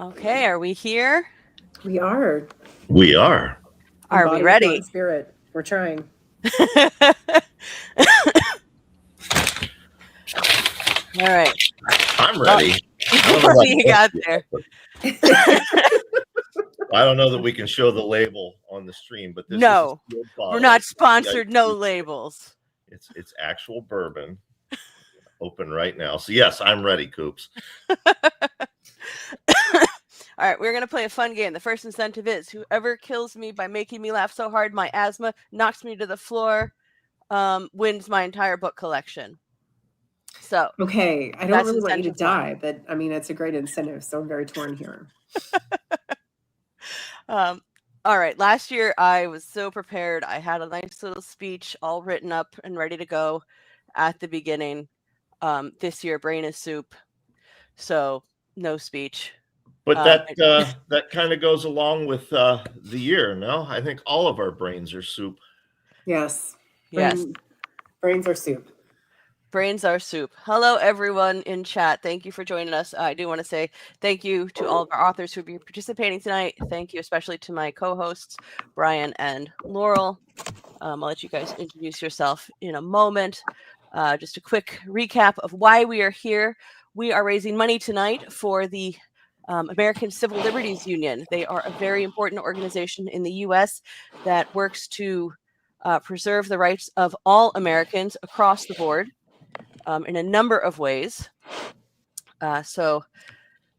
Okay, are we here? We are. We are. Are we ready? In spirit. We're trying. All right. I'm ready. What do you got there? I don't know that we can show the label on the stream, but this No, is a sealed bottle. we're not sponsored. No labels. It's actual bourbon. Open right now. So yes, I'm ready, Coops. All right, we're going to play a fun game. The first incentive is whoever kills me by making me laugh so hard my asthma knocks me to the floor wins my entire book collection. So okay, I don't really want you to die, but I mean, it's a great incentive, so I'm very torn here. All right, last year I was so prepared. I had a nice little speech all written up and ready to go at the beginning. This year, brain is soup, so no speech. But that kind of goes along with the year, no? I think all of our brains are soup. Yes. Yes. Brains are soup. Brains are soup. Hello, everyone in chat. Thank you for joining us. I do want to say thank you to all of our authors who will be participating tonight. Thank you especially to my co-hosts, Brian and Laurel. I'll let you guys introduce yourself in a moment. Just a quick recap of why we are here. We are raising money tonight for the American Civil Liberties Union. They are a very important organization in the U.S. that works to preserve the rights of all Americans across the board in a number of ways. So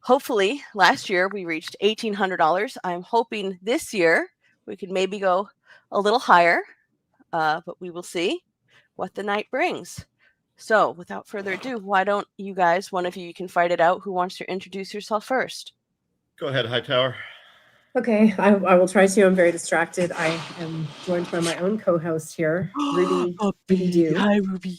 hopefully last year we reached $1,800. I'm hoping this year we could maybe go a little higher, but we will see what the night brings. So without further ado, why don't you guys, one of you can fight it out. Who wants to introduce yourself first? Go ahead, Hightower. Okay, I will try to. I'm very distracted. I am joined by my own co-host here, Ruby. Hi, Ruby.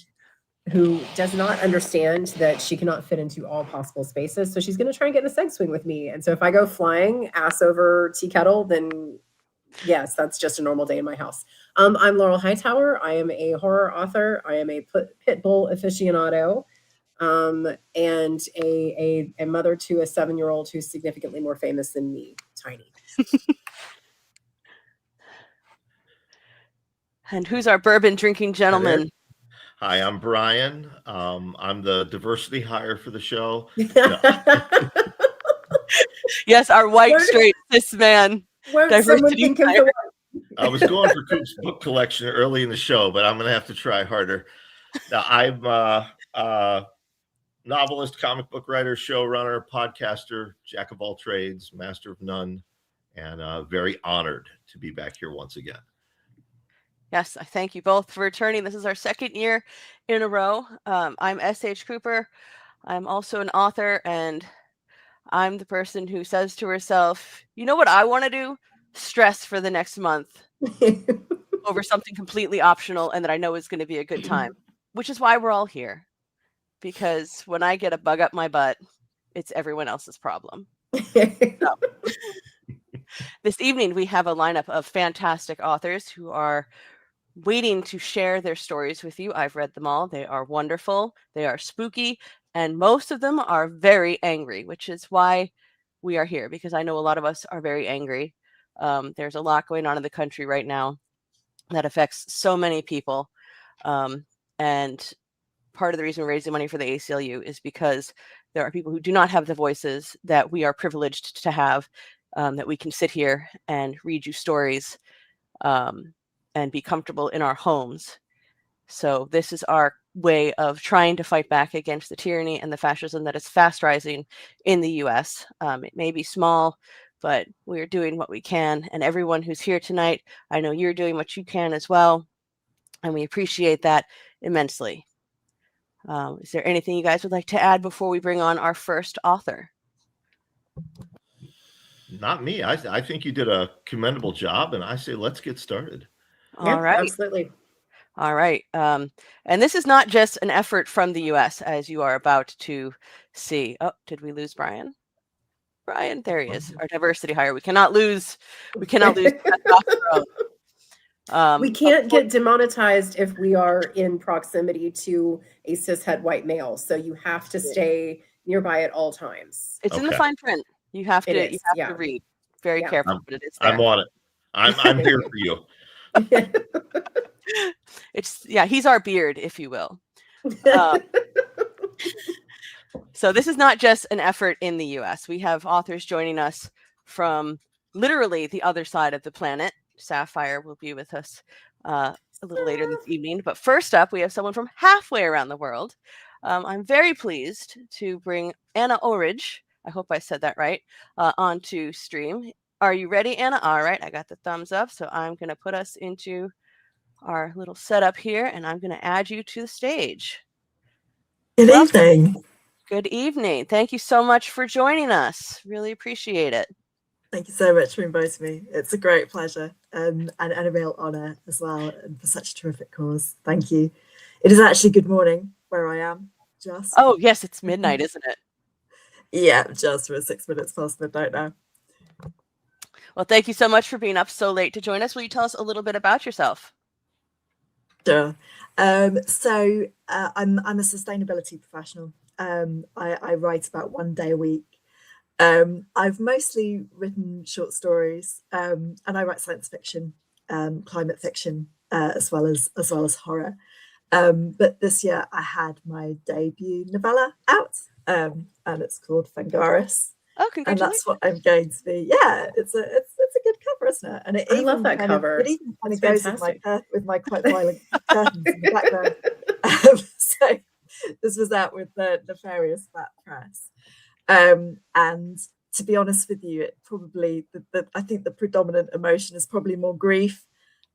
Who does not understand that she cannot fit into all possible spaces. So she's going to try and get in a seg swing with me. And so if I go flying ass over tea kettle, then yes, that's just a normal day in my house. I'm Laurel Hightower. I am a horror author. I am a pit bull aficionado, and a mother to a 7-year-old who's significantly more famous than me, Tiny. And who's our bourbon drinking gentleman? Hi, I'm Brian. I'm the diversity hire for the show. Yes, our white, straight, cis man. Diversity hire. I was going for Coop's book collection early in the show, but I'm going to have to try harder. Now, I'm a novelist, comic book writer, showrunner, podcaster, jack of all trades, master of none, and very honored to be back here once again. Yes, I thank you both for returning. This is our second year in a row. I'm S.H. Cooper. I'm also an author, and I'm the person who says to herself, you know what I want to do? Stress for the next month over something completely optional and that I know is going to be a good time, which is why we're all here. Because when I get a bug up my butt, it's everyone else's problem. So, this evening, we have a lineup of fantastic authors who are waiting to share their stories with you. I've read them all. They are wonderful. They are spooky. And most of them are very angry, which is why we are here, because I know a lot of us are very angry. There's a lot going on in the country right now that affects so many people. And part of the reason we're raising money for the ACLU is because there are people who do not have the voices that we are privileged to have, that we can sit here and read you stories and be comfortable in our homes. So this is our way of trying to fight back against the tyranny and the fascism that is fast rising in the US. It may be small, but we're doing what we can. And everyone who's here tonight, I know you're doing what you can as well. And we appreciate that immensely. Is there anything you guys would like to add before we bring on our first author? Not me. I think you did a commendable job, and I say let's get started. All right. Absolutely. All right. And this is not just an effort from the U.S., as you are about to see. Oh, did we lose Brian? Brian, there he is. Our diversity hire. We cannot lose. We cannot lose. We can't get demonetized if we are in proximity to a cishet white male. So you have to stay nearby at all times. It's in the fine print. You have It to is, read very Yeah. carefully, but it is there. I'm on it. I'm here for you. He's our beard, if you will. So this is not just an effort in the US. We have authors joining us from literally the other side of the planet. Sapphire will be with us a little later this evening. But first up, we have someone from halfway around the world. I'm very pleased to bring Anna Orridge, I hope I said that right, onto stream. Are you ready, Anna? All right, I got the thumbs up. So I'm going to put us into our little setup here, and I'm going to add you to the stage. Good evening. Good evening. Thank you so much for joining us. Really appreciate it. Thank you so much for inviting me. It's a great pleasure and a real honour as well, and for such a terrific cause. Thank you. It is actually good morning where I am, just. Oh, yes, it's midnight, isn't it? Yeah, just we're 6 minutes past midnight now. Well, thank you so much for being up so late to join us. Will you tell us a little bit about yourself? Sure. So I'm a sustainability professional. I write about 1 day a week. I've mostly written short stories, and I write science fiction, climate fiction, as well as horror. But this year I had my debut novella out, and it's called Fangaris. Oh, And congratulations. that's what I'm going to be. Yeah, it's a good cover, isn't it? And I love that cover. It even kind of It's goes fantastic. with my quite violent curtains in the background. So this was out with the Nefarious Fat Press. And to be honest with you, it probably I think the predominant emotion is probably more grief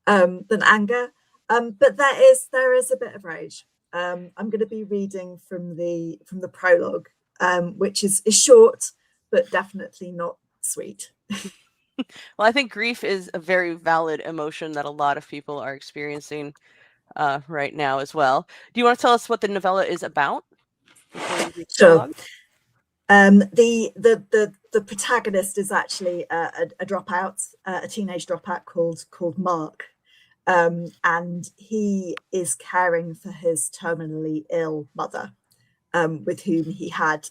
than anger. But there is a bit of rage. I'm going to be reading from the prologue, which is short, but definitely not sweet. Well, I think grief is a very valid emotion that a lot of people are experiencing right now as well. Do you want to tell us what the novella is about? Sure. The protagonist is actually a dropout, a teenage dropout called Mark, and he is caring for his terminally ill mother, with whom he had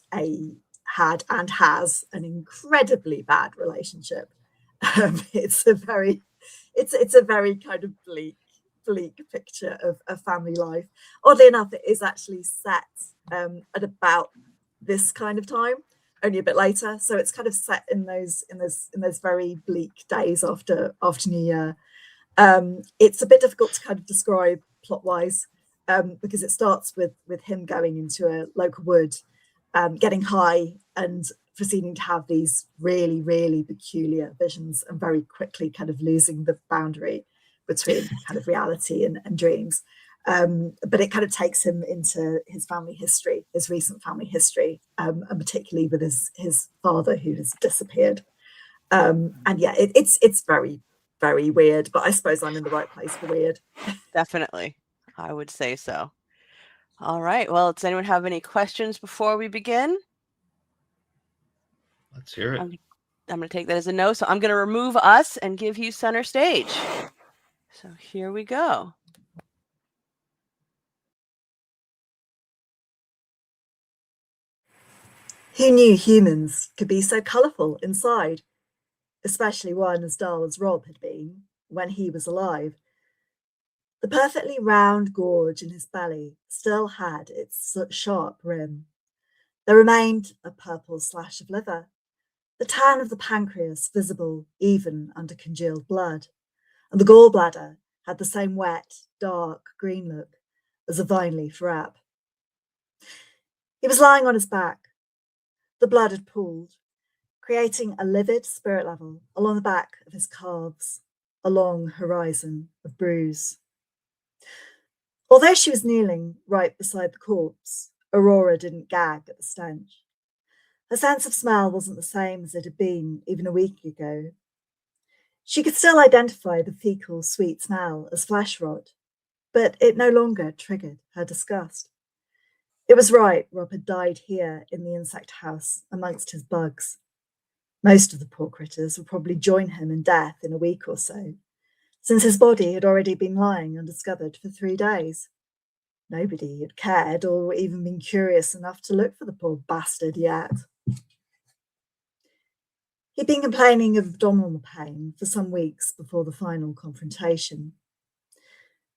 and has an incredibly bad relationship. It's a very kind of bleak picture of family life. Oddly enough, it is actually set at about this kind of time, only a bit later. So it's kind of set in those very bleak days after New Year. It's a bit difficult to kind of describe plot wise, because it starts with him going into a local wood, getting high and proceeding to have these really, really peculiar visions, and very quickly kind of losing the boundary between kind of reality and dreams. But it kind of takes him into his family history, his recent family history, and particularly with his father who has disappeared. And yeah, it's very, very weird, but I suppose I'm in the right place for weird. Definitely. I would say so. All right. Well, does anyone have any questions before we begin? Let's hear it. I'm going to take that as a no. So I'm going to remove us and give you center stage. So here we go. Who knew humans could be so colourful inside? Especially one as dull as Rob had been when he was alive. The perfectly round gorge in his belly still had its sharp rim. There remained a purple slash of liver, the tan of the pancreas visible even under congealed blood, and the gallbladder had the same wet, dark green look as a vine leaf wrap. He was lying on his back. The blood had pooled, creating a livid spirit level along the back of his calves, a long horizon of bruise. Although she was kneeling right beside the corpse, Aurora didn't gag at the stench. Her sense of smell wasn't the same as it had been even a week ago. She could still identify the fecal sweet smell as flesh rot, but it no longer triggered her disgust. It was right Rob had died here in the insect house amongst his bugs. Most of the poor critters would probably join him in death in a week or so, since his body had already been lying undiscovered for 3 days. Nobody had cared or even been curious enough to look for the poor bastard yet. He'd been complaining of abdominal pain for some weeks before the final confrontation.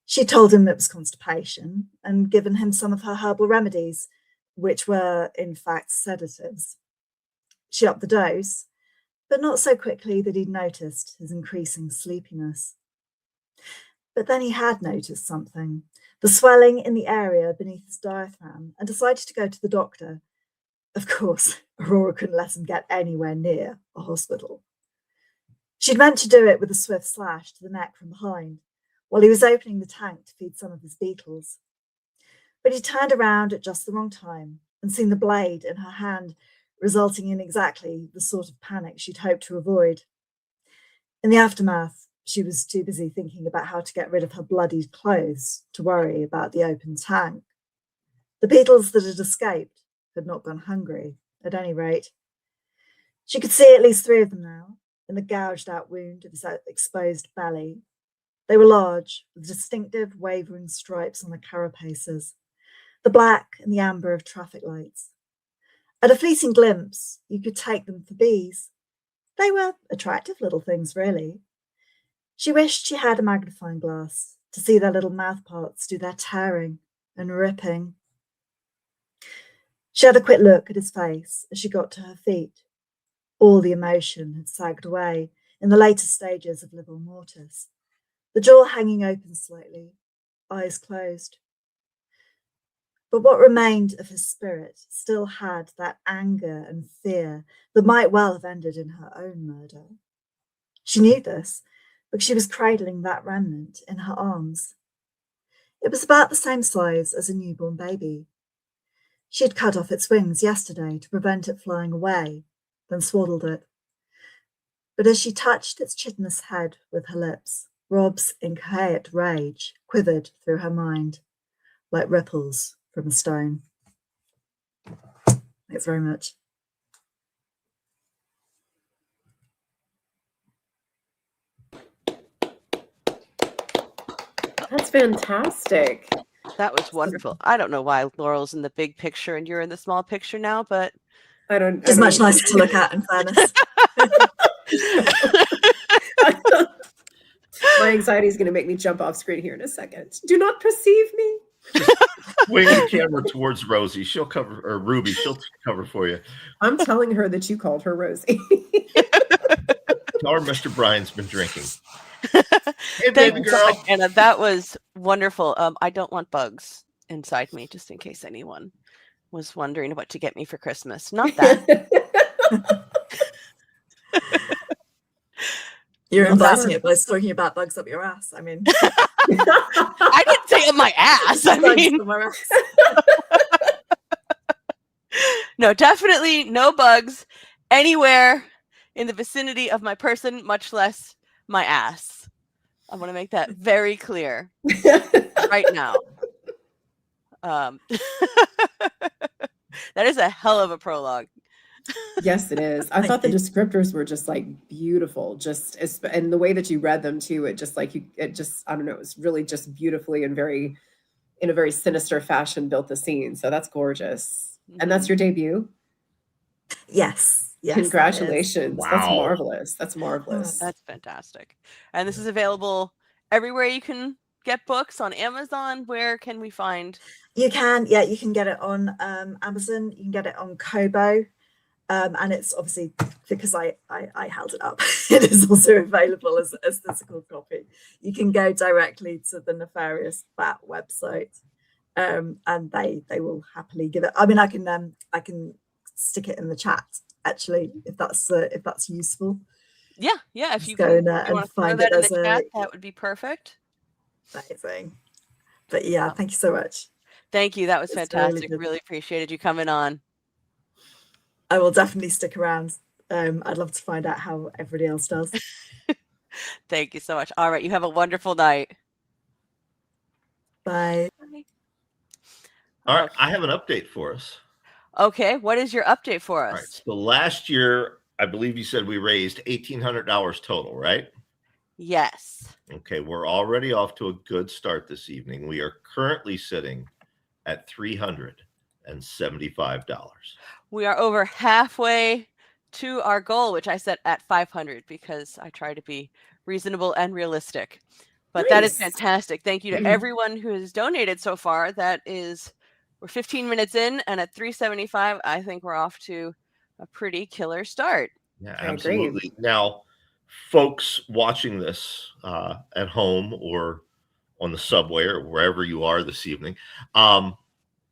She told him it was constipation and given him some of her herbal remedies, which were in fact sedatives. She upped the dose, but not so quickly that he'd noticed his increasing sleepiness. But then he had noticed something, the swelling in the area beneath his diaphragm, and decided to go to the doctor. Of course, Aurora couldn't let him get anywhere near a hospital. She'd meant to do it with a swift slash to the neck from behind, while he was opening the tank to feed some of his beetles. But he turned around at just the wrong time and seen the blade in her hand, resulting in exactly the sort of panic she'd hoped to avoid. In the aftermath, she was too busy thinking about how to get rid of her bloodied clothes to worry about the open tank. The beetles that had escaped had not gone hungry, at any rate. She could see at least 3 of them now, in the gouged-out wound of his exposed belly. They were large, with distinctive wavering stripes on the carapaces, the black and the amber of traffic lights. At a fleeting glimpse, you could take them for bees. They were attractive little things, really. She wished she had a magnifying glass to see their little mouthparts do their tearing and ripping. She had a quick look at his face as she got to her feet. All the emotion had sagged away in the later stages of livor mortis, the jaw hanging open slightly, eyes closed. But what remained of his spirit still had that anger and fear that might well have ended in her own murder. She knew this because she was cradling that remnant in her arms. It was about the same size as a newborn baby. She had cut off its wings yesterday to prevent it flying away, then swaddled it. But as she touched its chitinous head with her lips, Rob's inchoate rage quivered through her mind, like ripples from a stone. Thanks very much. That's fantastic. That was wonderful. I don't know why Laurel's in the big picture and you're in the small picture now, but it's much nicer to look at, in fairness. My anxiety is going to make me jump off screen here in a second. Do not perceive me. Just swing the camera towards Rosie. She'll cover, or Ruby. She'll cover for you. I'm telling her that you called her Rosie. Tell her Mr. Brian's been drinking. Hey, baby girl. Anna, that was wonderful. I don't want bugs inside me, just in case anyone was wondering what to get me for Christmas. Not that. You're inviting it by talking about bugs up your ass. I mean, I didn't say up my ass. I mean, no, definitely no bugs anywhere in the vicinity of my person, much less my ass. I want to make that very clear right now. That is a hell of a prologue. Yes, it is. I thought the descriptors were just like beautiful, and the way that you read them too. I don't know, it was really just beautifully and in a very sinister fashion built the scene. So that's gorgeous. Mm-hmm. And that's your debut? Yes. Congratulations. Wow. That's marvelous. That's marvelous. Oh, that's fantastic. And this is available everywhere you can get books, on Amazon. Where can we find? You can get it on Amazon. You can get it on Kobo. And it's obviously, because I held it up, it is also available as a physical copy. You can go directly to the Nefarious Bat website, and they will happily give it. I mean, I can stick it in the chat actually, if that's useful. Yeah. If you go in there and find it as a chat, that would be perfect. Amazing. But yeah, thank you so much. Thank you. That was fantastic. Really appreciated you coming on. I will definitely stick around. I'd love to find out how everybody else does. Thank you so much. All right. You have a wonderful night. Bye. All right. I have an update for us. Okay. What is your update for us? All right. So last year, I believe you said we raised $1,800 total, right? Yes. Okay. We're already off to a good start this evening. We are currently sitting at $375. We are over halfway to our goal, which I set at 500 because I try to be reasonable and realistic. But that is Nice. fantastic. Thank you to everyone who has donated so far. We're 15 minutes in, and at 375, I think we're off to a pretty killer start. Yeah, I agree. absolutely. Now, folks watching this at home or on the subway or wherever you are this evening,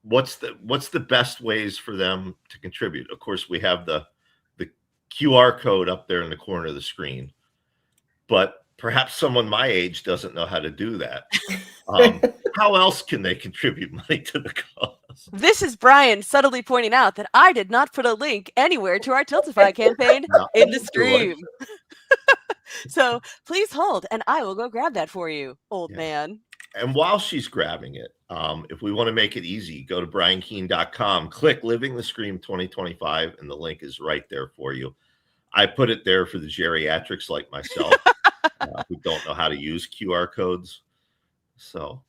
what's the best ways for them to contribute? Of course, we have the QR code up there in the corner of the screen, but perhaps someone my age doesn't know how to do that. How else can they contribute money to the cause? This is Brian subtly pointing out that I did not put a link anywhere to our Tiltify campaign in the stream. So please hold, and I will go grab that for you, old man. And while she's grabbing it, if we want to make it easy, go to briankeene.com, click Living the Scream 2025, and the link is right there for you. I put it there for the geriatrics like myself who don't know how to use QR codes. So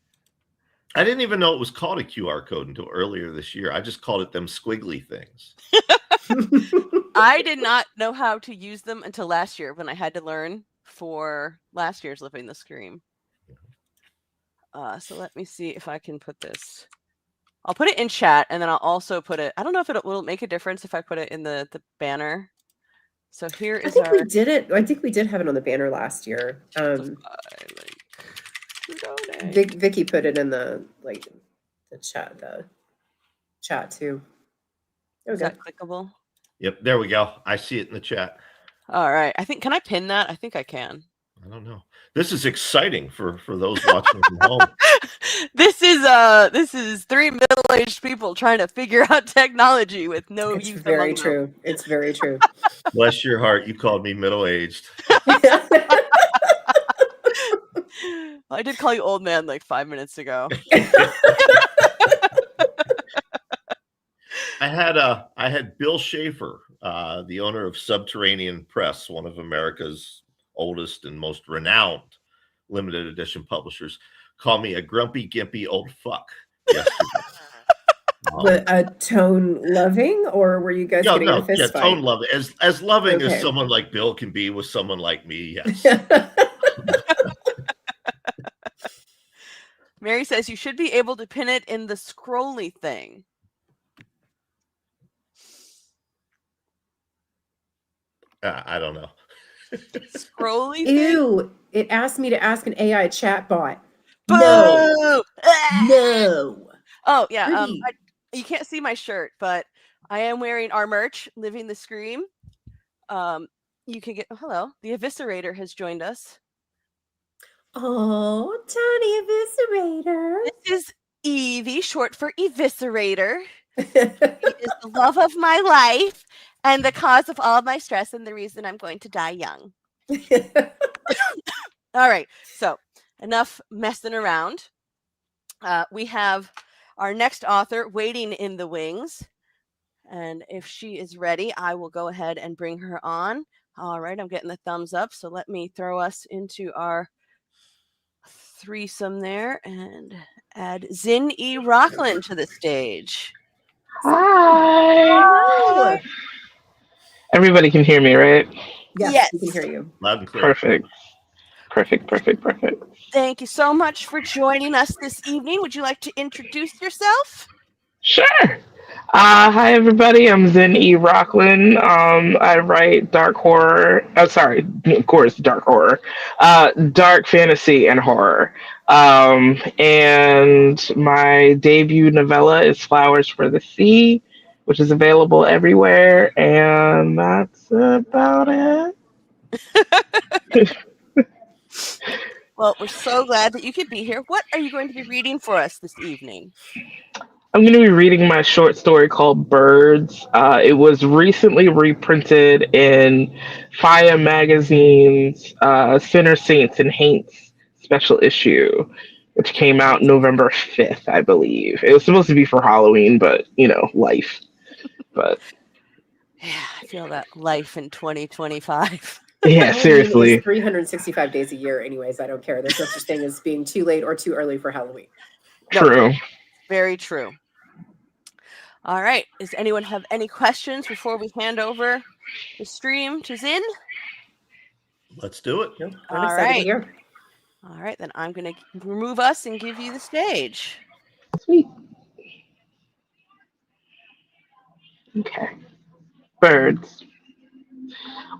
I didn't even know it was called a QR code until earlier this year. I just called it them squiggly things. I did not know how to use them until last year when I had to learn for last year's Living the Scream. So let me see if I can put this. I'll put it in chat, and then I'll also put it. I don't know if it will make a difference if I put it in the banner. So here is I think we did it. I think we did have it on the banner last year. Vicky put it in the chat too. Is that clickable? Yep, there we go. I see it in the chat. All right. Can I pin that? I think I can. I don't know. This is exciting for those watching from home. This is three middle-aged people trying to figure out technology with no It's youth. Very true. It's very true. Bless your heart. You called me middle-aged. I did call you old man like 5 minutes ago. I had Bill Schaefer, the owner of Subterranean Press, one of America's oldest and most renowned limited edition publishers, call me a grumpy, gimpy old fuck yesterday. A tone loving, or were you guys getting a fist fight? Tone loving, as loving as someone like Bill can be with someone like me. Yes. Mary says you should be able to pin it in the scrolly thing. I don't know. Scrolly Ew! Thing? It asked me to ask an AI chatbot. Boo! No. No. Oh yeah. You can't see my shirt, but I am wearing our merch, Living the Scream. You can get. Oh, hello. The Eviscerator has joined us. Oh, Tiny Eviscerator. This is Evie, short for Eviscerator. He is the love of my life and the cause of all of my stress and the reason I'm going to die young. All right. So enough messing around. We have our next author waiting in the wings. And if she is ready, I will go ahead and bring her on. All right. I'm getting the thumbs up. So let me throw us into our threesome there and add Zin E. Rockland to the stage. Hi. Everybody can hear me, right? Yes, we can hear you. Loud and clear. Perfect. Thank you so much for joining us this evening. Would you like to introduce yourself? Sure. Hi, everybody. I'm Zin E. Rockland. I write dark horror. Of course, dark horror. Dark fantasy and horror. And my debut novella is Flowers for the Sea, which is available everywhere. And that's about it. Well, we're so glad that you could be here. What are you going to be reading for us this evening? I'm going to be reading my short story called Birds. It was recently reprinted in Fire Magazine's Sinner, Saints, and Haints special issue, which came out November 5th, I believe. It was supposed to be for Halloween, but, life. But yeah, I feel that life in 2025. Yeah, seriously. It's 365 days a year anyways. I don't care. There's no such thing as being too late or too early for Halloween. True. Very true. All right. Does anyone have any questions before we hand over the stream to Zin? Let's do it. Nope, I'm All excited to right. hear. All right, then I'm going to remove us and give you the stage. Sweet. Okay. Birds.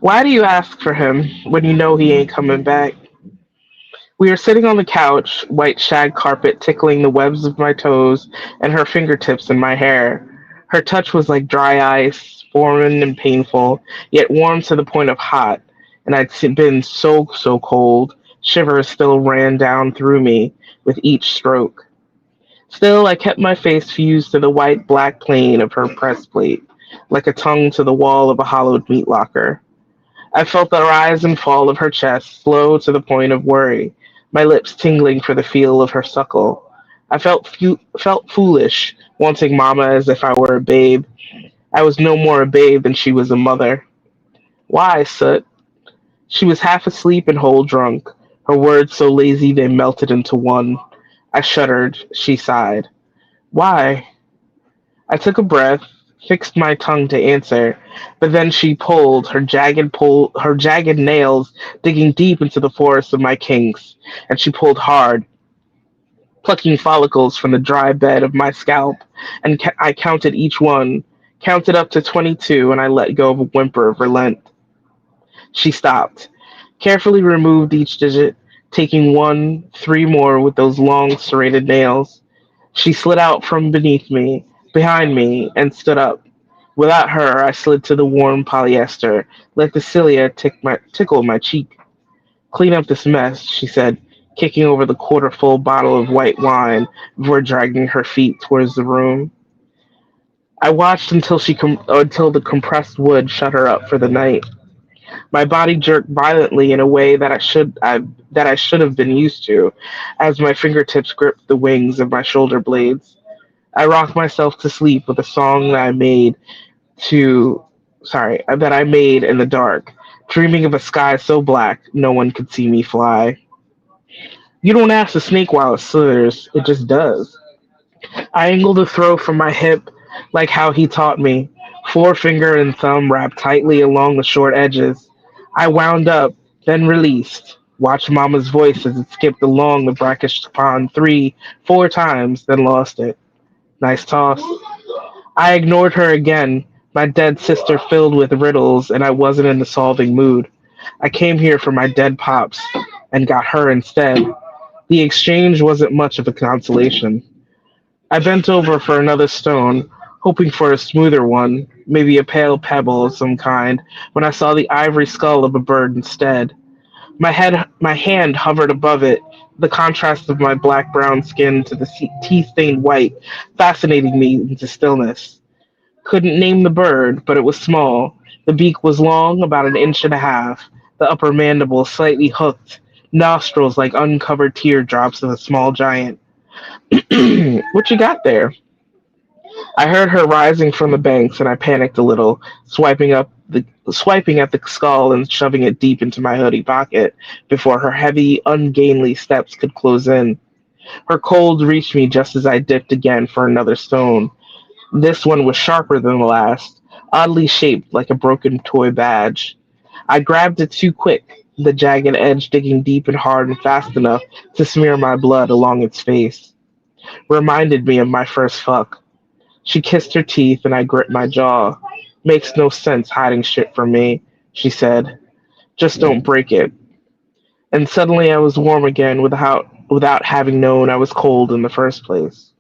Why do you ask for him when you know he ain't coming back? We were sitting on the couch, white shag carpet tickling the webs of my toes and her fingertips in my hair. Her touch was like dry ice, foreign and painful, yet warm to the point of hot, and been so cold. Shivers still ran down through me with each stroke. Still, I kept my face fused to the white black plane of her press plate, like a tongue to the wall of a hollowed meat locker. I felt the rise and fall of her chest, slow to the point of worry, my lips tingling for the feel of her suckle. I felt foolish, wanting Mama as if I were a babe. I was no more a babe than she was a mother. Why, Soot? She was half asleep and whole drunk, her words so lazy they melted into one. I shuddered. She sighed. Why? I took a breath, fixed my tongue to answer, but then she pulled, her jagged nails digging deep into the forest of my kinks, and she pulled hard, plucking follicles from the dry bed of my scalp, and I counted each one, counted up to 22, and I let go of a whimper of relent. She stopped, carefully removed each digit, taking one, three more with those long serrated nails. She slid out from behind me, and stood up. Without her, I slid to the warm polyester, let the cilia tickle my cheek. Clean up this mess, she said, kicking over the quarter-full bottle of white wine before dragging her feet towards the room. I watched until the compressed wood shut her up for the night. My body jerked violently in a way that I should have been used to, as my fingertips gripped the wings of my shoulder blades. I rocked myself to sleep with a song that I made in the dark, dreaming of a sky so black no one could see me fly. You don't ask the snake while it slithers, it just does. I angled the throw from my hip like how he taught me, forefinger and thumb wrapped tightly along the short edges. I wound up, then released. Watched Mama's voice as it skipped along the brackish pond 4 times, then lost it. Nice toss. I ignored her again, my dead sister filled with riddles, and I wasn't in the solving mood. I came here for my dead pops, and got her instead. The exchange wasn't much of a consolation. I bent over for another stone, hoping for a smoother one, maybe a pale pebble of some kind, when I saw the ivory skull of a bird instead. My hand hovered above it, the contrast of my black-brown skin to the tea-stained white, fascinating me into stillness. Couldn't name the bird, but it was small. The beak was long, about an inch and a half, the upper mandible slightly hooked, nostrils like uncovered teardrops of a small giant. What you got there? I heard her rising from the banks, and I panicked a little, swiping at the skull and shoving it deep into my hoodie pocket before her heavy, ungainly steps could close in. Her cold reached me just as I dipped again for another stone. This one was sharper than the last, oddly shaped like a broken toy badge. I grabbed it too quick, the jagged edge digging deep and hard and fast enough to smear my blood along its face. Reminded me of my first fuck. She kissed her teeth and I gripped my jaw. Makes no sense hiding shit from me, she said. Just don't break it. And suddenly I was warm again without having known I was cold in the first place.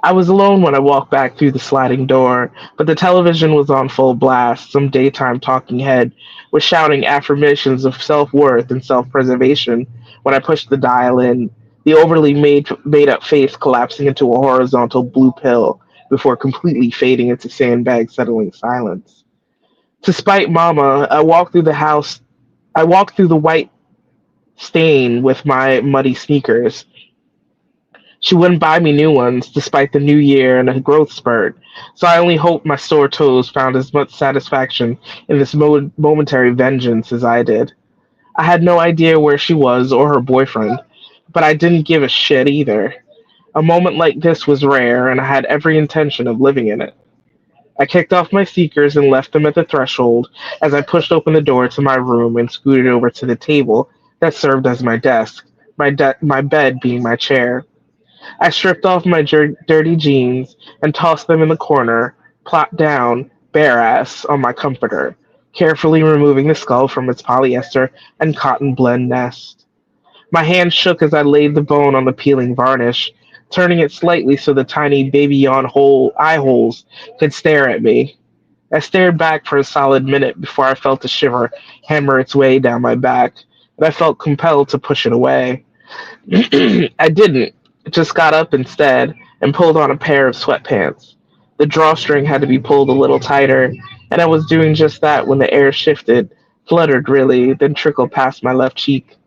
I was alone when I walked back through the sliding door, but the television was on full blast. Some daytime talking head was shouting affirmations of self-worth and self-preservation when I pushed the dial in, the overly made up face collapsing into a horizontal blue pill before completely fading into sandbag settling silence. To spite Mama, I walked through the white stain with my muddy sneakers. She wouldn't buy me new ones, despite the new year and a growth spurt, so I only hoped my sore toes found as much satisfaction in this momentary vengeance as I did. I had no idea where she was or her boyfriend, but I didn't give a shit either. A moment like this was rare, and I had every intention of living in it. I kicked off my sneakers and left them at the threshold as I pushed open the door to my room and scooted over to the table that served as my desk, my bed being my chair. I stripped off my dirty jeans and tossed them in the corner, plopped down, bare ass, on my comforter, carefully removing the skull from its polyester and cotton blend nest. My hand shook as I laid the bone on the peeling varnish, turning it slightly so the tiny baby yawn hole eye holes could stare at me. I stared back for a solid minute before I felt a shiver hammer its way down my back, and I felt compelled to push it away. I didn't. Just got up instead and pulled on a pair of sweatpants. The drawstring had to be pulled a little tighter, and I was doing just that when the air shifted, fluttered really, then trickled past my left cheek.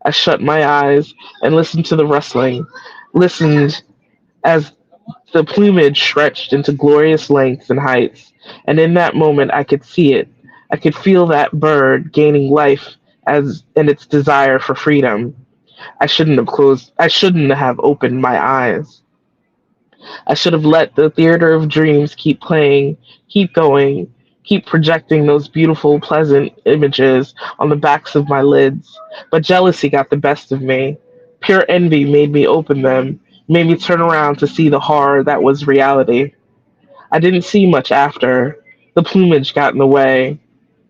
I shut my eyes and listened to the rustling, listened as the plumage stretched into glorious lengths and heights, and in that moment I could see it. I could feel that bird gaining life as in its desire for freedom. I shouldn't have opened my eyes. I should have let the theater of dreams keep playing, keep going, keep projecting those beautiful, pleasant images on the backs of my lids. But jealousy got the best of me. Pure envy made me open them, made me turn around to see the horror that was reality. I didn't see much after. The plumage got in the way.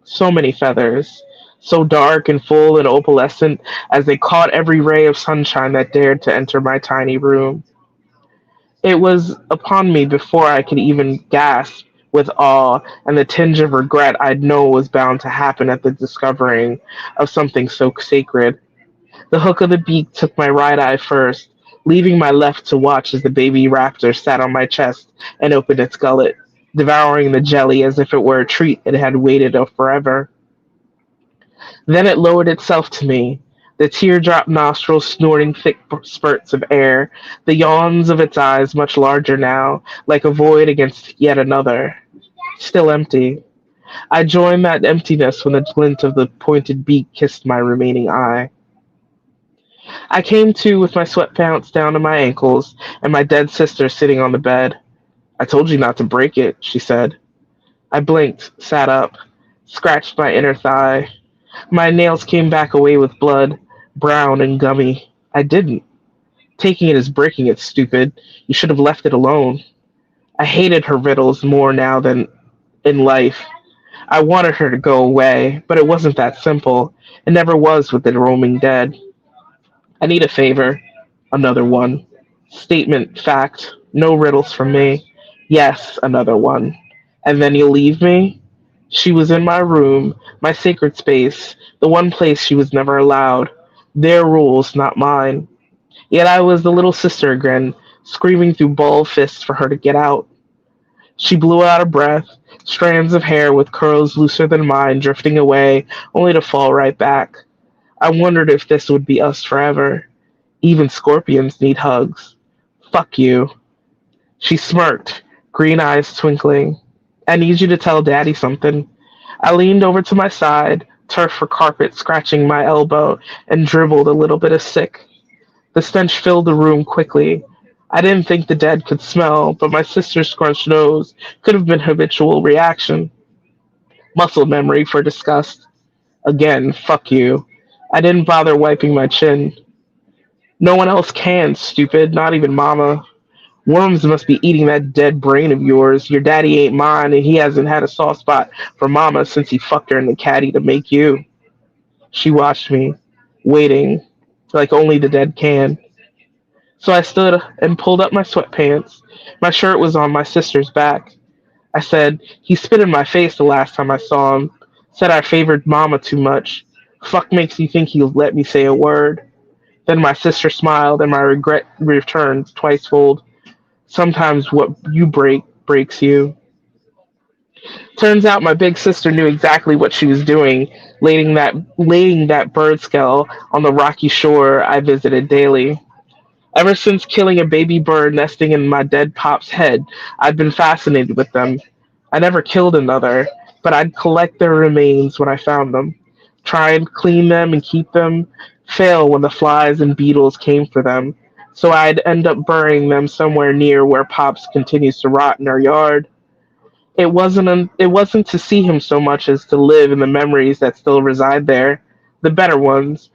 So many feathers, so dark and full and opalescent as they caught every ray of sunshine that dared to enter my tiny room. It was upon me before I could even gasp with awe and the tinge of regret I'd know was bound to happen at the discovering of something so sacred. The hook of the beak took my right eye first, leaving my left to watch as the baby raptor sat on my chest and opened its gullet, devouring the jelly as if it were a treat it had waited forever. Then it lowered itself to me, the teardrop nostrils snorting thick spurts of air, the yawns of its eyes much larger now, like a void against yet another. Still empty. I joined that emptiness when the glint of the pointed beak kissed my remaining eye. I came to with my sweatpants down to my ankles and my dead sister sitting on the bed. I told you not to break it, she said. I blinked, sat up, scratched my inner thigh. My nails came back away with blood, brown and gummy. I didn't. Taking it is breaking it, stupid. You should have left it alone. I hated her riddles more now than in life. I wanted her to go away, but it wasn't that simple. It never was with the roaming dead. I need a favor. Another one. Statement, fact. No riddles from me. Yes, another one. And then you'll leave me? She was in my room, my sacred space, the one place she was never allowed. Their rules, not mine. Yet I was the little sister again, screaming through balled fists for her to get out. She blew out a breath, strands of hair with curls looser than mine drifting away, only to fall right back. I wondered if this would be us forever. Even scorpions need hugs. Fuck you. She smirked, green eyes twinkling. I need you to tell Daddy something. I leaned over to my side, turf for carpet scratching my elbow, and dribbled a little bit of sick. The stench filled the room quickly. I didn't think the dead could smell, but my sister's scrunched nose could have been habitual reaction. Muscle memory for disgust. Again, fuck you. I didn't bother wiping my chin. No one else can, stupid, not even Mama. Worms must be eating that dead brain of yours. Your daddy ain't mine, and he hasn't had a soft spot for Mama since he fucked her in the caddy to make you. She watched me, waiting, like only the dead can. So I stood and pulled up my sweatpants. My shirt was on my sister's back. I said, he spit in my face the last time I saw him. Said I favored Mama too much. Fuck makes you think he'll let me say a word. Then my sister smiled, and my regret returned twicefold. Sometimes what you break breaks you. Turns out my big sister knew exactly what she was doing, laying that bird skull on the rocky shore I visited daily. Ever since killing a baby bird nesting in my dead pop's head, I'd been fascinated with them. I never killed another, but I'd collect their remains when I found them, try and clean them and keep them, fail when the flies and beetles came for them, so I'd end up burying them somewhere near where Pops continues to rot in our yard. It wasn't to see him so much as to live in the memories that still reside there, the better ones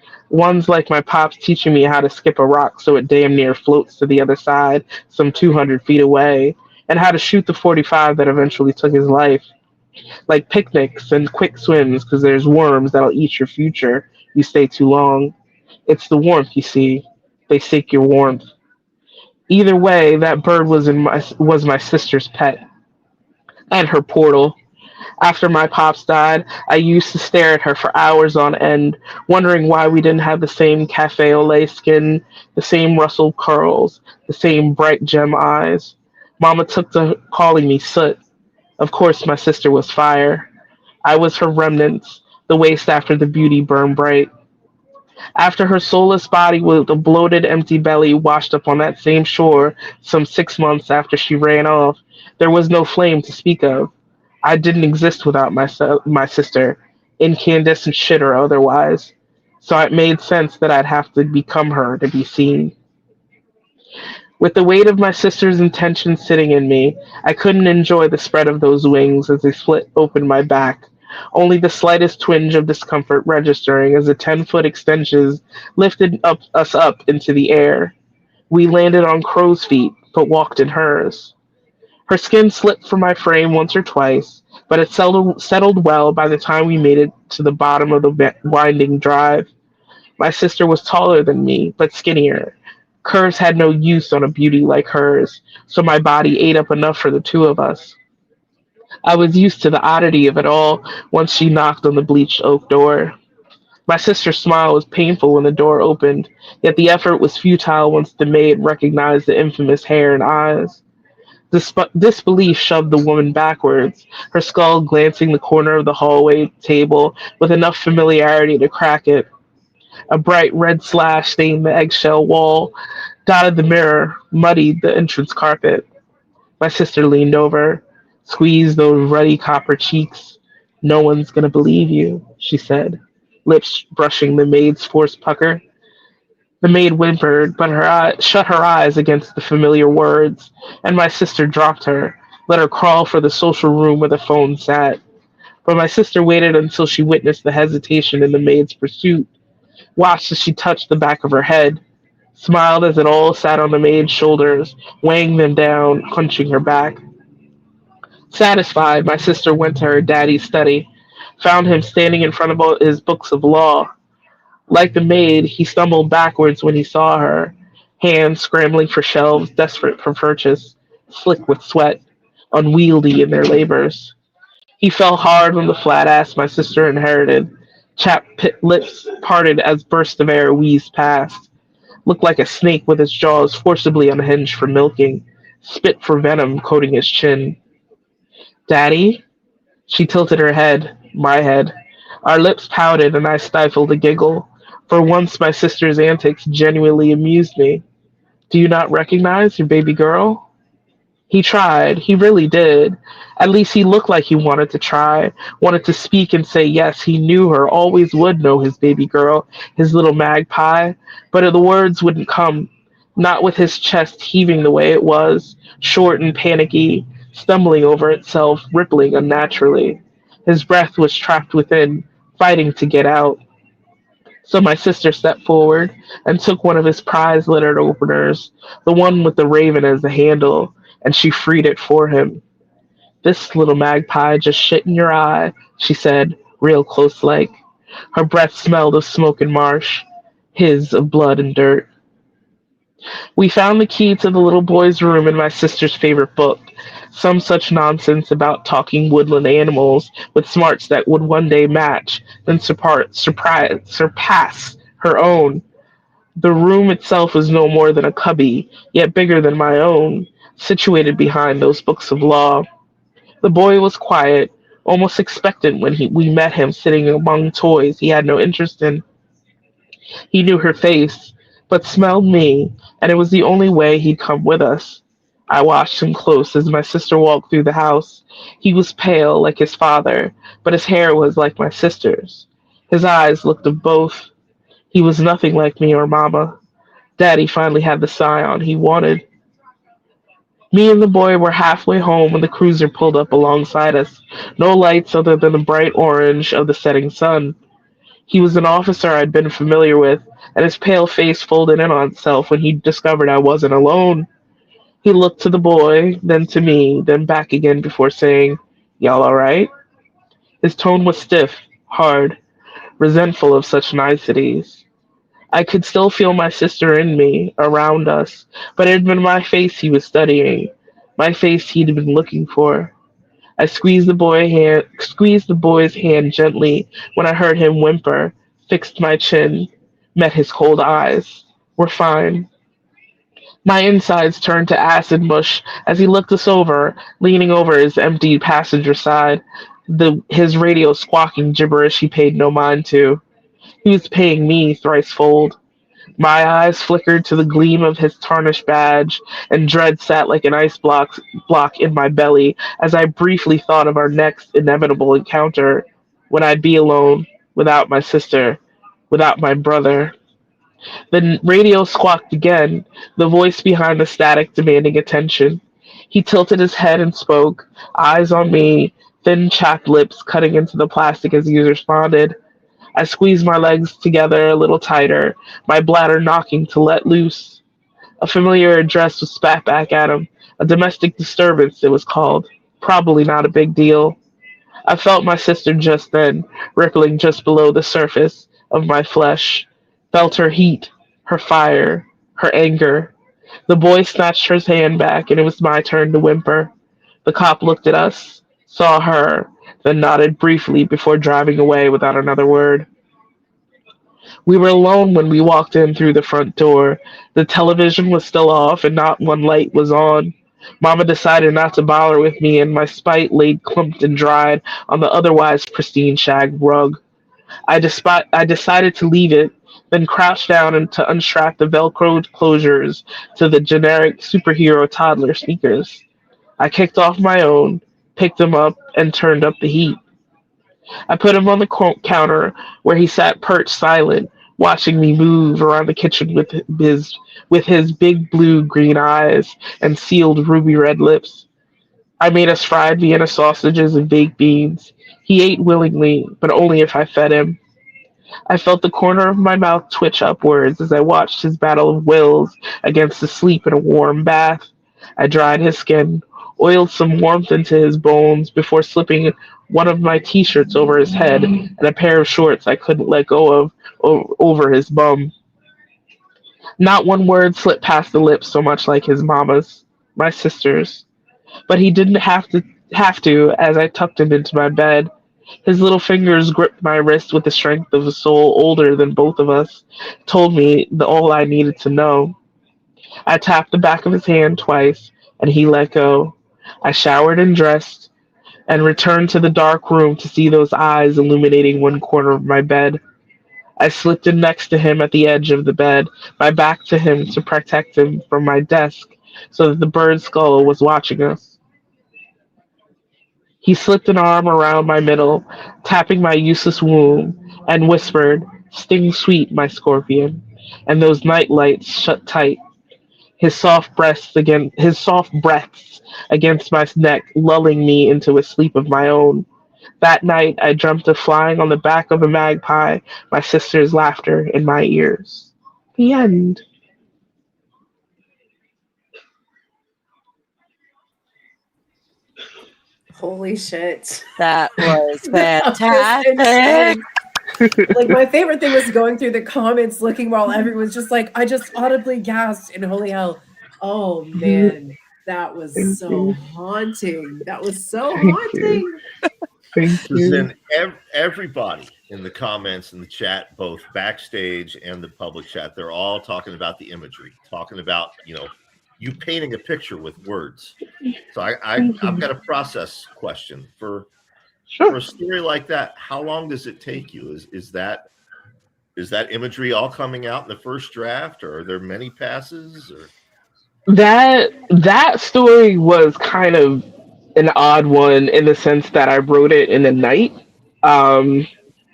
like my Pops teaching me how to skip a rock so it damn near floats to the other side some 200 feet away, and how to shoot the 45 that eventually took his life, like picnics and quick swims because there's worms that'll eat your future you stay too long. It's the warmth, you see. They seek your warmth. Either way, that bird was my sister's pet and her portal. After my pops died, I used to stare at her for hours on end, wondering why we didn't have the same cafe au lait skin, the same rustled curls, the same bright gem eyes. Mama took to calling me soot. Of course, my sister was fire. I was her remnants, the waste after the beauty burned bright. After her soulless body with a bloated, empty belly washed up on that same shore some 6 months after she ran off, there was no flame to speak of. I didn't exist without my sister, incandescent shit or otherwise. So it made sense that I'd have to become her to be seen. With the weight of my sister's intention sitting in me, I couldn't enjoy the spread of those wings as they split open my back, only the slightest twinge of discomfort registering as the 10-foot extensions lifted us up into the air. We landed on crow's feet, but walked in hers. Her skin slipped from my frame once or twice, but it settled well by the time we made it to the bottom of the winding drive. My sister was taller than me, but skinnier. Curves had no use on a beauty like hers, so my body ate up enough for the two of us. I was used to the oddity of it all once she knocked on the bleached oak door. My sister's smile was painful when the door opened, yet the effort was futile once the maid recognized the infamous hair and eyes. Disbelief shoved the woman backwards, her skull glancing the corner of the hallway table with enough familiarity to crack it. A bright red slash stained the eggshell wall, dotted the mirror, muddied the entrance carpet. My sister leaned over, squeezed those ruddy copper cheeks. "No one's gonna believe you," she said, lips brushing the maid's forced pucker. The maid whimpered, but shut her eyes against the familiar words, and my sister dropped her, let her crawl for the social room where the phone sat. But my sister waited until she witnessed the hesitation in the maid's pursuit, watched as she touched the back of her head, smiled as it all sat on the maid's shoulders, weighing them down, hunching her back. Satisfied, my sister went to her daddy's study, found him standing in front of all his books of law. Like the maid, he stumbled backwards when he saw her, hands scrambling for shelves, desperate for purchase, slick with sweat, unwieldy in their labors. He fell hard on the flat ass my sister inherited. Chapped lips parted as bursts of air wheezed past. Looked like a snake with its jaws forcibly unhinged for milking. Spit for venom coating his chin. "Daddy?" She tilted her head, my head. Our lips pouted and I stifled a giggle. For once my sister's antics genuinely amused me. "Do you not recognize your baby girl?" He tried. He really did. At least he looked like he wanted to try, wanted to speak and say yes, he knew her, always would know his baby girl, his little magpie. But the words wouldn't come, not with his chest heaving the way it was, short and panicky, stumbling over itself, rippling unnaturally. His breath was trapped within, fighting to get out. So my sister stepped forward and took one of his prize littered openers, the one with the raven as the handle, and she freed it for him. "This little magpie just shit in your eye," she said, real close like. Her breath smelled of smoke and marsh, his of blood and dirt. We found the key to the little boy's room in my sister's favorite book, some such nonsense about talking woodland animals with smarts that would one day match, then surpass her own. The room itself was no more than a cubby, yet bigger than my own, situated behind those books of law. The boy was quiet, almost expectant when we met him sitting among toys he had no interest in. He knew her face, but smelled me, and it was the only way he'd come with us. I watched him close as my sister walked through the house. He was pale, like his father, but his hair was like my sister's. His eyes looked of both. He was nothing like me or Mama. Daddy finally had the scion he wanted. Me and the boy were halfway home when the cruiser pulled up alongside us. No lights other than the bright orange of the setting sun. He was an officer I'd been familiar with, and his pale face folded in on itself when he discovered I wasn't alone. He looked to the boy, then to me, then back again before saying, "Y'all alright?" His tone was stiff, hard, resentful of such niceties. I could still feel my sister in me, around us, but it had been my face he was studying, my face he'd been looking for. I squeezed the boy's hand gently when I heard him whimper, fixed my chin, met his cold eyes. "We're fine." My insides turned to acid mush as he looked us over, leaning over his empty passenger side, his radio squawking gibberish he paid no mind to. He was paying me thricefold. My eyes flickered to the gleam of his tarnished badge, and dread sat like an block in my belly as I briefly thought of our next inevitable encounter, when I'd be alone, without my sister, without my brother. The radio squawked again, the voice behind the static demanding attention. He tilted his head and spoke, eyes on me, thin chapped lips cutting into the plastic as he responded. I squeezed my legs together a little tighter, my bladder knocking to let loose. A familiar address was spat back at him. A domestic disturbance, it was called. Probably not a big deal. I felt my sister just then, rippling just below the surface of my flesh. Felt her heat, her fire, her anger. The boy snatched his hand back, and it was my turn to whimper. The cop looked at us, saw her, then nodded briefly before driving away without another word. We were alone when we walked in through the front door. The television was still off and not one light was on. Mama decided not to bother with me, and my spite laid clumped and dried on the otherwise pristine shag rug. I decided to leave it, then crouched down and to unstrap the velcroed closures to the generic superhero toddler sneakers. I kicked off my own, picked them up, and turned up the heat. I put him on the counter where he sat perched silent, watching me move around the kitchen with his big blue green eyes and sealed ruby red lips. I made us fried Vienna sausages and baked beans. He ate willingly, but only if I fed him. I felt the corner of my mouth twitch upwards as I watched his battle of wills against the sleep in a warm bath. I dried his skin, oiled some warmth into his bones before slipping one of my t-shirts over his head and a pair of shorts I couldn't let go of over his bum. Not one word slipped past the lips so much like his mama's, my sister's. But he didn't have to as I tucked him into my bed. His little fingers gripped my wrist with the strength of a soul older than both of us, told me all I needed to know. I tapped the back of his hand twice, and he let go. I showered and dressed, and returned to the dark room to see those eyes illuminating one corner of my bed. I slipped in next to him at the edge of the bed, my back to him to protect him from my desk, so that the bird skull was watching us. He slipped an arm around my middle, tapping my useless womb, and whispered, "Sting sweet, my scorpion," and those night lights shut tight. His soft breaths against my neck, lulling me into a sleep of my own. That night I dreamt of flying on the back of a magpie, my sister's laughter in my ears. The end. Holy shit. That was That was fantastic. insane. Like, my favorite thing was going through the comments, looking while everyone's just like, I just audibly gasped, and holy hell. Oh man, that was Thank so you. haunting. That was so Thank you. haunting. Thank Because you. then everybody in the comments in the chat, both backstage and the public chat, they're all talking about the imagery, talking about, you painting a picture with words. So I've got a process question for Sure. a story like that. How long does it take you? Is that imagery all coming out in the first draft, or are there many passes? Or That story was kind of an odd one in the sense that I wrote it in the night. Um,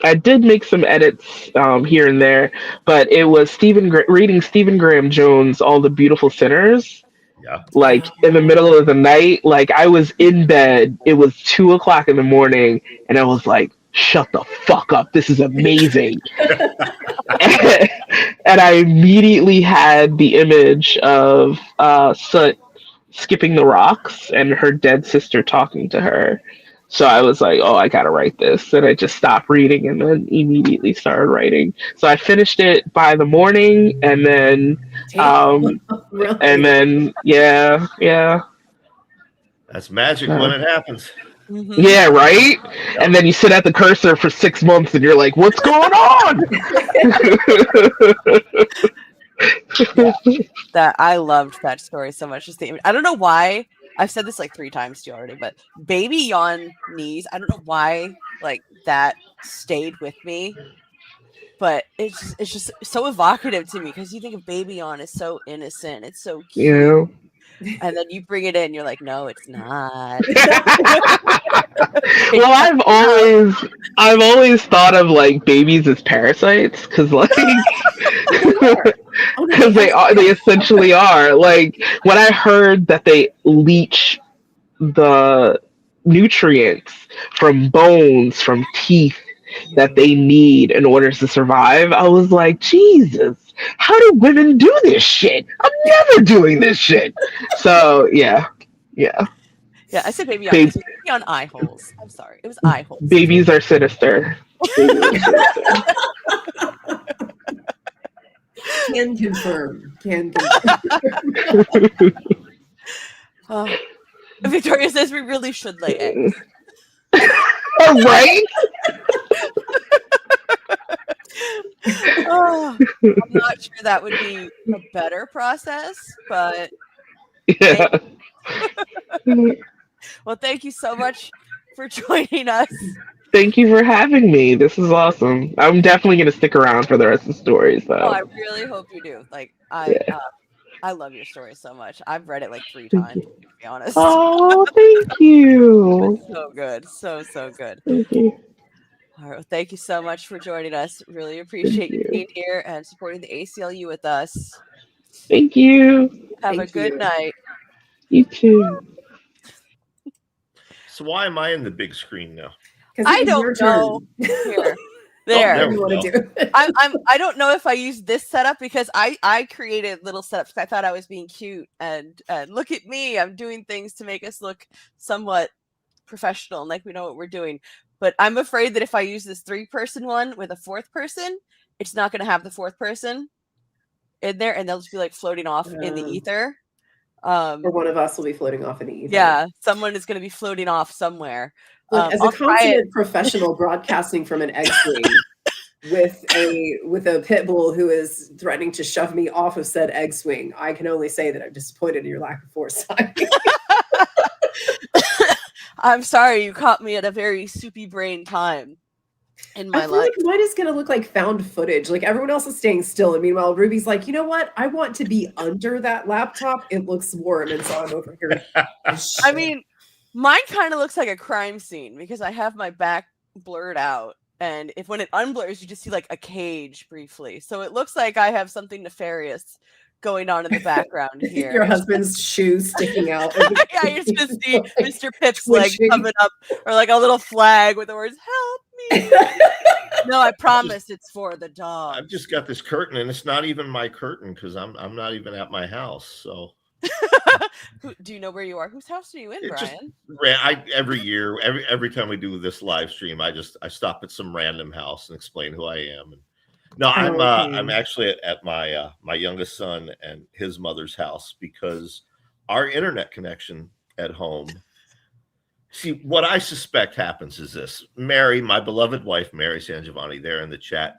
I did make some edits here and there, but it was reading Stephen Graham Jones' All the Beautiful Sinners, Yeah. like in the middle of the night. Like I was in bed, it was 2 o'clock in the morning, and I was like, "Shut the fuck up! This is amazing." And I immediately had the image of Soot skipping the rocks and her dead sister talking to her. So I was like, oh, I gotta write this. And I just stopped reading and then immediately started writing. So I finished it by the morning and then Really? yeah. That's magic when it happens. Mhm. Yeah, right? And then you sit at the cursor for 6 months and you're like, what's going on? That I loved that story so much. Just the I don't know why. I've said this like 3 times to you already, but baby on knees, I don't know why like that stayed with me. But it's just so evocative to me because you think of baby on is so innocent, it's so cute. You And then you bring it in, you're like, no, it's not. Well, I've always thought of like babies as parasites because like because they essentially are. Like when I heard that they leach the nutrients from bones, from teeth that they need in order to survive, I was like, Jesus, how do women do this shit? I'm never doing this shit. So yeah. Yeah, I said baby on Babe- knees, baby on eye holes. I'm sorry, it was eye holes. Babies are sinister. Can confirm. Oh. Victoria says we really should lay eggs. Right? Oh, I'm not sure that would be a better process, but Yeah. well, thank you so much for joining us. Thank you for having me. This is awesome. I'm definitely going to stick around for the rest of the stories, though. Oh, I really hope you do. Like, I love your story so much. I've read it like 3 times, to be honest. Oh, thank you. It's so good. So good. Thank you. All right. Well, thank you so much for joining us. Really appreciate you being here and supporting the ACLU with us. Thank you. Have a good night. You too. So why am I in the big screen now? I don't know. Here. There. there we go. I don't know if I used this setup because I created little setups. I thought I was being cute and look at me. I'm doing things to make us look somewhat professional and like we know what we're doing. But I'm afraid that if I use this 3-person one with a 4th person, it's not going to have the 4th person in there, and they'll just be like floating off in the ether. Or one of us will be floating off in the ether. Yeah, someone is going to be floating off somewhere. Look, as a consummate professional broadcasting from an egg swing with a pit bull who is threatening to shove me off of said egg swing, I can only say that I'm disappointed in your lack of foresight. I'm sorry, you caught me at a very soupy brain time in my I feel life. like mine is gonna look like found footage. Like everyone else is staying still, and meanwhile Ruby's like, you know what? I want to be under that laptop. It looks warm, and so I'm over here. I mean, mine kind of looks like a crime scene because I have my back blurred out, and when it unblurs, you just see like a cage briefly. So it looks like I have something nefarious going on in the background here. Your husband's shoes sticking out. Yeah, you just see Mr. Pip's leg coming up, or like a little flag with the words "Help me." No, I promise it's for the dog. I've just got this curtain, and it's not even my curtain because I'm not even at my house. So, do you know where you are? Whose house are you in, Brian? Every year, every time we do this live stream, I stop at some random house and explain who I am. And no, I'm actually at my my youngest son and his mother's house because our internet connection at home. See, what I suspect happens is this. Mary, my beloved wife, Mary San Giovanni, there in the chat,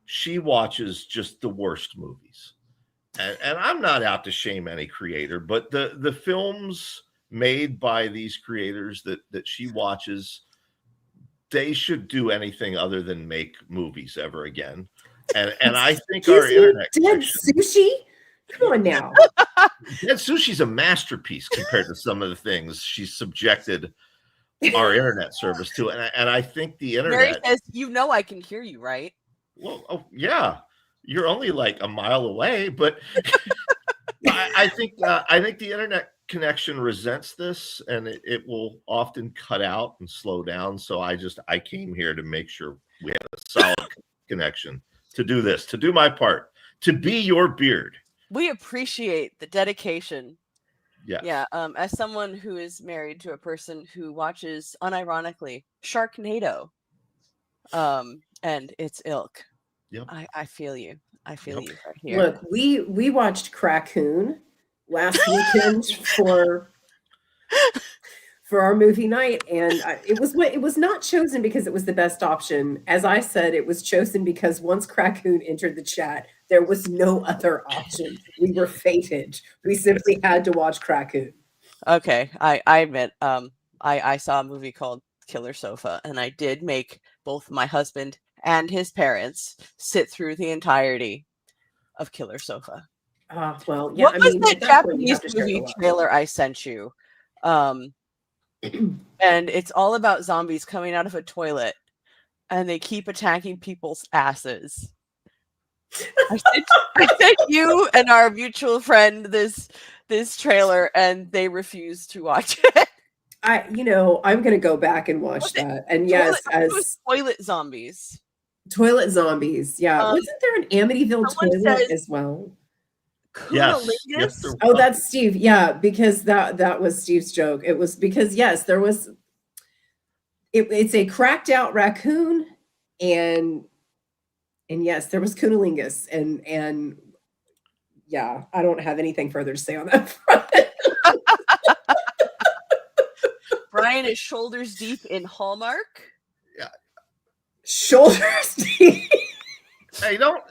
she watches just the worst movies. And I'm not out to shame any creator, but the films made by these creators that she watches, they should do anything other than make movies ever again. And I think our internet dead sushi? Come on now. Dead Sushi's a masterpiece compared to some of the things she's subjected our internet service too. And I think the Mary internet. says, I can hear you, right? Well, oh, yeah, you're only like a mile away, but I think the internet connection resents this, and it will often cut out and slow down. So I came here to make sure we had a solid connection to do this, to do my part, to be your beard. We appreciate the dedication. Yes. Yeah. As someone who is married to a person who watches, unironically, Sharknado, and its ilk. Yep. I feel you. I feel Yep. you right here. Look, we watched Crackoon last weekend for our movie night, and it was not chosen because it was the best option. As I said, it was chosen because once Crackoon entered the chat, there was no other option. We were fated. We simply had to watch Crackoon. Okay, I admit, I saw a movie called Killer Sofa, and I did make both my husband and his parents sit through the entirety of Killer Sofa. Well, yeah. What was at that that point, you Japanese have to share the movie love. trailer I sent you? And it's all about zombies coming out of a toilet, and they keep attacking people's asses. I sent you and our mutual friend this trailer, and they refused to watch it. I'm going to go back and watch that. And yes, It was toilet zombies. Toilet zombies. Yeah. Wasn't there an Amityville toilet as well? Yes. Oh, that's Steve. Yeah, because that was Steve's joke. It was because yes, there was. It's a cracked out raccoon, and yes, there was cunnilingus, and yeah, I don't have anything further to say on that front. Brian is shoulders deep in Hallmark. Yeah. Shoulders deep. Hey, don't.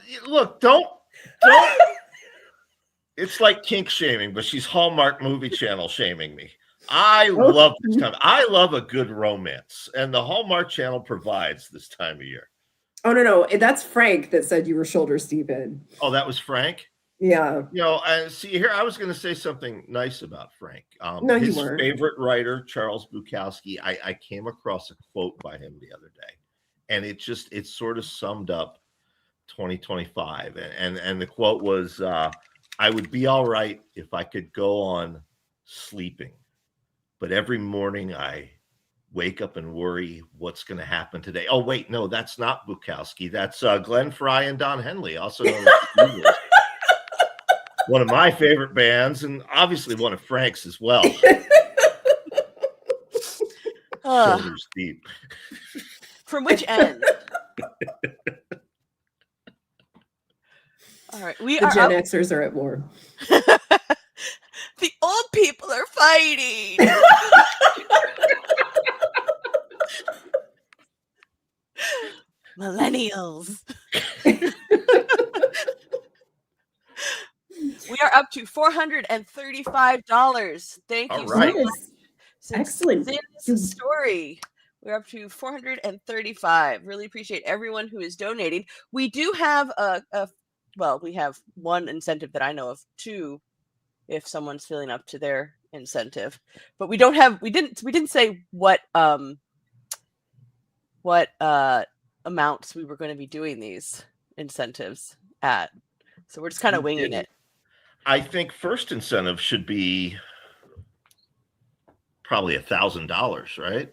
It's like kink shaming, but she's Hallmark Movie Channel shaming me. I love this time. I love a good romance, and the Hallmark Channel provides this time of year. Oh, no. That's Frank that said you were shoulders deep in. Oh, that was Frank? Yeah. See here, I was going to say something nice about Frank. No, his you weren't. favorite writer, Charles Bukowski, I came across a quote by him the other day, and it sort of summed up 2025. And the quote was, I would be all right if I could go on sleeping, but every morning I wake up and worry what's going to happen today. Oh, wait, no, that's not Bukowski. That's Glenn Frey and Don Henley, also known as one of my favorite bands, and obviously one of Frank's as well. Shoulders deep. From which end? All right, the Gen Xers are at war. The old people are fighting. Millennials. We are up to $435. Thank you right. so much. Excellent. Story. We're up to $435. Really appreciate everyone who is donating. We do have we have one incentive that I know of, two if someone's feeling up to their incentive. But we didn't say what amounts we were going to be doing these incentives at. So we're just kind of winging it. I think first incentive should be probably $1,000, right?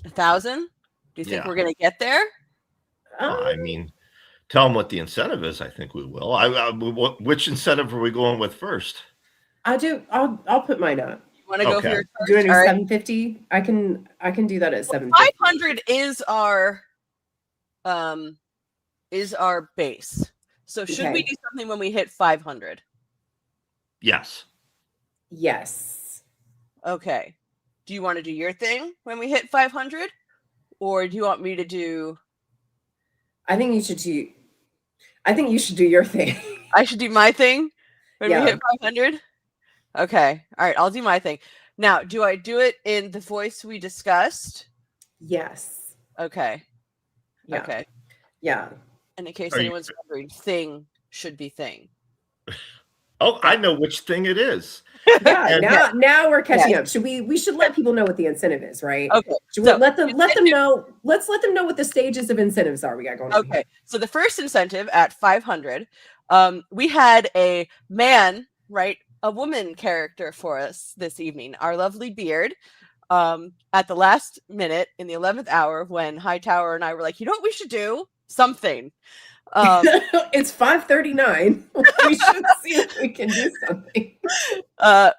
1,000? Do you think we're going to get there? I mean, tell them what the incentive is. I think we will. Which incentive are we going with first? I'll put mine up. You want to go for your first? Do you want to do 750? I can do that at 750. 500 is our base. So should we do something when we hit 500? Yes. Okay. Do you want to do your thing when we hit 500? Or do you want me to do... I think you should do your thing. I should do my thing when we hit 500? Okay. All right. I'll do my thing. Now, do I do it in the voice we discussed? Yes. Okay. Yeah. Okay. Yeah. And in case anyone's wondering, thing should be thing. Oh, I know which thing it is. Yeah, And now we're catching up. We should let people know what the incentive is, right? Okay. Should we So let them know? Let's let them know what the stages of incentives are we got going on here. okay. So the first incentive at 500, we had a man write a woman character for us this evening. Our lovely Beard. At the last minute in the 11th hour when Hightower and I were like, you know what we should do? Something. It's 5:39. We should see if we can do something.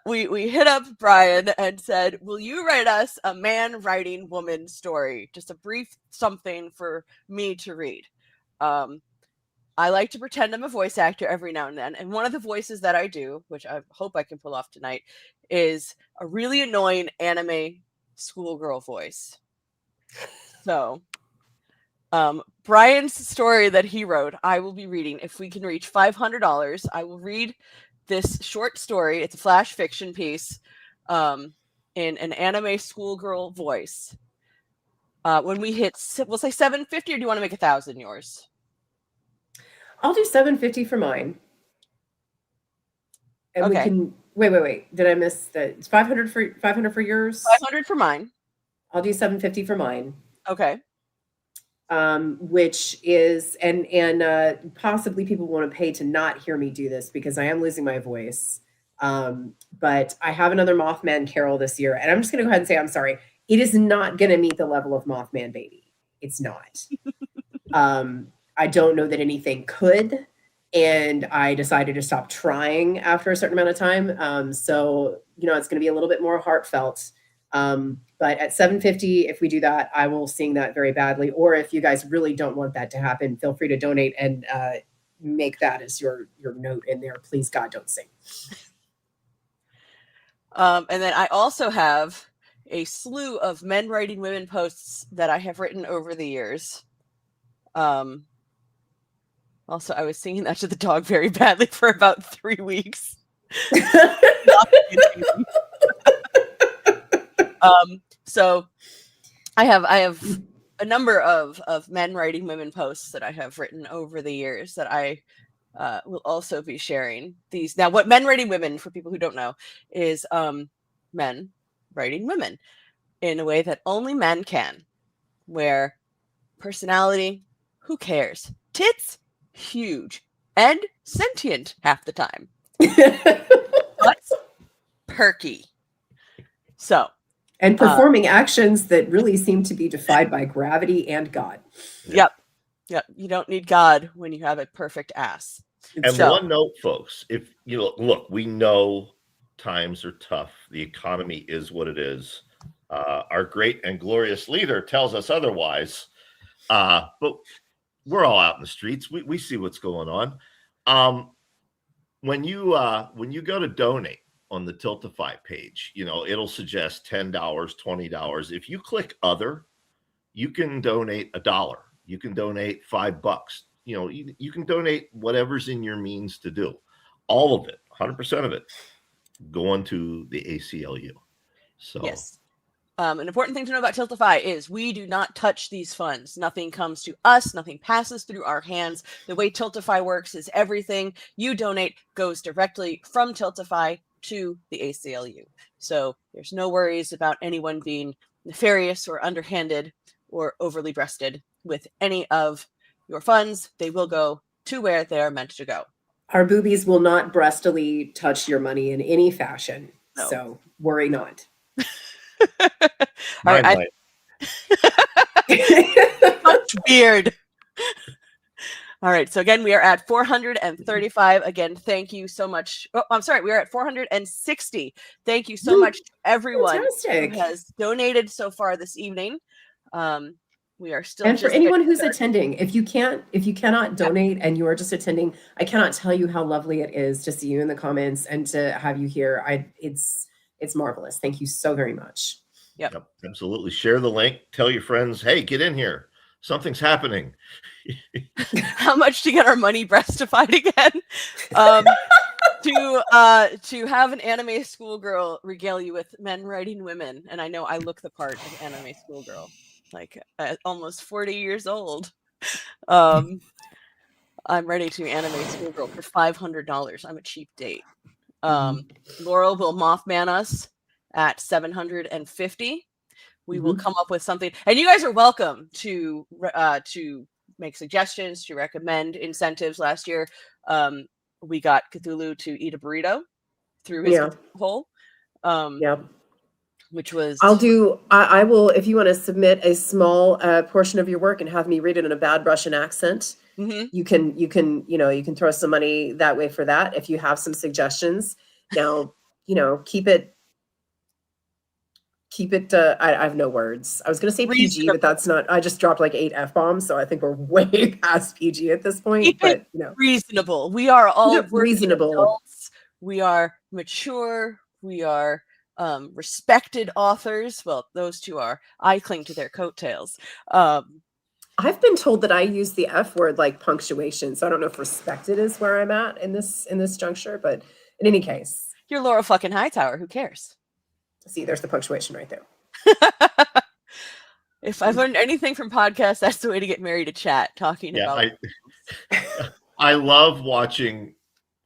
We hit up Brian and said, will you write us a man writing woman story? Just a brief something for me to read. I like to pretend I'm a voice actor every now and then. And one of the voices that I do, which I hope I can pull off tonight, is a really annoying anime schoolgirl voice. So, Brian's story that he wrote, I will be reading. If we can reach $500, I will read this short story. It's a flash fiction piece in an anime schoolgirl voice. When we hit, we'll say 750, or do you want to make 1,000 yours? I'll do 750 for mine. And Okay. we can wait. Did I miss that? It's 500 for yours? 500 for mine. I'll do 750 for mine. Okay. Which is and possibly people want to pay to not hear me do this because I am losing my voice. But I have another Mothman Carol this year, and I'm just going to go ahead and say I'm sorry. It is not going to meet the level of Mothman Baby. It's not. I don't know that anything could, and I decided to stop trying after a certain amount of time. So it's going to be a little bit more heartfelt. But at 750, if we do that, I will sing that very badly. Or if you guys really don't want that to happen, feel free to donate and make that as your note in there. Please, God, don't sing. And then I also have a slew of men writing women posts that I have written over the years. Also, I was singing that to the dog very badly for about 3 weeks. So I have a number of men writing women posts that I have written over the years that I will also be sharing these. Now, what men writing women, for people who don't know, is men writing women in a way that only men can, where personality, who cares? Tits, huge and sentient half the time. But perky. So. And performing actions that really seem to be defied by gravity and God. Yep. You don't need God when you have a perfect ass. And one note, folks, if look, we know times are tough. The economy is what it is. Our great and glorious leader tells us otherwise. But we're all out in the streets. We see what's going on. When you go to donate on the Tiltify page, it'll suggest $10, $20. If you click other, you can donate $1. You can donate $5. You can donate whatever's in your means to do. All of it, 100% of it, going to the ACLU. So yes. An important thing to know about Tiltify is we do not touch these funds. Nothing comes to us. Nothing passes through our hands. The way Tiltify works is everything you donate goes directly from Tiltify to the ACLU. So there's no worries about anyone being nefarious or underhanded or overly breasted with any of your funds. They will go to where they are meant to go. Our boobies will not breastily touch your money in any fashion. No. So worry not. All right, much beard. All right, so again, we are at 435. Again, thank you so much. Oh, I'm sorry, we are at 460. Thank you so much to everyone Fantastic. who has donated so far this evening. We are still. And for anyone who's attending, if you cannot donate and you are just attending, I cannot tell you how lovely it is to see you in the comments and to have you here. It's marvelous. Thank you so very much. Yep. Absolutely. Share the link. Tell your friends, hey, get in here. Something's happening. How much to get our money breastified again? To have an anime schoolgirl regale you with men writing women. And I know I look the part of anime schoolgirl, like almost 40 years old. I'm ready to animate Schoolgirl for $500. I'm a cheap date. Mhm. Laurel will Mothman us at 750. We will come up with something, and you guys are welcome to make suggestions, to recommend incentives. Last year, we got Cthulhu to eat a burrito through his Yeah. hole, Yeah. which was I will, if you want to submit a small portion of your work and have me read it in a bad Russian accent, Mhm. you can throw some money that way for that. If you have some suggestions now, keep it, I have no words. I was going to say PG, but reasonable. that's not, I just dropped like 8 F-bombs. So I think we're way past PG at this point, Keep it but reasonable. We are all working reasonable. adults. We are mature. We are respected authors. Well, those two are. I cling to their coattails. I've been told that I use the F word like punctuation. So I don't know if respected is where I'm at in this juncture, but in any case, You're Laura fucking Hightower. Who cares? see, there's the punctuation right there. If I've learned anything from podcasts, that's the way to get married to chat, talking about. I love watching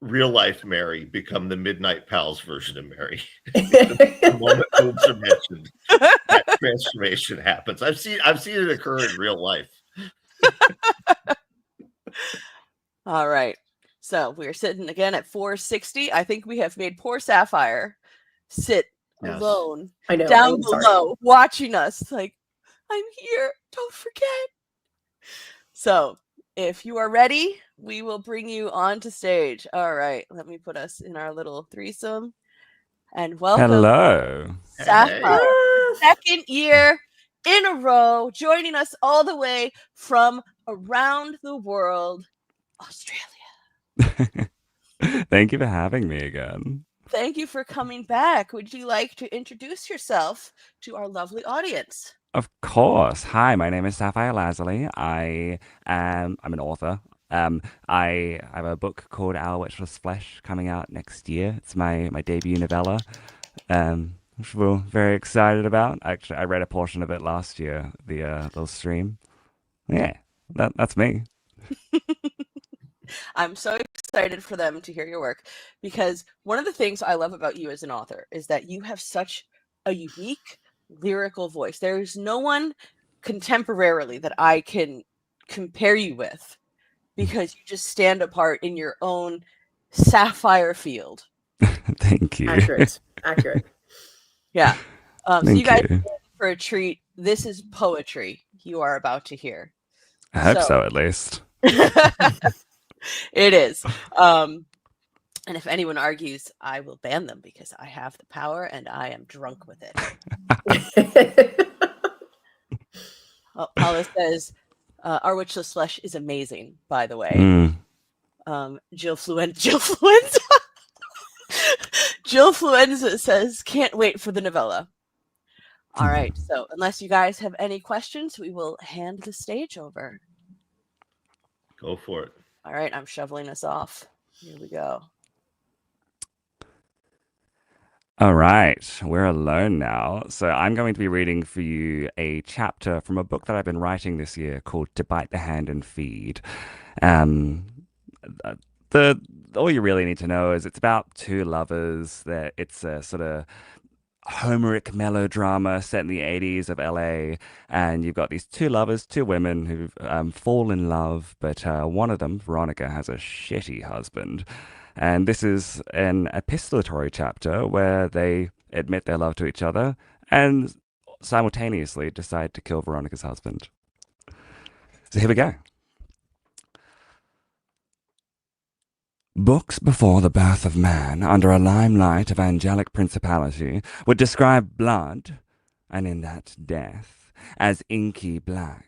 real life Mary become the Midnight Pals version of Mary. The moment boobs are mentioned, that transformation happens. I've seen it occur in real life. All right. So we're sitting again at 460. I think we have made poor Sapphire sit alone I know, down I'm below sorry. watching us like, I'm here. Don't forget. So if you are ready, we will bring you onto stage. All right. Let me put us in our little threesome. And welcome, Hello. Sapphire. Ah, Second year in a row, joining us all the way from around the world, Australia. Thank you for having me again. Thank you for coming back. Would you like to introduce yourself to our lovely audience? Of course. Hi, my name is Sapphire Lazuli. I'm an author. I have a book called Our Witchless Flesh coming out next year. It's my debut novella, which we're very excited about. Actually, I read a portion of it last year, the little stream. Yeah, that's me. I'm so excited for them to hear your work because one of the things I love about you as an author is that you have such a unique lyrical voice. There's no one contemporarily that I can compare you with because you just stand apart in your own sapphire field. Thank you. accurate. Yeah. So Thank you guys you. are in for a treat. This is poetry you are about to hear. I hope so, at least. It is. And if anyone argues, I will ban them because I have the power and I am drunk with it. Paula says, our witchless flesh is amazing, by the way. Jill Fluenza. Jill Fluenza says, can't wait for the novella. All right. So unless you guys have any questions, we will hand the stage over. Go for it. All right. I'm shoveling us off. Here we go. All right, we're alone now. So I'm going to be reading for you a chapter from a book that I've been writing this year called To Bite the Hand and Feed. All you really need to know is it's about two lovers. That it's a sort of Homeric melodrama set in the 80s of LA, and you've got these two lovers, two women who fall in love, but one of them, Veronica, has a shitty husband. And this is an epistolatory chapter where they admit their love to each other and simultaneously decide to kill Veronica's husband. So here we go. Books before the birth of man, under a limelight of angelic principality, would describe blood, and in that death, as inky black.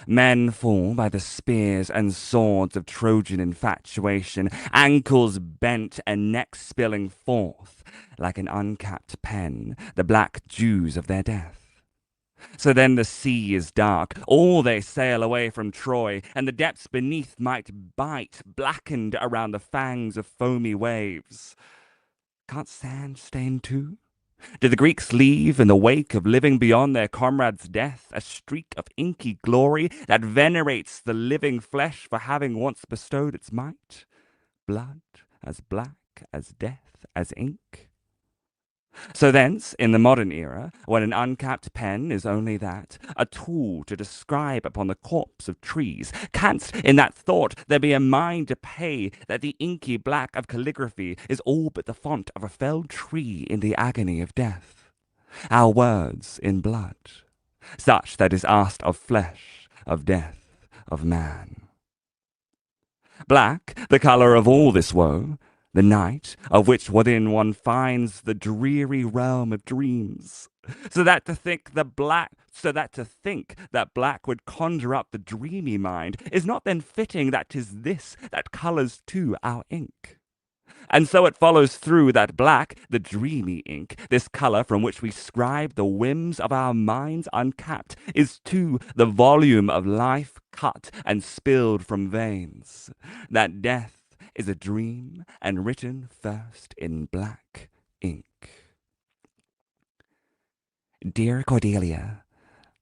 Men fall by the spears and swords of Trojan infatuation, ankles bent and necks spilling forth, like an uncapped pen, the black dews of their death. So then the sea is dark, all they sail away from Troy, and the depths beneath might bite, blackened around the fangs of foamy waves. Can't sand stain too? Did the Greeks leave in the wake of living beyond their comrade's death a streak of inky glory that venerates the living flesh for having once bestowed its might? Blood as black as death as ink? So thence, in the modern era, when an uncapped pen is only that, a tool to describe upon the corpse of trees, canst in that thought there be a mind to pay that the inky black of calligraphy is all but the font of a felled tree in the agony of death? Our words in blood, such that is asked of flesh, of death, of man. Black, the colour of all this woe, the night, of which within one finds the dreary realm of dreams, so that to think that black would conjure up the dreamy mind is not then fitting that 'tis this that colours too our ink. And so it follows through that black, the dreamy ink, this colour from which we scribe the whims of our minds uncapped, is too the volume of life cut and spilled from veins, that death is a dream and written first in black ink. Dear Cordelia,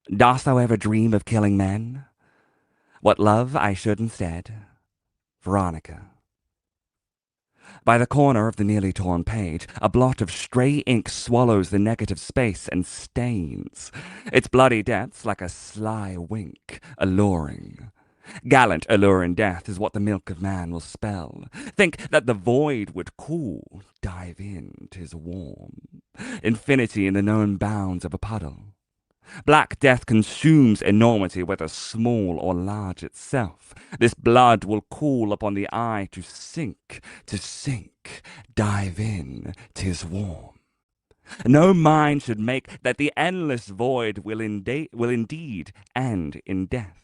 dost thou ever dream of killing men? What love I should instead, Veronica. By the corner of the nearly torn page, a blot of stray ink swallows the negative space and stains its bloody depths like a sly wink, alluring. Gallant allure in death is what the milk of man will spell. Think that the void would cool, dive in, 'tis warm. Infinity in the known bounds of a puddle. Black death consumes enormity, whether small or large itself. This blood will cool upon the eye to sink, dive in, 'tis warm. No mind should make that the endless void will indeed end in death.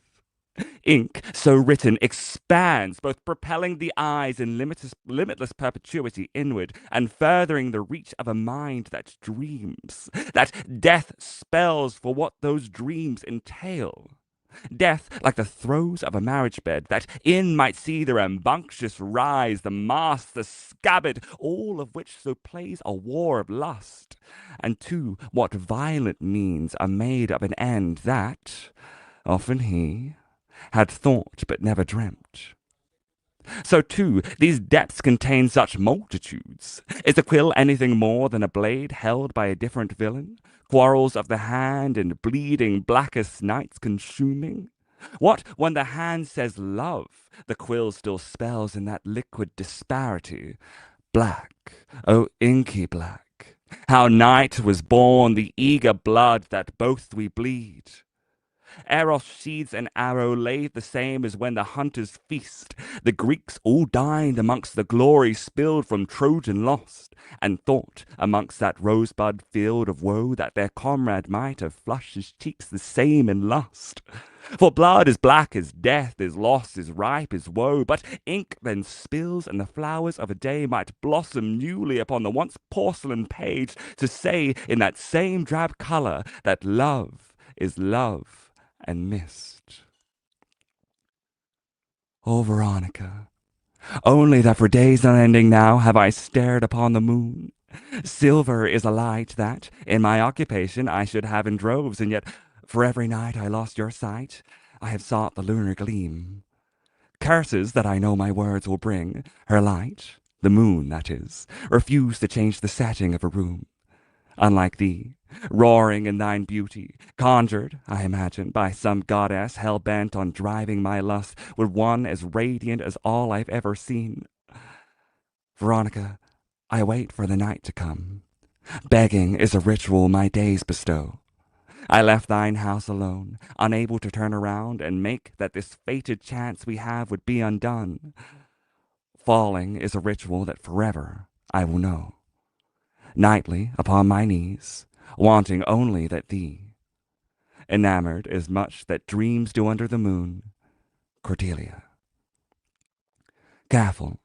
Ink, so written, expands, both propelling the eyes in limitless perpetuity inward, and furthering the reach of a mind that dreams, that death spells for what those dreams entail. Death, like the throes of a marriage bed, that in might see the rambunctious rise, the mast, the scabbard, all of which so plays a war of lust, and to what violent means are made of an end that, often he had thought but never dreamt. So too, these depths contain such multitudes. Is a quill anything more than a blade held by a different villain? Quarrels of the hand and bleeding blackest nights consuming? What when the hand says love, the quill still spells in that liquid disparity? Black, oh inky black, how night was born, the eager blood that both we bleed. Eros sheathes an arrow laid the same as when the hunters feast. The Greeks all dined amongst the glory spilled from Trojan lost, and thought amongst that rosebud field of woe that their comrade might have flushed his cheeks the same in lust. For blood is black as death, is loss, is ripe, is woe, but ink then spills, and the flowers of a day might blossom newly upon the once porcelain page, to say in that same drab colour that love is love and mist. Oh, Veronica, only that for days unending now have I stared upon the moon. Silver is a light that, in my occupation, I should have in droves, and yet for every night I lost your sight, I have sought the lunar gleam. Curses that I know my words will bring, her light, the moon, that is, refuse to change the setting of a room. Unlike thee, roaring in thine beauty, conjured, I imagine, by some goddess hell-bent on driving my lust with one as radiant as all I've ever seen. Veronica, I wait for the night to come. Begging is a ritual my days bestow. I left thine house alone, unable to turn around and make that this fated chance we have would be undone. Falling is a ritual that forever I will know. Nightly upon my knees, wanting only that thee. Enamored as much that dreams do under the moon, Cordelia. Careful,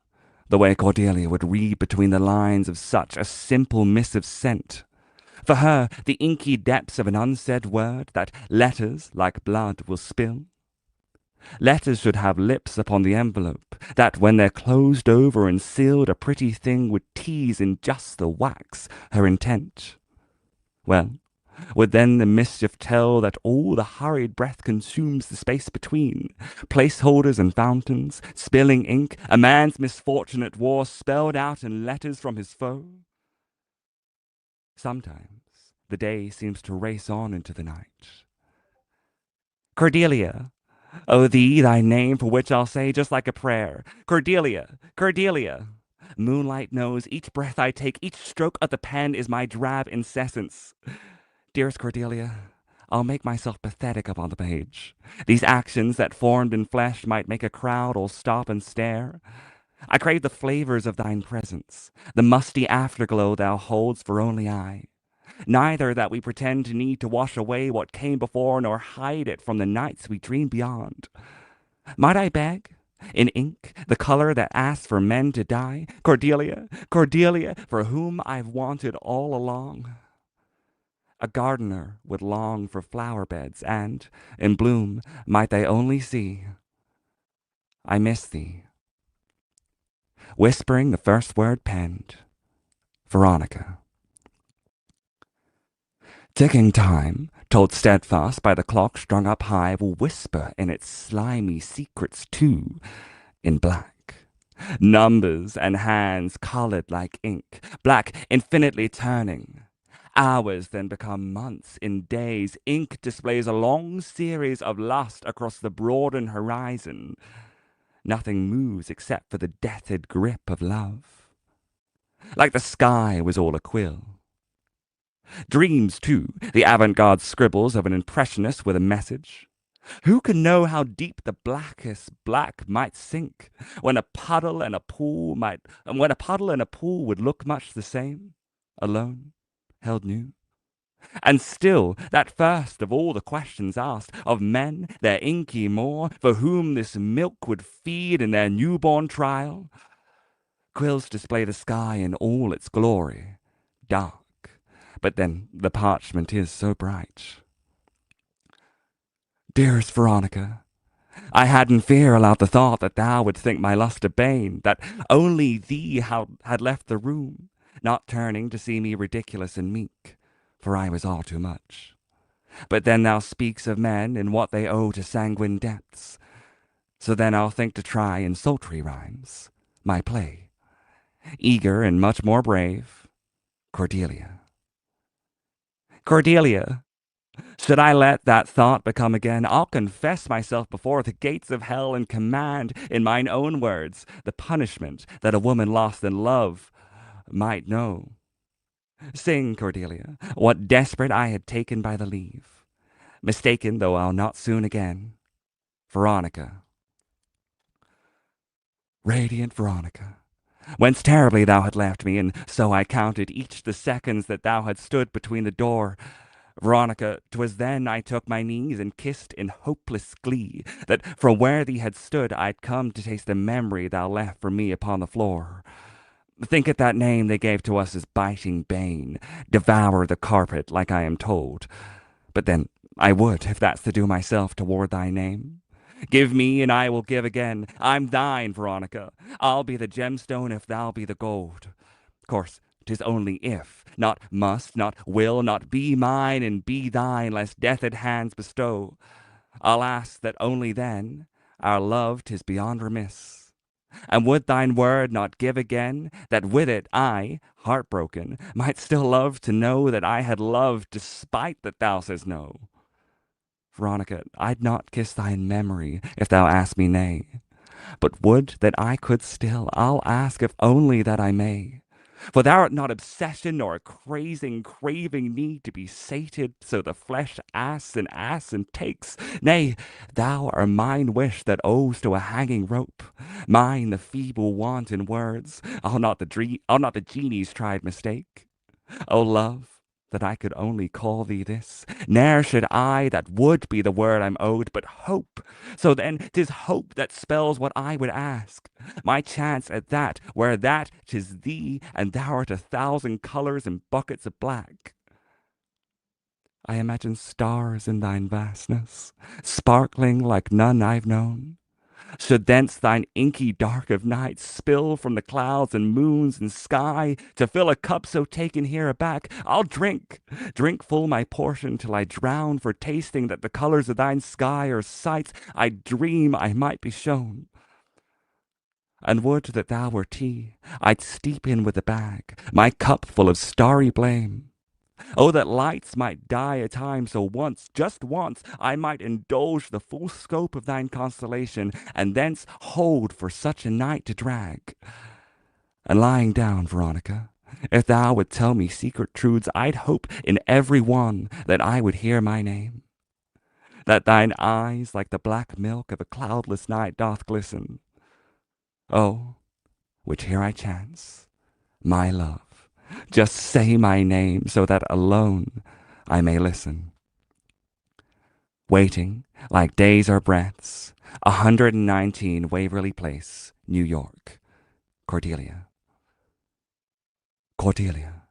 the way Cordelia would read between the lines of such a simple missive sent. For her, the inky depths of an unsaid word that letters like blood will spill. Letters should have lips upon the envelope, that when they're closed over and sealed, a pretty thing would tease in just the wax her intent. Well, would then the mischief tell that all the hurried breath consumes the space between, placeholders and fountains, spilling ink, a man's misfortunate war spelled out in letters from his foe? Sometimes the day seems to race on into the night. Cordelia, oh thee, thy name for which I'll say just like a prayer, Cordelia, Cordelia. Moonlight knows each breath I take, each stroke of the pen is my drab incessance. Dearest Cordelia, I'll make myself pathetic upon the page. These actions that formed in flesh might make a crowd all stop and stare. I crave the flavors of thine presence, the musty afterglow thou holds for only I. Neither that we pretend to need to wash away what came before, nor hide it from the nights we dream beyond. Might I beg, in ink, the color that asks for men to die? Cordelia, Cordelia, for whom I've wanted all along. A gardener would long for flower beds, and, in bloom, might they only see, I miss thee. Whispering the first word penned, Veronica. Ticking time, told steadfast by the clock strung up high, will whisper in its slimy secrets too, in black. Numbers and hands colored like ink, black infinitely turning. Hours then become months in days. Ink displays a long series of lust across the broadened horizon. Nothing moves except for the deathed grip of love. Like the sky was all a quill. Dreams, too, the avant-garde scribbles of an impressionist with a message. Who can know how deep the blackest black might sink, when a puddle and a pool would look much the same, alone, held new? And still, that first of all the questions asked, of men, their inky more, for whom this milk would feed in their newborn trial. Quills display the sky in all its glory, dark, but then the parchment is so bright. Dearest Veronica, I had in fear allowed the thought that thou would think my lust a bane, that only thee had left the room, not turning to see me ridiculous and meek, for I was all too much. But then thou speaks of men and what they owe to sanguine depths. So then I'll think to try in sultry rhymes, my play, eager and much more brave, Cordelia. Cordelia, should I let that thought become again, I'll confess myself before the gates of hell and command, in mine own words, the punishment that a woman lost in love might know. Sing, Cordelia, what desperate I had taken by the leave, mistaken though I'll not soon again. Veronica. Radiant Veronica, whence terribly thou had left me, and so I counted each the seconds that thou had stood between the door. Veronica, 'twas then I took my knees and kissed in hopeless glee, that from where thee had stood I'd come to taste the memory thou left for me upon the floor. Think it that name they gave to us as biting bane, devour the carpet like I am told. But then I would, if that's to do myself toward thy name. Give me, and I will give again. I'm thine, Veronica. I'll be the gemstone if thou be the gold. Course, 'tis only if, not must, not will, not be mine and be thine, lest death at hands bestow. I'll ask that only then our love 'tis beyond remiss. And would thine word not give again, that with it I, heartbroken, might still love to know that I had loved despite that thou says no. Veronica, I'd not kiss thy memory if thou ask me nay, but would that I could still. I'll ask if only that I may. For thou art not obsession nor a craving need to be sated, so the flesh asks and takes. Nay, thou art mine wish that owes to a hanging rope, mine the feeble want in words. I'll not the genie's tried mistake. O love, that I could only call thee this. Ne'er should I that would be the word I'm owed, but hope. So then 'tis hope that spells what I would ask. My chance at that, where that 'tis thee, and thou art 1,000 colors and buckets of black. I imagine stars in thine vastness, sparkling like none I've known. Should thence thine inky dark of night spill from the clouds and moons and sky to fill a cup so taken here aback, I'll drink full my portion till I drown for tasting that the colors of thine sky are sights I dream I might be shown. And would that thou were tea, I'd steep in with a bag, my cup full of starry blame. Oh, that lights might die a time, so once, just once, I might indulge the full scope of thine constellation, and thence hold for such a night to drag. And lying down, Veronica, if thou would tell me secret truths, I'd hope in every one that I would hear my name. That thine eyes, like the black milk of a cloudless night, doth glisten. Oh, which here I chance, my love. Just say my name so that alone I may listen. Waiting, like days or breaths, 119 Waverly Place, New York. Cordelia. Cordelia.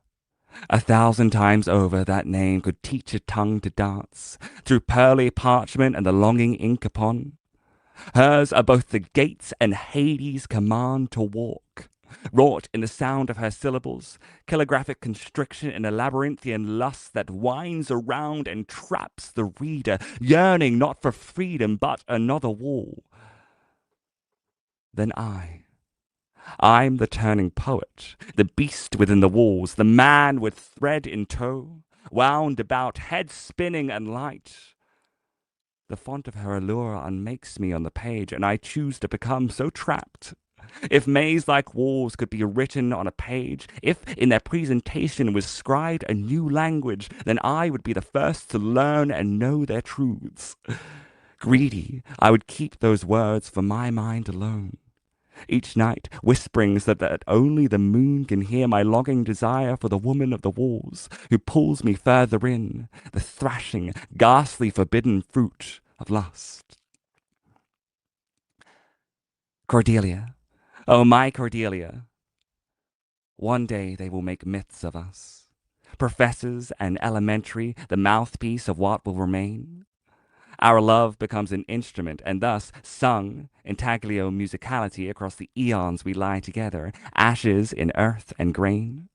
1,000 times over that name could teach a tongue to dance, through pearly parchment and the longing ink upon. Hers are both the gates and Hades' command to walk. Wrought in the sound of her syllables, calligraphic constriction in a labyrinthian lust that winds around and traps the reader, yearning not for freedom but another wall. Then I'm the turning poet, the beast within the walls, the man with thread in tow, wound about, head spinning and light. The font of her allure unmakes me on the page, and I choose to become so trapped. If maze-like walls could be written on a page, if in their presentation was scribed a new language, then I would be the first to learn and know their truths. Greedy, I would keep those words for my mind alone. Each night, whisperings that only the moon can hear my longing desire for the woman of the walls, who pulls me further in, the thrashing, ghastly, forbidden fruit of lust. Cordelia, oh my Cordelia, one day they will make myths of us, professors and elementary, the mouthpiece of what will remain. Our love becomes an instrument, and thus sung, intaglio musicality across the eons we lie together, ashes in earth and grain.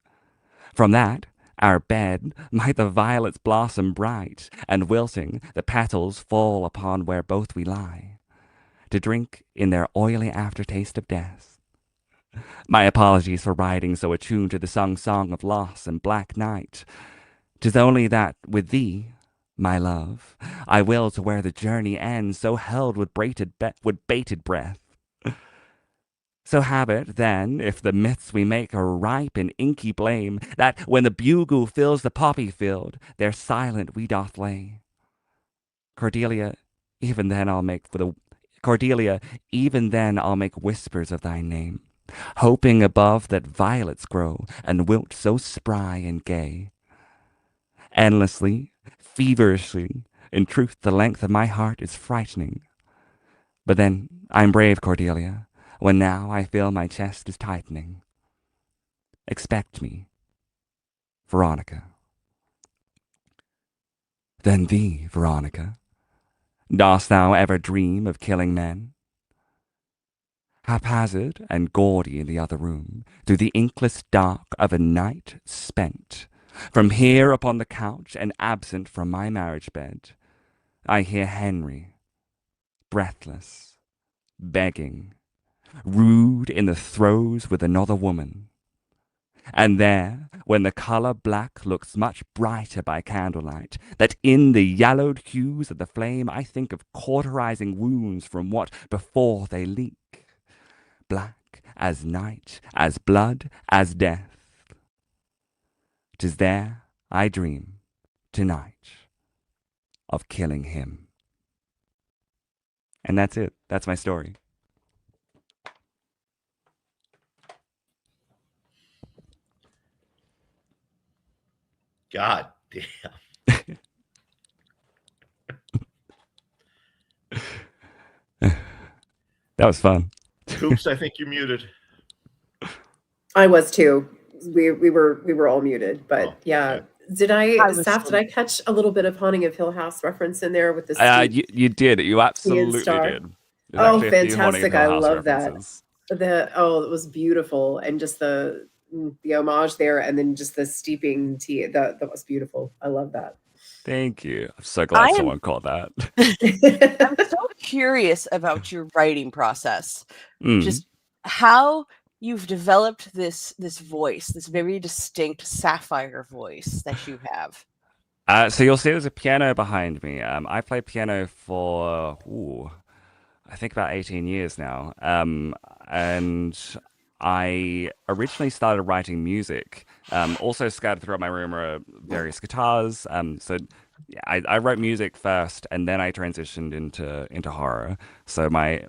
From that, our bed, might the violets blossom bright, and wilting, the petals fall upon where both we lie, to drink in their oily aftertaste of death. My apologies for writing so attuned to the sung song of loss and black night. 'Tis only that with thee, my love, I will to where the journey ends, so held with bated breath. So have it, then, if the myths we make are ripe in inky blame, that when the bugle fills the poppy field, there silent we doth lay. Cordelia, even then I'll make whispers of thy name, hoping above that violets grow and wilt so spry and gay. Endlessly, feverishly, in truth, the length of my heart is frightening. But then I'm brave, Cordelia, when now I feel my chest is tightening. Expect me, Veronica. Then thee, Veronica, dost thou ever dream of killing men? Haphazard and gaudy in the other room, through the inkless dark of a night spent, from here upon the couch and absent from my marriage bed, I hear Henry, breathless, begging, rude in the throes with another woman. And there, when the colour black looks much brighter by candlelight, that in the yellowed hues of the flame I think of cauterizing wounds from what before they leak, black as night, as blood, as death. 'Tis there I dream, tonight, of killing him. And that's it. That's my story. God damn. That was fun. Coops, I think you're muted. I was too. We were all muted, but Oh, yeah. okay. Did I, was Saf, so did I catch a little bit of Haunting of Hill House reference in there with the You did. You absolutely star? did. There's Oh, actually a few Haunting of fantastic. Hill I House love that. references. It was beautiful. And just the homage there, and then just the steeping tea. That was beautiful. I love that. Thank you. I'm so glad I am- someone caught that. I'm so curious about your writing process. Mm. Just how you've developed this voice, this very distinct sapphire voice that you have. So you'll see there's a piano behind me. I play piano for I think about 18 years now. And I originally started writing music. Also scattered throughout my room are various guitars. So yeah, I wrote music first, and then I transitioned into horror. So my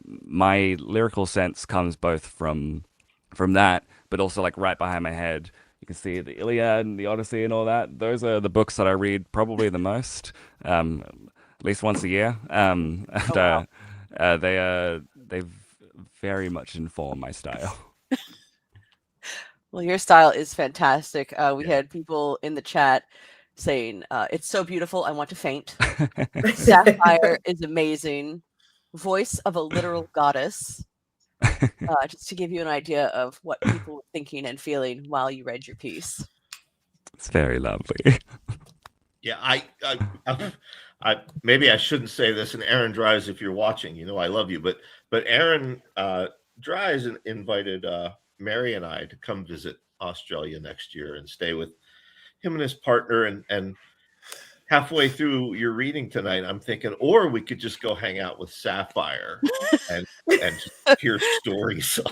lyrical sense comes both from that, but also like right behind my head. You can see the Iliad and the Odyssey and all that. Those are the books that I read probably the most, at least once a year. And Oh, wow. they very much inform my style. Well, your style is fantastic. We Yeah. had people in the chat saying, it's so beautiful, I want to faint. Sapphire is amazing. Voice of a literal goddess. Just to give you an idea of what people were thinking and feeling while you read your piece. It's very lovely. Yeah, I maybe I shouldn't say this, and Aaron Dries, if you're watching, you know I love you, but Aaron Dries invited Mary and I to come visit Australia next year and stay with him and his partner. And halfway through your reading tonight, I'm thinking, or we could just go hang out with Sapphire and just hear stories. So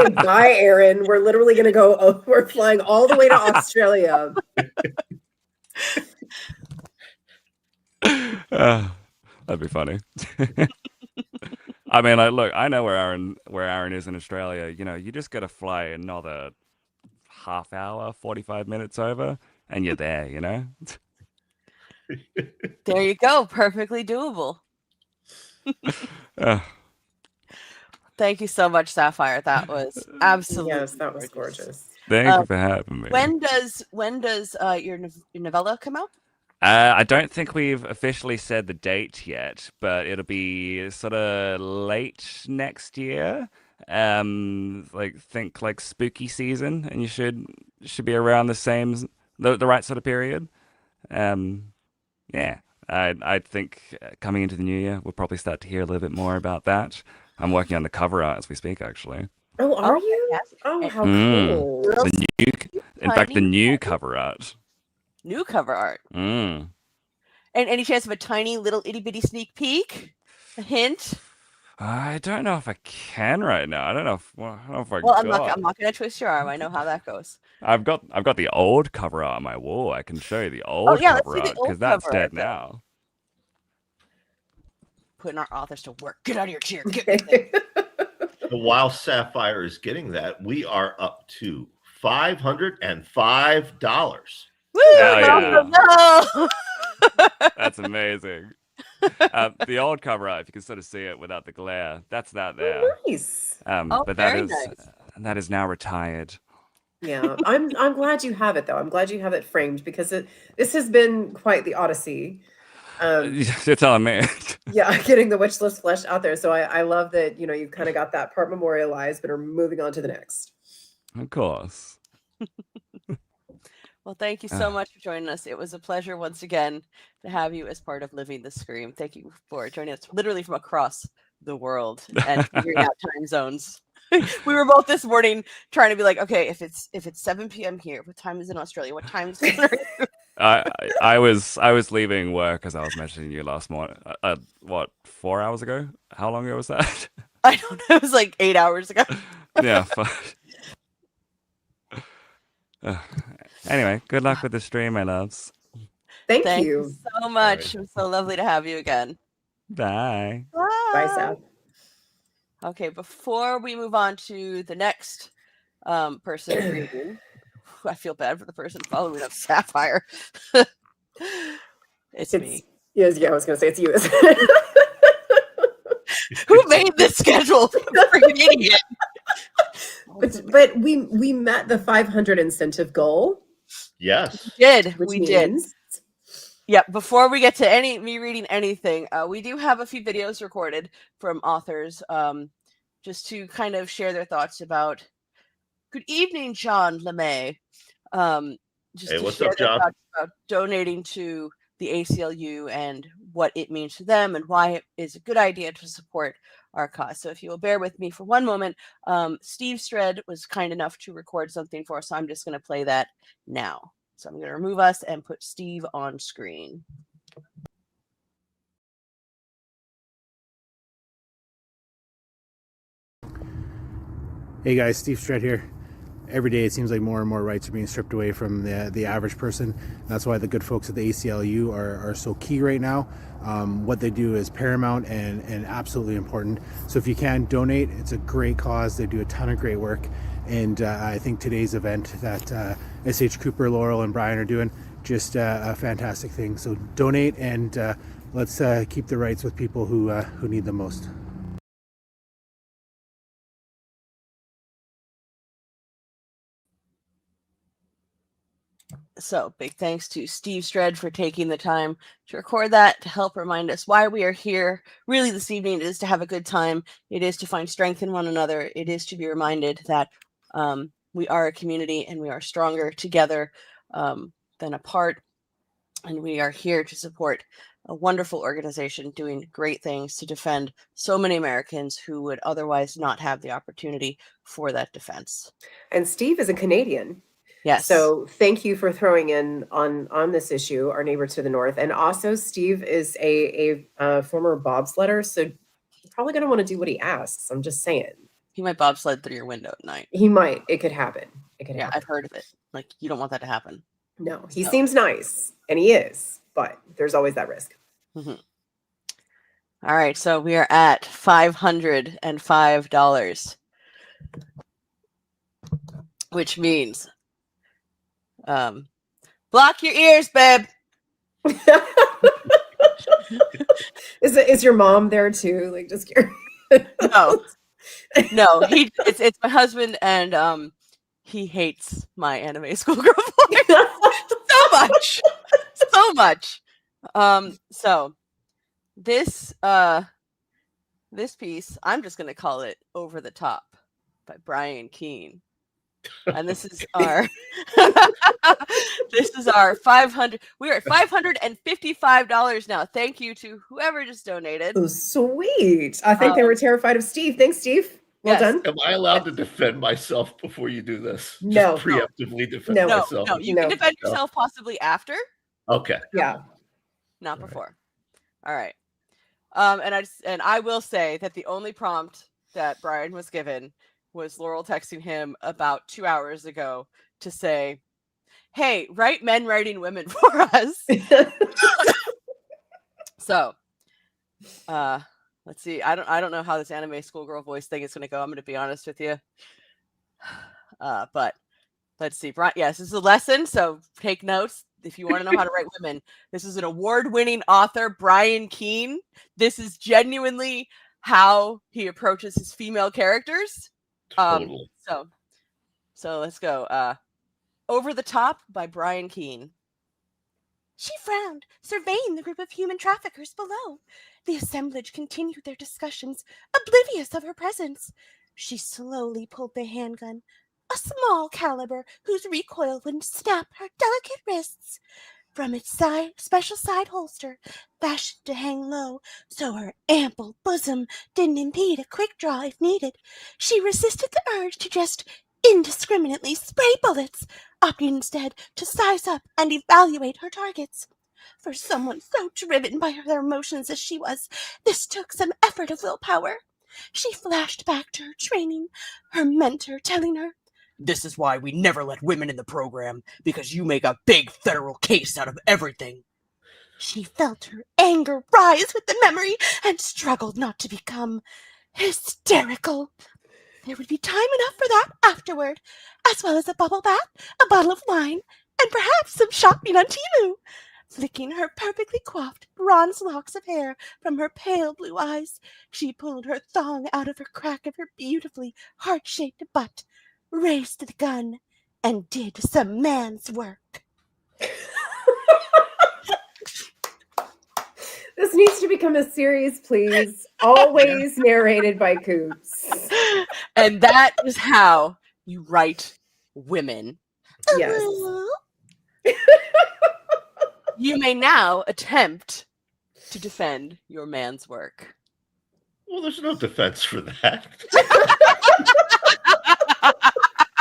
bye, Aaron. We're literally going to go. Oh, we're flying all the way to Australia. That'd be funny. I mean, like, look, I know where Aaron is in Australia. You know, you just got to fly another half hour, 45 minutes over, and you're there. You know. There you go. Perfectly doable. Thank you so much, Sapphire. That was absolutely Yes, that was gorgeous. Thank you for having me. When does your novella come out? I don't think we've officially said the date yet, but it'll be sort of late next year. Think like spooky season, and you should be around the right sort of period. Yeah, I think coming into the new year, we'll probably start to hear a little bit more about that. I'm working on the cover art as we speak, actually. Oh, are you? Yes. Oh, how Mm. cool. In fact, the new cover art. New cover art. Mm. And any chance of a tiny little itty bitty sneak peek? A hint? I don't know if I can right now. I don't know if I Well, got. I'm not gonna twist your arm. I know how that goes. I've got the old cover art on my wall. I can show you the old yeah, let's cover see the art old because that's cover dead art, then. now. Putting our authors to work. Get out of your chair. Get me there. While Sapphire is getting that, we are up to $505. Woo! Hell No! That's amazing. The old cover art, if you can sort of see it without the glare, that's that there. Nice. But that very is nice. that is now retired. Yeah, I'm glad you have it though. I'm glad you have it framed because this has been quite the odyssey. You're telling me. Yeah, getting the wish list fleshed out there. So I love that you've kind of got that part memorialized, but are moving on to the next. Of course. Well, thank you so much for joining us. It was a pleasure once again to have you as part of Living the Scream. Thank you for joining us literally from across the world and figuring out time zones. We were both this morning trying to be like, okay, if it's 7 p.m. here, what time is it in Australia? What time is it? I was leaving work as I was mentioning you last morning. 4 hours ago? How long ago was that? I don't know. It was like 8 hours ago. Yeah. Anyway, good luck with the stream, my loves. Thank you you so much. It was so lovely to have you again. Bye. Bye, Seth. Okay, before we move on to the next person reading, I feel bad for the person following up Sapphire. It's me. Yes, yeah, I was going to say it's you. Who made this schedule? Freaking idiot. But we met the 500 incentive goal. Yes. We did. Which We did. means Yeah, before we get to me reading anything, we do have a few videos recorded from authors, just to kind of share their thoughts about. Good evening, John LeMay. Just Hey, to what's share up, their John? thoughts about donating to the ACLU and what it means to them and why it is a good idea to support our cause. So if you will bear with me for one moment, Steve Stred was kind enough to record something for us, so I'm just going to play that now. So I'm going to remove us and put Steve on screen. Hey guys, Steve Stret here. Every day it seems like more and more rights are being stripped away from the average person. That's why the good folks at the ACLU are so key right now. What they do is paramount and absolutely important. So if you can donate, it's a great cause. They do a ton of great work. And I think today's event that S.H. Cooper, Laurel, and Brian are doing, just a fantastic thing. So donate and let's keep the rights with people who need them most. So big thanks to Steve Stred for taking the time to record that to help remind us why we are here. Really this evening is to have a good time. It is to find strength in one another. It is to be reminded that we are a community and we are stronger together than apart. And we are here to support a wonderful organization doing great things to defend so many Americans who would otherwise not have the opportunity for that defense. And Steve is a Canadian. Yes. So thank you for throwing in on this issue, our neighbor to the north. And also Steve is a former bobsledder, so you're probably going to want to do what he asks. I'm just saying. He might bobsled through your window at night. He might. It could happen. It could happen. I've heard of it. Like, you don't want that to happen. No, he seems nice, and he is, but there's always that risk. Mm-hmm. All right, so we are at $505, which means block your ears, babe. Is your mom there too? Like, just curious. No, it's my husband, and he hates my anime schoolgirl voice so much. So this piece, I'm just gonna call it "Over the Top" by Brian Keene, and this is our this is our 500. We're at $555 now. Thank you to whoever just donated. Oh, sweet! I think they were terrified of Steve. Thanks, Steve. Well done. Am I allowed to defend myself before you do this? No. Just preemptively defend myself. No, you can defend yourself possibly after. Okay. Yeah. Not before. All right. And I will say that the only prompt that Brian was given was Laurel texting him about 2 hours ago to say, "Hey, write men writing women for us." So, let's see. I don't know how this anime schoolgirl voice thing is going to go. I'm going to be honest with you. But let's see. Brian, yes, this is a lesson, so take notes. If you want to know how to write women, this is an award-winning author, Brian Keene. This is genuinely how he approaches his female characters. Totally. So let's go. Over the Top by Brian Keene. She frowned, surveying the group of human traffickers below. The assemblage continued their discussions, oblivious of her presence. She slowly pulled the handgun, a small caliber whose recoil would snap her delicate wrists, from its special side holster, fashioned to hang low so her ample bosom didn't impede a quick draw if needed. She resisted the urge to just indiscriminately spray bullets, opting instead to size up and evaluate her targets. For someone so driven by their emotions as she was, this took some effort of willpower. She flashed back to her training, her mentor telling her, "This is why we never let women in the program, because you make a big federal case out of everything." She felt her anger rise with the memory and struggled not to become hysterical. There would be time enough for that afterward, as well as a bubble bath, a bottle of wine, and perhaps some shopping on Temu. Flicking her perfectly coiffed bronze locks of hair from her pale blue eyes, she pulled her thong out of her crack of her beautifully heart-shaped butt, raised the gun, and did some man's work. This needs to become a series, please. Always narrated by Coops. And that is how you write women. Yes. You may now attempt to defend your man's work. Well, there's no defense for that.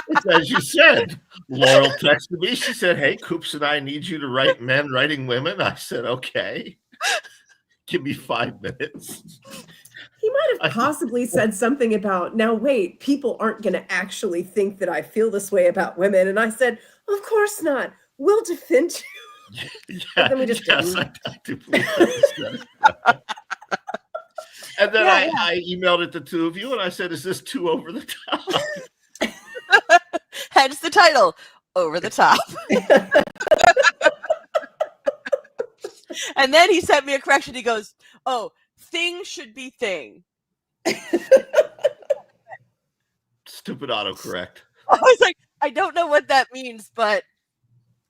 It's as you said. Laurel texted me. She said, "Hey, Coops and I need you to write men writing women." I said, "Okay. Give me 5 minutes." He might have possibly said something about, now wait, people aren't going to actually think that I feel this way about women. And I said, of course not. We'll defend you. Yeah, then we just yes, didn't. I do believe that. And then I emailed it to 2 of you, and I said, "Is this too over the top?" Hence the title, Over the Top. And then he sent me a correction. He goes, "Oh, thing should be thing." Stupid autocorrect. I was like, I don't know what that means, but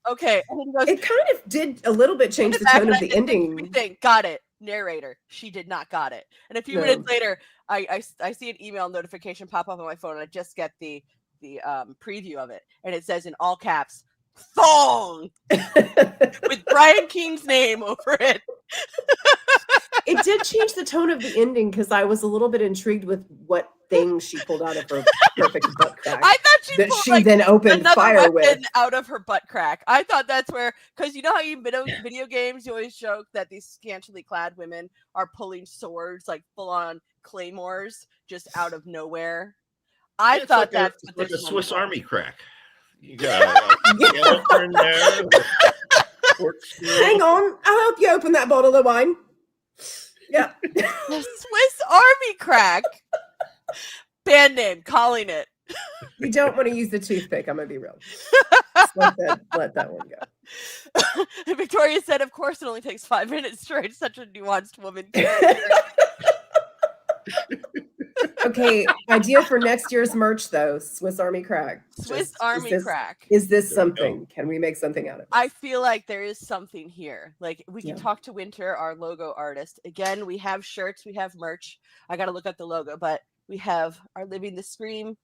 okay. And he goes, It kind of did a little bit change the tone of the ending. Got it. Narrator. She did not got it. And a few minutes later, I see an email notification pop up on my phone, and I just get the preview of it, and it says in all caps, "Thong," with Brian Keene's name over it. It did change the tone of the ending because I was a little bit intrigued with what thing she pulled out of her perfect butt crack. I thought she pulled, then opened another fire weapon with out of her butt crack. I thought that's where, because you know how you video games, you always joke that these scantily clad women are pulling swords, like full on claymores, just out of nowhere. I thought that's like a Swiss Army crack. You got a in there. Hang on, I'll help you open that bottle of wine. Yeah. The Swiss Army crack. Band name, calling it. You don't want to use the toothpick, I'm gonna be real. Let that one go. Victoria said, "Of course it only takes 5 minutes to write such a nuanced woman character." Okay, idea for next year's merch though, Swiss Army crack. Swiss Army crack. Is this something? Can we make something out of it? I feel like there is something here. Like we can talk to Winter, our logo artist. Again, we have shirts, we have merch. I got to look up the logo, but we have our Living the Scream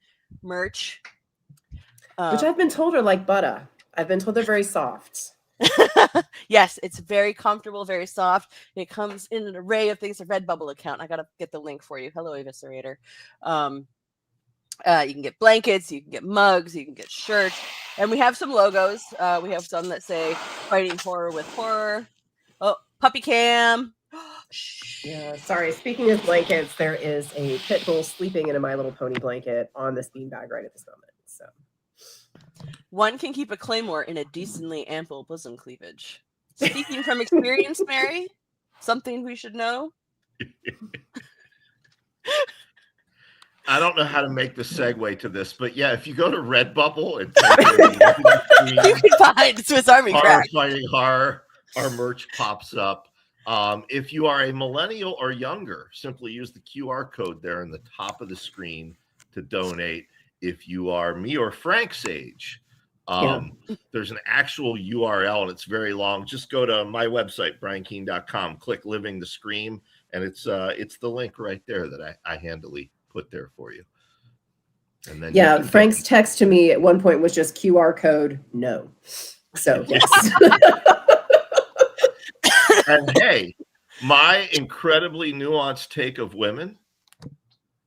merch. Which I've been told are like butter. I've been told they're very soft. Yes, it's very comfortable, very soft. It comes in an array of things. A Redbubble account. I gotta get the link for you. Hello, Eviscerator. You can get blankets, you can get mugs, you can get shirts, and we have some logos. We have some that say "Fighting Horror with Horror." Oh, Puppy Cam. Yeah, sorry. Speaking of blankets, there is a pit bull sleeping in a My Little Pony blanket on this beanbag right at this moment. So. One can keep a claymore in a decently ample bosom cleavage. Speaking from experience, Mary, something we should know. I don't know how to make the segue to this, but yeah, if you go to Redbubble and type in you can find Swiss Army crack. Fighting Horror, our merch pops up. If you are a millennial or younger, simply use the QR code there in the top of the screen to donate. If you are me or Frank's age, there's an actual URL and it's very long. Just go to my website, briankeene.com, click Living the Scream, and it's the link right there that I handily put there for you. And then Frank's text to me at one point was just QR code no. So yes. And hey, my incredibly nuanced take of women,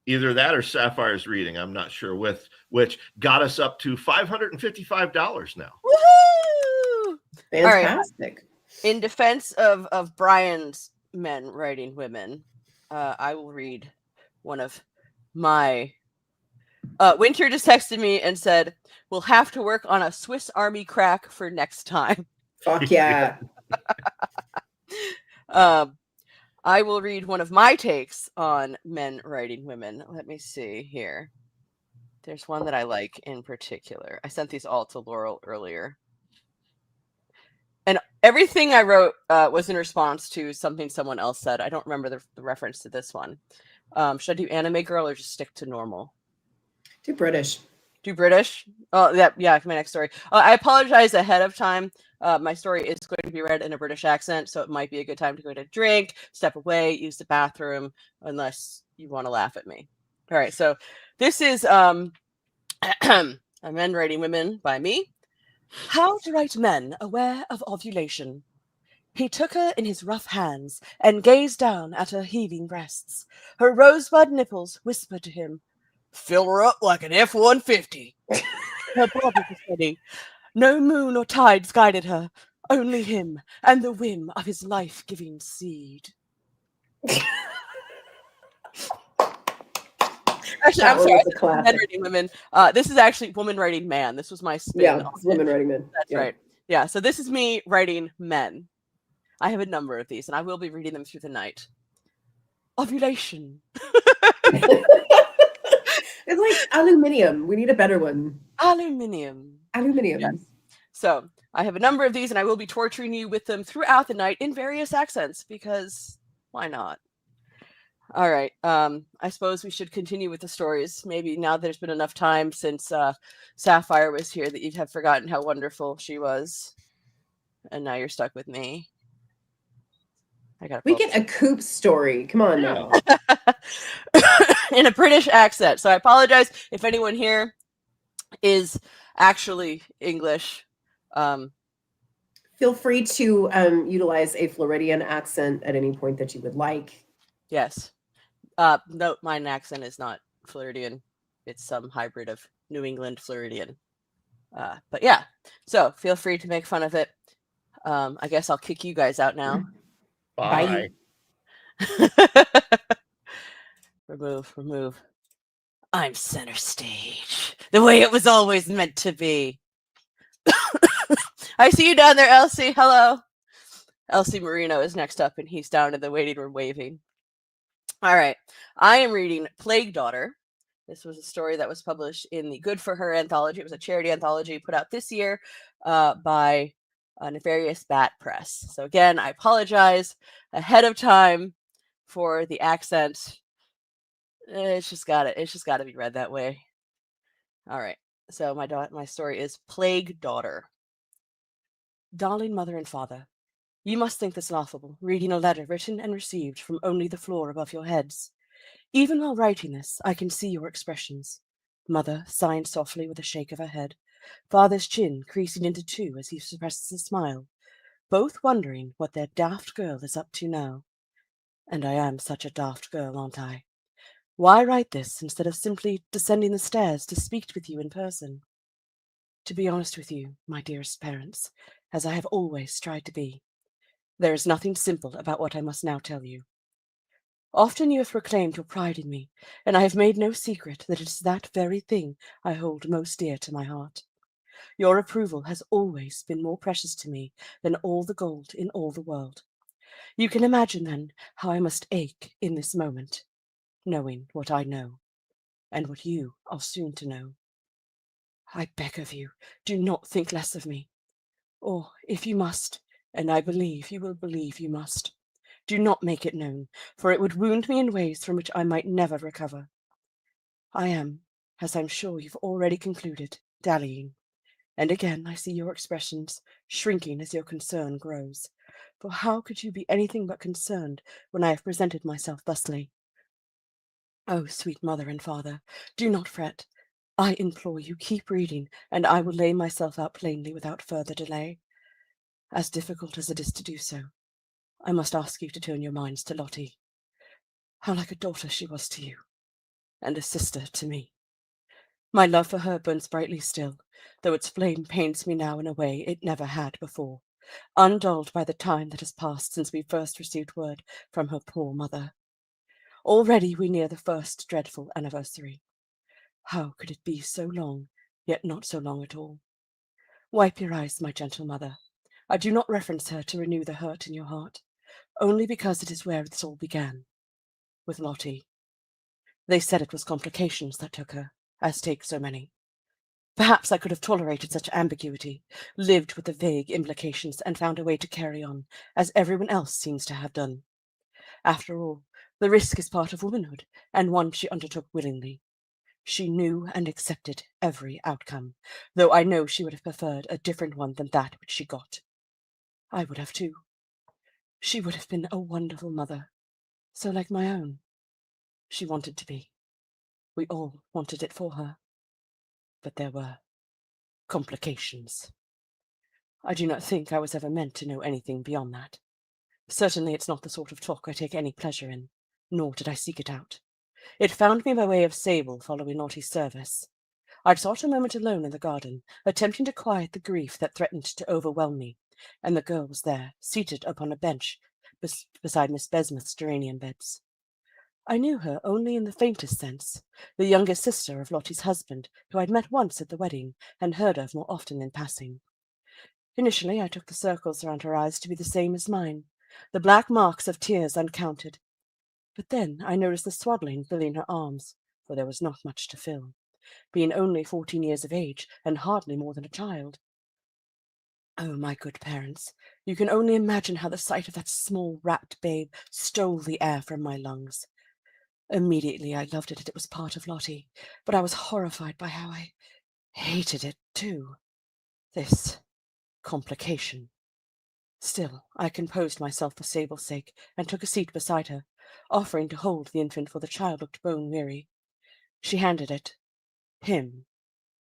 either that or Sapphire's reading, I'm not sure which got us up to $555 now. Woohoo! Fantastic. Right. In defense of Brian's men writing women, I will read one of my Winter just texted me and said, "We'll have to work on a Swiss Army crack for next time." Fuck yeah. I will read one of my takes on men writing women. Let me see here. There's one that I like in particular. I sent these all to Laurel earlier. And everything I wrote was in response to something someone else said. I don't remember the reference to this one. Should I do anime girl or just stick to normal? Do British. Do British? Oh, yeah, my next story. I apologize ahead of time. My story is going to be read in a British accent, so it might be a good time to go to drink, step away, use the bathroom, unless you want to laugh at me. All right, so this is A Men Writing Women by me. How to write men aware of ovulation. He took her in his rough hands and gazed down at her heaving breasts. Her rosebud nipples whispered to him, "Fill her up like an F-150. Her body was steady. No moon or tides guided her, only him and the whim of his life-giving seed. Actually, That I'm one sorry. was a Men classic. Writing Women. This is actually Woman Writing Man. This was my spin. Yeah, on it's it. women writing men. That's Yeah. right. Yeah, so this is me writing men. I have a number of these, and I will be reading them through the night. Ovulation. It's like aluminium. We need a better one. Aluminium. Aluminium. Yes. So I have a number of these, and I will be torturing you with them throughout the night in various accents, because why not? All right. I suppose we should continue with the stories. Maybe now there's been enough time since Sapphire was here that you'd have forgotten how wonderful she was. And now you're stuck with me. I gotta We pull get a Coop story. Come on now. in a British accent. So I apologize if anyone here is actually English. Feel free to utilize a Floridian accent at any point that you would like. Yes. No, my accent is not Floridian. It's some hybrid of New England Floridian. But yeah, so feel free to make fun of it. I guess I'll kick you guys out now. Bye. Remove. I'm center stage, the way it was always meant to be. I see you down there, Elsie. Hello. Elsie Marino is next up, and he's down in the waiting room waving. All right. I am reading Plague Daughter. This was a story that was published in the Good for Her anthology. It was a charity anthology put out this year by Nefarious Bat Press. So again, I apologize ahead of time for the accent. It's just got to be read that way. All right. So my story is Plague Daughter. Darling mother and father, you must think this laughable, reading a letter written and received from only the floor above your heads. Even while writing this, I can see your expressions. Mother sighing softly with a shake of her head, father's chin creasing into two as he suppresses a smile, both wondering what their daft girl is up to now. And I am such a daft girl, aren't I? Why write this instead of simply descending the stairs to speak with you in person? To be honest with you, my dearest parents, as I have always tried to be, there is nothing simple about what I must now tell you. Often you have proclaimed your pride in me, and I have made no secret that it is that very thing I hold most dear to my heart. Your approval has always been more precious to me than all the gold in all the world. You can imagine, then, how I must ache in this moment, knowing what I know, and what you are soon to know. I beg of you, do not think less of me. Or, if you must, and I believe you will believe you must, do not make it known, for it would wound me in ways from which I might never recover. I am, as I'm sure you've already concluded, dallying, and again I see your expressions shrinking as your concern grows. For how could you be anything but concerned when I have presented myself thusly? Oh, sweet mother and father, do not fret. I implore you, keep reading, and I will lay myself out plainly without further delay. As difficult as it is to do so, I must ask you to turn your minds to Lottie. How like a daughter she was to you, and a sister to me. My love for her burns brightly still, though its flame pains me now in a way it never had before, undulled by the time that has passed since we first received word from her poor mother. Already we near the first dreadful anniversary. How could it be so long, yet not so long at all? Wipe your eyes, my gentle mother. I do not reference her to renew the hurt in your heart, only because it is where this all began, with Lottie. They said it was complications that took her, as take so many. Perhaps I could have tolerated such ambiguity, lived with the vague implications, and found a way to carry on, as everyone else seems to have done. After all, the risk is part of womanhood, and one she undertook willingly. She knew and accepted every outcome, though I know she would have preferred a different one than that which she got. I would have too. She would have been a wonderful mother, so like my own. She wanted to be. We all wanted it for her. But there were complications. I do not think I was ever meant to know anything beyond that. Certainly it's not the sort of talk I take any pleasure in, nor did I seek it out. It found me by way of Sable following Lottie's service. I'd sought a moment alone in the garden, attempting to quiet the grief that threatened to overwhelm me, and the girl was there, seated upon a bench beside Miss Besmith's geranium beds. I knew her only in the faintest sense, the youngest sister of Lottie's husband, who I'd met once at the wedding and heard of more often in passing. Initially, I took the circles around her eyes to be the same as mine, the black marks of tears uncounted. But then I noticed the swaddling filling her arms, for there was not much to fill, being only 14 years of age and hardly more than a child. Oh, my good parents, you can only imagine how the sight of that small wrapped babe stole the air from my lungs. Immediately I loved it as it was part of Lottie, but I was horrified by how I hated it too. This complication. Still, I composed myself for Sable's sake and took a seat beside her, offering to hold the infant, for the child looked bone-weary. She handed him,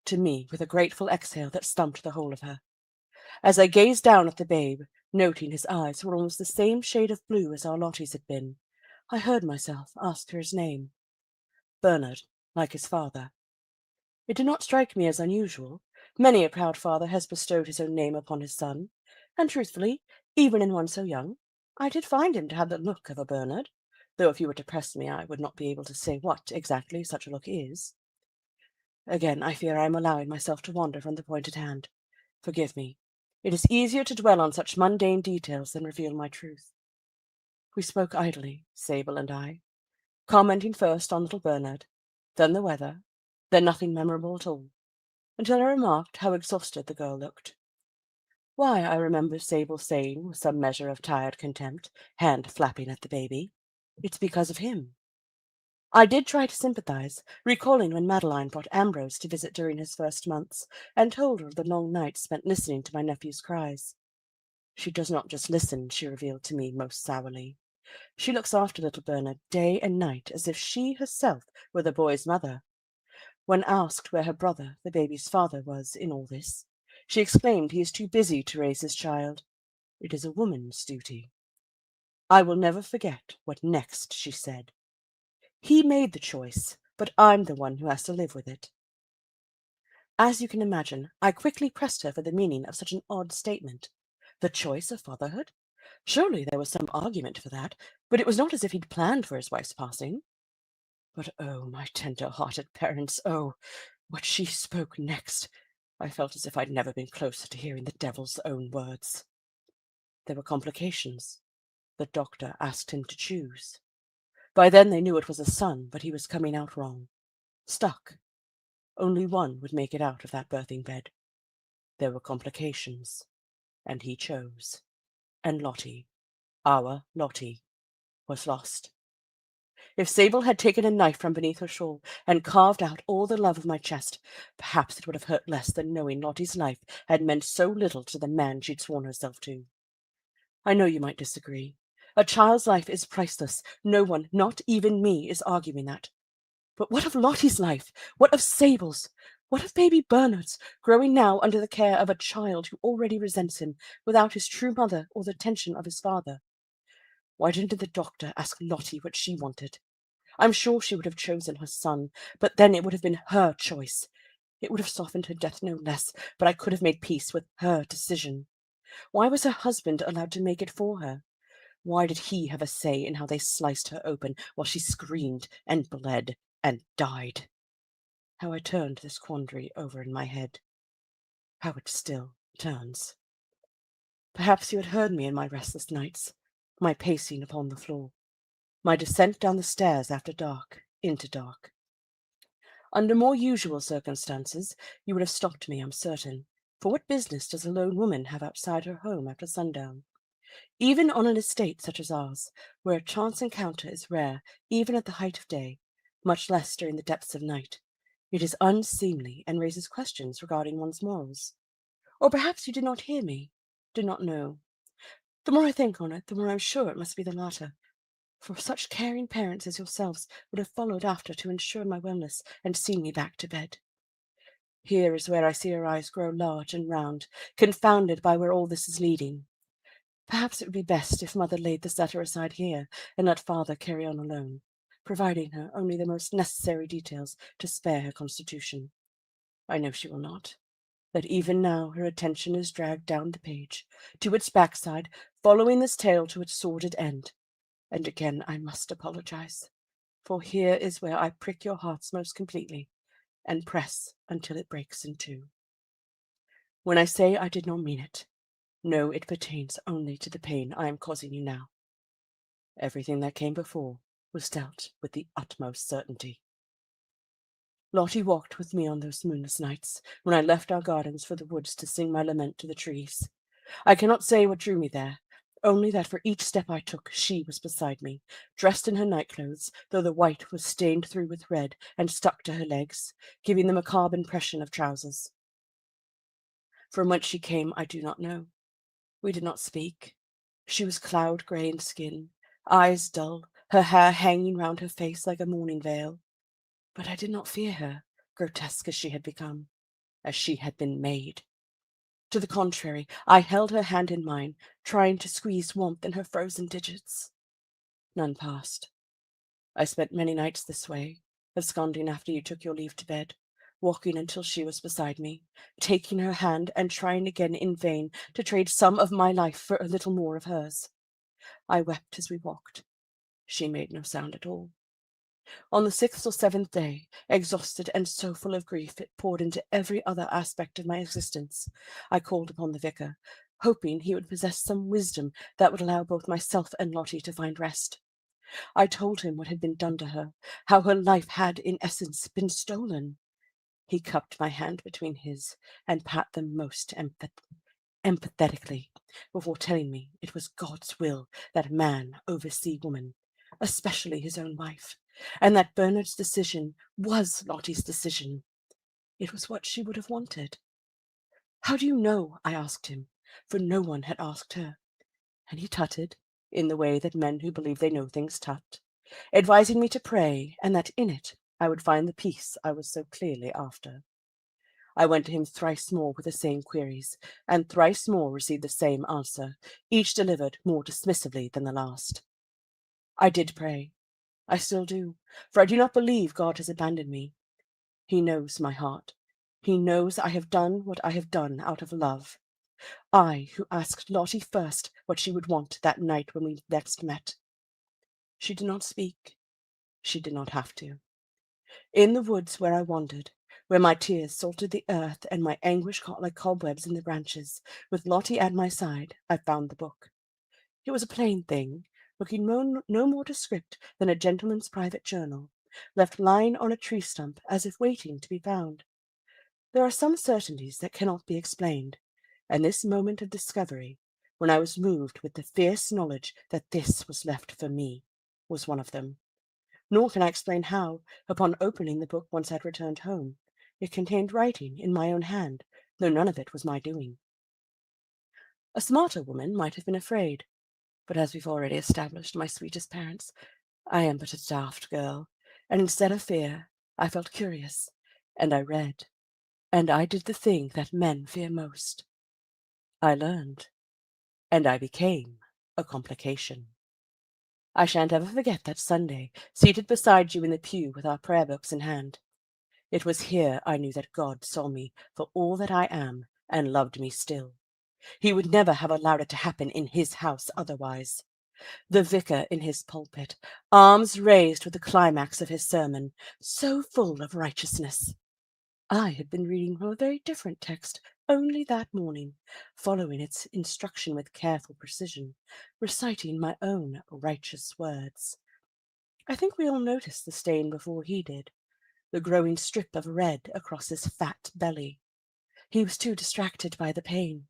to me with a grateful exhale that stumped the whole of her. As I gazed down at the babe, noting his eyes were almost the same shade of blue as our Lottie's had been, I heard myself ask her his name. Bernard, like his father. It did not strike me as unusual. Many a proud father has bestowed his own name upon his son, and truthfully, even in one so young, I did find him to have the look of a Bernard, though if you were to press me, I would not be able to say what exactly such a look is. Again, I fear I am allowing myself to wander from the point at hand. Forgive me. It is easier to dwell on such mundane details than reveal my truth. We spoke idly, Sable and I, commenting first on little Bernard, then the weather, then nothing memorable at all, until I remarked how exhausted the girl looked. Why, I remember Sable saying, with some measure of tired contempt, hand flapping at the baby, it's because of him. I did try to sympathize, recalling when Madeline brought Ambrose to visit during his first months, and told her of the long nights spent listening to my nephew's cries. She does not just listen, she revealed to me most sourly. She looks after little Bernard day and night as if she herself were the boy's mother. When asked where her brother, the baby's father, was in all this, she exclaimed he is too busy to raise his child. It is a woman's duty. I will never forget what next she said. He made the choice, but I'm the one who has to live with it. As you can imagine, I quickly pressed her for the meaning of such an odd statement. The choice of fatherhood? Surely there was some argument for that, but it was not as if he'd planned for his wife's passing. But oh, my tender-hearted parents, oh, what she spoke next! I felt as if I'd never been closer to hearing the devil's own words. There were complications. The doctor asked him to choose. By then they knew it was a son, but he was coming out wrong. Stuck. Only one would make it out of that birthing bed. There were complications, and he chose. And Lottie, our Lottie, was lost. If Sable had taken a knife from beneath her shawl and carved out all the love of my chest, perhaps it would have hurt less than knowing Lottie's life had meant so little to the man she'd sworn herself to. I know you might disagree. A child's life is priceless. No one, not even me, is arguing that. But what of Lottie's life? What of Sable's? What of baby Bernard's, growing now under the care of a child who already resents him, without his true mother or the attention of his father? Why didn't the doctor ask Lottie what she wanted? I'm sure she would have chosen her son, but then it would have been her choice. It would have softened her death no less, but I could have made peace with her decision. Why was her husband allowed to make it for her? Why did he have a say in how they sliced her open while she screamed and bled and died? How I turned this quandary over in my head. How it still turns. Perhaps you had heard me in my restless nights, my pacing upon the floor, my descent down the stairs after dark, into dark. Under more usual circumstances, you would have stopped me, I'm certain, for what business does a lone woman have outside her home after sundown? Even on an estate such as ours, where a chance encounter is rare even at the height of day, much less during the depths of night, It is unseemly and raises questions regarding one's morals. Or perhaps you did not hear me, did not know. The more I think on it, the more I'm sure it must be the latter. For such caring parents as yourselves would have followed after to ensure my wellness and seen me back to bed. Here is where I see her eyes grow large and round, confounded by where all this is leading. Perhaps it would be best if Mother laid this letter aside here and let Father carry on alone, providing her only the most necessary details to spare her constitution. I know she will not, that even now her attention is dragged down the page, to its backside, following this tale to its sordid end. And again I must apologize, for here is where I prick your hearts most completely, and press until it breaks in two. When I say I did not mean it, no, it pertains only to the pain I am causing you now. Everything that came before was dealt with the utmost certainty. Lottie walked with me on those moonless nights, when I left our gardens for the woods to sing my lament to the trees. I cannot say what drew me there, only that for each step I took, she was beside me, dressed in her nightclothes, though the white was stained through with red and stuck to her legs, giving the macabre impression of trousers. From whence she came, I do not know. We did not speak. She was cloud-grey in skin, eyes dull, her hair hanging round her face like a mourning veil. But I did not fear her, grotesque as she had become, as she had been made. To the contrary, I held her hand in mine, trying to squeeze warmth in her frozen digits. None passed. I spent many nights this way, absconding after you took your leave to bed, walking until she was beside me, taking her hand and trying again in vain to trade some of my life for a little more of hers. I wept as we walked. She made no sound at all. On the 6th or 7th day, exhausted and so full of grief it poured into every other aspect of my existence, I called upon the vicar, hoping he would possess some wisdom that would allow both myself and Lottie to find rest. I told him what had been done to her, how her life had, in essence, been stolen. He cupped my hand between his and pat them most empathetically before telling me it was God's will that man oversee woman, especially his own wife, and that Bernard's decision was Lottie's decision. It was what she would have wanted. How do you know? I asked him, for no one had asked her. And he tutted, in the way that men who believe they know things tut, advising me to pray, and that in it I would find the peace I was so clearly after. I went to him thrice more with the same queries, and thrice more received the same answer, each delivered more dismissively than the last. I did pray. I still do, for I do not believe God has abandoned me. He knows my heart. He knows I have done what I have done out of love. I, who asked Lottie first what she would want that night when we next met. She did not speak. She did not have to. In the woods where I wandered, where my tears salted the earth and my anguish caught like cobwebs in the branches, with Lottie at my side, I found the book. It was a plain thing, looking no more descript than a gentleman's private journal, left lying on a tree stump as if waiting to be found. There are some certainties that cannot be explained, and this moment of discovery, when I was moved with the fierce knowledge that this was left for me, was one of them. Nor can I explain how, upon opening the book once I'd returned home, it contained writing in my own hand, though none of it was my doing. A smarter woman might have been afraid, but as we've already established, my sweetest parents, I am but a daft girl, and instead of fear, I felt curious, and I read, and I did the thing that men fear most. I learned, and I became a complication. I shan't ever forget that Sunday, seated beside you in the pew with our prayer books in hand. It was here I knew that God saw me for all that I am and loved me still. He would never have allowed it to happen in his house otherwise. The vicar in his pulpit, arms raised with the climax of his sermon, so full of righteousness. I had been reading from a very different text only that morning, following its instruction with careful precision, reciting my own righteous words. I think we all noticed the stain before he did, the growing strip of red across his fat belly. He was too distracted by the pain.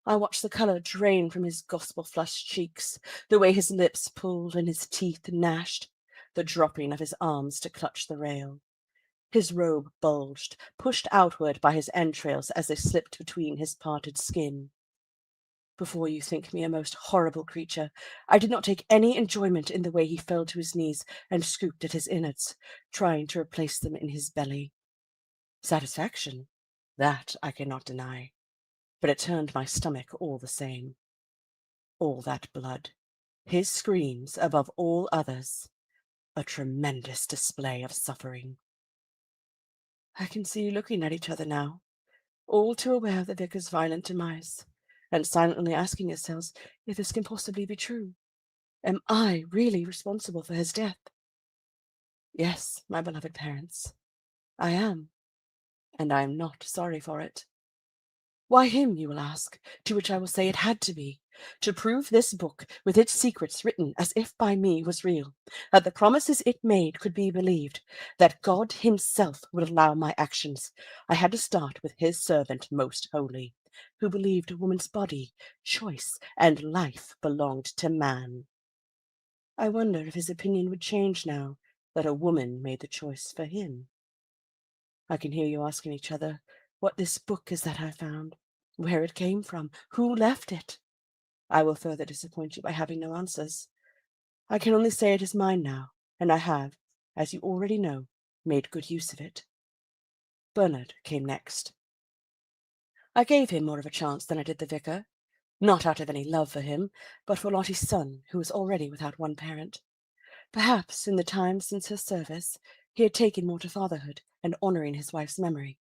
I watched the colour drain from his gospel-flushed cheeks, the way his lips pulled and his teeth gnashed, the dropping of his arms to clutch the rail. His robe bulged, pushed outward by his entrails as they slipped between his parted skin. Before you think me a most horrible creature, I did not take any enjoyment in the way he fell to his knees and scooped at his innards, trying to replace them in his belly. Satisfaction? That I cannot deny, but it turned my stomach all the same. All that blood, his screams above all others, a tremendous display of suffering. I can see you looking at each other now, all too aware of the vicar's violent demise, and silently asking yourselves if this can possibly be true. Am I really responsible for his death? Yes, my beloved parents, I am, and I am not sorry for it. Why him, you will ask, to which I will say it had to be, to prove this book, with its secrets written as if by me, was real, that the promises it made could be believed, that God himself would allow my actions. I had to start with his servant most holy, who believed a woman's body, choice, and life belonged to man. I wonder if his opinion would change now that a woman made the choice for him. I can hear you asking each other what this book is that I found, where it came from, who left it. I will further disappoint you by having no answers. I can only say it is mine now, and I have, as you already know, made good use of it. Bernard came next. I gave him more of a chance than I did the vicar, not out of any love for him, but for Lottie's son, who was already without one parent. Perhaps, in the time since her service, he had taken more to fatherhood and honouring his wife's memory.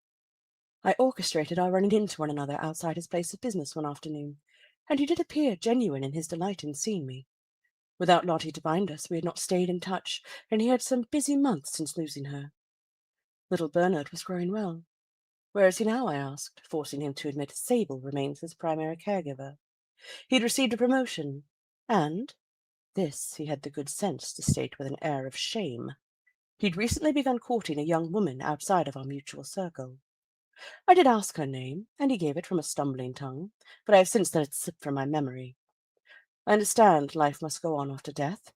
I orchestrated our running into one another outside his place of business one afternoon, and he did appear genuine in his delight in seeing me. Without Lottie to bind us, we had not stayed in touch, and he had some busy months since losing her. Little Bernard was growing well. Where is he now, I asked, forcing him to admit Sable remains his primary caregiver. He'd received a promotion, and, this he had the good sense to state with an air of shame, he'd recently begun courting a young woman outside of our mutual circle. I did ask her name, and he gave it from a stumbling tongue, but I have since let it slip from my memory. I understand life must go on after death.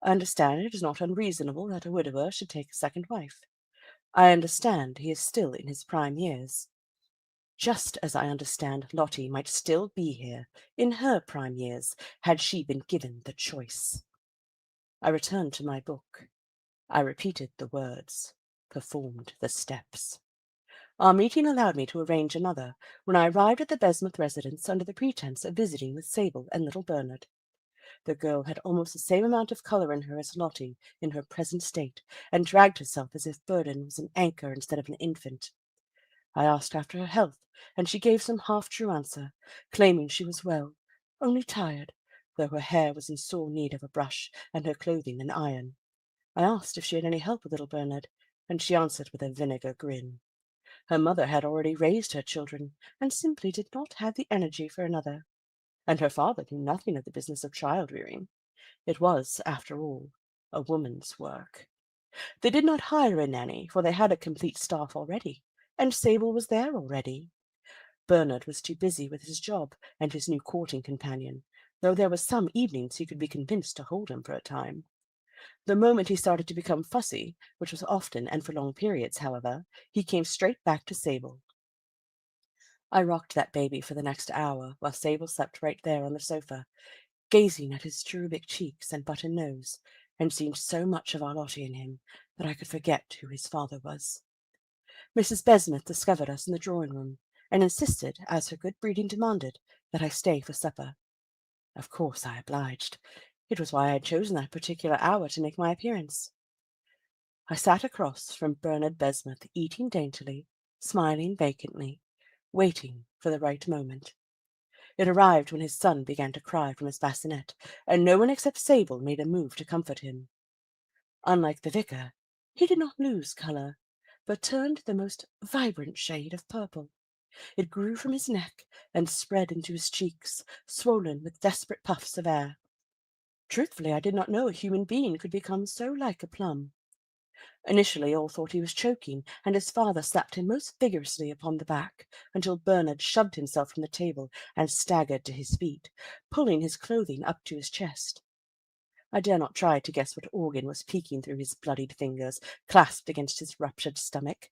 I understand it is not unreasonable that a widower should take a second wife. I understand he is still in his prime years. Just as I understand Lottie might still be here, in her prime years, had she been given the choice. I returned to my book. I repeated the words, performed the steps. Our meeting allowed me to arrange another, when I arrived at the Besmouth residence under the pretence of visiting with Sable and little Bernard. The girl had almost the same amount of colour in her as Lottie in her present state, and dragged herself as if burden was an anchor instead of an infant. I asked after her health, and she gave some half-true answer, claiming she was well, only tired, though her hair was in sore need of a brush, and her clothing an iron. I asked if she had any help with little Bernard, and she answered with a vinegar grin. Her mother had already raised her children, and simply did not have the energy for another. And her father knew nothing of the business of child-rearing. It was, after all, a woman's work. They did not hire a nanny, for they had a complete staff already, and Sable was there already. Bernard was too busy with his job and his new courting companion, though there were some evenings he could be convinced to hold him for a time. The moment he started to become fussy, which was often and for long periods, however, he came straight back to Sable. I rocked that baby for the next hour, while Sable slept right there on the sofa, gazing at his cherubic cheeks and button nose, and seeing so much of our Lottie in him that I could forget who his father was. Mrs. Besmouth discovered us in the drawing-room, and insisted, as her good breeding demanded, that I stay for supper. Of course I obliged. It was why I had chosen that particular hour to make my appearance. I sat across from Bernard Besmouth, eating daintily, smiling vacantly, waiting for the right moment. It arrived when his son began to cry from his bassinet, and no one except Sable made a move to comfort him. Unlike the vicar, he did not lose colour, but turned the most vibrant shade of purple. It grew from his neck and spread into his cheeks, swollen with desperate puffs of air. Truthfully, I did not know a human being could become so like a plum. Initially, all thought he was choking, and his father slapped him most vigorously upon the back, until Bernard shoved himself from the table and staggered to his feet, pulling his clothing up to his chest. I dare not try to guess what organ was peeking through his bloodied fingers, clasped against his ruptured stomach.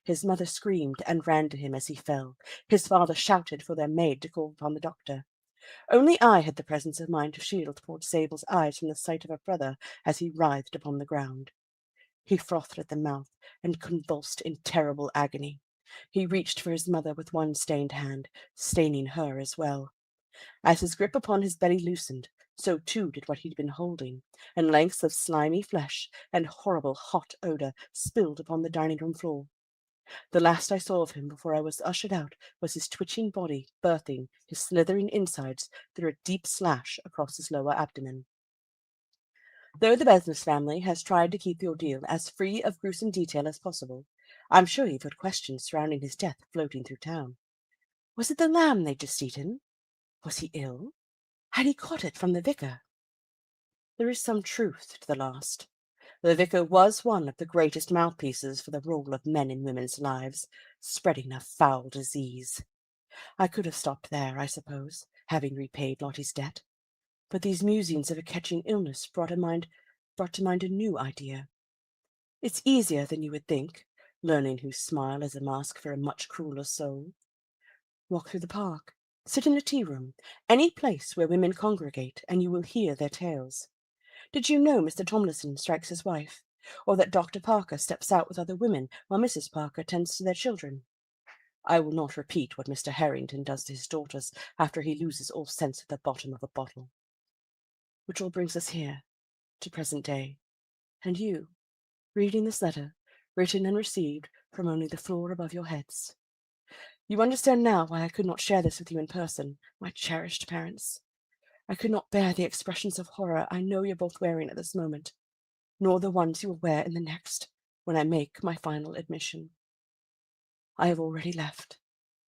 His mother screamed and ran to him as he fell. His father shouted for their maid to call upon the doctor. Only I had the presence of mind to shield poor Sable's eyes from the sight of her brother as he writhed upon the ground. He frothed at the mouth and convulsed in terrible agony. He reached for his mother with one stained hand, staining her as well. As his grip upon his belly loosened, so too did what he'd been holding, and lengths of slimy flesh and horrible hot odor spilled upon the dining room floor. The last I saw of him before I was ushered out was his twitching body birthing his slithering insides through a deep slash across his lower abdomen. Though the business family has tried to keep the ordeal as free of gruesome detail as possible, I'm sure you've heard questions surrounding his death floating through town. Was it the lamb they'd just eaten? Was he ill? Had he caught it from the vicar? There is some truth to the last. The vicar was one of the greatest mouthpieces for the role of men in women's lives, spreading a foul disease. I could have stopped there, I suppose, having repaid Lottie's debt. But these musings of a catching illness brought to mind a new idea. It's easier than you would think, learning whose smile is a mask for a much crueler soul. Walk through the park, sit in a tea room, any place where women congregate, and you will hear their tales. Did you know Mr. Tomlinson strikes his wife, or that Dr. Parker steps out with other women while Mrs. Parker tends to their children? I will not repeat what Mr. Harrington does to his daughters after he loses all sense at the bottom of a bottle. Which all brings us here, to present day, and you, reading this letter, written and received from only the floor above your heads. You understand now why I could not share this with you in person, my cherished parents. I could not bear the expressions of horror I know you're both wearing at this moment, nor the ones you will wear in the next, when I make my final admission. I have already left,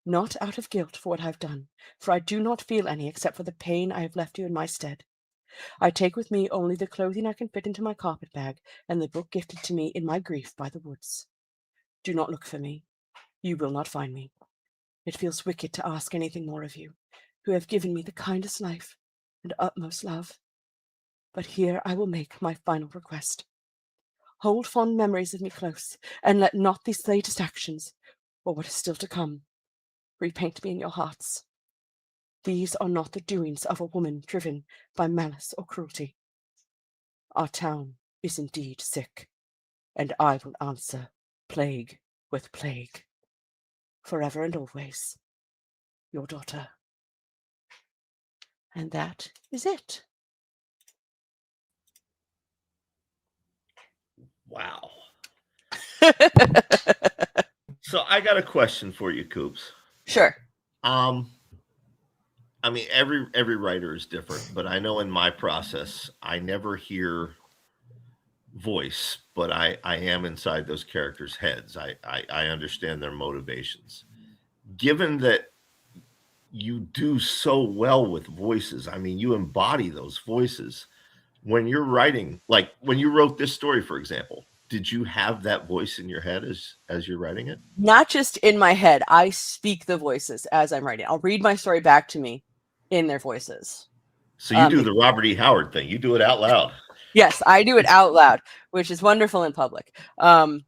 not out of guilt for what I've done, for I do not feel any except for the pain I have left you in my stead. I take with me only the clothing I can fit into my carpet bag and the book gifted to me in my grief by the woods. Do not look for me. You will not find me. It feels wicked to ask anything more of you, who have given me the kindest life and utmost love. But here I will make my final request. Hold fond memories of me close, and let not these latest actions, or what is still to come, repaint me in your hearts. These are not the doings of a woman driven by malice or cruelty. Our town is indeed sick, and I will answer plague with plague. Forever and always, your daughter. And that is it. Wow. So I got a question for you, Coops. Sure. I mean, every writer is different, but I know in my process, I never hear voice, but I am inside those characters' heads. I understand their motivations. Given that you do so well with voices, I mean, you embody those voices when you're writing. Like when you wrote this story, for example, did you have that voice in your head as you're writing it? Not just in my head. I speak the voices as I'm writing. I'll read my story back to me in their voices. So you do the Robert E. Howard thing. You do it out loud. Yes, I do it out loud, which is wonderful in public. The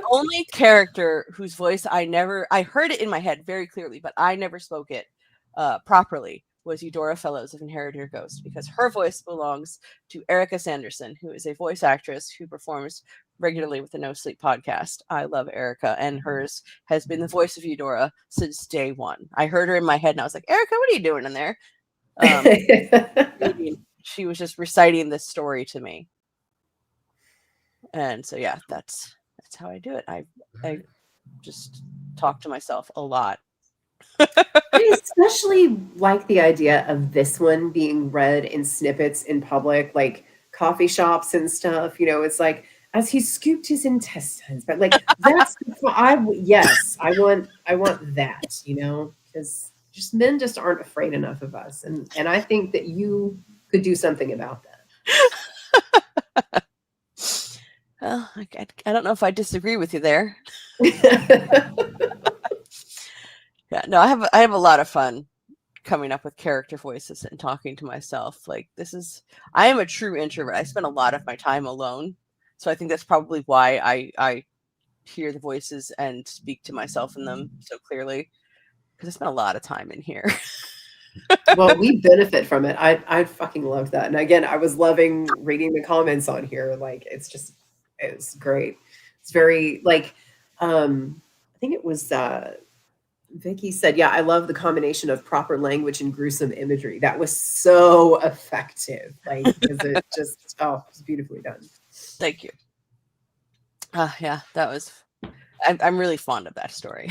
only character whose voice I heard it in my head very clearly, but I never spoke it properly, was Eudora Fellows of Inherit Your Ghost, because her voice belongs to Erica Sanderson, who is a voice actress who performs regularly with the No Sleep podcast. I love Erica, and hers has been the voice of Eudora since day one. I heard her in my head, and I was like, Erica, what are you doing in there? She was just reciting this story to me. And so, yeah, that's how I do it. I just talk to myself a lot. I especially like the idea of this one being read in snippets in public, like coffee shops and stuff. You know, it's like as he scooped his intestines, but like that's I want that. You know, because just men just aren't afraid enough of us, and I think that you could do something about that. Well, I don't know if I disagree with you there. Yeah, no, I have a lot of fun coming up with character voices and talking to myself. Like I am a true introvert. I spend a lot of my time alone. So I think that's probably why I hear the voices and speak to myself in them so clearly, because I spent a lot of time in here. Well, we benefit from it. I fucking love that. And again, I was loving reading the comments on here. Like, it's great. It's very like, I think it was Vicky said, yeah, I love the combination of proper language and gruesome imagery. That was so effective. Like, because it just, it's beautifully done. Thank you. Yeah, that was. I'm really fond of that story.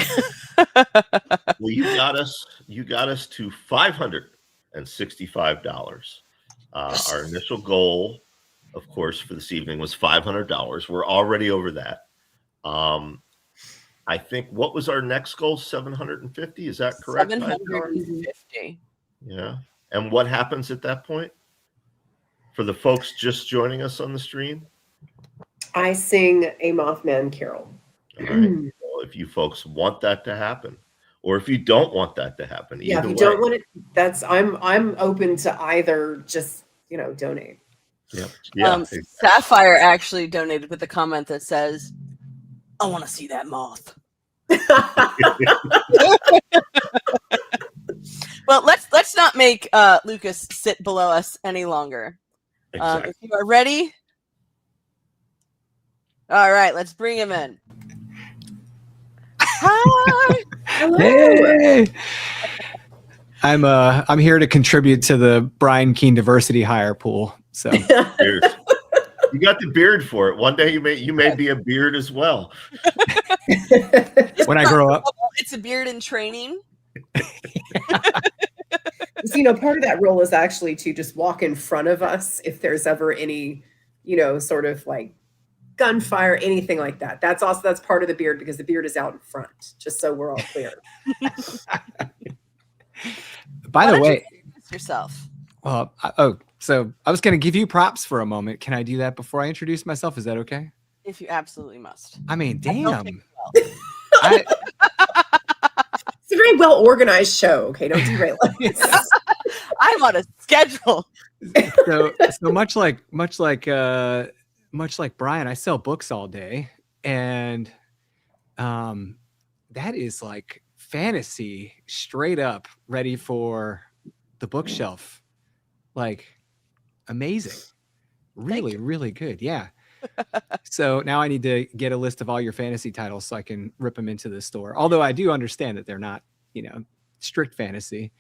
Well, you got us to $565. Our initial goal, of course, for this evening was $500. We're already over that. I think, what was our next goal? 750. Is that correct? 750. Yeah. And what happens at that point for the folks just joining us on the stream? I sing a Mothman carol. All right. Well, if you folks want that to happen, or if you don't want that to happen, Yeah, if you way. don't want it, I'm open to either. Just donate. Yeah. Exactly. Sapphire actually donated with a comment that says, "I want to see that moth." Well, let's not make Lucas sit below us any longer. Exactly. If you are ready, all right, let's bring him in. Hi. Hello. Hey. I'm here to contribute to the Brian Keene diversity hire pool. So Beard. You got the beard for it. One day you may be a beard as well. when I grow up, it's a beard in training. So, part of that role is actually to just walk in front of us if there's ever any, sort of like gunfire, anything like that. That's part of the beard, because the beard is out in front, just so we're all clear. by the way, yourself. well, so I was going to give you props for a moment. Can I do that before I introduce myself? Is that okay? If you absolutely must. I mean, I don't damn. think you will. It's a very well organized show. Okay, don't derail us. I'm on a schedule. So much like Brian, I sell books all day, and that is like fantasy straight up, ready for the bookshelf. Like, amazing. Really, really good. Yeah. So now I need to get a list of all your fantasy titles so I can rip them into the store. Although I do understand that they're not, strict fantasy.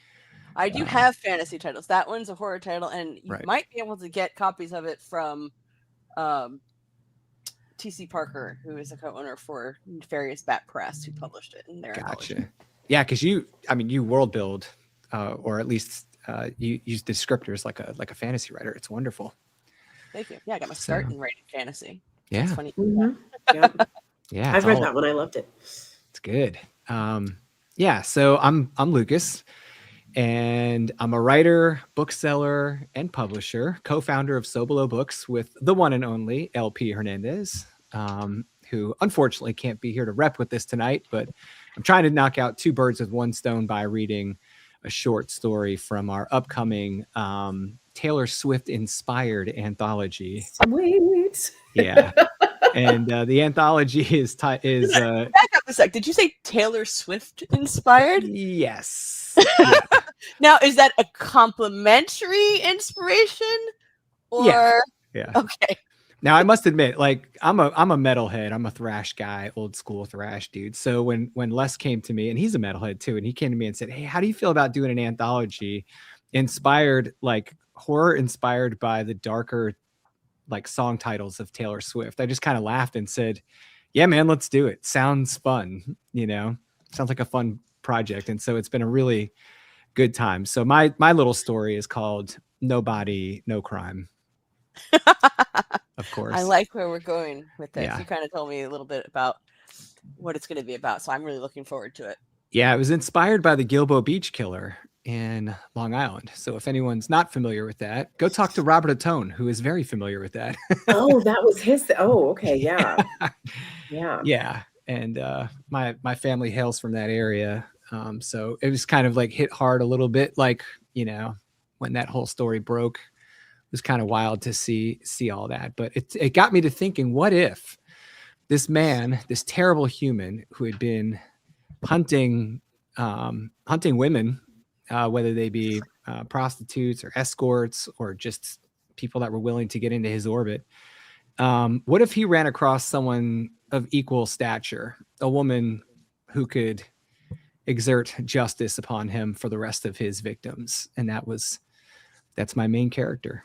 I do have fantasy titles. That one's a horror title, and you Right. might be able to get copies of it from T.C. Parker, who is a co-owner for Nefarious Bat Press, who published it in their anthology. Gotcha. Yeah, because you world build, or at least you use descriptors like a fantasy writer. It's wonderful. Thank you. Yeah, I got my start in writing fantasy. Yeah. It's funny. Yep. Yeah, I've read that one. I loved it. It's good. Yeah, so I'm Lucas, and I'm a writer, bookseller, and publisher, co-founder of So Below Books with the one and only LP Hernandez, who unfortunately can't be here to rep with us tonight, but I'm trying to knock out two birds with one stone by reading a short story from our upcoming Taylor Swift inspired anthology. Sweet. Yeah. And the anthology is Back up a sec. Did you say Taylor Swift inspired? yes. Now, is that a complimentary inspiration? Or Yeah. okay. Now I must admit, like I'm a metalhead. I'm a thrash guy, old school thrash dude. So when Les came to me, and he's a metalhead too, and he came to me and said, "Hey, how do you feel about doing an anthology inspired, like horror inspired by the darker like song titles of Taylor Swift?" I just kind of laughed and said, "Yeah, man, let's do it. Sounds fun, sounds like a fun project." And so it's been a really good time. So my little story is called No Body, No Crime. Of course. I like where we're going with this. Yeah. You kind of told me a little bit about what it's going to be about, so I'm really looking forward to it. Yeah, it was inspired by the Gilbo Beach Killer in Long Island. So if anyone's not familiar with that, go talk to Robert Atone, who is very familiar with that. Oh, that was his. Oh, okay. Yeah. Yeah. Yeah. And my family hails from that area. So it was kind of like hit hard a little bit, like, you know, when that whole story broke. It was kind of wild to see all that. But it got me to thinking, what if this man, this terrible human who had been hunting women, whether they be prostitutes or escorts or just people that were willing to get into his orbit, what if he ran across someone of equal stature, a woman who could exert justice upon him for the rest of his victims? And that's my main character.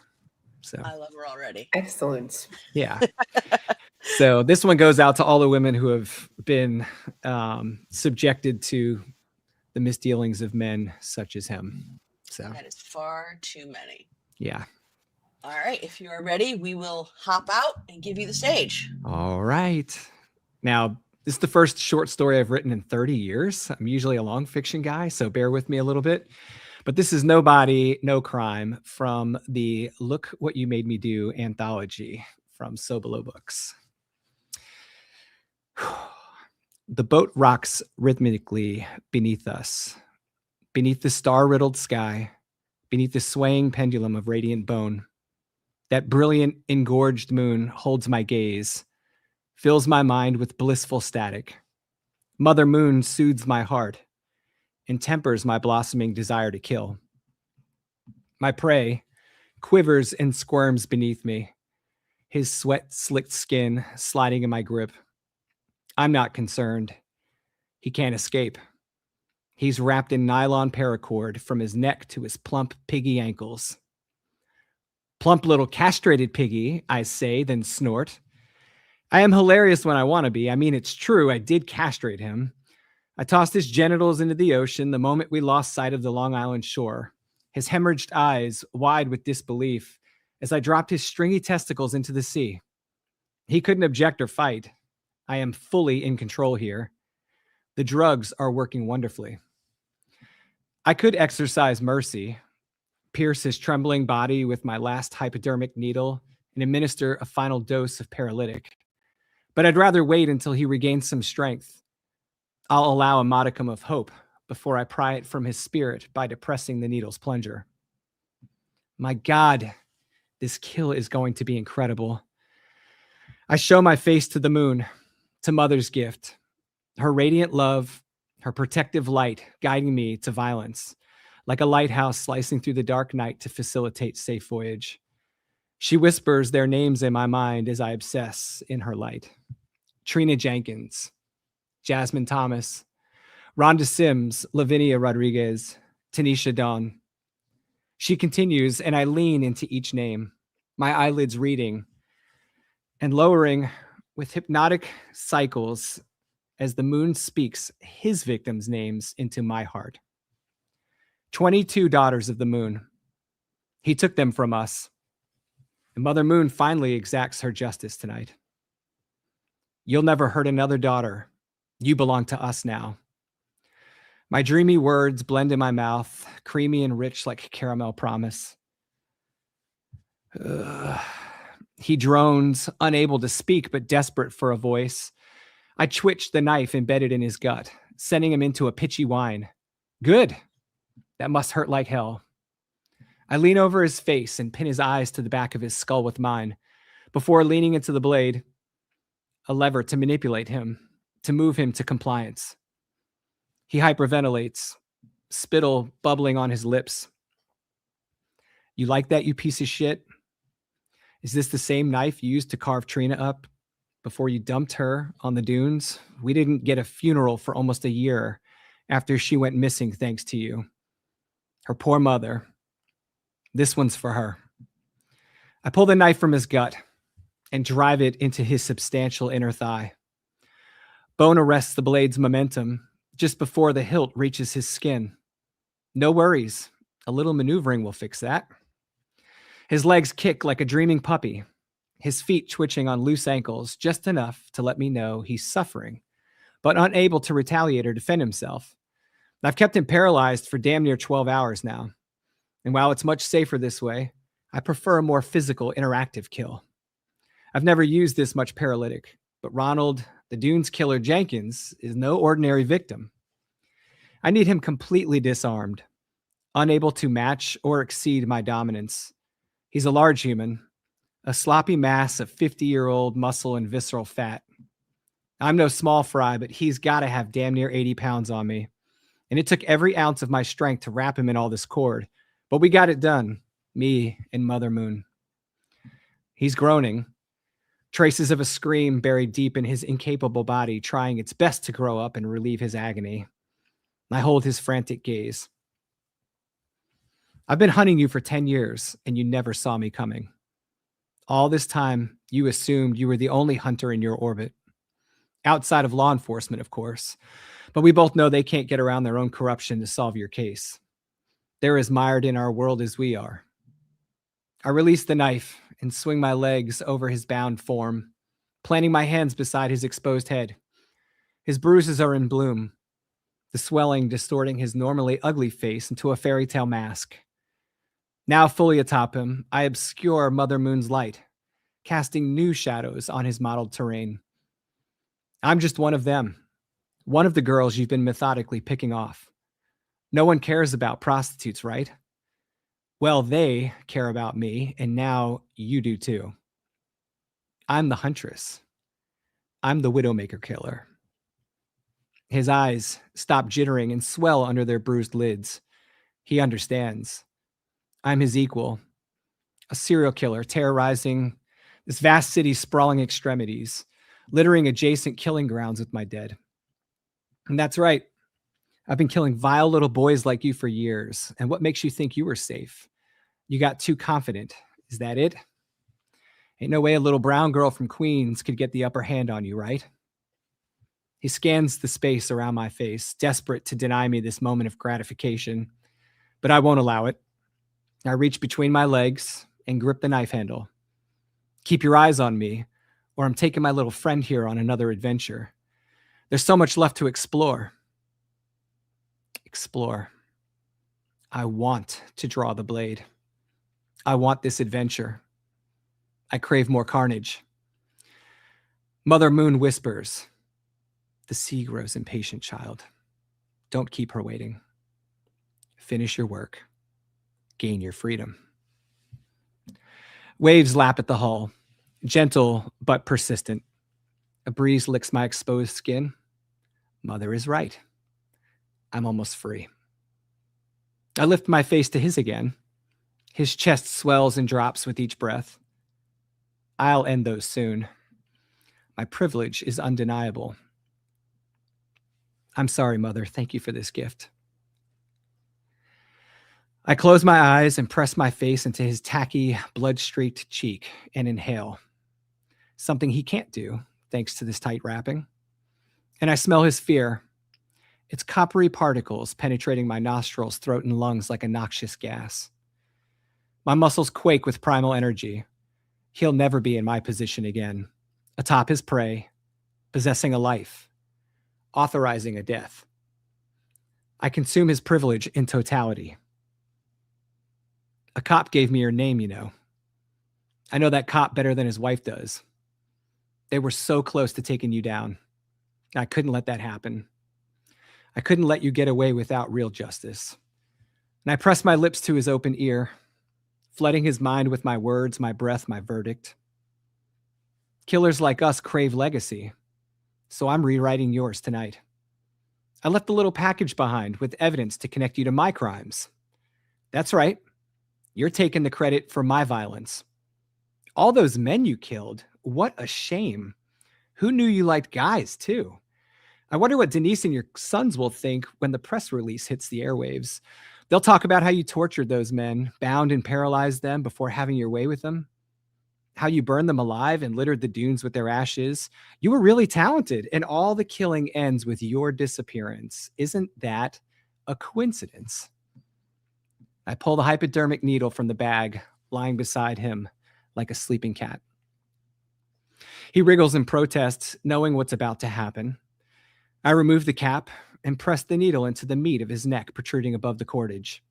So I love her already. Excellent. yeah. So this one goes out to all the women who have been subjected to the misdealings of men such as him. So That is far too many. yeah. All right. If you are ready, we will hop out and give you the stage. All right. Now, this is the first short story I've written in 30 years. I'm usually a long fiction guy, so bear with me a little bit. But this is Nobody, No Crime from the Look What You Made Me Do anthology from So Below Books. The boat rocks rhythmically beneath us, beneath the star-riddled sky, beneath the swaying pendulum of radiant bone. That brilliant, engorged moon holds my gaze, fills my mind with blissful static. Mother Moon soothes my heart and tempers my blossoming desire to kill. My prey quivers and squirms beneath me, his sweat-slicked skin sliding in my grip. I'm not concerned. He can't escape. He's wrapped in nylon paracord from his neck to his plump piggy ankles. Plump little castrated piggy, I say, then snort. I am hilarious when I want to be. I mean, it's true, I did castrate him. I tossed his genitals into the ocean the moment we lost sight of the Long Island shore, his hemorrhaged eyes wide with disbelief as I dropped his stringy testicles into the sea. He couldn't object or fight. I am fully in control here. The drugs are working wonderfully. I could exercise mercy, pierce his trembling body with my last hypodermic needle, and administer a final dose of paralytic. But I'd rather wait until he regains some strength. I'll allow a modicum of hope before I pry it from his spirit by depressing the needle's plunger. My God, this kill is going to be incredible. I show my face to the moon, to Mother's gift, her radiant love, her protective light guiding me to violence, like a lighthouse slicing through the dark night to facilitate safe voyage. She whispers their names in my mind as I obsess in her light. Trina Jenkins, Jasmine Thomas, Rhonda Sims, Lavinia Rodriguez, Tanisha Dawn. She continues, and I lean into each name, my eyelids reading and lowering with hypnotic cycles as the moon speaks his victims' names into my heart. 22 daughters of the moon. He took them from us. And Mother Moon finally exacts her justice tonight. You'll never hurt another daughter. You belong to us now. My dreamy words blend in my mouth, creamy and rich like caramel promise. He drones, unable to speak but desperate for a voice. I twitch the knife embedded in his gut, sending him into a pitchy whine. Good. That must hurt like hell. I lean over his face and pin his eyes to the back of his skull with mine, before leaning into the blade, a lever to manipulate him, to move him to compliance. He hyperventilates, spittle bubbling on his lips. You like that, you piece of shit? Is this the same knife you used to carve Trina up before you dumped her on the dunes? We didn't get a funeral for almost a year after she went missing thanks to you. Her poor mother. This one's for her. I pull the knife from his gut and drive it into his substantial inner thigh. Bone arrests the blade's momentum just before the hilt reaches his skin. No worries. A little maneuvering will fix that. His legs kick like a dreaming puppy, his feet twitching on loose ankles just enough to let me know he's suffering, but unable to retaliate or defend himself. I've kept him paralyzed for damn near 12 hours now. And while it's much safer this way, I prefer a more physical, interactive kill. I've never used this much paralytic, but Ronald, the Dunes killer Jenkins, is no ordinary victim. I need him completely disarmed, unable to match or exceed my dominance. He's a large human, a sloppy mass of 50-year-old muscle and visceral fat. I'm no small fry, but he's got to have damn near 80 pounds on me. And it took every ounce of my strength to wrap him in all this cord. But we got it done, me and Mother Moon. He's groaning, traces of a scream buried deep in his incapable body, trying its best to grow up and relieve his agony. I hold his frantic gaze. I've been hunting you for 10 years, and you never saw me coming. All this time, you assumed you were the only hunter in your orbit. Outside of law enforcement, of course. But we both know they can't get around their own corruption to solve your case. They're as mired in our world as we are. I release the knife and swing my legs over his bound form, planting my hands beside his exposed head. His bruises are in bloom, the swelling distorting his normally ugly face into a fairy tale mask. Now fully atop him, I obscure Mother Moon's light, casting new shadows on his mottled terrain. I'm just one of them, one of the girls you've been methodically picking off. No one cares about prostitutes, right? Well, they care about me, and now you do too. I'm the huntress. I'm the Widowmaker killer. His eyes stop jittering and swell under their bruised lids. He understands. I'm his equal, a serial killer terrorizing this vast city's sprawling extremities, littering adjacent killing grounds with my dead. And that's right. I've been killing vile little boys like you for years. And what makes you think you were safe? You got too confident. Is that it? Ain't no way a little brown girl from Queens could get the upper hand on you, right? He scans the space around my face, desperate to deny me this moment of gratification. But I won't allow it. I reach between my legs and grip the knife handle. Keep your eyes on me, or I'm taking my little friend here on another adventure. There's so much left to explore. Explore. I want to draw the blade. I want this adventure. I crave more carnage. Mother Moon whispers, "The sea grows impatient, child. Don't keep her waiting. Finish your work. Gain your freedom." Waves lap at the hull, gentle but persistent. A breeze licks my exposed skin. Mother is right. I'm almost free. I lift my face to his again. His chest swells and drops with each breath. I'll end those soon. My privilege is undeniable. I'm sorry, Mother. Thank you for this gift. I close my eyes and press my face into his tacky, blood-streaked cheek and inhale. Something he can't do, thanks to this tight wrapping. And I smell his fear. Its coppery particles penetrating my nostrils, throat, and lungs like a noxious gas. My muscles quake with primal energy. He'll never be in my position again, atop his prey, possessing a life, authorizing a death. I consume his privilege in totality. A cop gave me your name, you know. I know that cop better than his wife does. They were so close to taking you down. I couldn't let that happen. I couldn't let you get away without real justice. And I pressed my lips to his open ear, flooding his mind with my words, my breath, my verdict. Killers like us crave legacy, so I'm rewriting yours tonight. I left the little package behind with evidence to connect you to my crimes. That's right. You're taking the credit for my violence. All those men you killed, what a shame. Who knew you liked guys, too? I wonder what Denise and your sons will think when the press release hits the airwaves. They'll talk about how you tortured those men, bound and paralyzed them before having your way with them. How you burned them alive and littered the dunes with their ashes. You were really talented, and all the killing ends with your disappearance. Isn't that a coincidence? I pull the hypodermic needle from the bag, lying beside him like a sleeping cat. He wriggles in protest, knowing what's about to happen. I remove the cap and press the needle into the meat of his neck protruding above the cordage.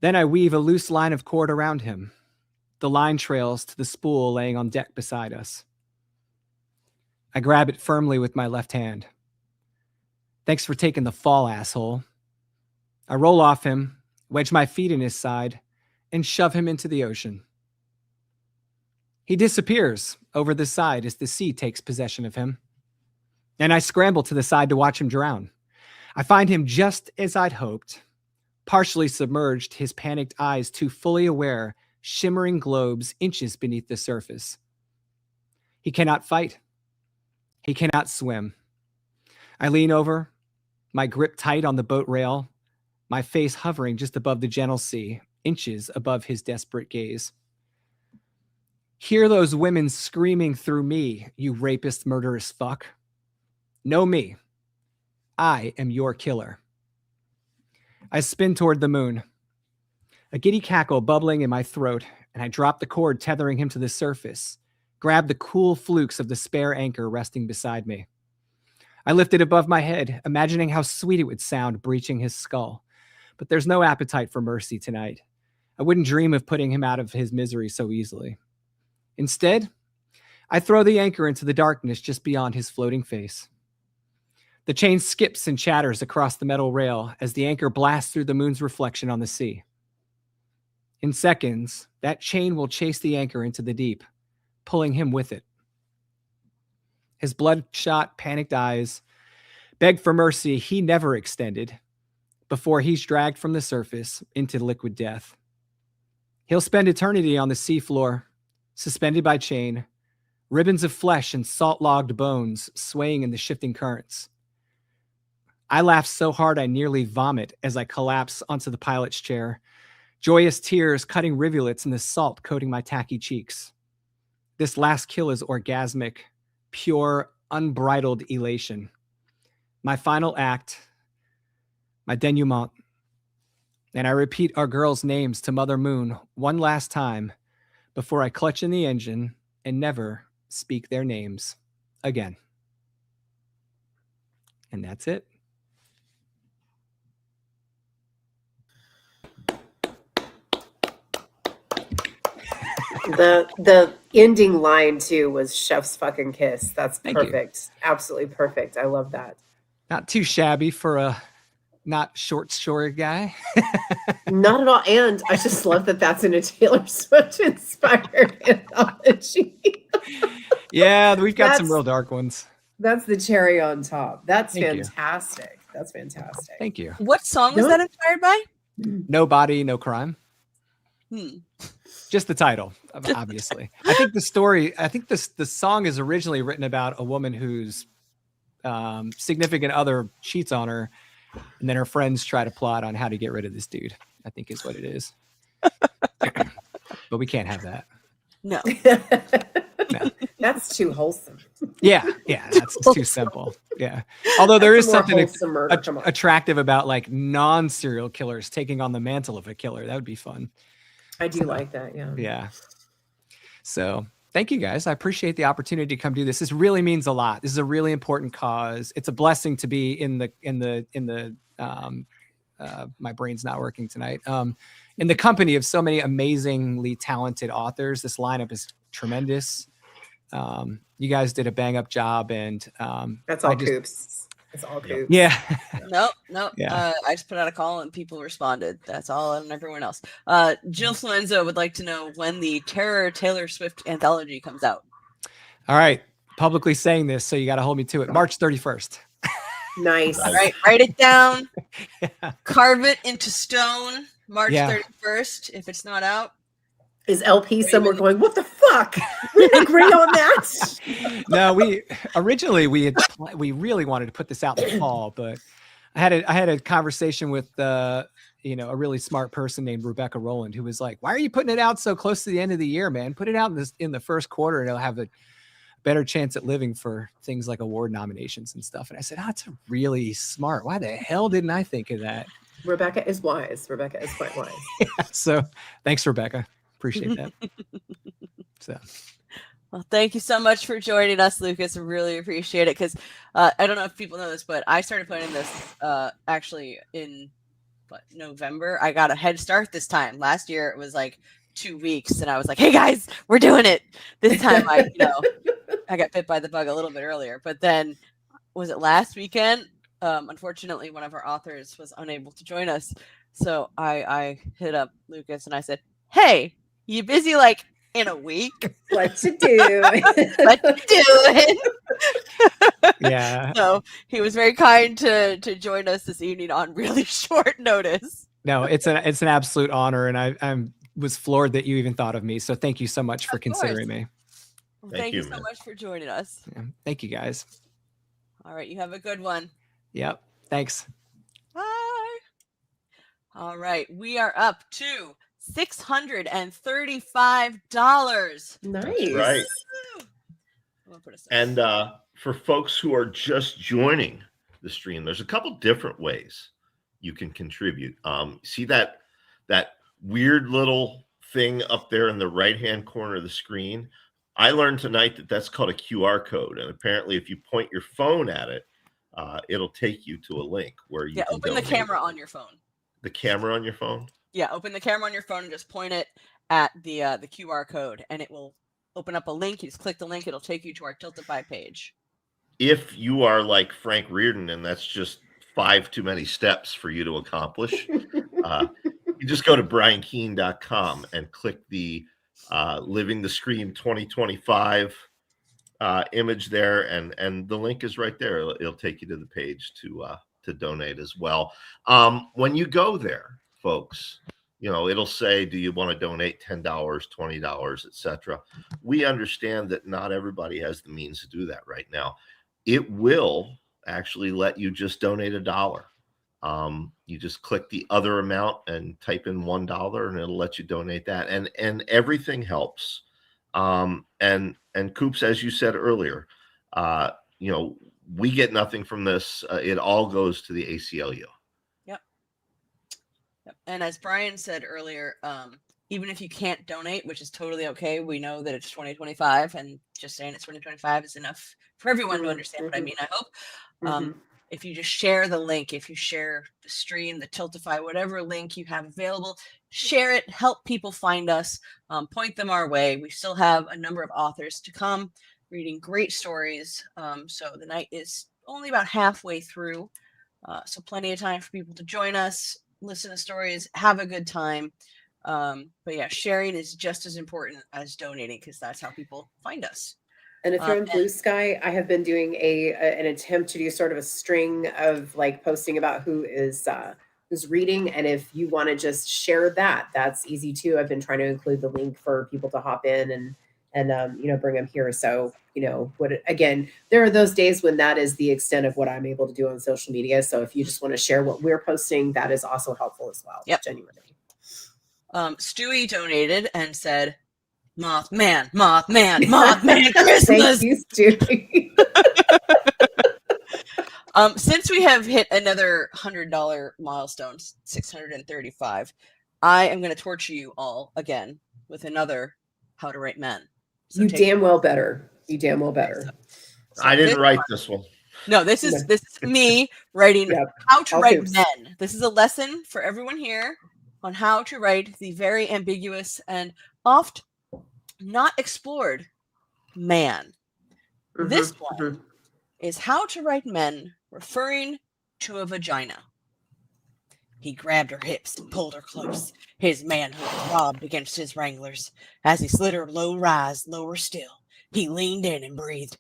Then I weave a loose line of cord around him. The line trails to the spool laying on deck beside us. I grab it firmly with my left hand. Thanks for taking the fall, asshole. I roll off him, wedge my feet in his side, and shove him into the ocean. He disappears over the side as the sea takes possession of him, and I scramble to the side to watch him drown. I find him just as I'd hoped, partially submerged, his panicked eyes too fully aware, shimmering globes inches beneath the surface. He cannot fight. He cannot swim. I lean over, my grip tight on the boat rail, my face hovering just above the gentle sea, inches above his desperate gaze. Hear those women screaming through me, you rapist, murderous fuck. Know me. I am your killer. I spin toward the moon, a giddy cackle bubbling in my throat, and I drop the cord tethering him to the surface, grab the cool flukes of the spare anchor resting beside me. I lift it above my head, imagining how sweet it would sound breaching his skull. But there's no appetite for mercy tonight. I wouldn't dream of putting him out of his misery so easily. Instead, I throw the anchor into the darkness just beyond his floating face. The chain skips and chatters across the metal rail as the anchor blasts through the moon's reflection on the sea. In seconds, that chain will chase the anchor into the deep, pulling him with it. His bloodshot, panicked eyes beg for mercy he never extended before he's dragged from the surface into liquid death. He'll spend eternity on the seafloor, suspended by chain, ribbons of flesh and salt-logged bones swaying in the shifting currents. I laugh so hard I nearly vomit as I collapse onto the pilot's chair, joyous tears cutting rivulets in the salt coating my tacky cheeks. This last kill is orgasmic, pure, unbridled elation. My final act, my denouement. And I repeat our girls' names to Mother Moon one last time before I clutch in the engine and never speak their names again. And that's it. The ending line too was chef's fucking kiss. That's Thank you. perfect. Absolutely perfect. I love that. Not too shabby for a not short guy. Not at all. And I just love that that's in a Taylor Swift inspired anthology. Yeah, we've got some real dark ones. That's the cherry on top. That's Thank you. fantastic. That's fantastic. Thank you. What song was No. that inspired by? No Body, No Crime. Hmm. Just the title, obviously. I think the song is originally written about a woman whose significant other cheats on her, and then her friends try to plot on how to get rid of this dude, I think is what it is. But we can't have that. No. No. That's too wholesome. Yeah, that's too simple. Yeah. Although there is That's a more something wholesome murder. Come on. attractive about like non-serial killers taking on the mantle of a killer. That would be fun. I do like that. Yeah. Yeah. So thank you guys. I appreciate the opportunity to come do this. This really means a lot. This is a really important cause. It's a blessing to be in the my brain's not working tonight. In the company of so many amazingly talented authors. This lineup is tremendous. You guys did a bang up job, and That's all Coops. It's all Coops. Yeah. No. Yeah. I just put out a call and people responded. That's all, and everyone else. Jill Fluenza would like to know when the Terror Taylor Swift anthology comes out. All right. Publicly saying this, so you got to hold me to it. March 31st. Nice. All right, write it down. Carve it into stone. March Yeah. 31st. If it's not out, Is LP somewhere going, what the fuck? We didn't agree on that. No, we really wanted to put this out in the fall, but I had a conversation with a really smart person named Rebecca Rowland, who was like, "Why are you putting it out so close to the end of the year, man? Put it out in the first quarter, and it'll have a better chance at living for things like award nominations and stuff." And I said, "Oh, it's really smart. Why the hell didn't I think of that?" Rebecca is wise. Rebecca is quite wise. Yeah, so thanks, Rebecca. Appreciate that. So. well, thank you so much for joining us, Lucas. I really appreciate it because I don't know if people know this, but I started planning this actually in November. I got a head start this time. Last year it was like 2 weeks, and I was like, "Hey guys, we're doing it." This time I got bit by the bug a little bit earlier, but then was it last weekend? Unfortunately, one of our authors was unable to join us. So I hit up Lucas and I said, "Hey, you busy like in a week? What you do? What you doing?" Yeah. So he was very kind to join us this evening on really short notice. No, it's an absolute honor, and I'm was floored that you even thought of me. So thank you so much for Of course. considering me. Well, Thank thank you you, so man. much for joining us. Yeah. Thank you guys. All right, you have a good one. Yep. Thanks. Bye. All right, we are up to $635. Nice. That's right. I'm gonna put a And for folks who are just joining the stream, there's a couple different ways you can contribute. See that weird little thing up there in the right-hand corner of the screen? I learned tonight that that's called a QR code, and apparently, if you point your phone at it, it'll take you to a link where you can open the donate. camera on your phone. The camera on your phone? Yeah, open the camera on your phone and just point it at the QR code, and it will open up a link. You just click the link; it'll take you to our Tiltify page. If you are like Frank Reardon, and that's just 5 too many steps for you to accomplish, you just go to briankeene.com and click the Living the Scream 2025 image there, and the link is right there. It'll take you to the page to donate as well. When you go there, folks, it'll say, do you want to donate $10, $20, etc. We understand that not everybody has the means to do that right now. It will actually let you just donate $1. You just click the other amount and type in $1, and it'll let you donate that. And everything helps. And Coops, as you said earlier, we get nothing from this. It all goes to the ACLU. Yep. And as Brian said earlier, even if you can't donate, which is totally okay, we know that it's 2025, and just saying it's 2025 is enough for everyone to understand what I mean, I hope. If you just share the link, if you share the stream, the Tiltify, whatever link you have available, share it, help people find us, point them our way. We still have a number of authors to come reading great stories. So the night is only about halfway through. So plenty of time for people to join us, listen to stories, have a good time. But yeah, sharing is just as important as donating, because that's how people find us. And if you're in Blue Sky, I have been doing an attempt to do sort of a string of like posting about who's reading. And if you want to just share that, that's easy too. I've been trying to include the link for people to hop in and bring them here. So, again, there are those days when that is the extent of what I'm able to do on social media. So if you just want to share what we're posting, that is also helpful as well. Yep. Genuinely. Stewie donated and said, Mothman, Christmas. Thank you, Stewie. Since we have hit another $100 milestone, 635, I am going to torture you all again with another How to Write Men. So you damn well better. You damn well better. So I didn't write this one. No, this is me writing How to Write Coops. Men. This is a lesson for everyone here on how to write the very ambiguous and oft not explored man. This one is How to Write Men, referring to a vagina. He grabbed her hips and pulled her close. His manhood throbbed against his wranglers. As he slid her low rise, lower still, he leaned in and breathed,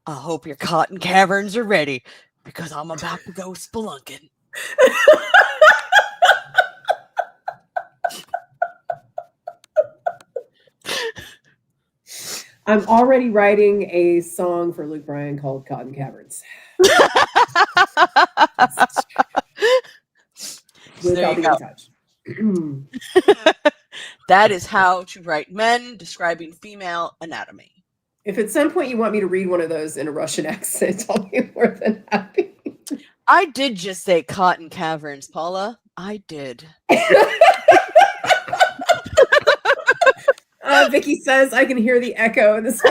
I hope your cotton caverns are ready, because I'm about to go spelunking. I'm already writing a song for Luke Bryan called Cotton Caverns. There you go. That is How to Write Men, describing female anatomy. If at some point you want me to read one of those in a Russian accent, I'll be more than happy. I did just say cotton caverns, Paula. I did. Vicky says I can hear the echo in this.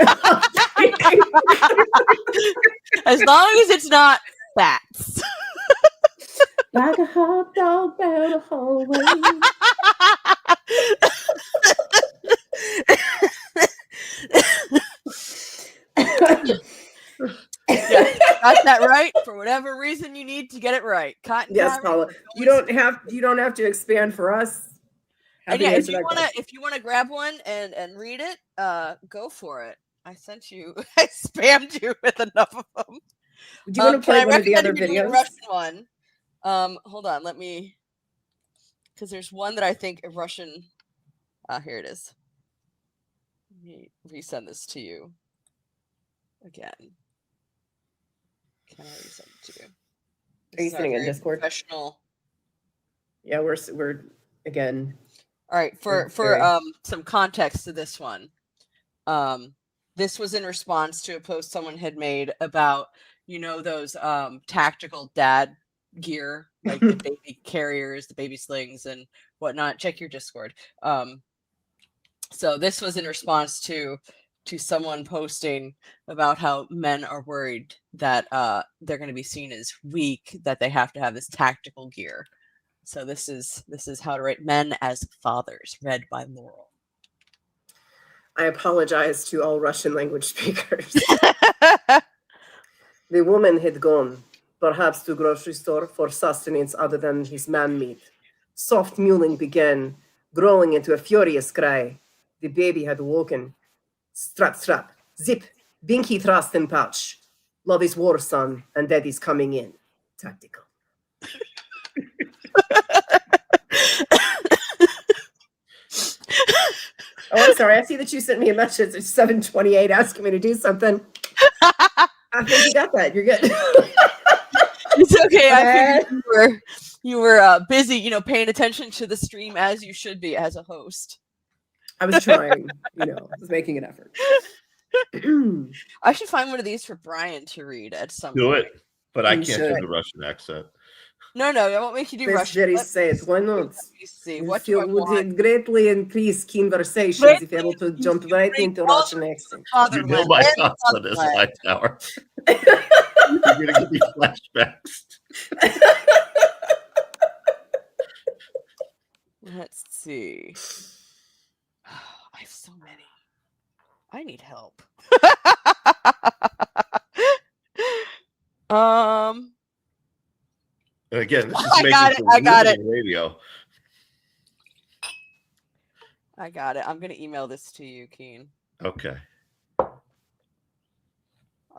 As long as it's not bats. Like a hot dog down a hallway. Yeah. got that right for whatever reason you need to get it right. Cotton Yes, Kyrie, Paula. You don't have to expand for us. And Happy to yeah, answer that question. if you wanna grab one and read it, go for it. I sent you. I spammed you with enough of them. Do you want to play one of the other The videos? Russian one. Hold on. Let me, because there's one that I think a Russian. Here it is. Let me resend this to you again. Can I resend it to you? Are you sitting in Discord? Professional. Yeah, we're again. All right, for some context to this one. This was in response to a post someone had made about, those tactical dad gear, like the baby carriers, the baby slings and whatnot. Check your Discord. So this was in response to someone posting about how men are worried that they're going to be seen as weak, that they have to have this tactical gear. So this is how to write Men as Fathers, read by Laurel. I apologize to all Russian language speakers. The woman had gone, perhaps to grocery store for sustenance other than his man meat. Soft mewling began, growing into a furious cry. The baby had woken. Strap, strap, zip, binky thrust in pouch. Love is war, son, and daddy's coming in. Tactical. Oh, I'm sorry. I see that you sent me a message at 7:28 asking me to do something. I think you got that. You're good. It's okay. I figured you were busy, paying attention to the stream as you should be as a host. I was trying, I was making an effort. I should find one of these for Brian to read at some point. Do it, but I can't should. do the Russian accent. No, I won't make you do That's Russian. very sad. Why not? Let me see. What do I would want? greatly increase conversations if able to jump right into Russian accent. You know my thoughts on this, Hightower. You're going to give me flashbacks. Let's see. I have so many. I need help. And again, this is I got it. Radio. I got it. I'm going to email this to you, Keen. Okay.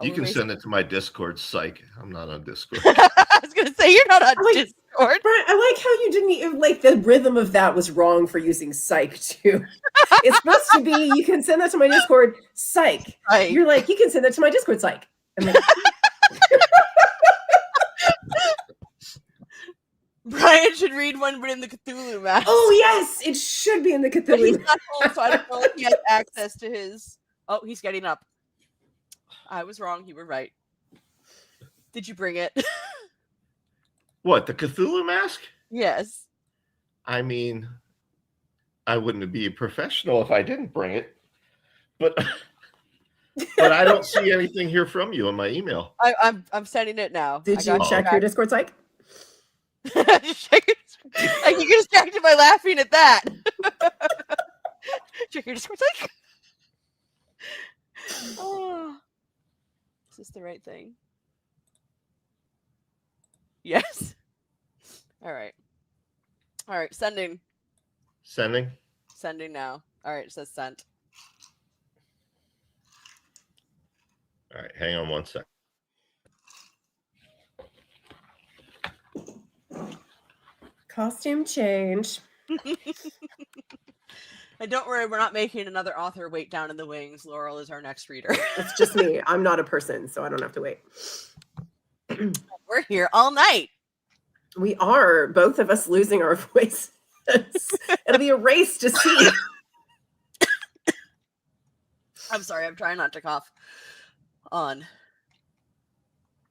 You can send it to my Discord. Psych. I'm not on Discord. I was going to say, you're not on Discord. Brian, I like how you didn't even, the rhythm of that was wrong for using psych too. It's supposed to be, you can send that to my Discord, psych. You're like, you can send that to my Discord, psych. I'm like, Brian should read one, but in the Cthulhu mask. Oh, yes, it should be in the Cthulhu. But he's not home, so I don't know if he has access to his. Oh, he's getting up. I was wrong. You were right. Did you bring it? What, the Cthulhu mask? Yes. I mean, I wouldn't be a professional if I didn't bring it. But I don't see anything here from you in my email. I'm sending it now. Did you check your Discord, psych? I can get distracted by laughing at that. Check your Discord, psych. Oh. Is this the right thing? Yes. All right. Sending. Sending now. All right. It says sent. All right. Hang on one sec. Costume change. And don't worry, we're not making another author wait down in the wings. Laurel is our next reader. It's just me. I'm not a person, so I don't have to wait. We're here all night. We are, both of us losing our voices. It'll be a race to see. I'm sorry, I'm trying not to cough on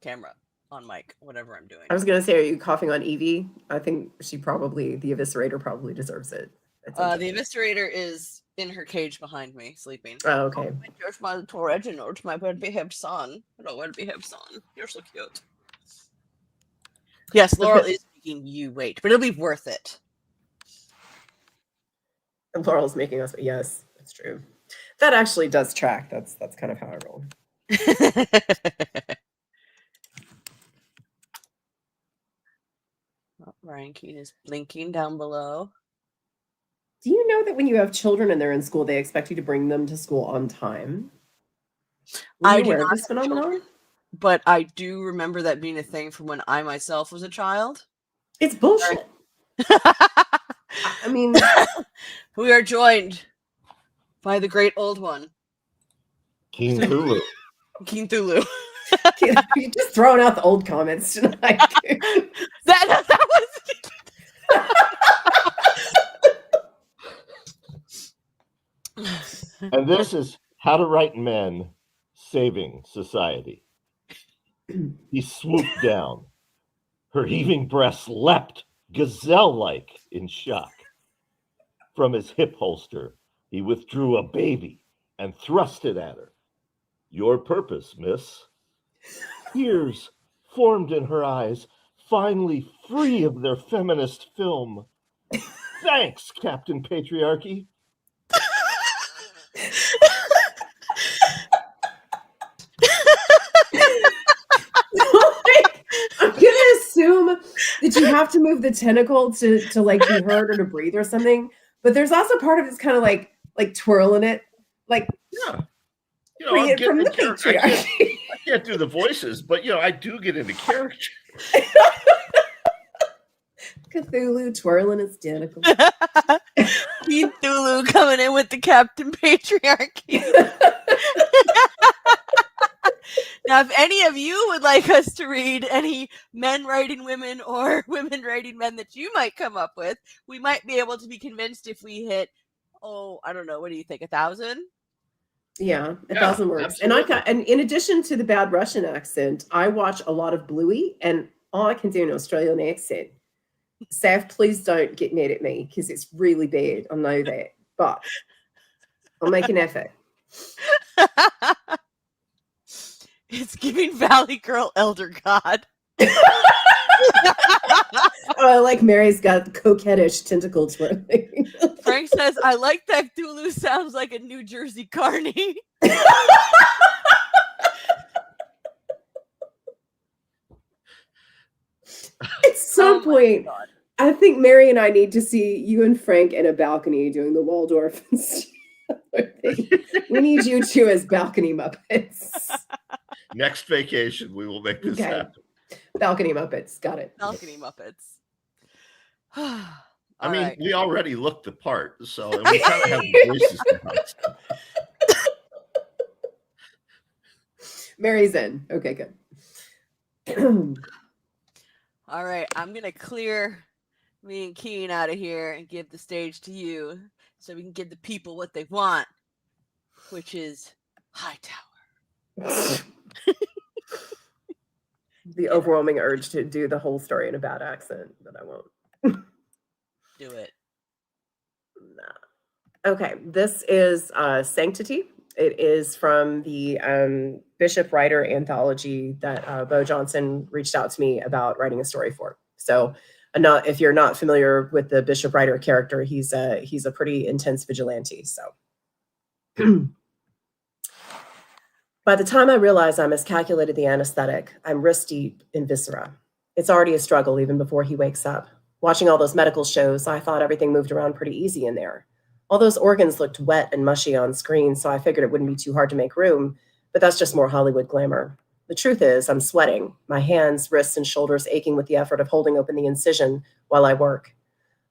camera, on mic, whatever I'm doing. I was gonna say, are you coughing on Evie? I think the eviscerator probably deserves it. The eviscerator is in her cage behind me, sleeping. Oh, okay. Here's my little Reginald, my well-behaved son. Hello, well-behaved son. You're so cute. Yes, Laurel is making you wait, but it'll be worth it. And Laurel's making us. Yes, that's true. That actually does track. That's kind of how I roll. Keen is blinking down below. Do you know that when you have children and they're in school, they expect you to bring them to school on time? Were you aware of this phenomenon? But I do remember that being a thing from when I myself was a child. It's bullshit. I mean, we are joined by the great old one, Keen Thulu. Keen Thulu. You're just throwing out the old comments tonight. that was. And this is How to Write Men Saving Society. He swooped down. Her heaving breasts leapt gazelle-like in shock. From his hip holster, he withdrew a baby and thrust it at her. Your purpose, miss. Tears formed in her eyes, finally free of their feminist film. Thanks, Captain Patriarchy. I'm gonna assume that you have to move the tentacle to like be heard or to breathe or something. But there's also part of it's kind of like twirling it, like yeah. Free it from the patriarchy. I can't do the voices, but I do get into character. Cthulhu twirling his tentacle. Cthulhu coming in with the Captain Patriarchy. Now, if any of you would like us to read any men writing women or women writing men that you might come up with, we might be able to be convinced if we hit, I don't know, what do you think, 1,000? Yeah, 1,000 words. Absolutely. And in addition to the bad Russian accent, I watch a lot of Bluey, and all I can do an Australian accent. Sav, please don't get mad at me because it's really bad. I know that, but I'll make an effort. It's giving Valley Girl Elder God. I like Mary's got the coquettish tentacle twirling. Frank says, I like that Cthulhu sounds like a New Jersey carny. At some point, I think Mary and I need to see you and Frank in a balcony doing the Waldorf. We need you two as balcony Muppets. Next vacation, we will make this happen. Balcony Muppets. Got it. Balcony Muppets. I mean, we already looked the part, so we kind of have voices to us. Mary's in. Okay, good. All right, I'm going to clear me and Keen out of here and give the stage to you so we can give the people what they want, which is Hightower. The overwhelming urge to do the whole story in a bad accent, but I won't. Do it. Nah. Okay, this is Sanctity. It is from the Bishop Writer anthology that Bo Johnson reached out to me about writing a story for. So, if you're not familiar with the Bishop Writer character, he's a pretty intense vigilante. So, by the time I realize I miscalculated the anesthetic, I'm wrist deep in viscera. It's already a struggle even before he wakes up. Watching all those medical shows, I thought everything moved around pretty easy in there. All those organs looked wet and mushy on screen, so I figured it wouldn't be too hard to make room, but that's just more Hollywood glamour. The truth is, I'm sweating, my hands, wrists, and shoulders aching with the effort of holding open the incision while I work.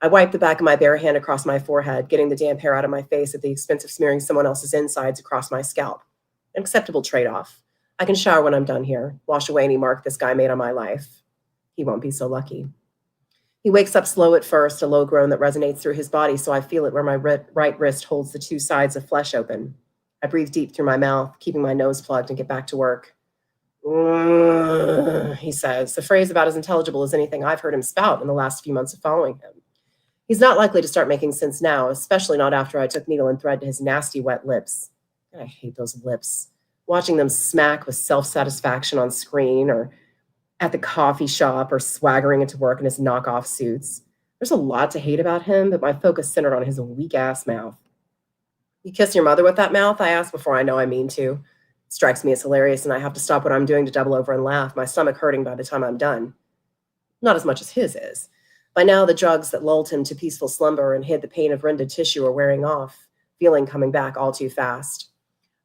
I wipe the back of my bare hand across my forehead, getting the damp hair out of my face at the expense of smearing someone else's insides across my scalp. An acceptable trade-off. I can shower when I'm done here, wash away any mark this guy made on my life. He won't be so lucky. He wakes up slow at first, a low groan that resonates through his body, so I feel it where my right wrist holds the two sides of flesh open. I breathe deep through my mouth, keeping my nose plugged, and get back to work. He says, a phrase about as intelligible as anything I've heard him spout in the last few months of following him. He's not likely to start making sense now, especially not after I took needle and thread to his nasty, wet lips. I hate those lips. Watching them smack with self-satisfaction on screen or at the coffee shop or swaggering into work in his knockoff suits. There's a lot to hate about him, but my focus centered on his weak-ass mouth. You kiss your mother with that mouth? I ask before I know I mean to. It strikes me as hilarious, and I have to stop what I'm doing to double over and laugh, my stomach hurting by the time I'm done. Not as much as his is. By now, the drugs that lulled him to peaceful slumber and hid the pain of rended tissue are wearing off, feeling coming back all too fast.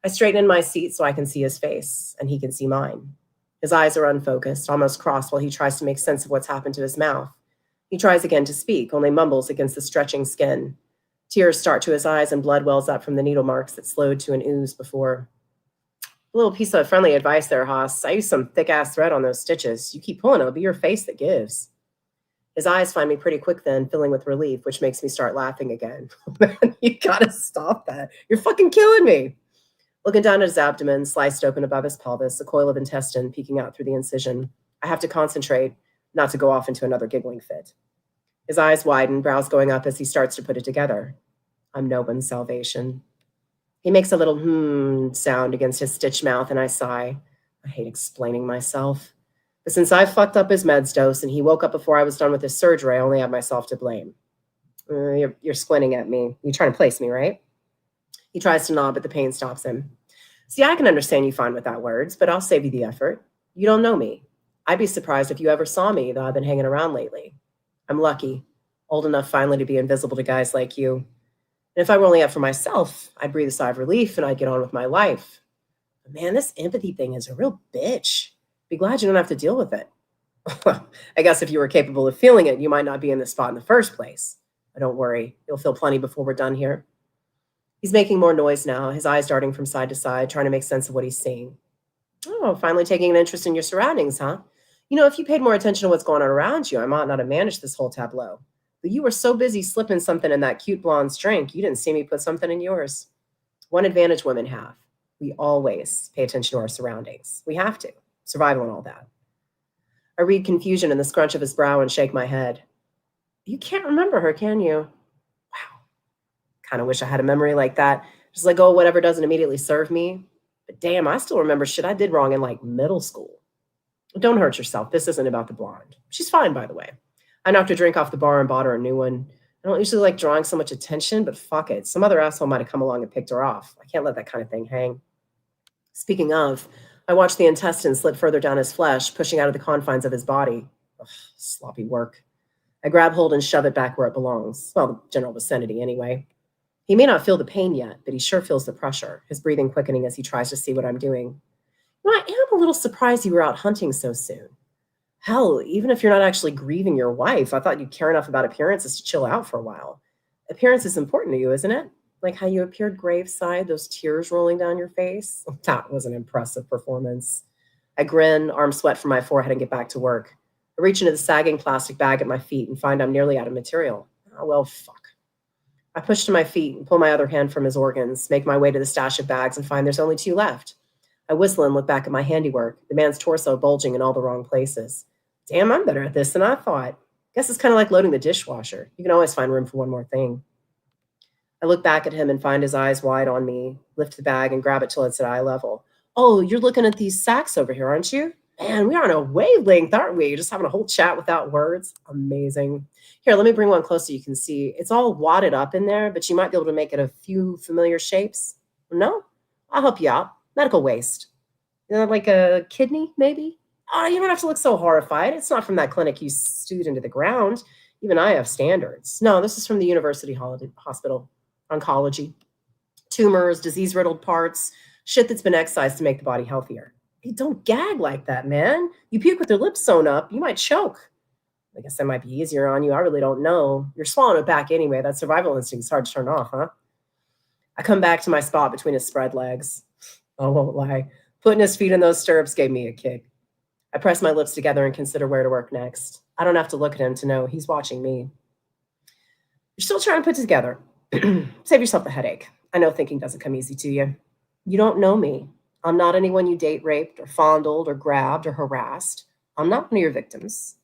I straighten in my seat so I can see his face, and he can see mine. His eyes are unfocused, almost crossed while he tries to make sense of what's happened to his mouth. He tries again to speak, only mumbles against the stretching skin. Tears start to his eyes and blood wells up from the needle marks that slowed to an ooze before. A little piece of friendly advice there, Haas. I used some thick-ass thread on those stitches. You keep pulling, it'll be your face that gives. His eyes find me pretty quick then, filling with relief, which makes me start laughing again. Man, you gotta stop that. You're fucking killing me. Looking down at his abdomen, sliced open above his pelvis, a coil of intestine peeking out through the incision. I have to concentrate, not to go off into another giggling fit. His eyes widen, brows going up as he starts to put it together. I'm no one's salvation. He makes a little sound against his stitched mouth, and I sigh. I hate explaining myself. But since I fucked up his meds dose and he woke up before I was done with his surgery, I only have myself to blame. You're squinting at me. You're trying to place me, right? He tries to nod, but the pain stops him. See, I can understand you fine without words, but I'll save you the effort. You don't know me. I'd be surprised if you ever saw me, though I've been hanging around lately. I'm lucky, old enough finally to be invisible to guys like you. And if I were only out for myself, I'd breathe a sigh of relief and I'd get on with my life. But man, this empathy thing is a real bitch. Be glad you don't have to deal with it. I guess if you were capable of feeling it, you might not be in this spot in the first place. But don't worry, you'll feel plenty before we're done here. He's making more noise now, his eyes darting from side to side, trying to make sense of what he's seeing. Oh, finally taking an interest in your surroundings, huh? You know, if you paid more attention to what's going on around you, I might not have managed this whole tableau. But you were so busy slipping something in that cute blonde's drink, you didn't see me put something in yours. One advantage women have. We always pay attention to our surroundings. We have to. Survival and all that. I read confusion in the scrunch of his brow and shake my head. You can't remember her, can you? Wow. Kind of wish I had a memory like that. Just let go of whatever doesn't immediately serve me. But damn, I still remember shit I did wrong in like middle school. Don't hurt yourself. This isn't about the blonde. She's fine, by the way. I knocked her drink off the bar and bought her a new one. I don't usually like drawing so much attention, but fuck it. Some other asshole might have come along and picked her off. I can't let that kind of thing hang. Speaking of, I watched the intestine slip further down his flesh, pushing out of the confines of his body. Ugh, sloppy work. I grab hold and shove it back where it belongs. Well, the general vicinity, anyway. He may not feel the pain yet, but he sure feels the pressure, his breathing quickening as he tries to see what I'm doing. You know, I am a little surprised you were out hunting so soon. Hell, even if you're not actually grieving your wife, I thought you'd care enough about appearances to chill out for a while. Appearance is important to you, isn't it? Like how you appeared graveside, those tears rolling down your face. That was an impressive performance. I grin, arms sweat from my forehead, and get back to work. I reach into the sagging plastic bag at my feet and find I'm nearly out of material. Oh, well, fuck. I push to my feet and pull my other hand from his organs, make my way to the stash of bags and find there's only 2 left. I whistle and look back at my handiwork, the man's torso bulging in all the wrong places. Damn, I'm better at this than I thought. Guess it's kind of like loading the dishwasher. You can always find room for one more thing. I look back at him and find his eyes wide on me, lift the bag and grab it till it's at eye level. Oh, you're looking at these sacks over here, aren't you? Man, we are on a wavelength, aren't we? Just having a whole chat without words. Amazing. Here, let me bring one closer so you can see. It's all wadded up in there, but you might be able to make it a few familiar shapes. No? I'll help you out. Medical waste. You know, like a kidney, maybe? Oh, you don't have to look so horrified. It's not from that clinic you stewed into the ground. Even I have standards. No, this is from the University Hospital. Oncology. Tumors, disease-riddled parts, shit that's been excised to make the body healthier. Hey, don't gag like that, man. You puke with your lips sewn up, you might choke. I guess that might be easier on you. I really don't know. You're swallowing it back anyway. That survival instinct is hard to turn off, huh? I come back to my spot between his spread legs. I won't lie. Putting his feet in those stirrups gave me a kick. I press my lips together and consider where to work next. I don't have to look at him to know he's watching me. You're still trying to put it together. Save yourself the headache. I know thinking doesn't come easy to you. You don't know me. I'm not anyone you date raped or fondled or grabbed or harassed. I'm not one of your victims.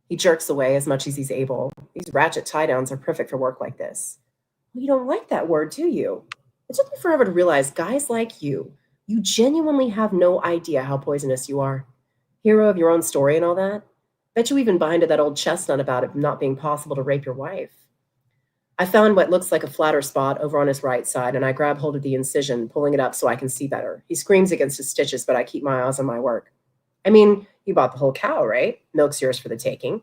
He jerks away as much as he's able. These ratchet tie-downs are perfect for work like this. Well, you don't like that word, do you? It took me forever to realize guys like you genuinely have no idea how poisonous you are. Hero of your own story and all that. Bet you even binded that old chestnut about it not being possible to rape your wife. I found what looks like a flatter spot over on his right side, and I grab hold of the incision, pulling it up so I can see better. He screams against his stitches, but I keep my eyes on my work. I mean, you bought the whole cow, right? Milk's yours for the taking.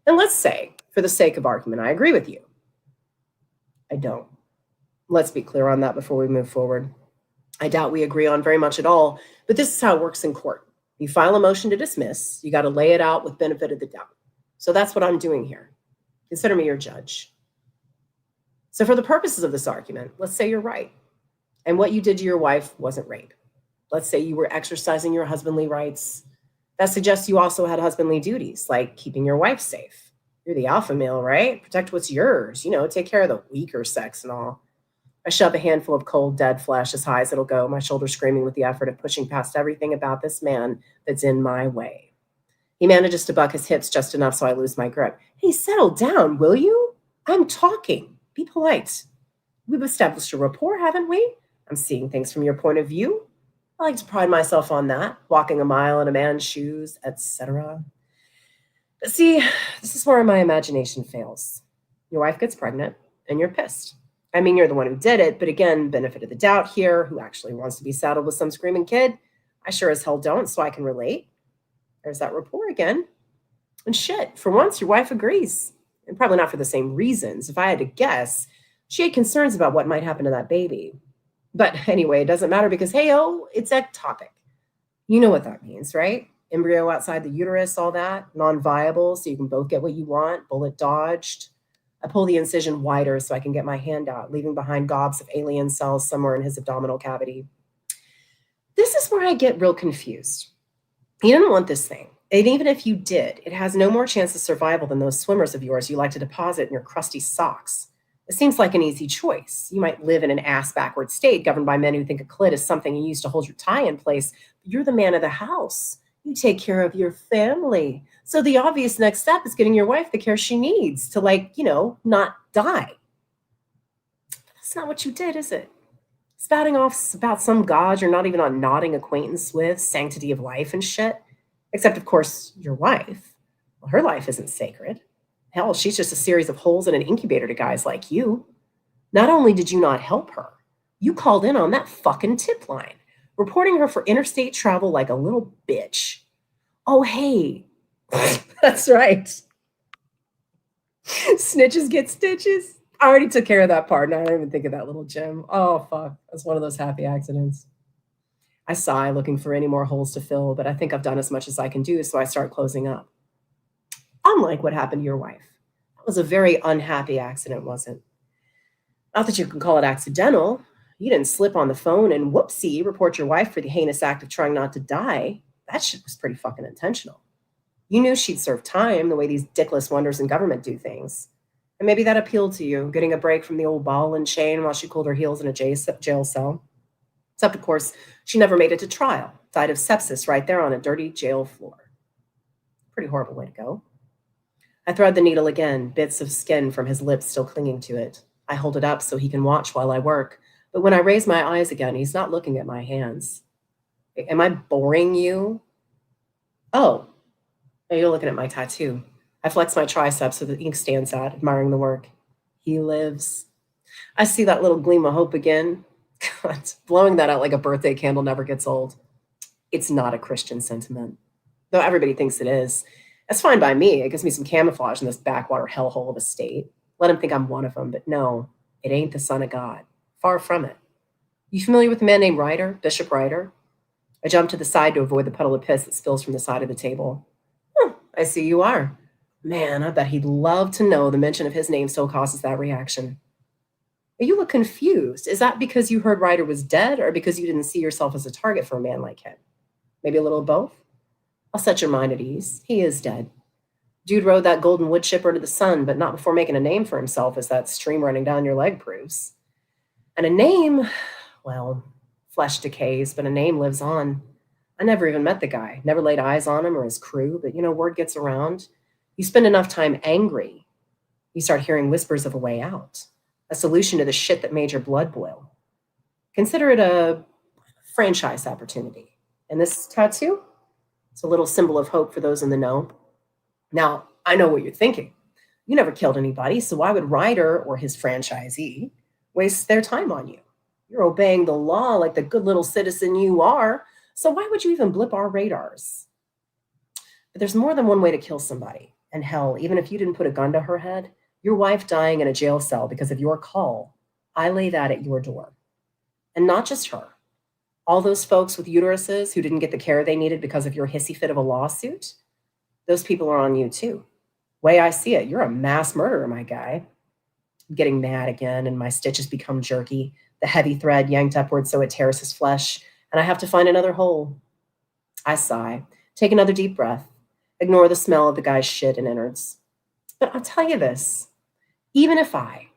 And let's say, for the sake of argument, I agree with you. I don't. Let's be clear on that before we move forward. I doubt we agree on very much at all, but this is how it works in court. You file a motion to dismiss, you got to lay it out with benefit of the doubt. So that's what I'm doing here. Consider me your judge. So for the purposes of this argument, let's say you're right, and what you did to your wife wasn't rape. Let's say you were exercising your husbandly rights. That suggests you also had husbandly duties, like keeping your wife safe. You're the alpha male, right? Protect what's yours, take care of the weaker sex and all. I shove a handful of cold, dead flesh as high as it'll go, my shoulders screaming with the effort of pushing past everything about this man that's in my way. He manages to buck his hips just enough so I lose my grip. Hey, settle down, will you? I'm talking. Be polite. We've established a rapport, haven't we? I'm seeing things from your point of view. I like to pride myself on that, walking a mile in a man's shoes, etc. But see, this is where my imagination fails. Your wife gets pregnant, and you're pissed. I mean, you're the one who did it, but again, benefit of the doubt here, who actually wants to be saddled with some screaming kid? I sure as hell don't, so I can relate. There's that rapport again. And shit, for once, your wife agrees. And probably not for the same reasons. If I had to guess, she had concerns about what might happen to that baby. But anyway, it doesn't matter because, it's ectopic. You know what that means, right? Embryo outside the uterus, all that, non-viable, so you can both get what you want, bullet dodged. I pull the incision wider so I can get my hand out, leaving behind gobs of alien cells somewhere in his abdominal cavity. This is where I get real confused. You didn't want this thing. And even if you did, it has no more chance of survival than those swimmers of yours you like to deposit in your crusty socks. It seems like an easy choice. You might live in an ass-backward state governed by men who think a clit is something you use to hold your tie in place. But you're the man of the house. You take care of your family. So the obvious next step is getting your wife the care she needs to, not die. That's not what you did, is it? Spouting off about some god you're not even on nodding acquaintance with, sanctity of life and shit. Except, of course, your wife. Well, her life isn't sacred. Hell, she's just a series of holes in an incubator to guys like you. Not only did you not help her, you called in on that fucking tip line, reporting her for interstate travel like a little bitch. Oh, hey. That's right. Snitches get stitches. I already took care of that part, and I don't even think of that little gem. Oh, fuck. That's one of those happy accidents. I sigh, looking for any more holes to fill, but I think I've done as much as I can do, so I start closing up. Unlike what happened to your wife. That was a very unhappy accident, wasn't it? Not that you can call it accidental. You didn't slip on the phone and whoopsie, report your wife for the heinous act of trying not to die. That shit was pretty fucking intentional. You knew she'd serve time the way these dickless wonders in government do things. And maybe that appealed to you, getting a break from the old ball and chain while she cooled her heels in a jail cell. Except, of course, she never made it to trial. Died of sepsis right there on a dirty jail floor. Pretty horrible way to go. I thread the needle again, bits of skin from his lips still clinging to it. I hold it up so he can watch while I work. But when I raise my eyes again, he's not looking at my hands. Am I boring you? Oh, you're looking at my tattoo. I flex my triceps so the ink stands out, admiring the work. He lives. I see that little gleam of hope again. God, blowing that out like a birthday candle never gets old. It's not a Christian sentiment, though everybody thinks it is. That's fine by me. It gives me some camouflage in this backwater hellhole of a state. Let him think I'm one of them, but no, it ain't the Son of God. Far from it. You familiar with a man named Ryder, Bishop Ryder? I jump to the side to avoid the puddle of piss that spills from the side of the table. I see you are. Man, I bet he'd love to know the mention of his name still causes that reaction. You look confused. Is that because you heard Ryder was dead or because you didn't see yourself as a target for a man like him? Maybe a little of both? I'll set your mind at ease. He is dead. Dude rode that golden wood chipper to the sun, but not before making a name for himself, as that stream running down your leg proves. And a name, well, flesh decays, but a name lives on. I never even met the guy, never laid eyes on him or his crew, but word gets around. You spend enough time angry, you start hearing whispers of a way out. A solution to the shit that made your blood boil. Consider it a franchise opportunity. And this tattoo? It's a little symbol of hope for those in the know. Now, I know what you're thinking. You never killed anybody, so why would Ryder or his franchisee waste their time on you? You're obeying the law like the good little citizen you are, so why would you even blip our radars? But there's more than one way to kill somebody. And hell, even if you didn't put a gun to her head, your wife dying in a jail cell because of your call, I lay that at your door. And not just her. All those folks with uteruses who didn't get the care they needed because of your hissy fit of a lawsuit, those people are on you too. Way I see it, you're a mass murderer, my guy. I'm getting mad again, and my stitches become jerky, the heavy thread yanked upward so it tears his flesh, and I have to find another hole. I sigh, take another deep breath, ignore the smell of the guy's shit and innards. But I'll tell you this, even if I,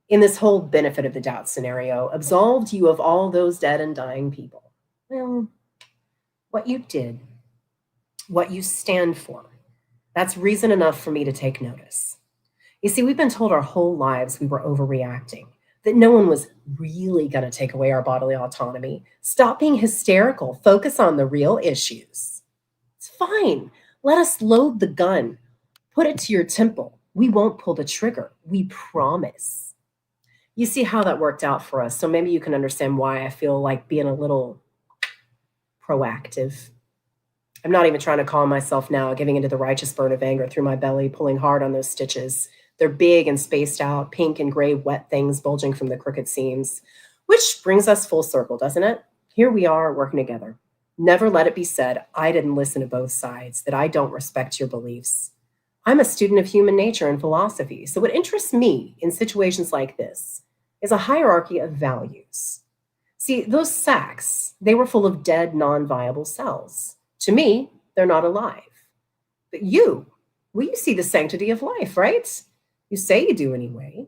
in this whole benefit of the doubt scenario, absolved you of all those dead and dying people, well, what you did, what you stand for, that's reason enough for me to take notice. You see, we've been told our whole lives we were overreacting, that no one was really going to take away our bodily autonomy. Stop being hysterical. Focus on the real issues. It's fine. Let us load the gun. Put it to your temple. We won't pull the trigger. We promise. You see how that worked out for us, so maybe you can understand why I feel like being a little proactive. I'm not even trying to calm myself now, giving into the righteous burn of anger through my belly, pulling hard on those stitches. They're big and spaced out, pink and gray wet things bulging from the crooked seams. Which brings us full circle, doesn't it? Here we are working together. Never let it be said, I didn't listen to both sides, that I don't respect your beliefs. I'm a student of human nature and philosophy, so what interests me in situations like this is a hierarchy of values. See, those sacks, they were full of dead, non-viable cells. To me, they're not alive. But you, well, you see the sanctity of life, right? You say you do anyway.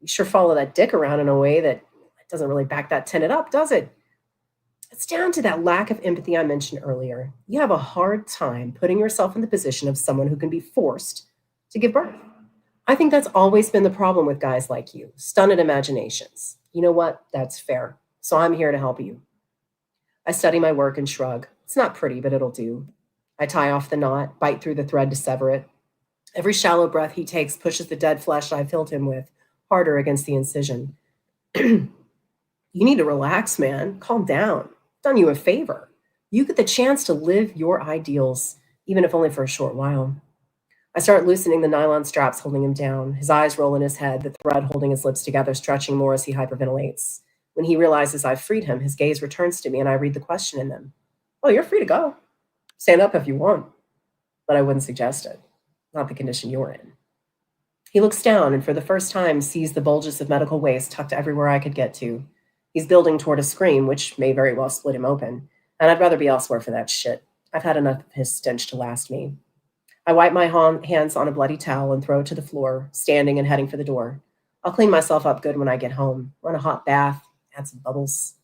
You sure follow that dick around in a way that doesn't really back that tenet up, does it? It's down to that lack of empathy I mentioned earlier. You have a hard time putting yourself in the position of someone who can be forced to give birth. I think that's always been the problem with guys like you, stunted imaginations. You know what? That's fair. So I'm here to help you. I study my work and shrug. It's not pretty, but it'll do. I tie off the knot, bite through the thread to sever it. Every shallow breath he takes pushes the dead flesh I filled him with harder against the incision. You need to relax, man. Calm down. I've done you a favor. You get the chance to live your ideals, even if only for a short while. I start loosening the nylon straps holding him down. His eyes roll in his head, the thread holding his lips together, stretching more as he hyperventilates. When he realizes I've freed him, his gaze returns to me and I read the question in them. Oh, you're free to go. Stand up if you want. But I wouldn't suggest it. Not the condition you're in. He looks down and for the first time sees the bulges of medical waste tucked everywhere I could get to. He's building toward a scream, which may very well split him open. And I'd rather be elsewhere for that shit. I've had enough of his stench to last me. I wipe my hands on a bloody towel and throw it to the floor, standing and heading for the door. I'll clean myself up good when I get home, run a hot bath, add some bubbles.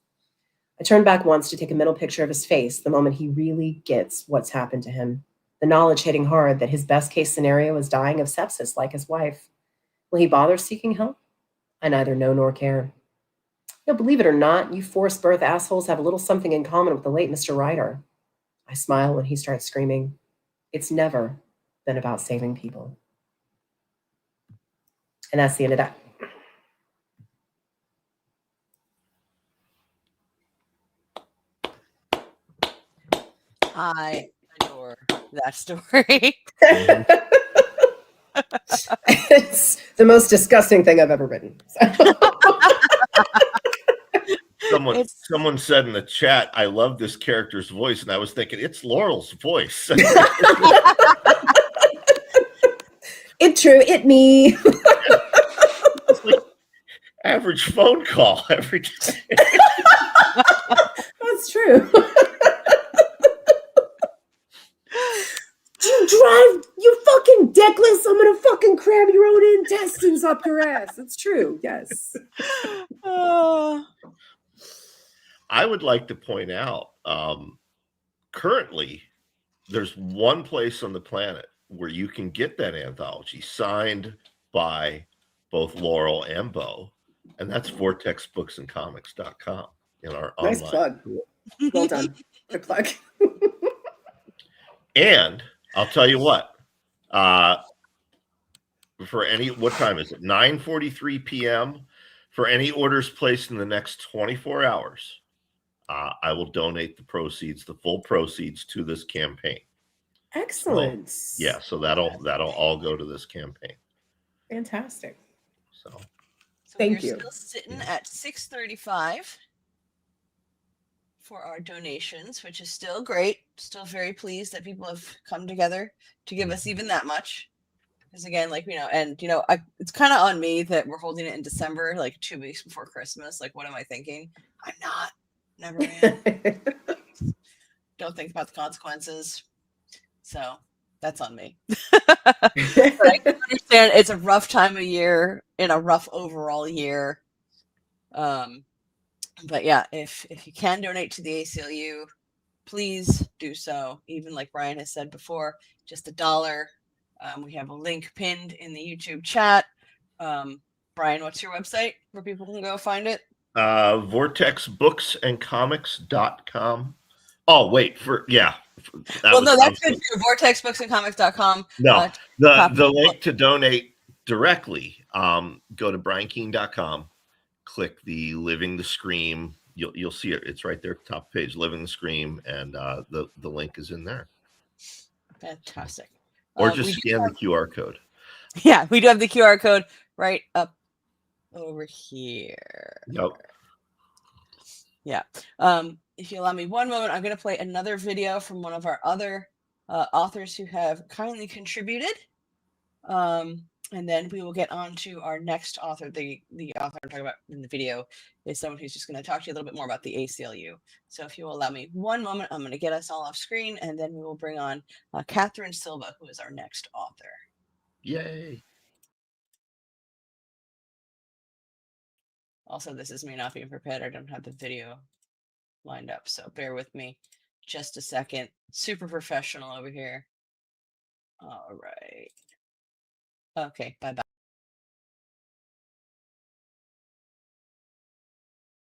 I turn back once to take a mental picture of his face the moment he really gets what's happened to him. The knowledge hitting hard that his best case scenario is dying of sepsis like his wife. Will he bother seeking help? I neither know nor care. No, believe it or not, you forced birth assholes have a little something in common with the late Mr. Ryder. I smile when he starts screaming. It's never been about saving people. And that's the end of that. I adore that story. It's the most disgusting thing I've ever written. Someone said in the chat, I love this character's voice, and I was thinking, it's Laurel's voice. It true, it me. It's like average phone call every day. That's true. You drive, you fucking dickless. I'm gonna fucking cram your own intestines up your ass. It's true, yes. I would like to point out, currently, there's one place on the planet where you can get that anthology signed by both Laurel and Bo, and that's vortexbooksandcomics.com in our Nice online. plug. Well done. Good plug. And I'll tell you what, for any, what time is it? 9:43 p.m. For any orders placed in the next 24 hours, I will donate the proceeds, the full proceeds to this campaign. Excellent. Yeah, so that'll all go to this campaign. Fantastic. So Thank we're you. still sitting at 635 for our donations, which is still great. Still very pleased that people have come together to give us even that much. Because again, like, it's kind of on me that we're holding it in December, like 2 weeks before Christmas. Like, what am I thinking? I'm not. Never am. Don't think about the consequences. So that's on me. But I can understand it's a rough time of year in a rough overall year. But yeah, if you can donate to the ACLU, please do so. Even like Brian has said before, just $1. We have a link pinned in the YouTube chat. Brian, what's your website where people can go find it? vortexbooksandcomics.com. Oh, wait, that's good too. vortexbooksandcomics.com. No, the link to donate directly, go to briankeene.com, click the Living the Scream. You'll see it. It's right there at the top page, Living the Scream, and the link is in there. Fantastic. Or just scan the QR code. Yeah, we do have the QR code right up over here. Yep. Yeah. If you allow me one moment, I'm going to play another video from one of our other authors who have kindly contributed. And then we will get on to our next author. The author I'm talking about in the video is someone who's just going to talk to you a little bit more about the ACLU. So if you will allow me one moment, I'm going to get us all off screen, and then we will bring on Catherine Silva, who is our next author. Yay. Also, this is me not being prepared. I don't have the video lined up, so bear with me just a second. Super professional over here. All right. Okay, bye-bye.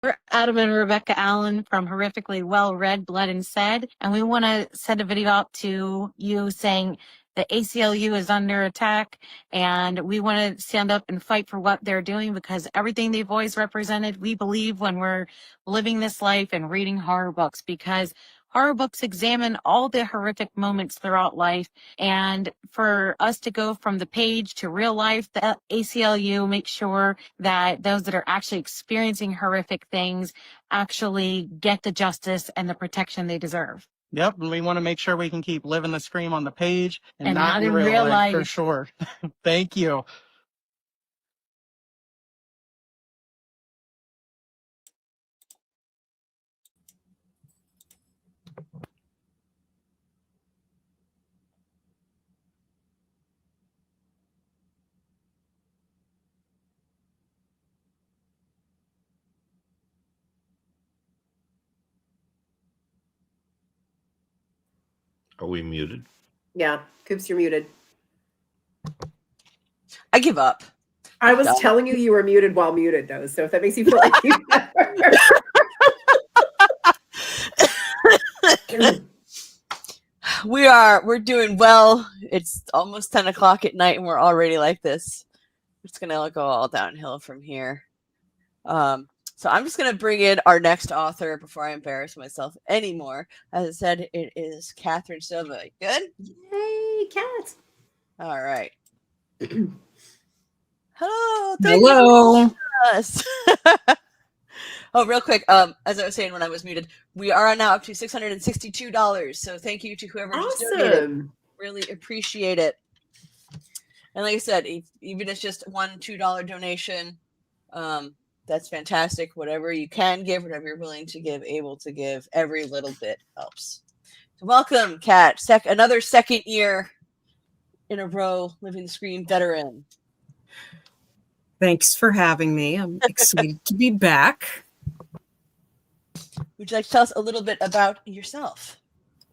We're Adam and Rebecca Allen from Horrifically Well Read, Blood and Said, and we want to send a video out to you saying the ACLU is under attack, and we want to stand up and fight for what they're doing, because everything they've always represented, we believe when we're living this life and reading horror books, because horror books examine all the horrific moments throughout life. And for us to go from the page to real life, the ACLU makes sure that those that are actually experiencing horrific things actually get the justice and the protection they deserve. Yep, and we want to make sure we can keep living the scream on the page and not not in in real real life, for life. sure. Thank you. Are we muted? Yeah, Coops, you're muted. I give up. I was telling you you were muted while muted, though. So if that makes you feel like you We're doing well. It's almost 10 o'clock at night, and we're already like this. It's gonna go all downhill from here. So I'm just gonna bring in our next author before I embarrass myself anymore. As I said, it is Catherine Silva. Good? Yay, Cat. All right. Hello. Hello. Us. Oh, real quick. As I was saying when I was muted, we are now up to $662. So thank you to whoever just donated. Really appreciate it. And like I said, even if it's just $1, $2 donation, that's fantastic. Whatever you can give, whatever you're willing to give, able to give, every little bit helps. So welcome, Kat. Another second year in a row, Living the Scream veteran. Thanks for having me. I'm excited to be back. Would you like to tell us a little bit about yourself?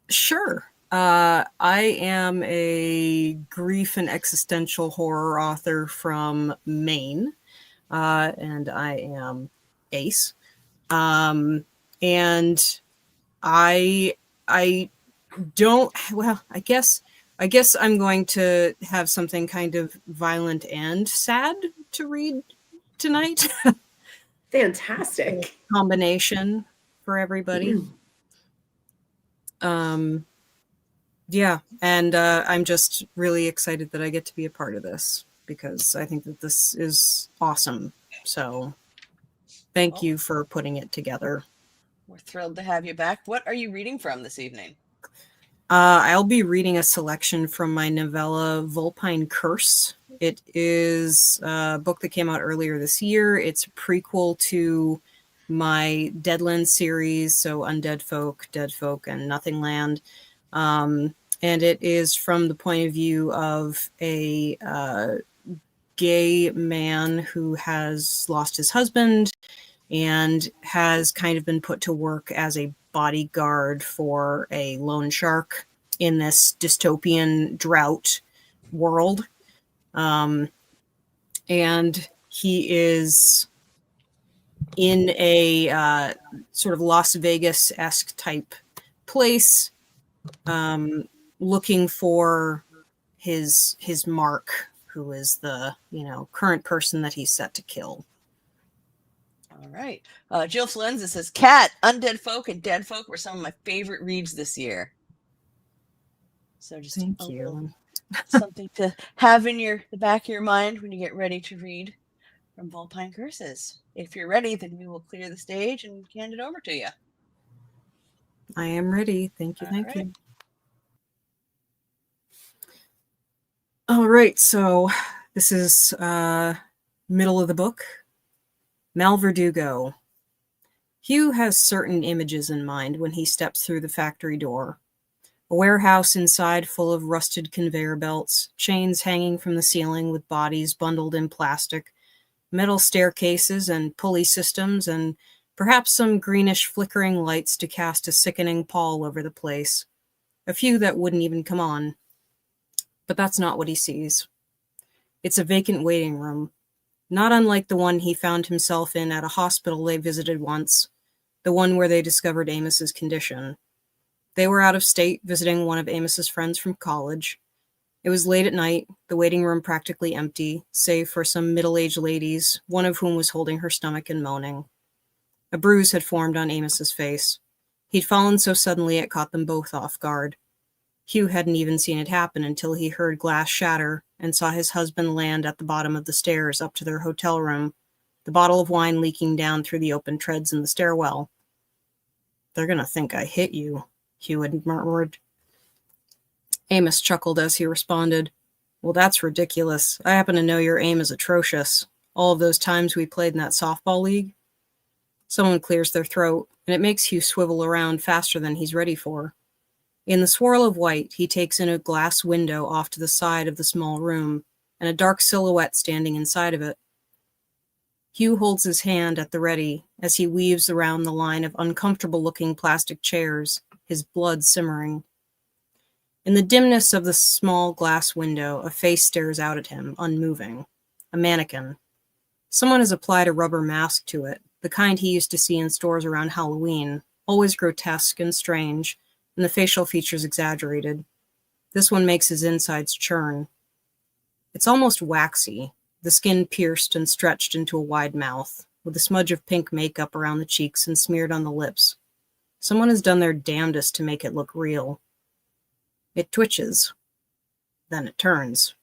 Sure. I am a grief and existential horror author from Maine, and I am ace. And I don't. Well, I guess I'm going to have something kind of violent and sad to read tonight. Fantastic Combination for everybody. Yeah, and I'm just really excited that I get to be a part of this because I think that this is awesome. So thank Well, you for putting it together. we're thrilled to have you back. What are you reading from this evening? I'll be reading a selection from my novella Vulpine Curse. It is a book that came out earlier this year. It's a prequel to my Deadland series, so Undead Folk, Dead Folk, and Nothing Land. And it is from the point of view of a gay man who has lost his husband and has kind of been put to work as a bodyguard for a loan shark in this dystopian drought world. And he is in a sort of Las Vegas-esque type place, looking for his mark, who is the current person that he's set to kill. All right. Jill Flenza says, Cat, Undead Folk, and Dead Folk were some of my favorite reads this year. So just Thank a you. little something to have in the back of your mind when you get ready to read from Vulpine Curses. If you're ready, then we will clear the stage and hand it over to you. I am ready. Thank you. Thank you. All right. So this is middle of the book. Mal Verdugo. Hugh has certain images in mind when he steps through the factory door. A warehouse inside full of rusted conveyor belts, chains hanging from the ceiling with bodies bundled in plastic, metal staircases and pulley systems, and perhaps some greenish flickering lights to cast a sickening pall over the place. A few that wouldn't even come on. But that's not what he sees. It's a vacant waiting room, not unlike the one he found himself in at a hospital they visited once, the one where they discovered Amos's condition. They were out of state visiting one of Amos's friends from college. It was late at night, the waiting room practically empty, save for some middle-aged ladies, one of whom was holding her stomach and moaning. A bruise had formed on Amos's face. He'd fallen so suddenly it caught them both off guard. Hugh hadn't even seen it happen until he heard glass shatter and saw his husband land at the bottom of the stairs up to their hotel room, the bottle of wine leaking down through the open treads in the stairwell. "They're gonna think I hit you," Hugh had murmured. Amos chuckled as he responded, "Well, that's ridiculous. I happen to know your aim is atrocious. All of those times we played in that softball league." Someone clears their throat, and it makes Hugh swivel around faster than he's ready for. In the swirl of white, he takes in a glass window off to the side of the small room, and a dark silhouette standing inside of it. Hugh holds his hand at the ready as he weaves around the line of uncomfortable-looking plastic chairs, his blood simmering. In the dimness of the small glass window, a face stares out at him, unmoving. A mannequin. Someone has applied a rubber mask to it, the kind he used to see in stores around Halloween, always grotesque and strange, and the facial features exaggerated. This one makes his insides churn. It's almost waxy, the skin pierced and stretched into a wide mouth, with a smudge of pink makeup around the cheeks and smeared on the lips. Someone has done their damnedest to make it look real. It twitches. Then it turns.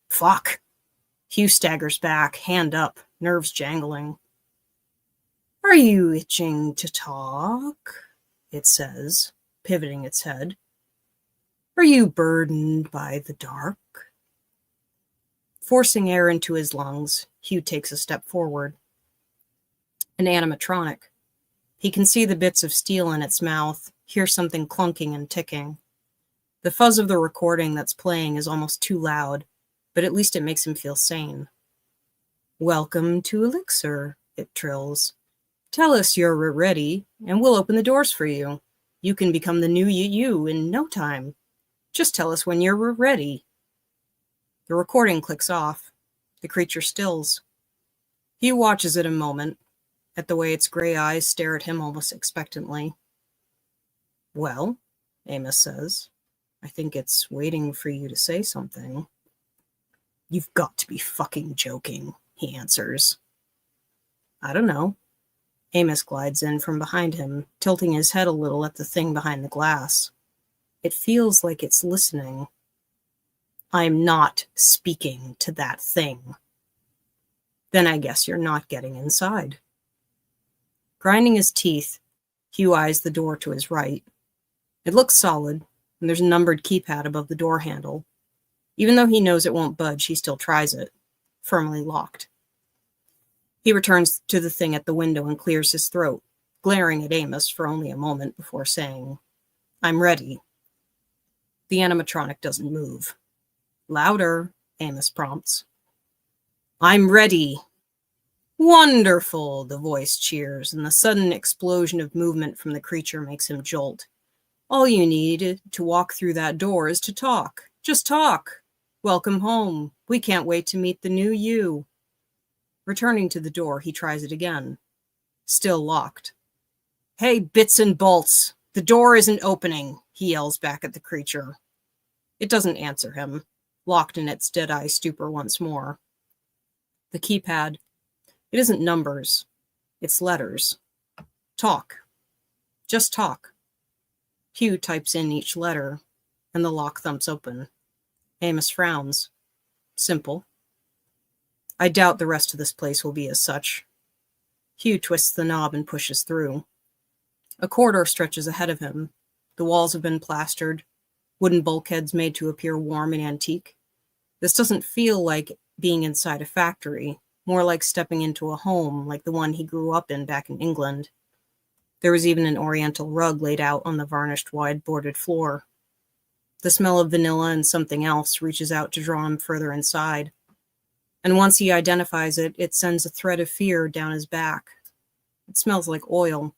Fuck! Hugh staggers back, hand up, nerves jangling. "Are you itching to talk?" it says, pivoting its head. "Are you burdened by the dark?" Forcing air into his lungs, Hugh takes a step forward. An animatronic. He can see the bits of steel in its mouth, hear something clunking and ticking. The fuzz of the recording that's playing is almost too loud, but at least it makes him feel sane. "Welcome to Elixir," it trills. "Tell us you're ready, and we'll open the doors for you. You can become the new you in no time. Just tell us when you're ready." The recording clicks off. The creature stills. Hugh watches it a moment, at the way its gray eyes stare at him almost expectantly. "Well," Amos says, "I think it's waiting for you to say something." "You've got to be fucking joking," he answers. "I don't know." Amos glides in from behind him, tilting his head a little at the thing behind the glass. It feels like it's listening. I'm not speaking to that thing. Then I guess you're not getting inside. Grinding his teeth, Hugh eyes the door to his right. It looks solid, and there's a numbered keypad above the door handle. Even though he knows it won't budge, he still tries it, firmly locked. He returns to the thing at the window and clears his throat, glaring at Amos for only a moment before saying, I'm ready. The animatronic doesn't move. Louder, Amos prompts. I'm ready. Wonderful, the voice cheers, and the sudden explosion of movement from the creature makes him jolt. All you need to walk through that door is to talk. Just talk. Welcome home. We can't wait to meet the new you. Returning to the door, he tries it again. Still locked. Hey, bits and bolts. The door isn't opening, he yells back at the creature. It doesn't answer him, locked in its dead-eye stupor once more. The keypad. It isn't numbers. It's letters. Talk. Just talk. Hugh types in each letter, and the lock thumps open. Amos frowns. Simple. I doubt the rest of this place will be as such. Hugh twists the knob and pushes through. A corridor stretches ahead of him. The walls have been plastered, wooden bulkheads made to appear warm and antique. This doesn't feel like being inside a factory, more like stepping into a home like the one he grew up in back in England. There was even an oriental rug laid out on the varnished wide-boarded floor. The smell of vanilla and something else reaches out to draw him further inside. And once he identifies it, it sends a thread of fear down his back. It smells like oil.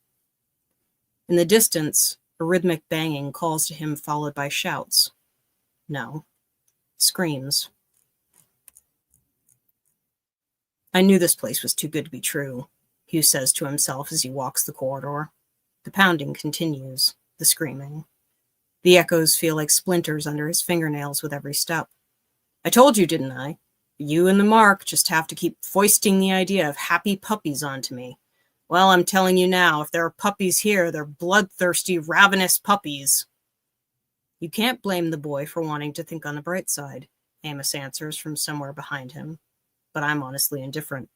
In the distance, a rhythmic banging calls to him, followed by shouts. No. Screams. I knew this place was too good to be true, Hugh says to himself as he walks the corridor. The pounding continues, the screaming. The echoes feel like splinters under his fingernails with every step. I told you, didn't I? You and the Mark just have to keep foisting the idea of happy puppies onto me. Well, I'm telling you now, if there are puppies here, they're bloodthirsty, ravenous puppies. You can't blame the boy for wanting to think on the bright side, Amos answers from somewhere behind him. But I'm honestly indifferent.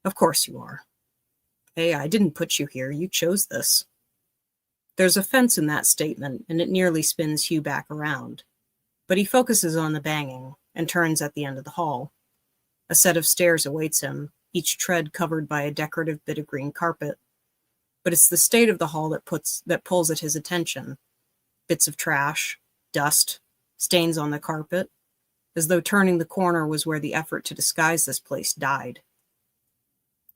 Of course you are. Hey, I didn't put you here. You chose this. There's offense in that statement, and it nearly spins Hugh back around. But he focuses on the banging and turns at the end of the hall. A set of stairs awaits him, each tread covered by a decorative bit of green carpet. But it's the state of the hall that pulls at his attention. Bits of trash, dust, stains on the carpet, as though turning the corner was where the effort to disguise this place died.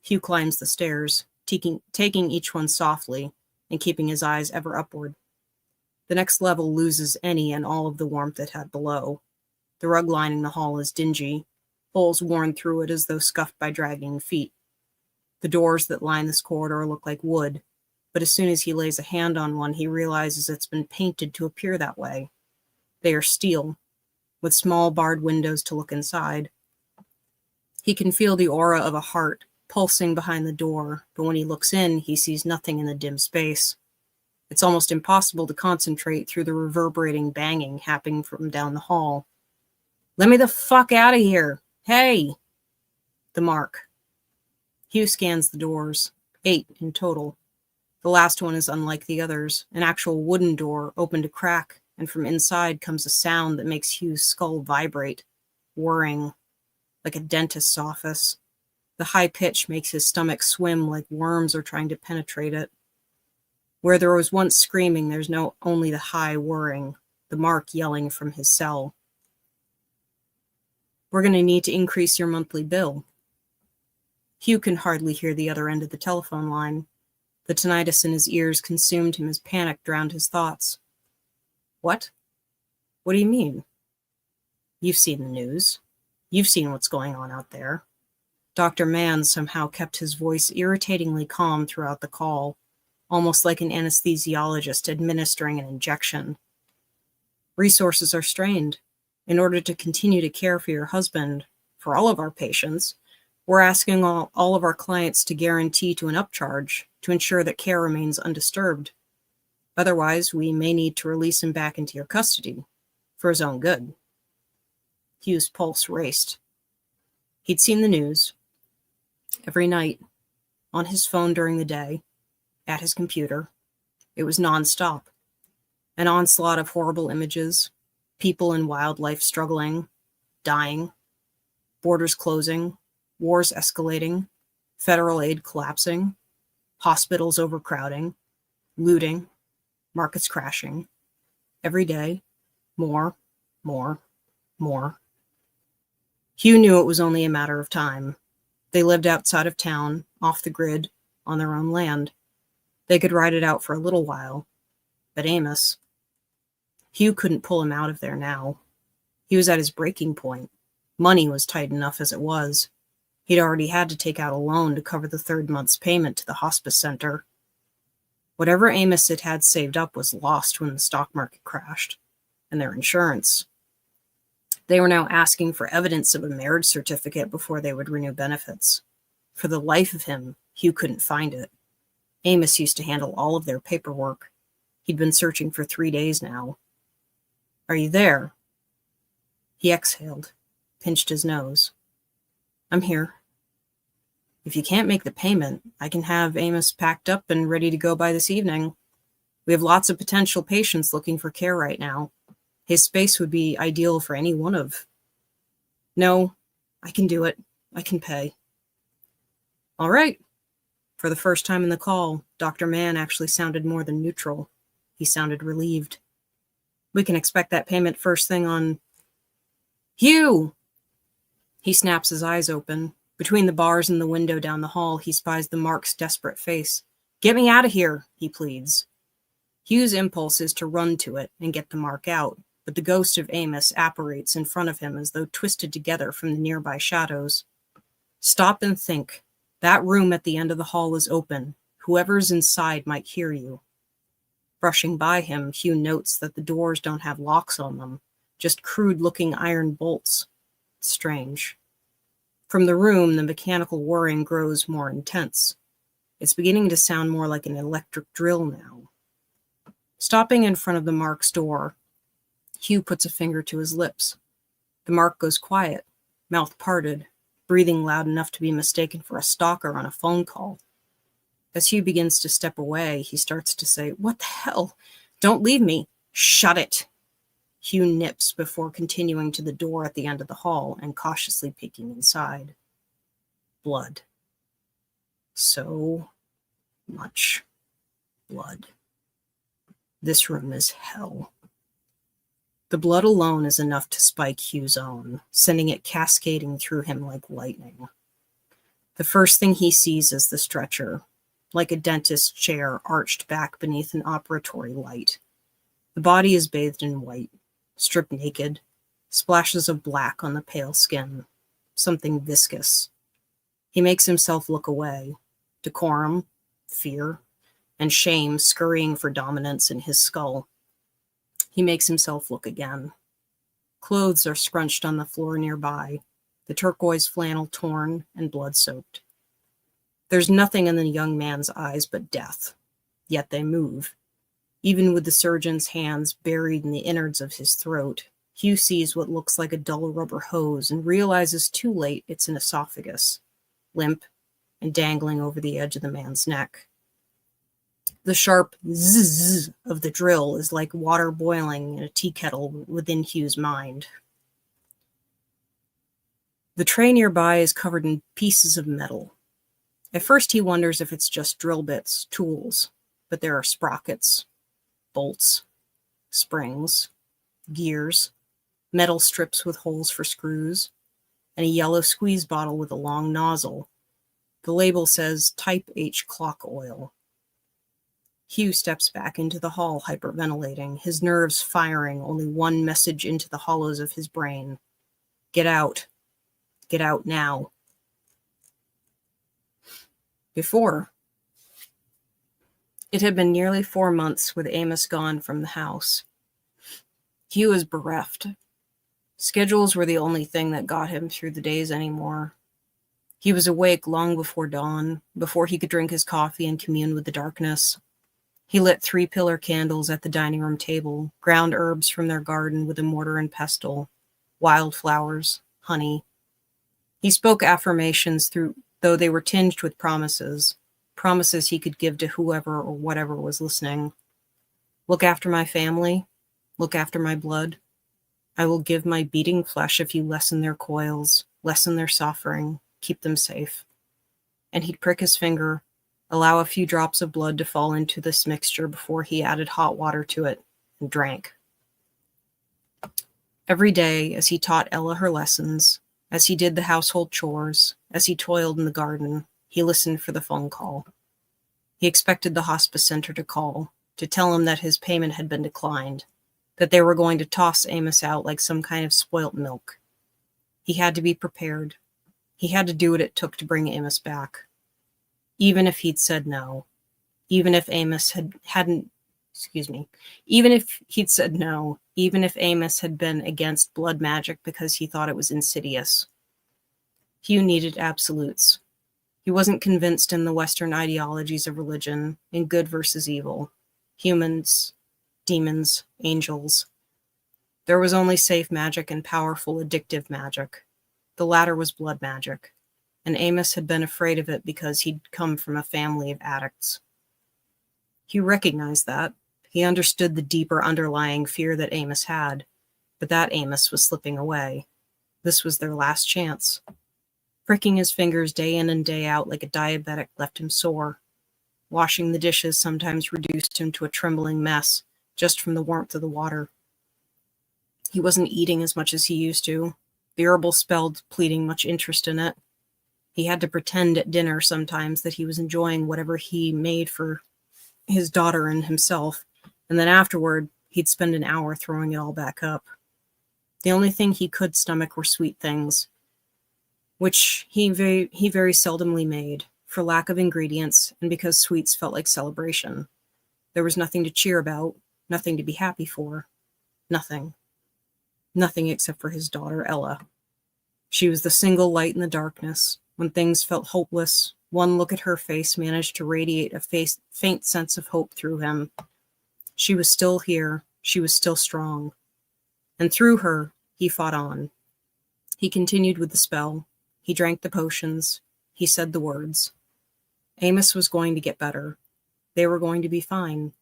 Hugh climbs the stairs, taking each one softly and keeping his eyes ever upward. The next level loses any and all of the warmth it had below. The rug lining the hall is dingy, holes worn through it as though scuffed by dragging feet. The doors that line this corridor look like wood, but as soon as he lays a hand on one, he realizes it's been painted to appear that way. They are steel, with small barred windows to look inside. He can feel the aura of a heart pulsing behind the door, but when he looks in, he sees nothing in the dim space. It's almost impossible to concentrate through the reverberating banging happening from down the hall. Let me the fuck out of here! Hey! The Mark. Hugh scans the doors, 8 in total. The last one is unlike the others, an actual wooden door opened a crack, and from inside comes a sound that makes Hugh's skull vibrate, whirring, like a dentist's office. The high pitch makes his stomach swim like worms are trying to penetrate it. Where there was once screaming, there's only the high whirring, the Mark yelling from his cell. We're going to need to increase your monthly bill. Hugh can hardly hear the other end of the telephone line. The tinnitus in his ears consumed him as panic drowned his thoughts. What? What do you mean? You've seen the news. You've seen what's going on out there. Dr. Mann somehow kept his voice irritatingly calm throughout the call, almost like an anesthesiologist administering an injection. Resources are strained. In order to continue to care for your husband, for all of our patients, we're asking all of our clients to guarantee to an upcharge to ensure that care remains undisturbed. Otherwise, we may need to release him back into your custody for his own good. Hugh's pulse raced. He'd seen the news every night, on his phone during the day, at his computer. It was nonstop. An onslaught of horrible images, people and wildlife struggling, dying, borders closing, wars escalating, federal aid collapsing, hospitals overcrowding, looting, markets crashing. Every day, more, more, more. Hugh knew it was only a matter of time. They lived outside of town, off the grid, on their own land. They could ride it out for a little while. But Amos, Hugh couldn't pull him out of there now. He was at his breaking point. Money was tight enough as it was. He'd already had to take out a loan to cover the third month's payment to the hospice center. Whatever Amos had saved up was lost when the stock market crashed, and their insurance. They were now asking for evidence of a marriage certificate before they would renew benefits. For the life of him, Hugh couldn't find it. Amos used to handle all of their paperwork. He'd been searching for 3 days now. "Are you there?" He exhaled, pinched his nose. "I'm here. If you can't make the payment, I can have Amos packed up and ready to go by this evening. We have lots of potential patients looking for care right now. His space would be ideal for any one of..." "No, I can do it. I can pay." "All right." For the first time in the call, Dr. Mann actually sounded more than neutral. He sounded relieved. "We can expect that payment first thing on..." "Hugh!" He snaps his eyes open. Between the bars and the window down the hall, he spies the Mark's desperate face. "Get me out of here," he pleads. Hugh's impulse is to run to it and get the Mark out, but the ghost of Amos apparates in front of him as though twisted together from the nearby shadows. "Stop and think. That room at the end of the hall is open. Whoever's inside might hear you." Brushing by him, Hugh notes that the doors don't have locks on them, just crude-looking iron bolts. It's strange. From the room, the mechanical whirring grows more intense. It's beginning to sound more like an electric drill now. Stopping in front of the Mark's door, Hugh puts a finger to his lips. The Mark goes quiet, mouth parted, breathing loud enough to be mistaken for a stalker on a phone call. As Hugh begins to step away, he starts to say, "What the hell? Don't leave me. Shut it." Hugh nips before continuing to the door at the end of the hall and cautiously peeking inside. Blood. So much blood. This room is hell. The blood alone is enough to spike Hugh's own, sending it cascading through him like lightning. The first thing he sees is the stretcher, like a dentist's chair arched back beneath an operatory light. The body is bathed in white, stripped naked, splashes of black on the pale skin, something viscous. He makes himself look away, decorum, fear, and shame scurrying for dominance in his skull. He makes himself look again. Clothes are scrunched on the floor nearby, the turquoise flannel torn and blood-soaked. There's nothing in the young man's eyes but death, yet they move. Even with the surgeon's hands buried in the innards of his throat, Hugh sees what looks like a dull rubber hose and realizes too late it's an esophagus, limp and dangling over the edge of the man's neck. The sharp zzz of the drill is like water boiling in a tea kettle within Hugh's mind. The tray nearby is covered in pieces of metal. At first he wonders if it's just drill bits, tools, but there are sprockets, bolts, springs, gears, metal strips with holes for screws, and a yellow squeeze bottle with a long nozzle. The label says Type H clock oil. Hugh steps back into the hall, hyperventilating, his nerves firing only one message into the hollows of his brain. Get out. Get out now. Before, it had been nearly 4 months with Amos gone from the house. Hugh was bereft. Schedules were the only thing that got him through the days anymore. He was awake long before dawn, before he could drink his coffee and commune with the darkness. He lit 3 pillar candles at the dining room table, ground herbs from their garden with a mortar and pestle, wildflowers, honey. He spoke affirmations though they were tinged with promises he could give to whoever or whatever was listening. Look after my family, look after my blood. I will give my beating flesh if you lessen their coils, lessen their suffering, keep them safe. And he'd prick his finger, allow a few drops of blood to fall into this mixture before he added hot water to it and drank. Every day, as he taught Ella her lessons, as he did the household chores, as he toiled in the garden, he listened for the phone call. He expected the hospice center to call, to tell him that his payment had been declined, that they were going to toss Amos out like some kind of spoilt milk. He had to be prepared. He had to do what it took to bring Amos back. Even if he'd said no, even if Amos even if he'd said no, even if Amos had been against blood magic because he thought it was insidious. Hugh needed absolutes. He wasn't convinced in the Western ideologies of religion, in good versus evil, humans, demons, angels. There was only safe magic and powerful, addictive magic. The latter was blood magic, and Amos had been afraid of it because he'd come from a family of addicts. Hugh recognized that. He understood the deeper underlying fear that Amos had, but that Amos was slipping away. This was their last chance. Pricking his fingers day in and day out like a diabetic left him sore. Washing the dishes sometimes reduced him to a trembling mess, just from the warmth of the water. He wasn't eating as much as he used to. The herbal spelled pleading much interest in it. He had to pretend at dinner sometimes that he was enjoying whatever he made for his daughter and himself, and then afterward, he'd spend an hour throwing it all back up. The only thing he could stomach were sweet things, which he very seldomly made, for lack of ingredients and because sweets felt like celebration. There was nothing to cheer about, nothing to be happy for. Nothing. Nothing except for his daughter, Ella. She was the single light in the darkness. When things felt hopeless, one look at her face managed to radiate a faint sense of hope through him. She was still here. She was still strong. And through her, he fought on. He continued with the spell. He drank the potions. He said the words. Amos was going to get better. They were going to be fine.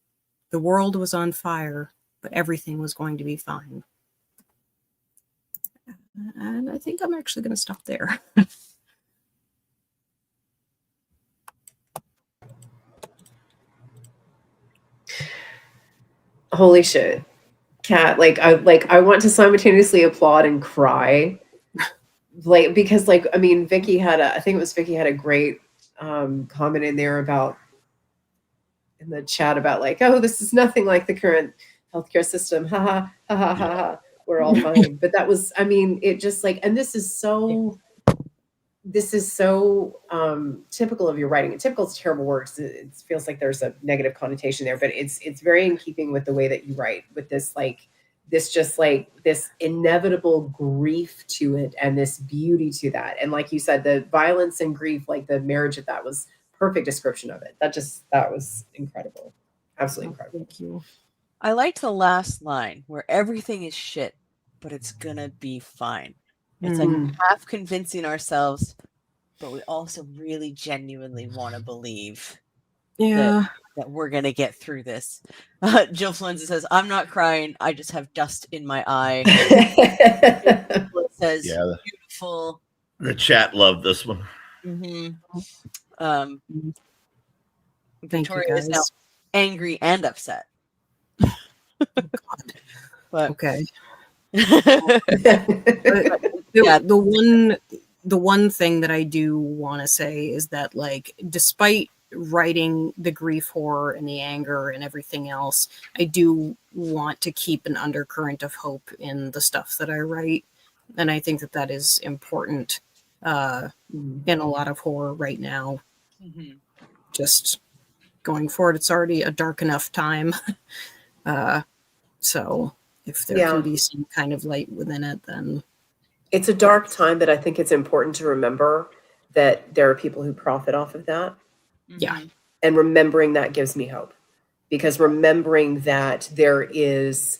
The world was on fire, but everything was going to be fine. And I think I'm actually going to stop there. Holy shit. Kat, I want to simultaneously applaud and cry. Because Vicky had a great comment in there about, in the chat about oh, this is nothing like the current healthcare system. Ha ha ha ha ha ha. We're all fine. But that was, it just and this is so typical of your writing. Typical is a terrible word. It feels like there's a negative connotation there, but it's very in keeping with the way that you write, with this this inevitable grief to it and this beauty to that. And like you said, the violence and grief, the marriage of that was perfect description of it. That was incredible. Absolutely incredible. Thank you. I liked the last line where everything is shit, but it's gonna be fine. It's half convincing ourselves, but we also really genuinely want to believe that we're going to get through this. Jill Flenza says, I'm not crying. I just have dust in my eye. It says, beautiful. The chat loved this one. Victoria is now angry and upset. But, okay. The one thing that I do want to say is that despite writing the grief, horror, and the anger and everything else, I do want to keep an undercurrent of hope in the stuff that I write, and I think that is important in a lot of horror right now. Just going forward, it's already a dark enough time, so if there can be some kind of light within it, then it's a dark time, but I think it's important to remember that there are people who profit off of that. Yeah. And remembering that gives me hope, because remembering that there's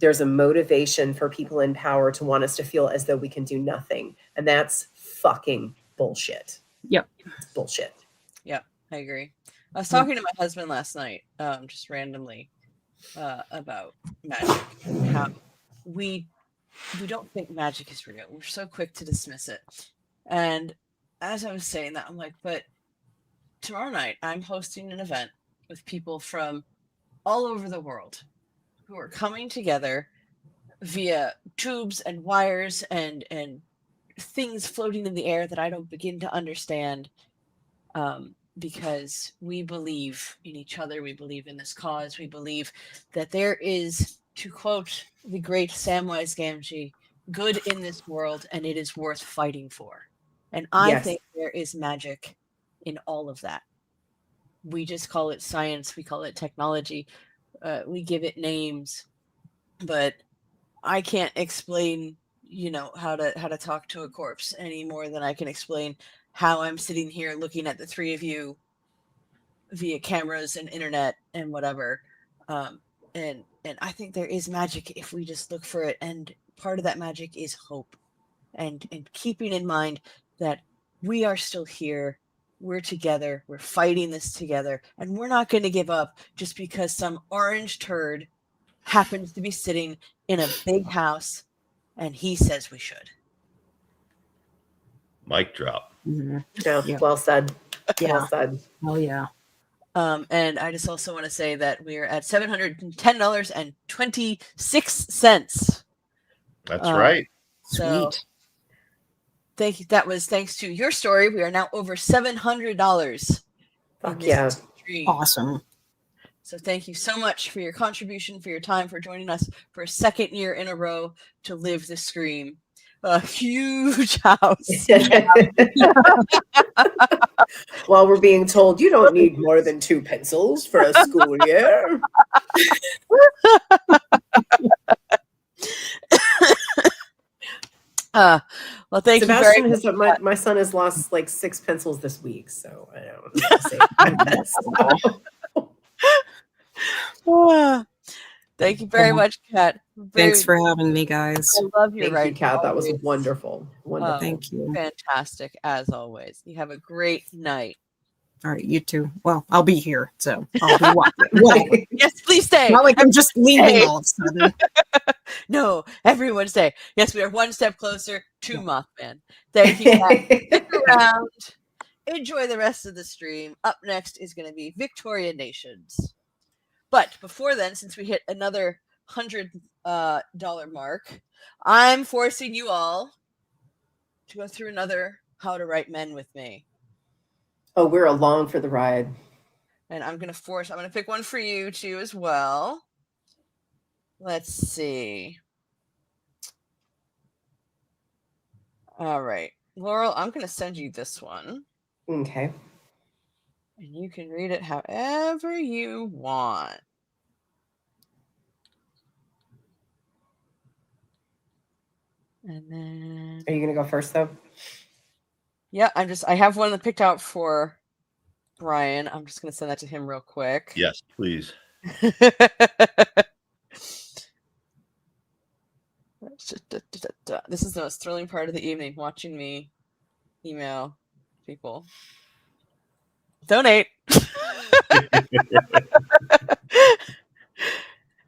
a motivation for people in power to want us to feel as though we can do nothing. And that's fucking bullshit. Yep. It's bullshit. Yeah, I agree. I was talking to my husband last night, just randomly, about magic and how we don't think magic is real. We're so quick to dismiss it. And as I was saying that, I'm like, but tomorrow night I'm hosting an event with people from all over the world who are coming together via tubes and wires and things floating in the air that I don't begin to understand, because we believe in each other. We believe in this cause. We believe that there is, to quote the great Samwise Gamgee, good in this world, and it is worth fighting for. And I Yes. think there is magic in all of that. We just call it science. We call it technology. We give it names, but I can't explain, how to talk to a corpse any more than I can explain how I'm sitting here looking at the three of you via cameras and internet and whatever. And I think there is magic if we just look for it. And part of that magic is hope, and keeping in mind that we are still here. We're together. We're fighting this together, and we're not going to give up just because some orange turd happens to be sitting in a big house and he says we should. Mic drop. Mm-hmm. Yeah. Well said. Yeah. Well said. Oh yeah. And I just also want to say that we're at $710.26. That's right. So Sweet. thank you. That was thanks to your story. We are now over $700. Fuck yeah. Stream. Awesome. So thank you so much for your contribution, for your time, for joining us for a second year in a row to live the Scream. A huge house. While we're being told you don't need more than 2 pencils for a school year. Well, thank Sebastian you very much. my son has lost like 6 pencils this week, so I don't know what to say. Thank you very much, Kat. Thanks for having me, guys. I love your Thank writing. you, Kat. That was always. wonderful. Wonderful. Thank you. Fantastic, as always. You have a great night. All right, you too. Well, I'll be here, so I'll be watching. Whatever. Yes, please stay. Not like I'm just leaving Stay. all of a sudden. No, everyone stay. Yes, we are one step closer to Mothman. Thank you, Kat. Stick around. Enjoy the rest of the stream. Up next is going to be Victoria Nations. But before then, since we hit another $100 mark, I'm forcing you all to go through another How to Write Men with me. Oh, we're along for the ride. And I'm going to pick one for you too as well. Let's see. All right. Laurel, I'm going to send you this one. Okay. And you can read it however you want. And then... Are you going to go first, though? Yeah, I have one that picked out for Brian. I'm just going to send that to him real quick. Yes, please. This is the most thrilling part of the evening, watching me email people. Donate.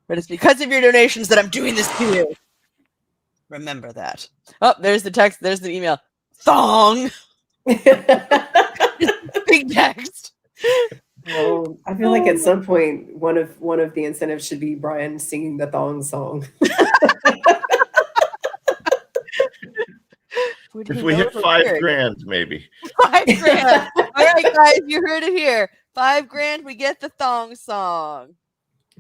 But it's because of your donations that I'm doing this to you. Remember that. Oh, there's the text. There's the email. Thong. Big text. Well, I feel like at some point one of the incentives should be Brian singing the thong song. If we hit $5,000, maybe. $5,000. All right, guys, you heard it here. $5,000, we get the thong song.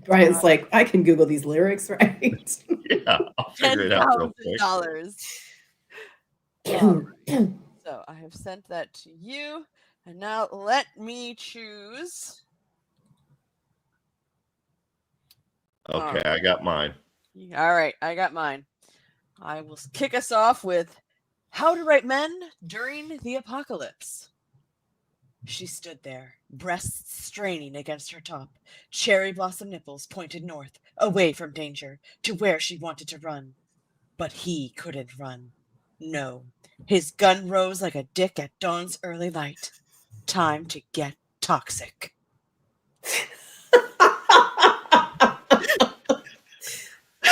Brian's like, I can Google these lyrics, right? Yeah, I'll figure it out real quick. $10,000. So I have sent that to you. And now let me choose. Okay, I got mine. All right, I got mine. I will kick us off with How to Write Men During the Apocalypse. She stood there, breasts straining against her top, cherry blossom nipples pointed north, away from danger, to where she wanted to run. But he couldn't run. No, his gun rose like a dick at dawn's early light. Time to get toxic.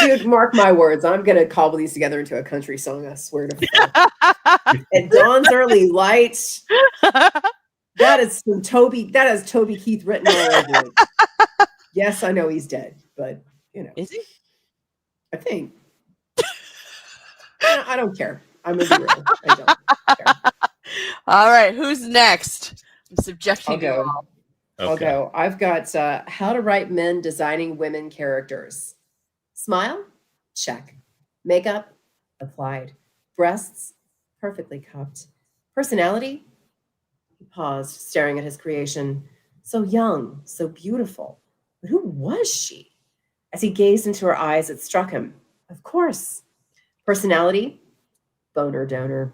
Dude, mark my words. I'm gonna cobble these together into a country song. I swear to God. At dawn's early light. That is some Toby. That has Toby Keith written all over it. Yes, I know he's dead, but you know, Is he? I think. I don't care. I'm gonna be real. I don't care. All right, who's next? I'm subjecting I'll you go. all. I'll go. I've got How to Write Men Designing Women Characters. Smile? Check. Makeup? Applied. Breasts? Perfectly cupped. Personality? He paused, staring at his creation. So young, so beautiful. But who was she? As he gazed into her eyes, it struck him. Of course. Personality? Boner donor.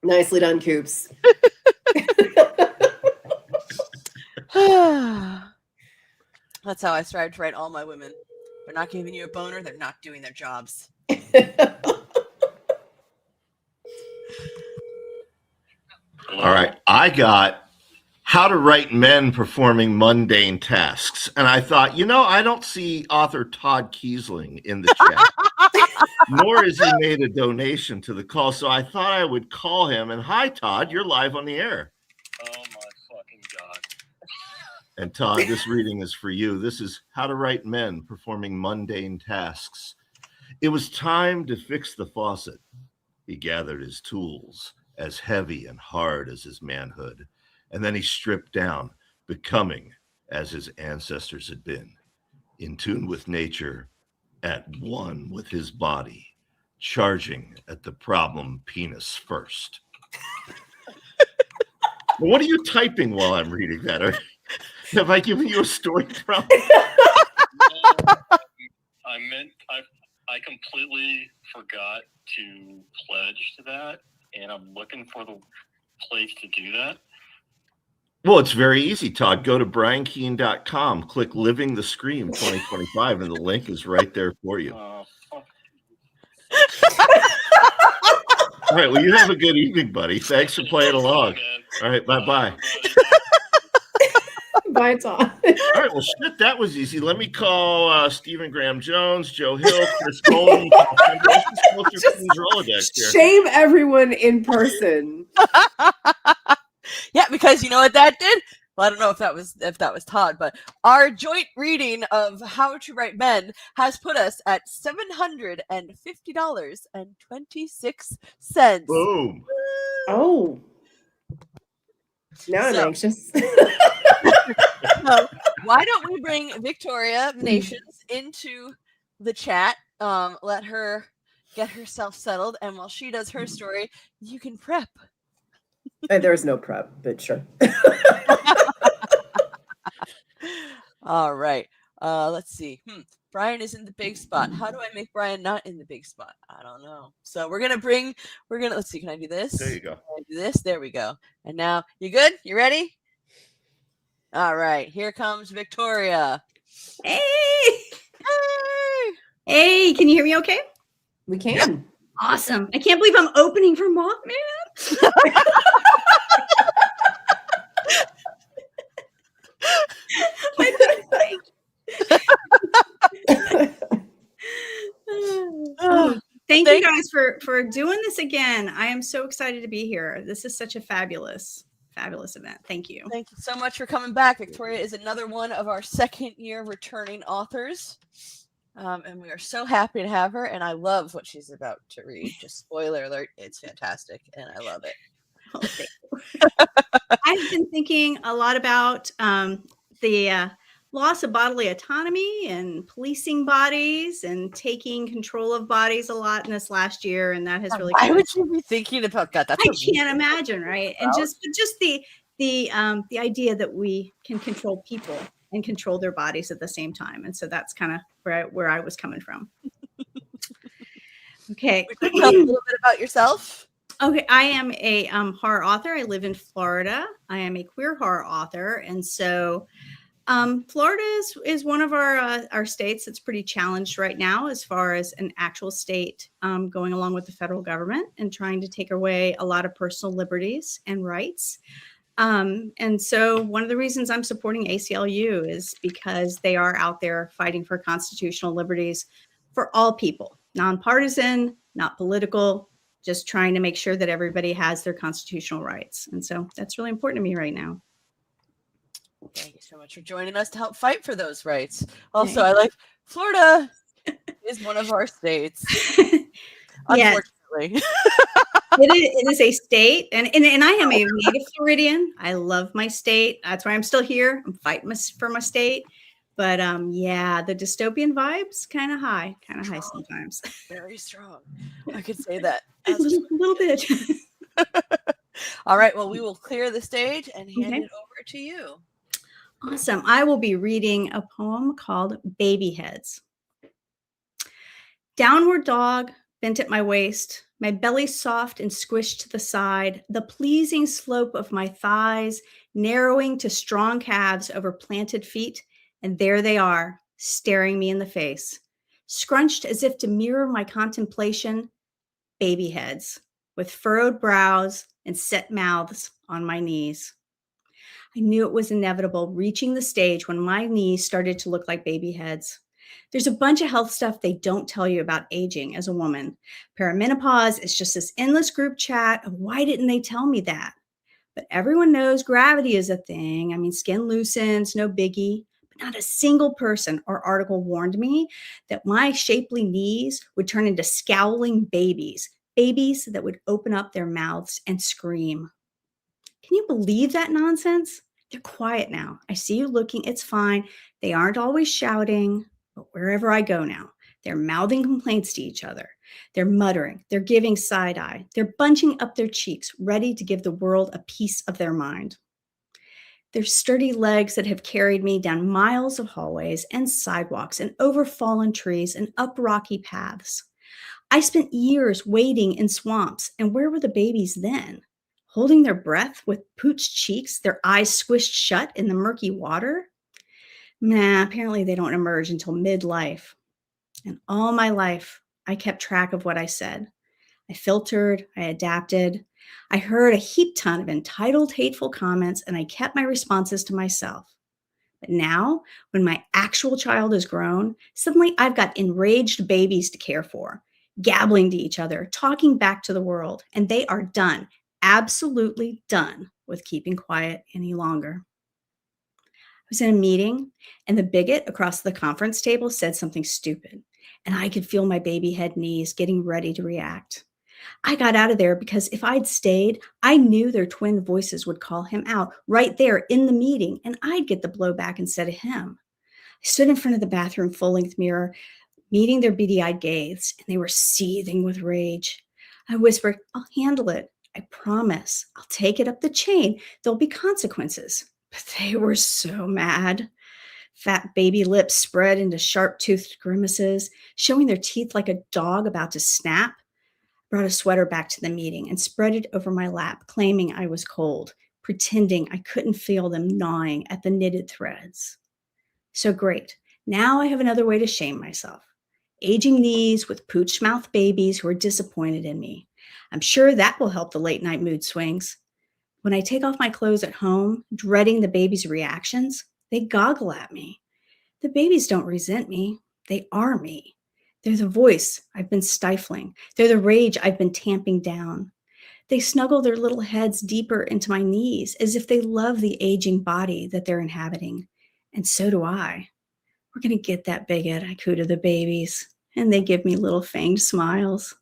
Nicely done, Coops. That's how I strive to write all my women. They're not giving you a boner, they're not doing their jobs. All right. I got How to Write Men Performing Mundane Tasks. And I thought, I don't see author Todd Kiesling in the chat, nor has he made a donation to the call. So I thought I would call him. And hi, Todd, you're live on the air. Oh, my fucking God. And Todd, this reading is for you. This is How to Write Men Performing Mundane Tasks. It was time to fix the faucet. He gathered his tools, as heavy and hard as his manhood, and then he stripped down, becoming as his ancestors had been, in tune with nature, at one with his body, charging at the problem penis first. What are you typing while I'm reading that? Have I given you a story prompt? I completely forgot to pledge to that, and I'm looking for the place to do that. Well, it's very easy, Todd. Go to briankeene.com, click Living the Scream 2025, and the link is right there for you. All right. Well, you have a good evening, buddy. Thanks for playing along. All right. Bye-bye. Bye, Todd. All right. Well, shit, that was easy. Let me call Stephen Graham Jones, Joe Hill, Chris Golden. Shame everyone in person. Yeah, because you know what that did? Well, I don't know if that was Todd, but our joint reading of How to Write Men has put us at $750.26. Boom. Oh. Now I'm anxious. So why don't we bring Victoria Nations into the chat? Let her get herself settled, and while she does her story, you can prep. There's no prep, but sure. All right. Let's see. Brian is in the big spot. How do I make Brian not in the big spot? I don't know. So let's see. Can I do this? There you go. Can I do this? There we go. And now, you good? You ready? All right. Here comes Victoria. Hey. Hey. Hey, can you hear me okay? We can. Yep. Awesome. I can't believe I'm opening for Mothman. Thank you guys for doing this again. I am so excited to be here. This is such a fabulous event. Thank you. Thank you so much for coming back. Victoria is another one of our second-year returning authors. And we are so happy to have her, and I love what she's about to read. Just spoiler alert, it's fantastic, and I love it. Oh, thank you. I've been thinking a lot about the loss of bodily autonomy and policing bodies and taking control of bodies a lot in this last year, and that has really. Why would you be thinking about that? I can't imagine, right? And just the idea that we can control people and control their bodies at the same time, and so that's kind of where I was coming from. Okay, tell us a little bit about yourself. Okay, I am a horror author. I live in Florida. I am a queer horror author, and so Florida is one of our states that's pretty challenged right now as far as an actual state going along with the federal government and trying to take away a lot of personal liberties and rights. And so one of the reasons I'm supporting ACLU is because they are out there fighting for constitutional liberties for all people, nonpartisan, not political, just trying to make sure that everybody has their constitutional rights. And so that's really important to me right now. Thank you so much for joining us to help fight for those rights. Also, I like Florida is one of our states. Unfortunately. It is a state, and I am a native Floridian. I love my state. That's why I'm still here. I'm fighting for my state. But yeah, the dystopian vibes kind of high sometimes. Very strong. I could say that a little bit. All right. Well, we will clear the stage and hand it over to you. Awesome. I will be reading a poem called Baby Heads. Downward dog, bent at my waist, my belly soft and squished to the side, the pleasing slope of my thighs narrowing to strong calves over planted feet, and there they are, staring me in the face, scrunched as if to mirror my contemplation, baby heads, with furrowed brows and set mouths on my knees. I knew it was inevitable, reaching the stage when my knees started to look like baby heads. There's a bunch of health stuff they don't tell you about aging as a woman. Perimenopause is just this endless group chat of why didn't they tell me that? But everyone knows gravity is a thing. I mean, skin loosens, no biggie. But not a single person or article warned me that my shapely knees would turn into scowling babies that would open up their mouths and scream. Can you believe that nonsense? They're quiet now. I see you looking. It's fine. They aren't always shouting, but wherever I go now, they're mouthing complaints to each other. They're muttering. They're giving side eye. They're bunching up their cheeks, ready to give the world a piece of their mind. Their sturdy legs that have carried me down miles of hallways and sidewalks and over fallen trees and up rocky paths. I spent years wading in swamps, and where were the babies then? Holding their breath with pooched cheeks, their eyes squished shut in the murky water? Nah, apparently they don't emerge until midlife. And all my life, I kept track of what I said. I filtered, I adapted. I heard a heap ton of entitled, hateful comments, and I kept my responses to myself. But now, when my actual child is grown, suddenly I've got enraged babies to care for, gabbling to each other, talking back to the world, and they are done, absolutely done with keeping quiet any longer. I was in a meeting, and the bigot across the conference table said something stupid, and I could feel my baby head knees getting ready to react. I got out of there because if I'd stayed, I knew their twin voices would call him out right there in the meeting, and I'd get the blowback instead of him. I stood in front of the bathroom full-length mirror, meeting their beady-eyed gaze, and they were seething with rage. I whispered, "I'll handle it. I promise. I'll take it up the chain. There'll be consequences." But they were so mad. Fat baby lips spread into sharp-toothed grimaces, showing their teeth like a dog about to snap. Brought a sweater back to the meeting and spread it over my lap, claiming I was cold, pretending I couldn't feel them gnawing at the knitted threads. So great. Now I have another way to shame myself. Aging knees with pooch mouth babies who are disappointed in me. I'm sure that will help the late night mood swings. When I take off my clothes at home, dreading the baby's reactions, they goggle at me. The babies don't resent me. They are me. They're the voice I've been stifling. They're the rage I've been tamping down. They snuggle their little heads deeper into my knees as if they love the aging body that they're inhabiting. And so do I. We're going to get that bigot, I coo to the babies, and they give me little fanged smiles.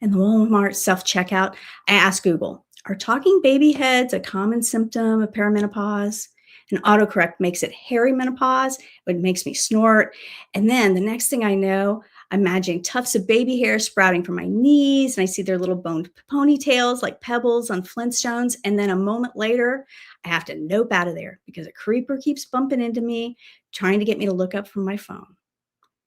In the Walmart self-checkout, I asked Google, are talking baby heads a common symptom of perimenopause? And autocorrect makes it hairy menopause, which makes me snort. And then the next thing I know, I'm imagining tufts of baby hair sprouting from my knees, and I see their little boned ponytails like pebbles on Flintstones. And then a moment later, I have to nope out of there because a creeper keeps bumping into me, trying to get me to look up from my phone.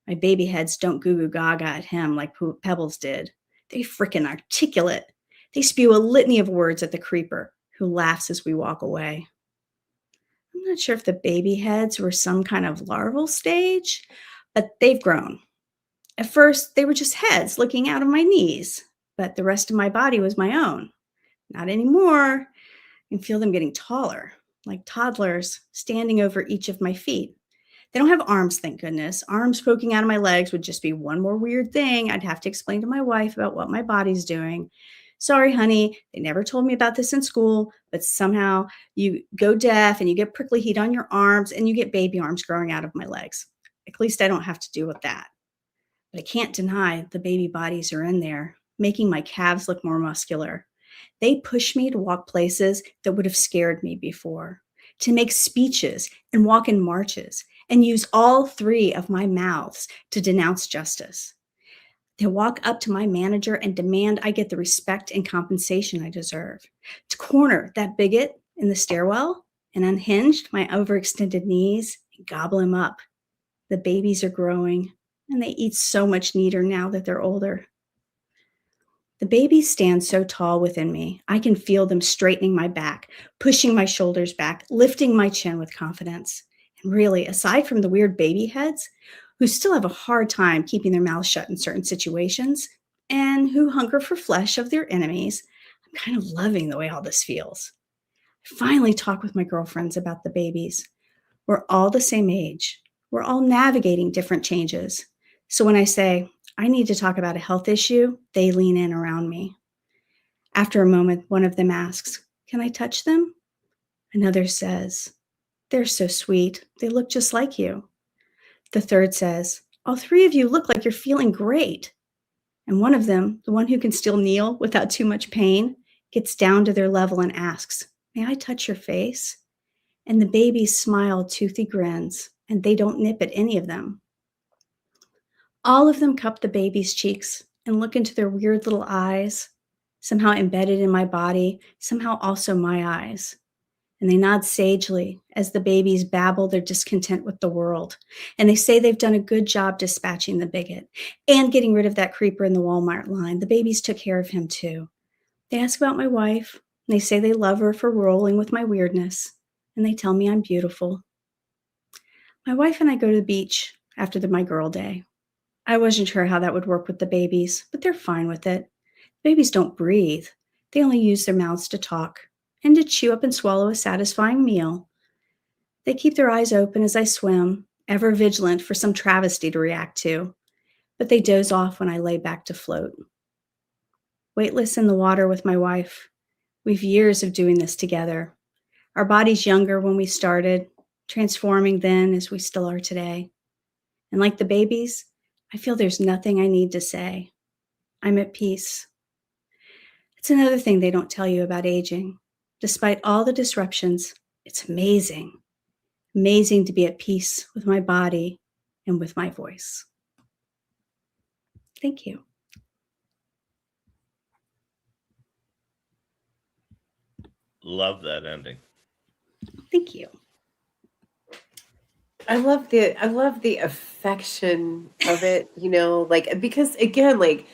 My baby heads don't goo goo gaga at him like Pebbles did. They frickin' articulate. They spew a litany of words at the creeper, who laughs as we walk away. I'm not sure if the baby heads were some kind of larval stage, but they've grown. At first, they were just heads looking out of my knees, but the rest of my body was my own. Not anymore. I can feel them getting taller, like toddlers, standing over each of my feet. They don't have arms, thank goodness. Arms poking out of my legs would just be one more weird thing I'd have to explain to my wife about what my body's doing. Sorry, honey, they never told me about this in school, but somehow you go deaf and you get prickly heat on your arms and you get baby arms growing out of my legs. At least I don't have to deal with that. But I can't deny the baby bodies are in there, making my calves look more muscular. They push me to walk places that would have scared me before, to make speeches and walk in marches, and use all three of my mouths to denounce justice. They walk up to my manager and demand I get the respect and compensation I deserve, to corner that bigot in the stairwell and unhinge my overextended knees and gobble him up. The babies are growing, and they eat so much neater now that they're older. The babies stand so tall within me, I can feel them straightening my back, pushing my shoulders back, lifting my chin with confidence. And really, aside from the weird baby heads, who still have a hard time keeping their mouths shut in certain situations, and who hunger for flesh of their enemies, I'm kind of loving the way all this feels. I finally talk with my girlfriends about the babies. We're all the same age. We're all navigating different changes. So when I say, I need to talk about a health issue, they lean in around me. After a moment, one of them asks, can I touch them? Another says, they're so sweet. They look just like you. The third says, all three of you look like you're feeling great. And one of them, the one who can still kneel without too much pain, gets down to their level and asks, may I touch your face? And the babies smile toothy grins, and they don't nip at any of them. All of them cup the baby's cheeks and look into their weird little eyes, somehow embedded in my body, somehow also my eyes. And they nod sagely as the babies babble their discontent with the world. And they say they've done a good job dispatching the bigot and getting rid of that creeper in the Walmart line. The babies took care of him too. They ask about my wife. And they say they love her for rolling with my weirdness. And they tell me I'm beautiful. My wife and I go to the beach after my girl day. I wasn't sure how that would work with the babies, but they're fine with it. Babies don't breathe. They only use their mouths to talk and to chew up and swallow a satisfying meal. They keep their eyes open as I swim, ever vigilant for some travesty to react to, but they doze off when I lay back to float. Weightless in the water with my wife, we've years of doing this together. Our bodies younger when we started, transforming then as we still are today. And like the babies, I feel there's nothing I need to say. I'm at peace. It's another thing they don't tell you about aging. Despite all the disruptions, it's amazing. Amazing to be at peace with my body and with my voice. Thank you. Love that ending. Thank you. I love the affection of it, you know, like, because again, like,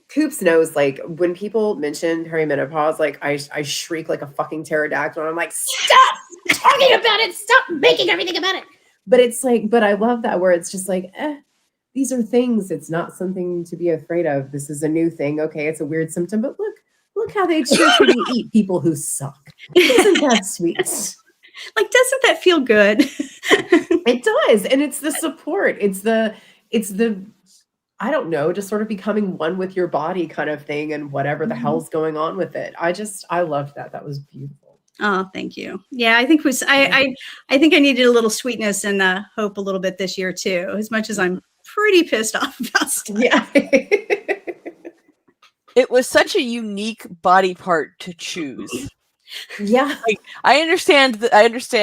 Coops knows, like, when people mention perimenopause, like, I shriek like a fucking pterodactyl, and I'm like, stop talking about it, stop making everything about it. But it's like, but I love that where it's just like, these are things, it's not something to be afraid of. This is a new thing. Okay, it's a weird symptom, but look how they cheerfully eat people who suck. Isn't that sweet? Like, doesn't that feel good? It does. And it's the support. It's the, I don't know, just sort of becoming one with your body kind of thing and whatever the hell's going on with it. I loved that. That was beautiful. Oh, thank you. Yeah, I think I think I needed a little sweetness and hope a little bit this year too, as much as I'm pretty pissed off about stuff. Yeah. It was such a unique body part to choose. Yeah. Like, I understand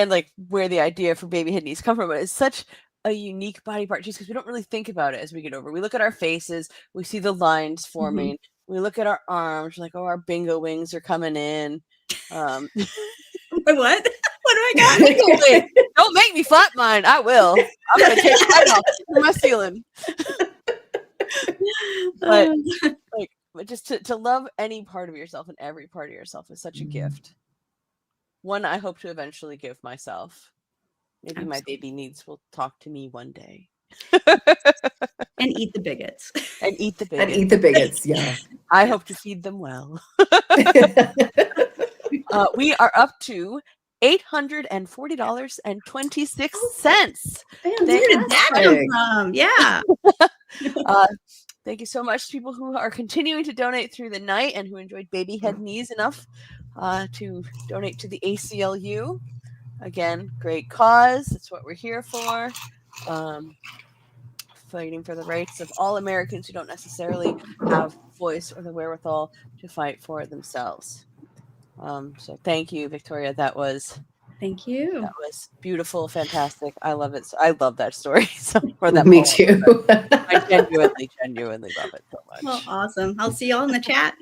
like where the idea for baby head knees come from, but it's such a unique body part just because we don't really think about it as we get over. We look at our faces, we see the lines forming. We look at our arms, like, oh, our bingo wings are coming in. What? What do I got? Bingo wing. Don't make me flap mine. I will. I'm gonna take it right off from my ceiling. But like, just to love any part of yourself and every part of yourself is such a gift. One I hope to eventually give myself. Maybe my baby needs will talk to me one day. And eat the bigots. And eat the bigots. And eat the bigots, yeah. I hope to feed them well. We are up to $840.26. Where did that come from? Yeah. Thank you so much to people who are continuing to donate through the night and who enjoyed baby head knees enough to donate to the ACLU. Again, great cause. That's what we're here for. Fighting for the rights of all Americans who don't necessarily have voice or the wherewithal to fight for it themselves. So thank you, Victoria. Thank you. That was beautiful, fantastic. I love it. So I love that story. So for that, Me too. I genuinely love it so much. Well, awesome. I'll see y'all in the chat.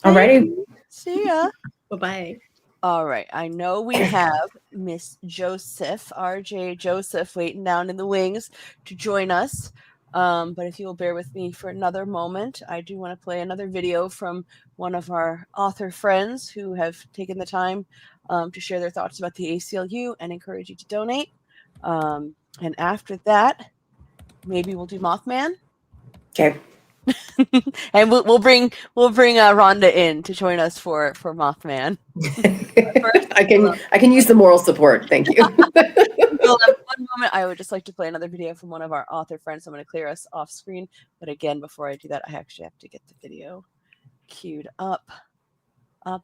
Alrighty. See ya. Bye-bye. All right. I know we have Miss Joseph, RJ Joseph, waiting down in the wings to join us. But if you will bear with me for another moment, I do want to play another video from one of our author friends who have taken the time to share their thoughts about the ACLU and encourage you to donate. And after that, maybe we'll do Mothman. Okay. And we'll bring Rhonda in to join us for Mothman. First, I can use the moral support. Thank you. One moment, I would just like to play another video from one of our author friends. So I'm going to clear us off screen. But again, before I do that, I actually have to get the video queued up. I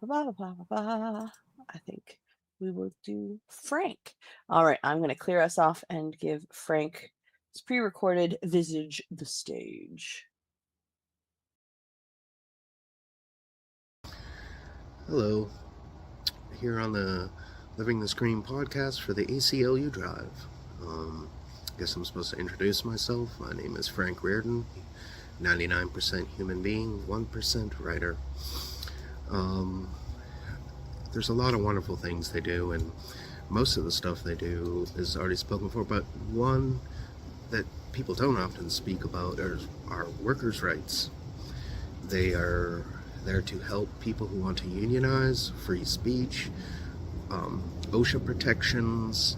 think we will do Frank. All right, I'm going to clear us off and give Frank's pre-recorded visage the stage. Hello, here on the Living the Screen podcast for the ACLU Drive. I guess I'm supposed to introduce myself. My name is Frank Reardon, 99% human being, 1% writer. There's a lot of wonderful things they do, and most of the stuff they do is already spoken for, but one that people don't often speak about are workers' rights. They are there to help people who want to unionize, free speech, OSHA protections,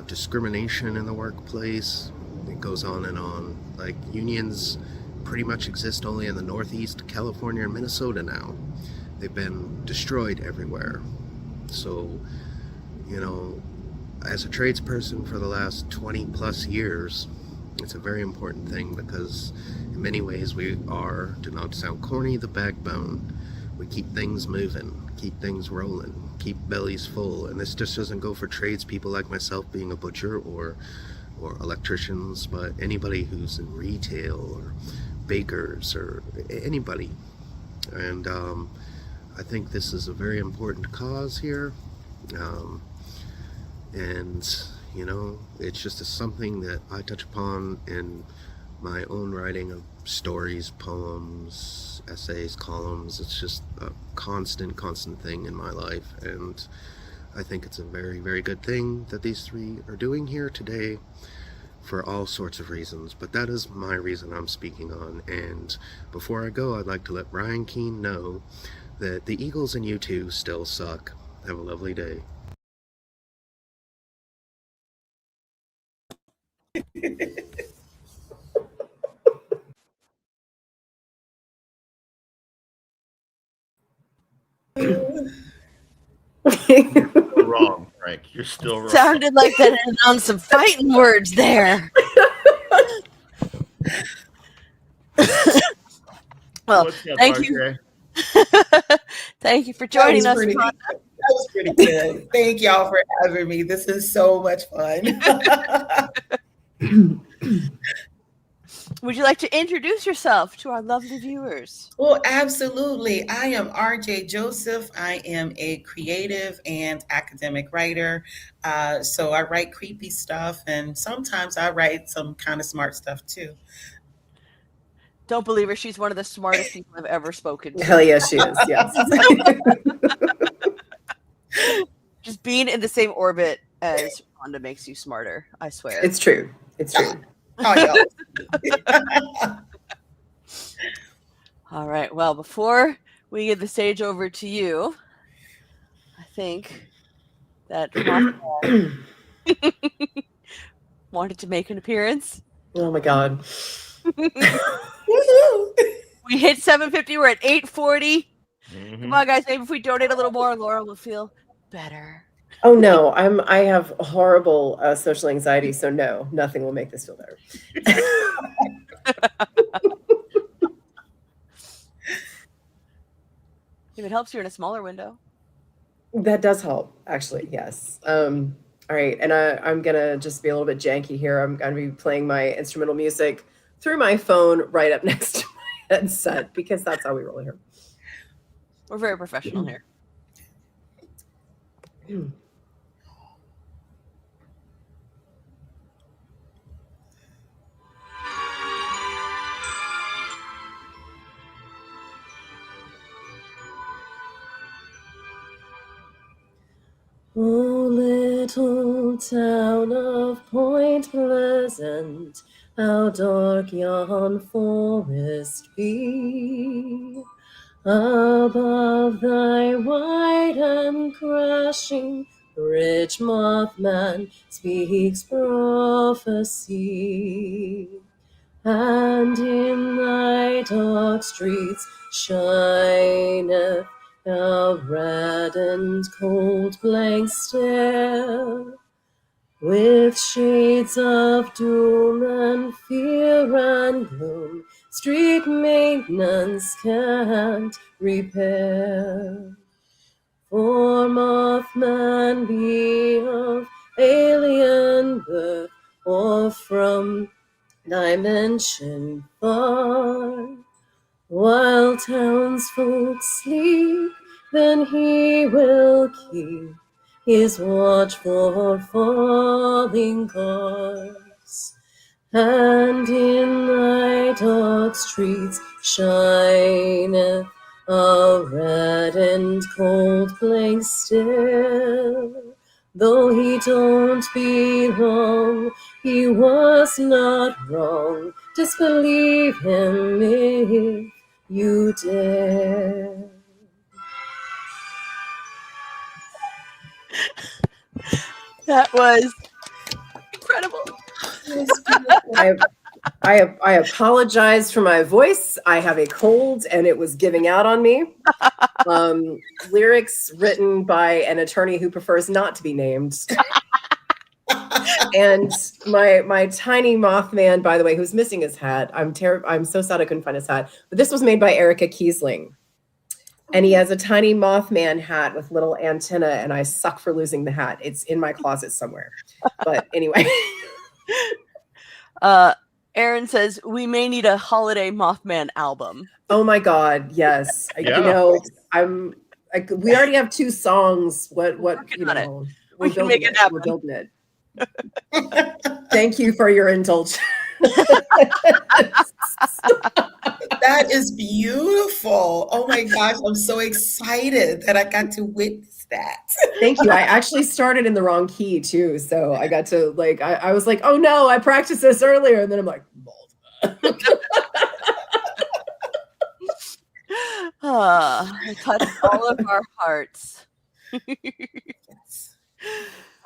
discrimination in the workplace. It goes on and on. Like, unions pretty much exist only in the Northeast, California, and Minnesota now. They've been destroyed everywhere. So, you know, as a tradesperson for the last 20 plus years, it's a very important thing because in many ways we are, to not sound corny, the backbone. We keep things moving, keep things rolling, keep bellies full. And this just doesn't go for tradespeople like myself being a butcher or electricians, but anybody who's in retail or bakers or anybody. And I think this is a very important cause here. And you know, it's just something that I touch upon in my own writing of stories, poems, essays, columns. It's just a constant thing in my life, and I think it's a very, very good thing that these three are doing here today for all sorts of reasons, but that is my reason I'm speaking on. And before I go, I'd like to let Brian Keene know that the Eagles and U2 still suck. Have a lovely day. Wrong, Frank. You're still wrong. Sounded like that announced some fighting words there. Well, What's up, thank RJ? you. Thank you for joining us. That was pretty good. Thank y'all for having me. This is so much fun. Would you like to introduce yourself to our lovely viewers? Well, absolutely. I am RJ Joseph. I am a creative and academic writer. So I write creepy stuff, and sometimes I write some kind of smart stuff too. Don't believe her. She's one of the smartest people I've ever spoken to. Hell yes, she is. Yes. Just being in the same orbit as Rhonda makes you smarter. I swear. It's true. It's true. Oh, All right. Well, before we give the stage over to you, I think that Mothman wanted to make an appearance. Oh my God. We hit 750. We're at 840. Mhm. Come on, guys. Maybe if we donate a little more, Laura will feel better. Oh no, I have horrible social anxiety, so no, nothing will make this feel better. If it helps, you're in a smaller window. That does help, actually. Yes. All right, and I'm gonna just be a little bit janky here. I'm gonna be playing my instrumental music through my phone right up next to my headset because that's how we roll here. We're very professional here. Oh, little town of Point Pleasant, how dark yon forest be. Above thy wide and crashing bridge, Mothman speaks prophecy. And in thy dark streets shineth a red and cold blank stare, with shades of doom and fear and gloom, street maintenance can't repair. For Mothman be of alien birth, or from dimension far, while townsfolk sleep, then he will keep his watch for falling cars. And in thy dark streets shineth a red and cold blank stare. Though he don't belong, he was not wrong. Disbelieve him if you dare. That was incredible. I apologize for my voice. I have a cold and it was giving out on me. Lyrics written by an attorney who prefers not to be named. And my tiny Mothman, by the way, who's missing his hat. I'm so sad I couldn't find his hat. But this was made by Erica Kiesling. And he has a tiny Mothman hat with little antenna, and I suck for losing the hat. It's in my closet somewhere. But anyway. Aaron says we may need a holiday Mothman album. Oh my God, yes. Yeah. You know, we already have 2 songs. What you know, we can make it happen. We're building it. Thank you for your indulgence. That is beautiful. Oh my gosh, I'm so excited that I got to witness that. Thank you. I actually started in the wrong key too. So I got to I was like, oh no, I practiced this earlier. And then I'm like, It touched all of our hearts.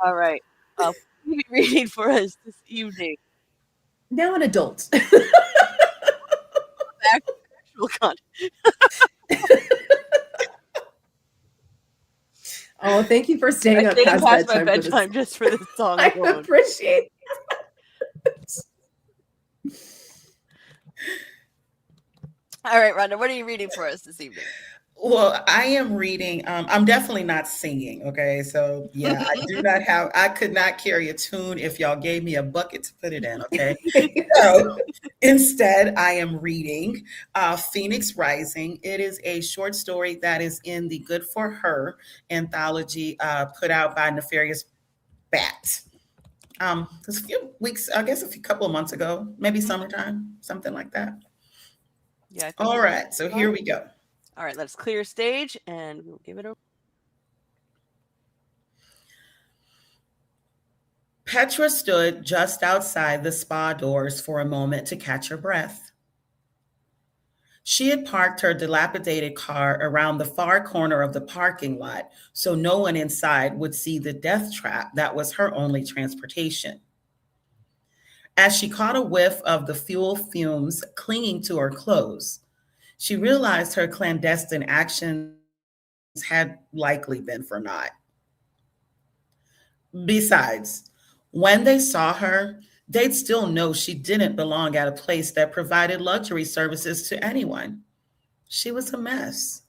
All right. What will you be reading for us this evening? Now an adult. Back to actual content. Oh, thank you for staying up past my bedtime just for this song. I appreciate it. All right, Rhonda, what are you reading for us this evening? Well, I am reading. I'm definitely not singing. Okay, so yeah, I could not carry a tune if y'all gave me a bucket to put it in. Okay, so instead, I am reading Phoenix Rising. It is a short story that is in the Good for Her anthology put out by Nefarious Bat. It was a few weeks, I guess, couple of months ago, maybe summertime, something like that. Yeah. All right, so here we go. All right, let's clear stage and we'll give it a. Petra stood just outside the spa doors for a moment to catch her breath. She had parked her dilapidated car around the far corner of the parking lot so no one inside would see the death trap that was her only transportation. As she caught a whiff of the fuel fumes clinging to her clothes, she realized her clandestine actions had likely been for naught. Besides, when they saw her, they'd still know she didn't belong at a place that provided luxury services to anyone. She was a mess.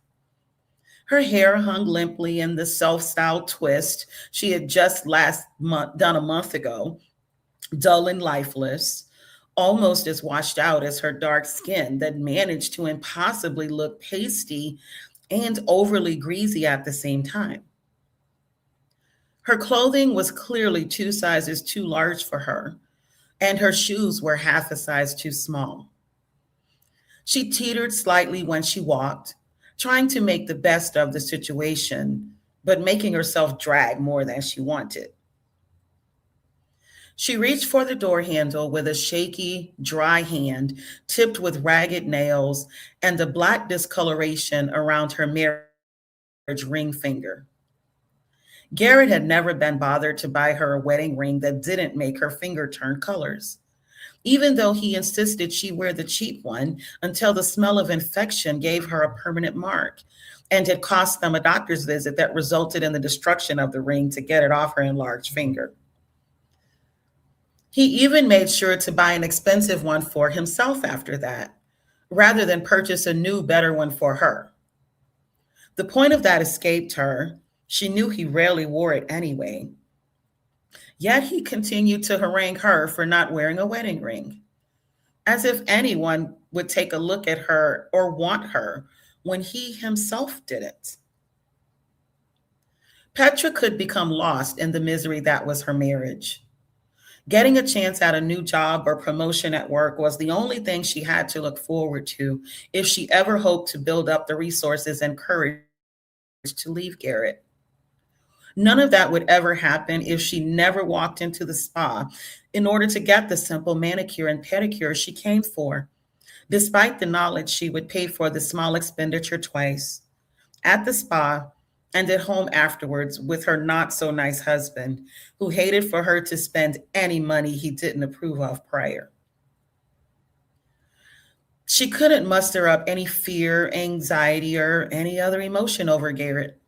Her hair hung limply in the self-styled twist she had just last month done a month ago, dull and lifeless, almost as washed out as her dark skin that managed to impossibly look pasty and overly greasy at the same time. Her clothing was clearly 2 sizes too large for her, and her shoes were half a size too small. She teetered slightly when she walked, trying to make the best of the situation, but making herself drag more than she wanted. She reached for the door handle with a shaky, dry hand tipped with ragged nails and a black discoloration around her marriage ring finger. Garrett had never been bothered to buy her a wedding ring that didn't make her finger turn colors, even though he insisted she wear the cheap one until the smell of infection gave her a permanent mark and had cost them a doctor's visit that resulted in the destruction of the ring to get it off her enlarged finger. He even made sure to buy an expensive one for himself after that, rather than purchase a new, better one for her. The point of that escaped her. She knew he rarely wore it anyway. Yet he continued to harangue her for not wearing a wedding ring, as if anyone would take a look at her or want her when he himself didn't. Petra could become lost in the misery that was her marriage. Getting a chance at a new job or promotion at work was the only thing she had to look forward to if she ever hoped to build up the resources and courage to leave Garrett. None of that would ever happen if she never walked into the spa in order to get the simple manicure and pedicure she came for, despite the knowledge she would pay for the small expenditure twice, at the spa and at home afterwards with her not so nice husband, who hated for her to spend any money he didn't approve of prior. She couldn't muster up any fear, anxiety, or any other emotion over Garrett.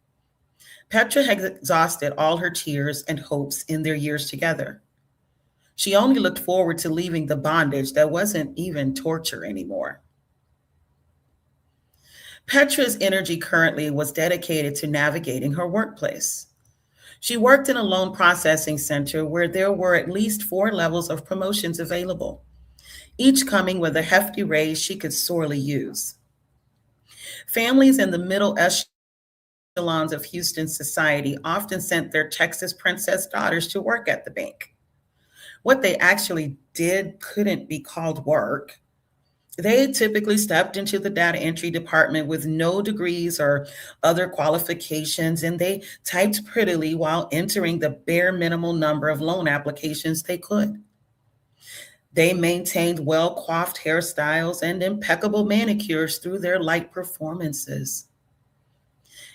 Petra had exhausted all her tears and hopes in their years together. She only looked forward to leaving the bondage that wasn't even torture anymore. Petra's energy currently was dedicated to navigating her workplace. She worked in a loan processing center where there were at least 4 levels of promotions available, each coming with a hefty raise she could sorely use. Families in the middle echelons of Houston society often sent their Texas princess daughters to work at the bank. What they actually did couldn't be called work. They typically stepped into the data entry department with no degrees or other qualifications, and they typed prettily while entering the bare minimal number of loan applications they could. They maintained well-coiffed hairstyles and impeccable manicures through their light performances.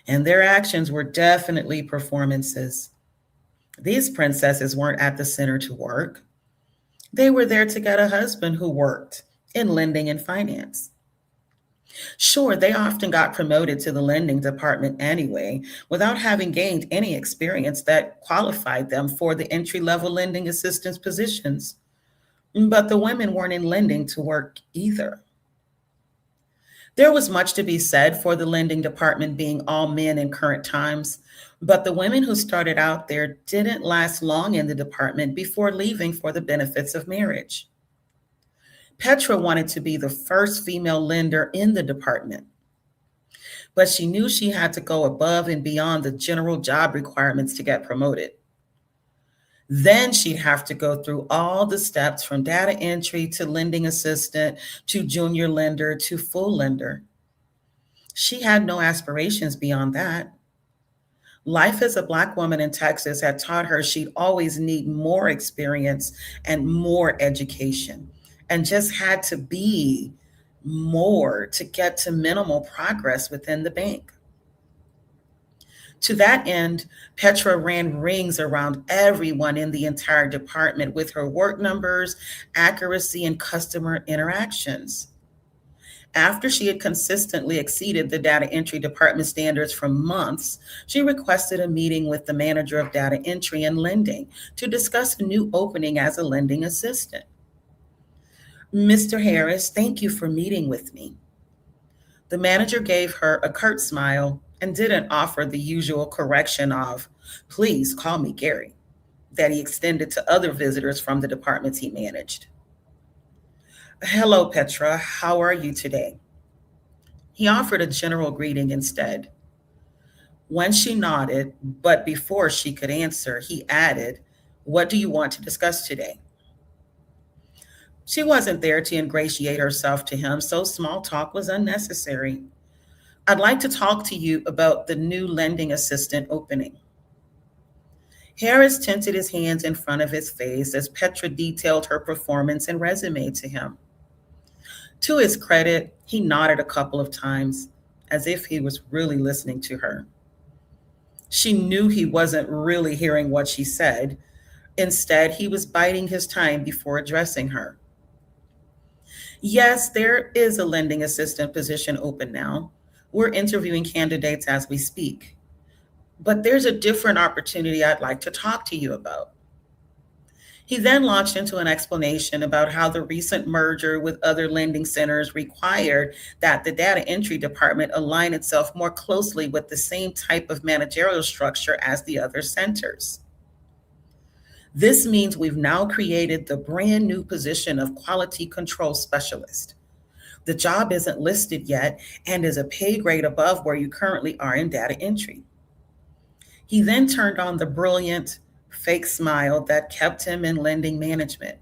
And their actions were definitely performances. These princesses weren't at the center to work. They were there to get a husband who worked in lending and finance. Sure, they often got promoted to the lending department anyway, without having gained any experience that qualified them for the entry-level lending assistance positions. But the women weren't in lending to work either. There was much to be said for the lending department being all men in current times, but the women who started out there didn't last long in the department before leaving for the benefits of marriage. Petra wanted to be the first female lender in the department, but she knew she had to go above and beyond the general job requirements to get promoted. Then she'd have to go through all the steps from data entry to lending assistant to junior lender to full lender. She had no aspirations beyond that. Life as a Black woman in Texas had taught her she'd always need more experience and more education, and just had to be more to get to minimal progress within the bank. To that end, Petra ran rings around everyone in the entire department with her work numbers, accuracy, and customer interactions. After she had consistently exceeded the data entry department standards for months, she requested a meeting with the manager of data entry and lending to discuss a new opening as a lending assistant. "Mr. Harris, thank you for meeting with me." The manager gave her a curt smile and didn't offer the usual correction of, "Please call me Gary," that he extended to other visitors from the departments he managed. "Hello, Petra. How are you today?" He offered a general greeting instead. When she nodded, but before she could answer, he added, "What do you want to discuss today?" She wasn't there to ingratiate herself to him, so small talk was unnecessary. "I'd like to talk to you about the new lending assistant opening." Harris tinted his hands in front of his face as Petra detailed her performance and resume to him. To his credit, he nodded a couple of times, as if he was really listening to her. She knew he wasn't really hearing what she said. Instead, he was biding his time before addressing her. "Yes, there is a lending assistant position open now. We're interviewing candidates as we speak. But there's a different opportunity I'd like to talk to you about." He then launched into an explanation about how the recent merger with other lending centers required that the data entry department align itself more closely with the same type of managerial structure as the other centers. "This means we've now created the brand new position of quality control specialist. The job isn't listed yet and is a pay grade above where you currently are in data entry." He then turned on the brilliant, fake smile that kept him in lending management.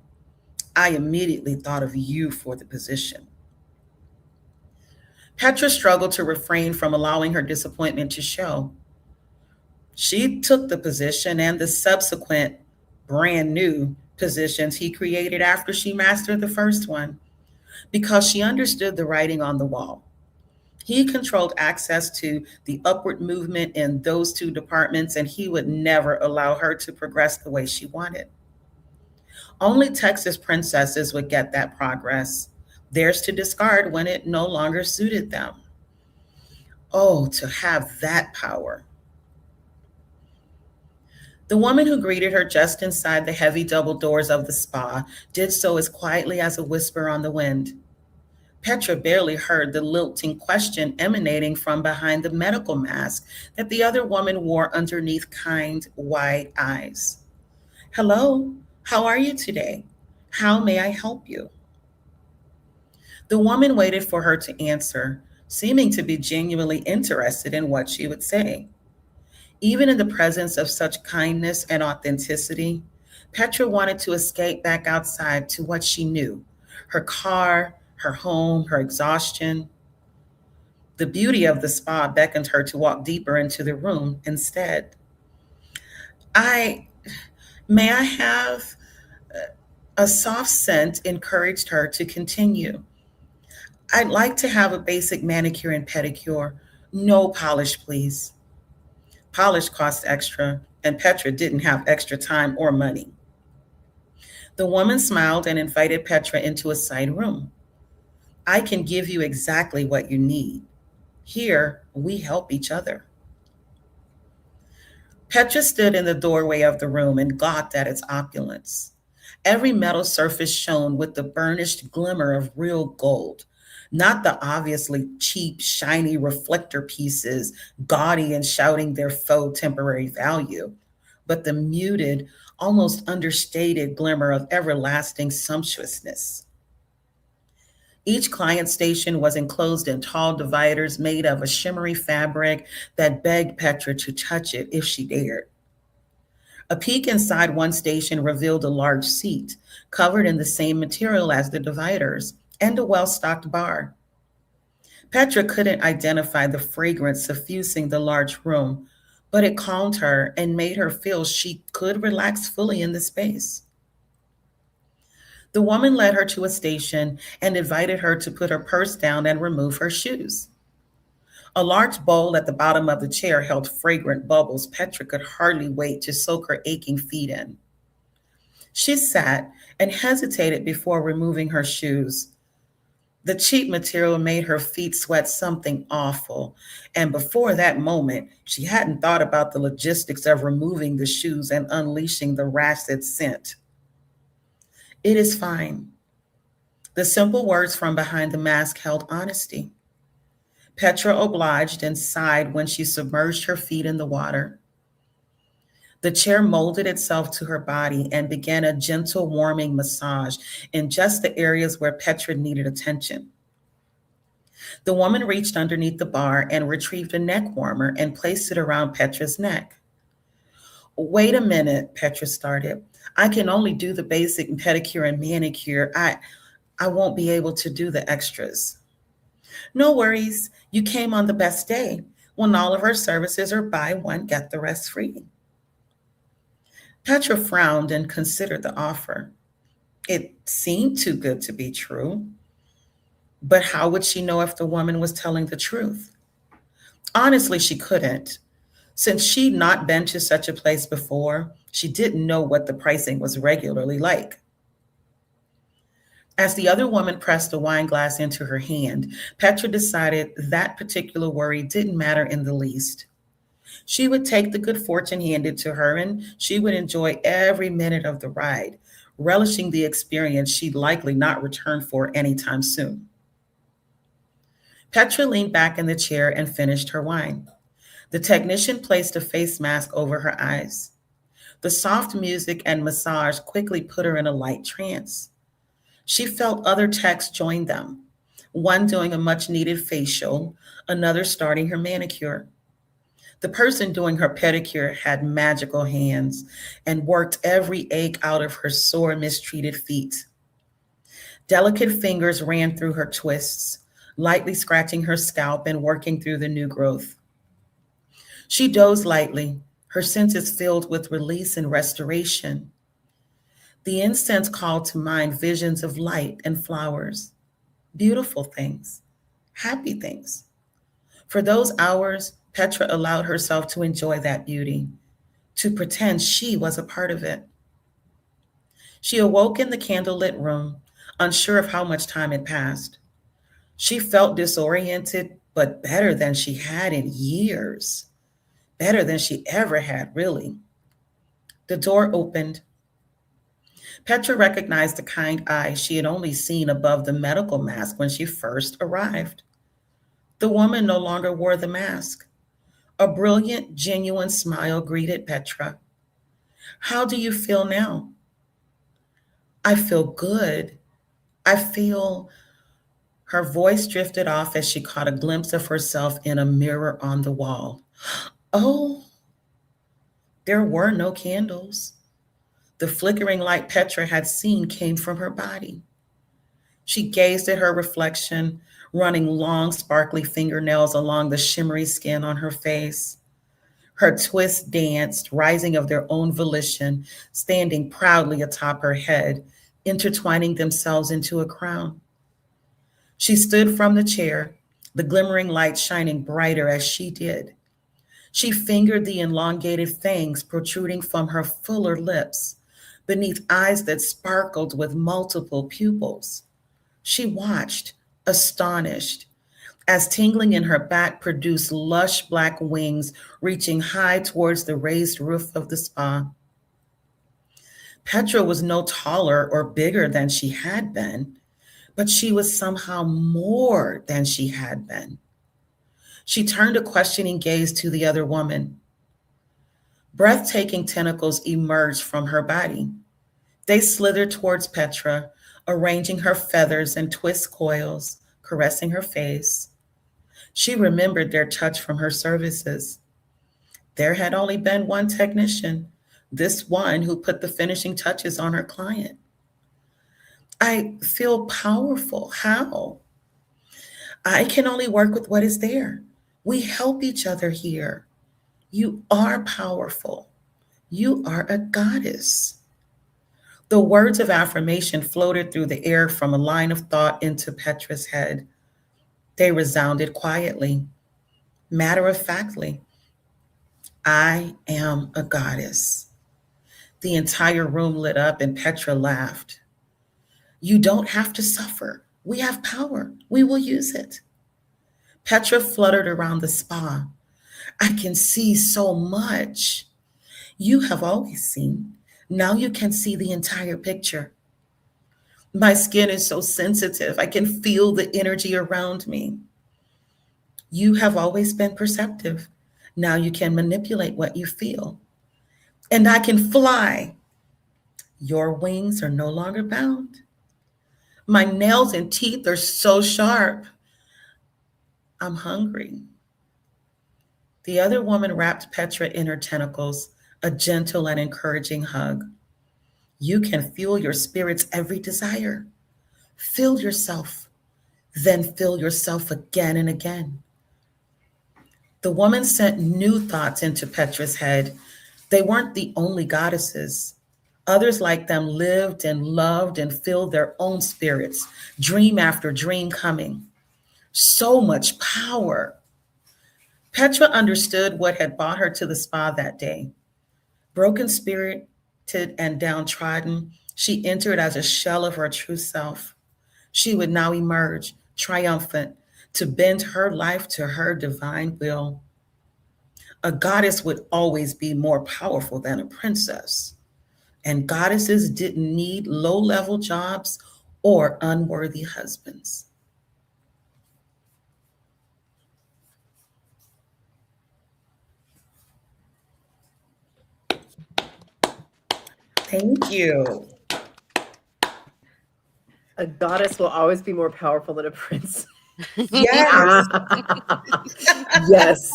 "I immediately thought of you for the position." Petra struggled to refrain from allowing her disappointment to show. She took the position and the subsequent brand new positions he created after she mastered the first one, because she understood the writing on the wall. He controlled access to the upward movement in those two departments, and he would never allow her to progress the way she wanted. Only Texas princesses would get that progress, theirs to discard when it no longer suited them. Oh, to have that power. The woman who greeted her just inside the heavy double doors of the spa did so as quietly as a whisper on the wind. Petra barely heard the lilting question emanating from behind the medical mask that the other woman wore underneath kind, wide eyes. "Hello, how are you today? How may I help you?" The woman waited for her to answer, seeming to be genuinely interested in what she would say. Even in the presence of such kindness and authenticity, Petra wanted to escape back outside to what she knew: her car, her home, her exhaustion. The beauty of the spa beckoned her to walk deeper into the room instead. May I have a soft scent?" encouraged her to continue. "I'd like to have a basic manicure and pedicure. No polish, please." Polish cost extra, and Petra didn't have extra time or money. The woman smiled and invited Petra into a side room. "I can give you exactly what you need. Here, we help each other." Petra stood in the doorway of the room and gawked at its opulence. Every metal surface shone with the burnished glimmer of real gold, not the obviously cheap, shiny reflector pieces, gaudy and shouting their faux temporary value, but the muted, almost understated glimmer of everlasting sumptuousness. Each client station was enclosed in tall dividers made of a shimmery fabric that begged Petra to touch it if she dared. A peek inside one station revealed a large seat, covered in the same material as the dividers, and a well-stocked bar. Petra couldn't identify the fragrance suffusing the large room, but it calmed her and made her feel she could relax fully in the space. The woman led her to a station and invited her to put her purse down and remove her shoes. A large bowl at the bottom of the chair held fragrant bubbles Petra could hardly wait to soak her aching feet in. She sat and hesitated before removing her shoes. The cheap material made her feet sweat something awful, and before that moment, she hadn't thought about the logistics of removing the shoes and unleashing the rancid scent. It is fine. The simple words from behind the mask held honesty. Petra obliged and sighed when she submerged her feet in the water. The chair molded itself to her body and began a gentle warming massage in just the areas where Petra needed attention. The woman reached underneath the bar and retrieved a neck warmer and placed it around Petra's neck. Wait a minute, Petra started. I can only do the basic pedicure and manicure. I won't be able to do the extras. No worries. You came on the best day when all of our services are buy one, get the rest free. Petra frowned and considered the offer. It seemed too good to be true. But how would she know if the woman was telling the truth? Honestly, she couldn't. Since she'd not been to such a place before, she didn't know what the pricing was regularly like. As the other woman pressed a wine glass into her hand, Petra decided that particular worry didn't matter in the least. She would take the good fortune handed to her, and she would enjoy every minute of the ride, relishing the experience she'd likely not return for anytime soon. Petra leaned back in the chair and finished her wine. The technician placed a face mask over her eyes. The soft music and massage quickly put her in a light trance. She felt other techs join them, one doing a much-needed facial, another starting her manicure. The person doing her pedicure had magical hands and worked every ache out of her sore, mistreated feet. Delicate fingers ran through her twists, lightly scratching her scalp and working through the new growth. She dozed lightly, her senses filled with release and restoration. The incense called to mind visions of light and flowers, beautiful things, happy things. For those hours, Petra allowed herself to enjoy that beauty, to pretend she was a part of it. She awoke in the candlelit room, unsure of how much time had passed. She felt disoriented, but better than she had in years. Better than she ever had, really. The door opened. Petra recognized the kind eyes she had only seen above the medical mask when she first arrived. The woman no longer wore the mask. A brilliant, genuine smile greeted Petra. How do you feel now? I feel good. I feel... Her voice drifted off as she caught a glimpse of herself in a mirror on the wall. Oh, there were no candles. The flickering light Petra had seen came from her body. She gazed at her reflection, running long, sparkly fingernails along the shimmery skin on her face. Her twists danced, rising of their own volition, standing proudly atop her head, intertwining themselves into a crown. She stood from the chair, the glimmering light shining brighter as she did. She fingered the elongated fangs protruding from her fuller lips, beneath eyes that sparkled with multiple pupils. She watched, astonished, as tingling in her back produced lush black wings reaching high towards the raised roof of the spa. Petra was no taller or bigger than she had been, but she was somehow more than she had been. She turned a questioning gaze to the other woman. Breathtaking tentacles emerged from her body. They slithered towards Petra, arranging her feathers and twist coils, caressing her face. She remembered their touch from her services. There had only been one technician, this one who put the finishing touches on her client. I feel powerful. How? I can only work with what is there. We help each other here. You are powerful. You are a goddess. The words of affirmation floated through the air from a line of thought into Petra's head. They resounded quietly, matter of factly. I am a goddess. The entire room lit up and Petra laughed. You don't have to suffer. We have power. We will use it. Petra fluttered around the spa. I can see so much. You have always seen. Now you can see the entire picture. My skin is so sensitive. I can feel the energy around me. You have always been perceptive. Now you can manipulate what you feel. And I can fly. Your wings are no longer bound. My nails and teeth are so sharp. I'm hungry. The other woman wrapped Petra in her tentacles, a gentle and encouraging hug. You can fuel your spirit's every desire. Fill yourself, then fill yourself again and again. The woman sent new thoughts into Petra's head. They weren't the only goddesses. Others like them lived and loved and filled their own spirits, dream after dream coming. So much power. Petra understood what had brought her to the spa that day. Broken spirited and downtrodden, she entered as a shell of her true self. She would now emerge, triumphant, to bend her life to her divine will. A goddess would always be more powerful than a princess. And goddesses didn't need low-level jobs or unworthy husbands. Thank you. A goddess will always be more powerful than a prince. Yes. Yes.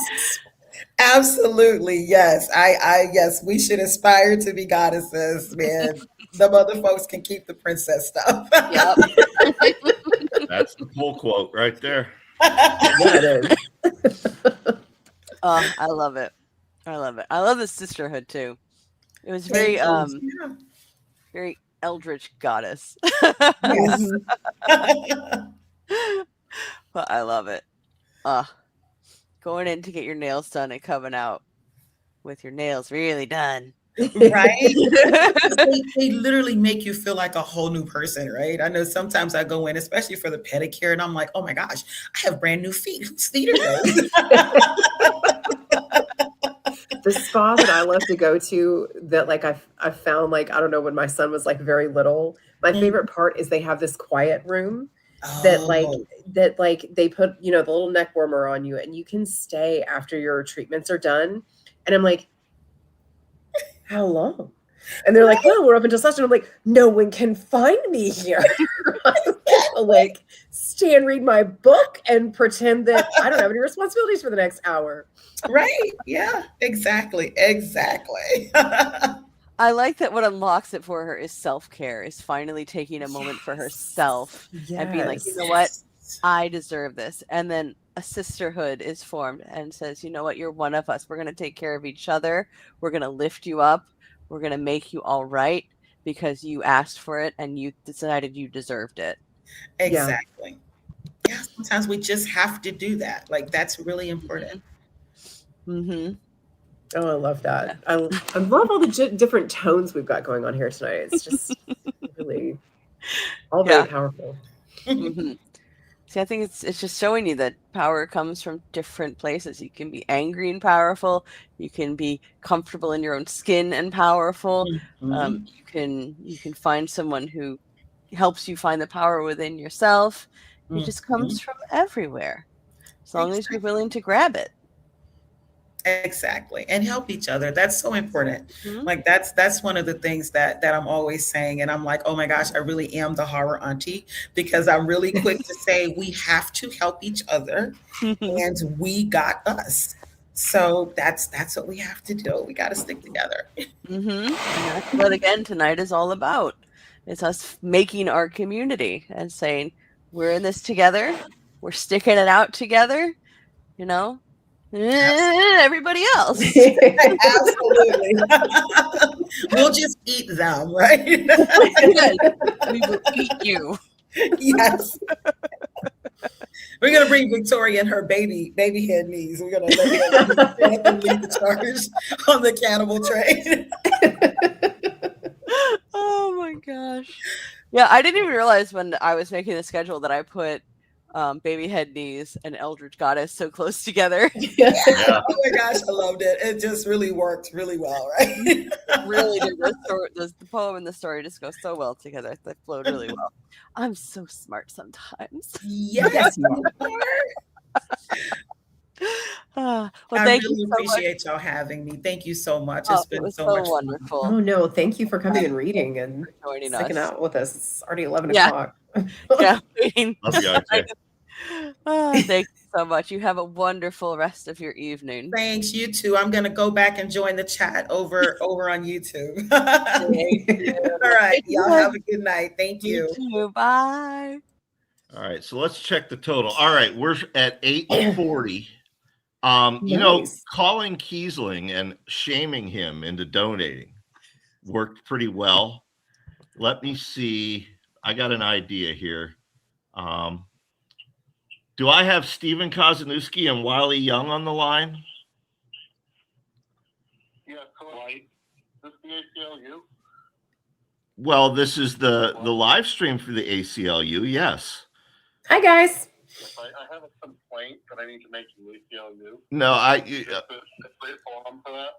Absolutely. Yes. Yes, we should aspire to be goddesses, man. The other folks can keep the princess stuff. Yep. That's the pull quote right there. Yeah, it is. Oh, I love it. I love it. I love the sisterhood too. It was very Yeah. very eldritch goddess. Yes. But I love it. Going in to get your nails done and coming out with your nails really done. Right? They literally make you feel like a whole new person, right? I know sometimes I go in, especially for the pedicure, and I'm like, oh my gosh, I have brand new feet. Whose feet are those? The spa that I love to go to that like I found, like, I don't know, when my son was like very little, my favorite part is they have this quiet room that like they put, you know, the little neck warmer on you and you can stay after your treatments are done. And I'm like, how long? And they're like, well, we're up until such. And I'm like, no one can find me here. Like, stay and read my book and pretend that I don't have any responsibilities for the next hour. Right. Yeah, exactly. Exactly. I like that what unlocks it for her is self-care, is finally taking a moment for herself and being like, you know what? I deserve this. And then a sisterhood is formed and says, you know what? You're one of us. We're going to take care of each other. We're going to lift you up. We're going to make you all right because you asked for it and you decided you deserved it. Exactly. Yeah, sometimes we just have to do that. Like, that's really important. Mm-hmm. Oh, I love that. I love all the different tones we've got going on here tonight. It's just really all very powerful. Mm-hmm. See, I think it's just showing you that power comes from different places. You can be angry and powerful. You can be comfortable in your own skin and powerful. Mhm. You can find someone who helps you find the power within yourself. It just comes from everywhere, as long as you're willing to grab it. Exactly. And help each other. That's so important. Like that's one of the things that I'm always saying. And I'm like, oh my gosh, I really am the horror auntie because I'm really quick to say we have to help each other and we got us. So that's what we have to do. We got to stick together. Mm-hmm. And that's what, again, tonight is all about. It's us making our community and saying, we're in this together. We're sticking it out together, you know? everybody else. Absolutely. We'll just eat them, right? Yes, we will eat you. Yes. We're gonna bring Victoria and her baby head knees. We're gonna let them lead the charge on the cannibal train. Oh my gosh. Yeah, I didn't even realize when I was making the schedule that I put baby head knees and Eldritch Goddess so close together. Yeah. Oh my gosh, I loved it. It just really worked really well, right? Really did. The poem and the story just go so well together. They flowed really well. I'm so smart sometimes. Yes, you Well, I thank really you so much. appreciate y'all having me. Thank you so much. Oh, It's it been was so so much fun. wonderful. Oh no, thank you for coming and reading and joining sticking us. out with us. It's already 11 Yeah. o'clock. Yeah. Love you, RJ. Thank you so much. You have a wonderful rest of your evening. Thanks, you too. I'm gonna go back and join the chat over on YouTube. All right, y'all have a good night. Thank you. You too. Bye. All right, so let's check the total. All right, we're at 840. You know, Nice. calling Kiesling and shaming him into donating worked pretty well. Let me see. I got an idea here. Do I have Stephen Kozanowski and Wiley Young on the line? Yeah, right. This is the ACLU. Well, this is the live stream for the ACLU. Yes. Hi guys. I have a complaint that I need to make to the ACLU. No,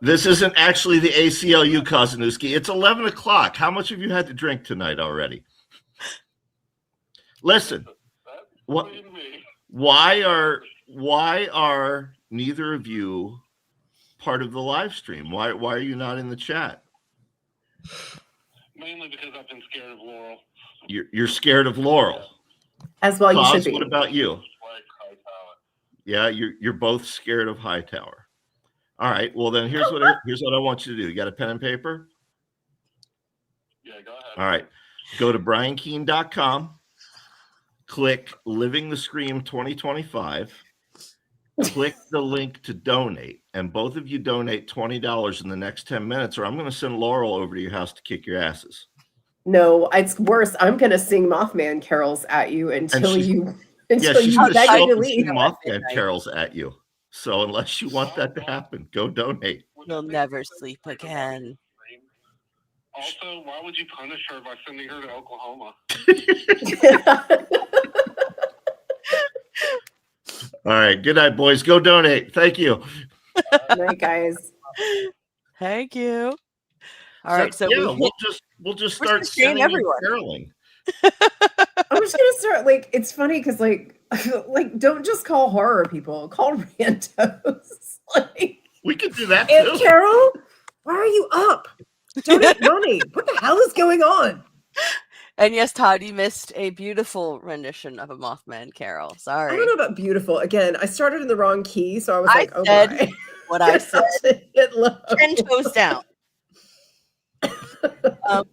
this isn't actually the ACLU, Kozanowski. It's 11 o'clock. How much have you had to drink tonight already? Listen, why are neither of you part of the live stream? Why are you not in the chat? Mainly because I've been scared of Laurel. You're scared of Laurel. As well, you should be. What about you? Yeah, you're both scared of Hightower. All right. Well, then here's what I want you to do. You got a pen and paper? Yeah, go ahead. All right. Go to briankeene.com. Click Living the Scream 2025. Click the link to donate, and both of you donate $20 in the next 10 minutes, or I'm going to send Laurel over to your house to kick your asses. No, it's worse. I'm gonna sing Mothman carols at you until you beg she's me going to to leave. sing Mothman carols at you. So unless you want that to happen, go donate. You'll never sleep again. Also, why would you punish her by sending her to Oklahoma? All right. Good night, boys. Go donate. Thank you. Good night, guys. Thank you. All right. So yeah, we'll just start sending everyone. caroling. I'm just gonna start it's funny because like don't just call horror people, call randos. We could do that Aunt too. Carol, why are you up? Donate money. What the hell is going on? And yes, Todd, you missed a beautiful rendition of a Mothman carol. Sorry. I don't know about beautiful. Again, I started in the wrong key, so I was like, oh said my. What I said. 10 toes down.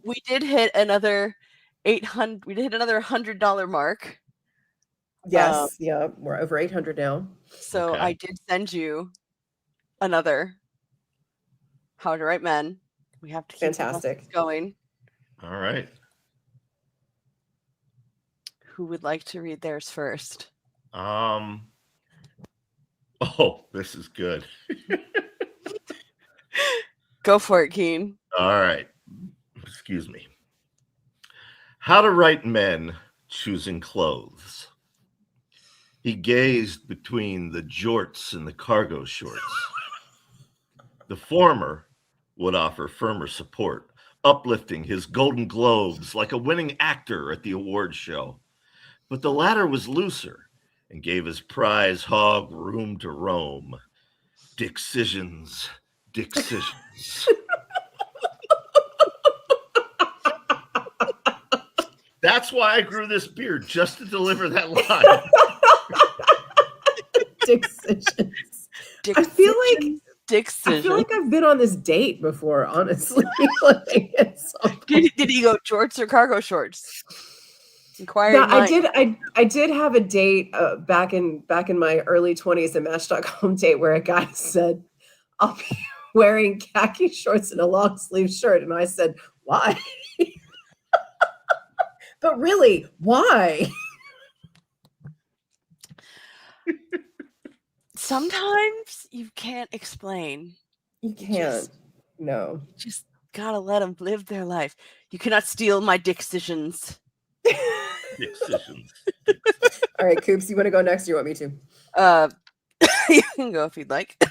We did hit another $800. We did hit another $100 mark. Yes, yeah, we're over 800 now. So I did send you another How to Write Men. We have to keep Fantastic going. All right. Who would like to read theirs first? Oh, this is good. Go for it, Keen. All right. Excuse me. How to Write Men Choosing Clothes. He gazed between the jorts and the cargo shorts. The former would offer firmer support, uplifting his golden globes like a winning actor at the award show. But the latter was looser and gave his prize hog room to roam. Decisions. That's why I grew this beard, just to deliver that line. Decisions. I feel like I've been on this date before, honestly. Did he go jorts or cargo shorts? Inquiring Yeah, I mind. did. I did have a date back in my early 20s, a Match.com date where a guy said, "I'll be wearing khaki shorts and a long sleeve shirt," and I said, "Why?" But really, why? Sometimes you can't explain. You can't. No. Just gotta let them live their life. You cannot steal my decisions. Decisions. All right, Coops, you want to go next? Or you want me to? You can go if you'd like.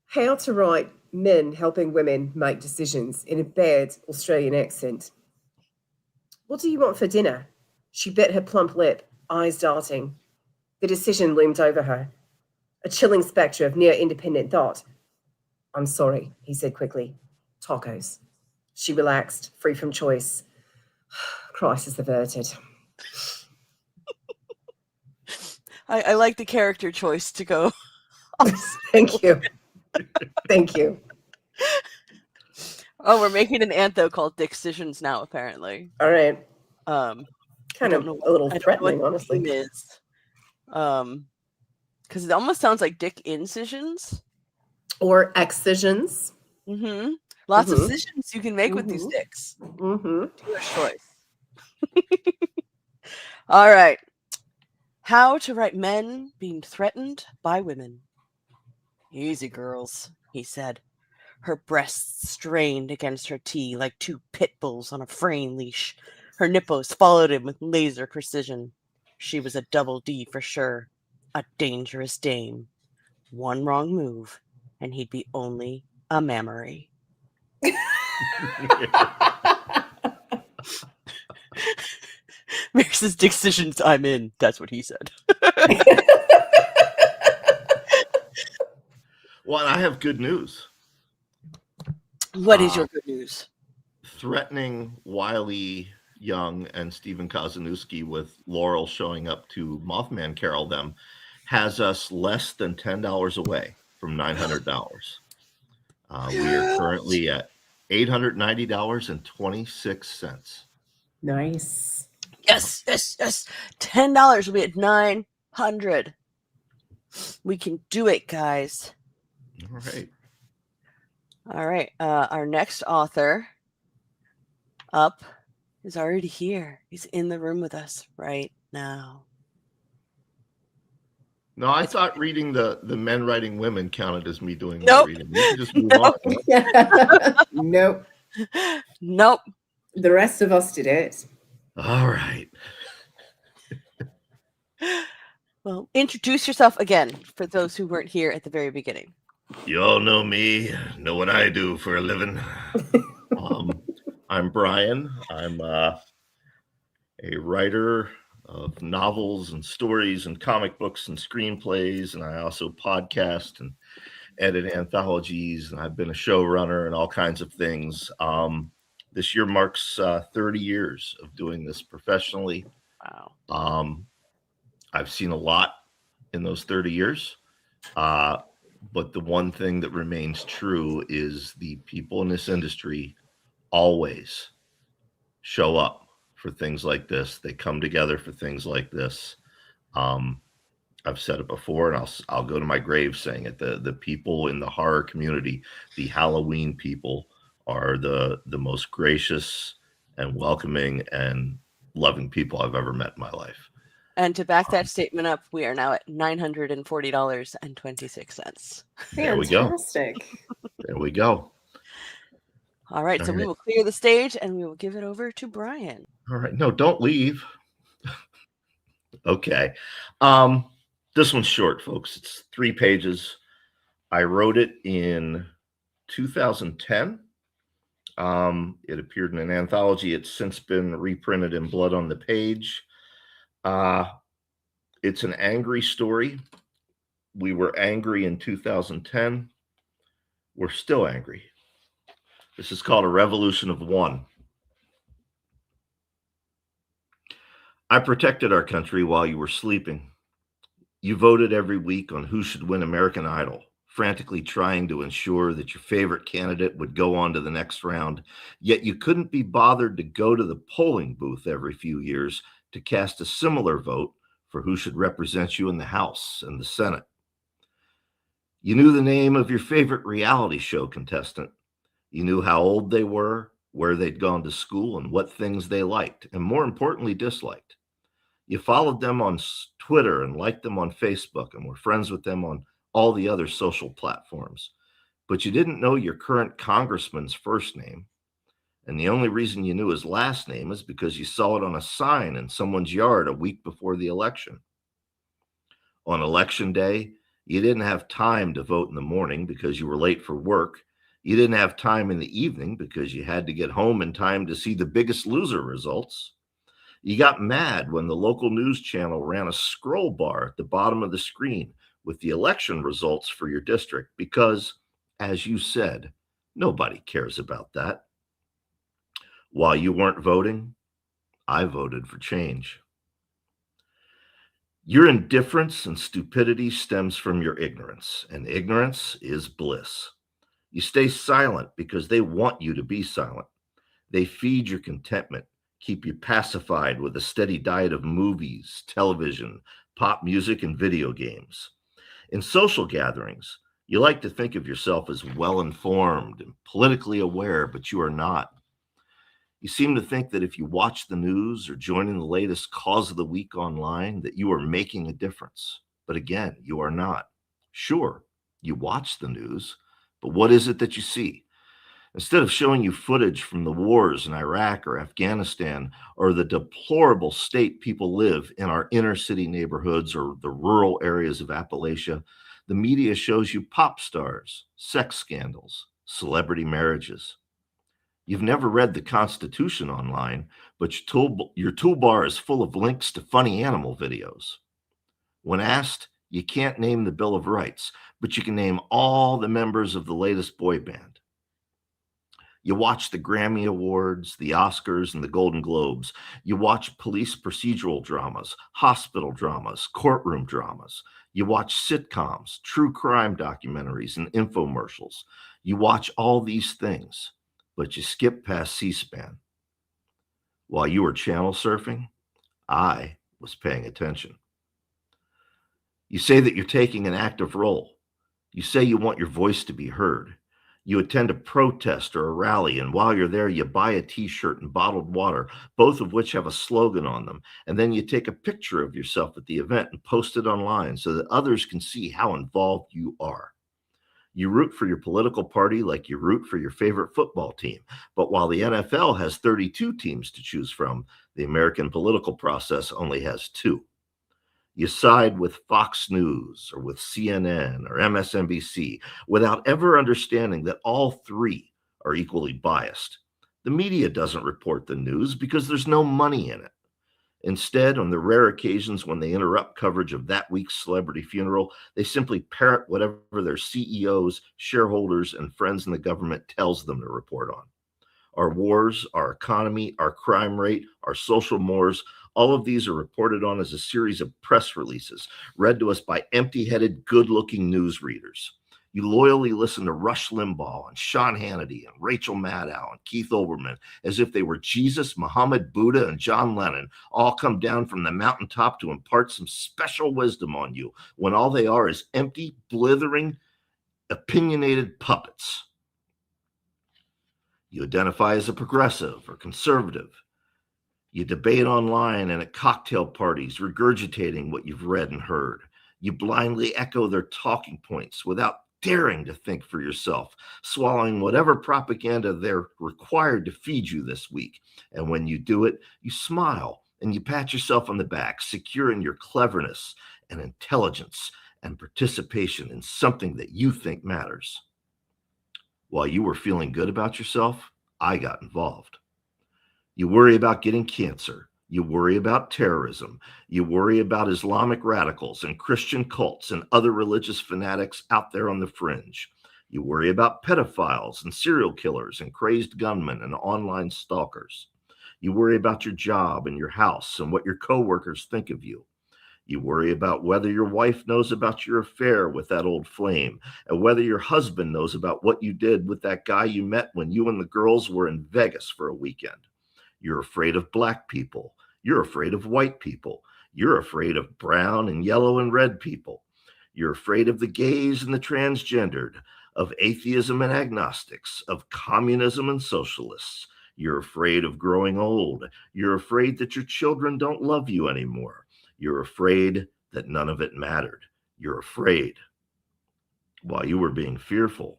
How to write men helping women make decisions in a bad Australian accent. What do you want for dinner? She bit her plump lip, eyes darting. The decision loomed over her, a chilling spectre of near independent thought. I'm sorry, he said quickly. Tacos. She relaxed, free from choice. Crisis averted. I like the character choice to go. Thank you. Thank you. Oh, we're making an antho called Decisions now, apparently. All right. Kind of a little threatening, honestly. Is because it almost sounds like dick incisions or excisions. Mm-hmm. Lots of decisions you can make with these dicks. Mm-hmm. Dealer's choice. All right. How to write men being threatened by women. Easy, girls, he said. Her breasts strained against her tea like two pit bulls on a fraying leash. Her nipples followed him with laser precision. She was a double D for sure. A dangerous dame. One wrong move, and he'd be only a mammary. Versus decisions I'm in. That's what he said. Well, I have good news. What is your good news? Threatening Wiley Young and Stephen Kozanowski with Laurel showing up to Mothman Carol them has us less than $10 away from $900. We are currently at $890.26. Nice. Yes. $10 will be at $900. We can do it, guys. All right. Our next author up is already here. He's in the room with us right now. No, I thought reading the men writing women counted as me doing the reading. You can just move on. Nope. Nope. The rest of us did it. All right. Well, introduce yourself again for those who weren't here at the very beginning. You all know me, know what I do for a living. I'm Brian. I'm a writer of novels and stories and comic books and screenplays, and I also podcast and edit anthologies, and I've been a showrunner and all kinds of things. This year marks 30 years of doing this professionally. Wow. I've seen a lot in those 30 years, but the one thing that remains true is the people in this industry always show up for things like this. They come together for things like this. I've said it before, and I'll go to my grave saying it. The people in the horror community, the Halloween people, are the most gracious and welcoming and loving people I've ever met in my life. And to back that statement up, we are now at $940.26. There we go. Fantastic. There we go. All right, so we will clear the stage and we will give it over to Brian. All right. No, don't leave. Okay. This one's short, folks. It's 3 pages. I wrote it in 2010. It appeared in an anthology. It's since been reprinted in Blood on the Page. It's an angry story. We were angry in 2010. We're still angry. This is called A Revolution of One. I protected our country while you were sleeping. You voted every week on who should win American Idol frantically trying to ensure that your favorite candidate would go on to the next round, yet you couldn't be bothered to go to the polling booth every few years to cast a similar vote for who should represent you in the House and the Senate. You knew the name of your favorite reality show contestant. You knew how old they were, where they'd gone to school, and what things they liked, and more importantly, disliked. You followed them on Twitter and liked them on Facebook and were friends with them on all the other social platforms. But you didn't know your current congressman's first name. And the only reason you knew his last name is because you saw it on a sign in someone's yard a week before the election. On election day, you didn't have time to vote in the morning because you were late for work. You didn't have time in the evening because you had to get home in time to see the Biggest Loser results. You got mad when the local news channel ran a scroll bar at the bottom of the screen with the election results for your district because, as you said, nobody cares about that. While you weren't voting, I voted for change. Your indifference and stupidity stems from your ignorance, and ignorance is bliss. You stay silent because they want you to be silent. They feed your contentment, keep you pacified with a steady diet of movies, television, pop music, and video games. In social gatherings, you like to think of yourself as well-informed and politically aware, but you are not. You seem to think that if you watch the news or join in the latest cause of the week online, that you are making a difference. But again, you are not. Sure, you watch the news, but what is it that you see? Instead of showing you footage from the wars in Iraq or Afghanistan or the deplorable state people live in our inner city neighborhoods or the rural areas of Appalachia, the media shows you pop stars, sex scandals, celebrity marriages. You've never read the Constitution online, but your toolbar is full of links to funny animal videos. When asked, you can't name the Bill of Rights, but you can name all the members of the latest boy band. You watch the Grammy Awards, the Oscars, and the Golden Globes. You watch police procedural dramas, hospital dramas, courtroom dramas. You watch sitcoms, true crime documentaries, and infomercials. You watch all these things, but you skip past C-SPAN. While you were channel surfing, I was paying attention. You say that you're taking an active role. You say you want your voice to be heard. You attend a protest or a rally, and while you're there, you buy a t-shirt and bottled water, both of which have a slogan on them. And then you take a picture of yourself at the event and post it online so that others can see how involved you are. You root for your political party like you root for your favorite football team. But while the NFL has 32 teams to choose from, the American political process only has 2. You side with Fox News or with CNN or MSNBC without ever understanding that all 3 are equally biased. The media doesn't report the news because there's no money in it. Instead, on the rare occasions when they interrupt coverage of that week's celebrity funeral, they simply parrot whatever their CEOs, shareholders, and friends in the government tells them to report on. Our wars, our economy, our crime rate, our social mores, all of these are reported on as a series of press releases read to us by empty-headed, good-looking newsreaders. You loyally listen to Rush Limbaugh and Sean Hannity and Rachel Maddow and Keith Olbermann as if they were Jesus, Muhammad, Buddha, and John Lennon, all come down from the mountaintop to impart some special wisdom on you, when all they are is empty, blithering, opinionated puppets. You identify as a progressive or conservative. You debate online and at cocktail parties, regurgitating what you've read and heard. You blindly echo their talking points without daring to think for yourself, swallowing whatever propaganda they're required to feed you this week. And when you do it, you smile and you pat yourself on the back, secure in your cleverness and intelligence and participation in something that you think matters. While you were feeling good about yourself, I got involved. You worry about getting cancer. You worry about terrorism. You worry about Islamic radicals and Christian cults and other religious fanatics out there on the fringe. You worry about pedophiles and serial killers and crazed gunmen and online stalkers. You worry about your job and your house and what your coworkers think of you. You worry about whether your wife knows about your affair with that old flame, and whether your husband knows about what you did with that guy you met when you and the girls were in Vegas for a weekend. You're afraid of black people. You're afraid of white people. You're afraid of brown and yellow and red people. You're afraid of the gays and the transgendered, of atheism and agnostics, of communism and socialists. You're afraid of growing old. You're afraid that your children don't love you anymore. You're afraid that none of it mattered. You're afraid. While you were being fearful,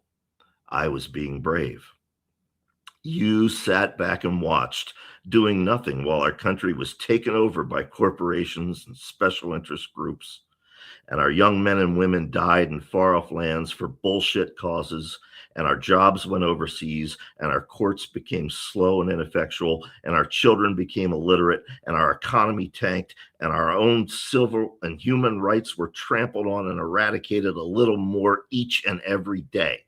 I was being brave. You sat back and watched, doing nothing while our country was taken over by corporations and special interest groups, and our young men and women died in far-off lands for bullshit causes, and our jobs went overseas, and our courts became slow and ineffectual, and our children became illiterate, and our economy tanked, and our own civil and human rights were trampled on and eradicated a little more each and every day.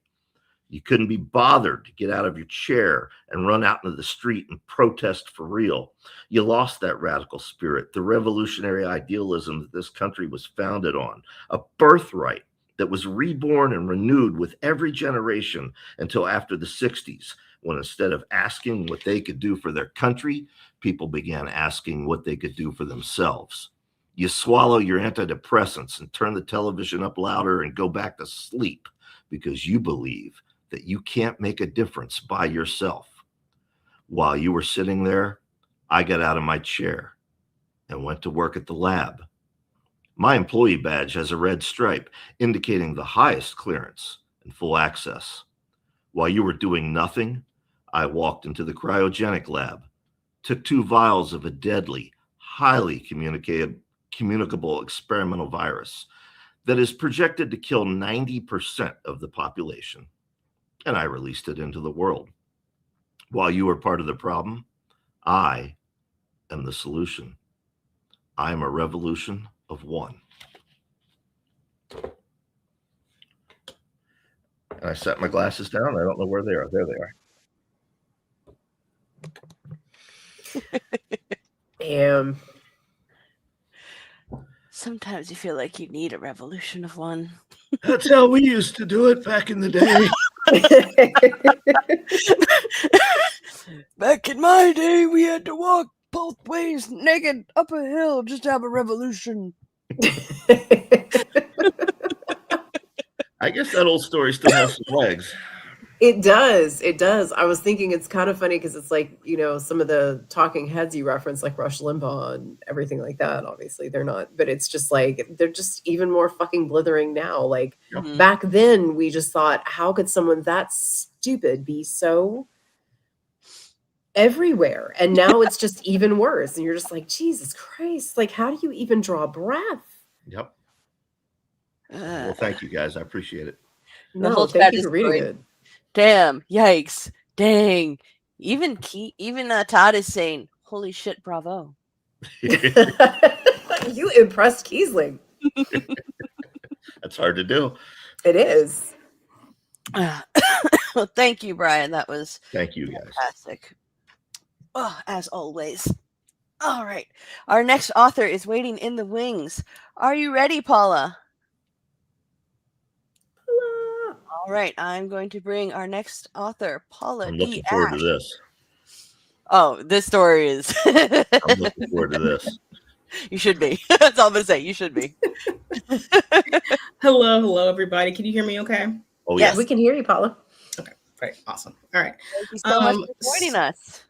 You couldn't be bothered to get out of your chair and run out into the street and protest for real. You lost that radical spirit, the revolutionary idealism that this country was founded on, a birthright that was reborn and renewed with every generation until after the 60s, when instead of asking what they could do for their country, people began asking what they could do for themselves. You swallow your antidepressants and turn the television up louder and go back to sleep because you believe that you can't make a difference by yourself. While you were sitting there, I got out of my chair and went to work at the lab. My employee badge has a red stripe indicating the highest clearance and full access. While you were doing nothing, I walked into the cryogenic lab, took 2 vials of a deadly, highly communicable experimental virus that is projected to kill 90% of the population, and I released it into the world. While you were part of the problem, I am the solution. I am a revolution of one. And I set my glasses down. I don't know where they are. There they are. Damn. Sometimes you feel like you need a revolution of one. That's how we used to do it back in the day. Back in my day, we had to walk both ways naked up a hill just to have a revolution. I guess that old story still has some legs. It does. It does. I was thinking it's kind of funny because it's like, you know, some of the talking heads you reference, like Rush Limbaugh and everything like that. Obviously, they're not, but it's just like, they're just even more fucking blithering now. Like back then, we just thought, how could someone that stupid be so everywhere? And now it's just even worse. And you're just like, Jesus Christ, like, how do you even draw breath? Yep. Well, thank you guys. I appreciate it. No, thank you for reading it. Damn, yikes, dang. Even Todd is saying, holy shit, bravo. You impressed Kiesling. That's hard to do. It is. Well, thank you, Brian. That was thank you, guys. Fantastic. Oh, as always. All right. Our next author is waiting in the wings. Are you ready, Paula? All right, I'm going to bring our next author, Paula. I'm looking forward to this. Oh, this story is. I'm looking forward to this. You should be. That's all I'm going to say. You should be. Hello, everybody. Can you hear me okay? Oh, yes. We can hear you, Paula. Okay, great. Awesome. All right. Thank you so much for joining us.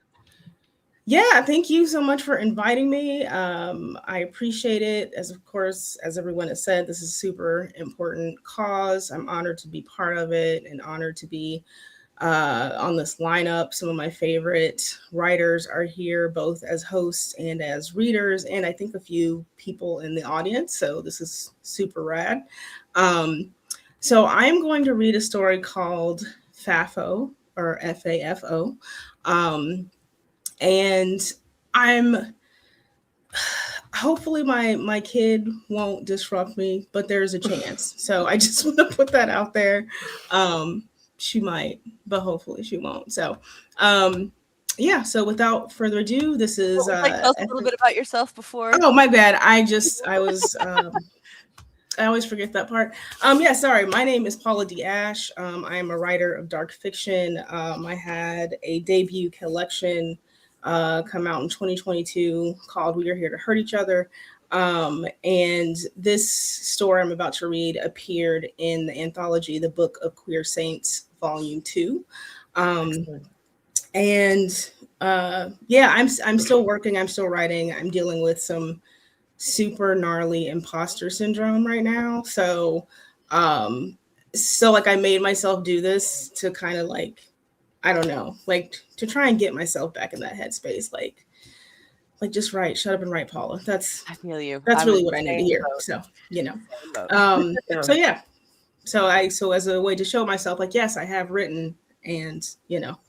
Yeah, thank you so much for inviting me. I appreciate it. Of course, as everyone has said, this is a super important cause. I'm honored to be part of it and honored to be on this lineup. Some of my favorite writers are here, both as hosts and as readers, and I think a few people in the audience. So this is super rad. So I'm going to read a story called FAFO, or FAFO. And I'm hopefully my kid won't disrupt me, but there's a chance. So I just want to put that out there. She might, but hopefully she won't. So Yeah, so without further ado, this is Tell us a little bit about yourself before. Oh, my bad. I was I always forget that part. Yeah, sorry. My name is Paula D. Ash. I am a writer of dark fiction. I had a debut collection come out in 2022 called We Are Here to Hurt Each Other. And this story I'm about to read appeared in the anthology, The Book of Queer Saints, Volume 2. And yeah, I'm still working. I'm still writing. I'm dealing with some super gnarly imposter syndrome right now. So like I made myself do this to kind of like, I don't know, like to try and get myself back in that headspace. Like just write, shut up and write, Paula. I feel you. That's I'm really in what the I need to same hear. boat. So, you know, Same boat. so yeah. So as a way to show myself, like, yes, I have written, and you know,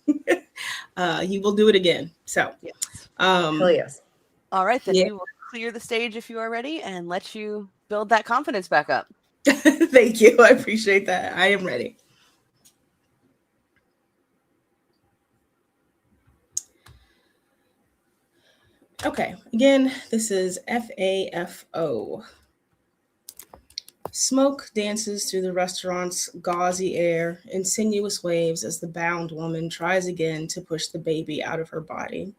you will do it again. So, yes. Hell yes. All right, then Yeah. we will clear the stage if you are ready and let you build that confidence back up. Thank you. I appreciate that. I am ready. Okay, again, this is FAFO. Smoke dances through the restaurant's gauzy air in sinuous waves as the bound woman tries again to push the baby out of her body.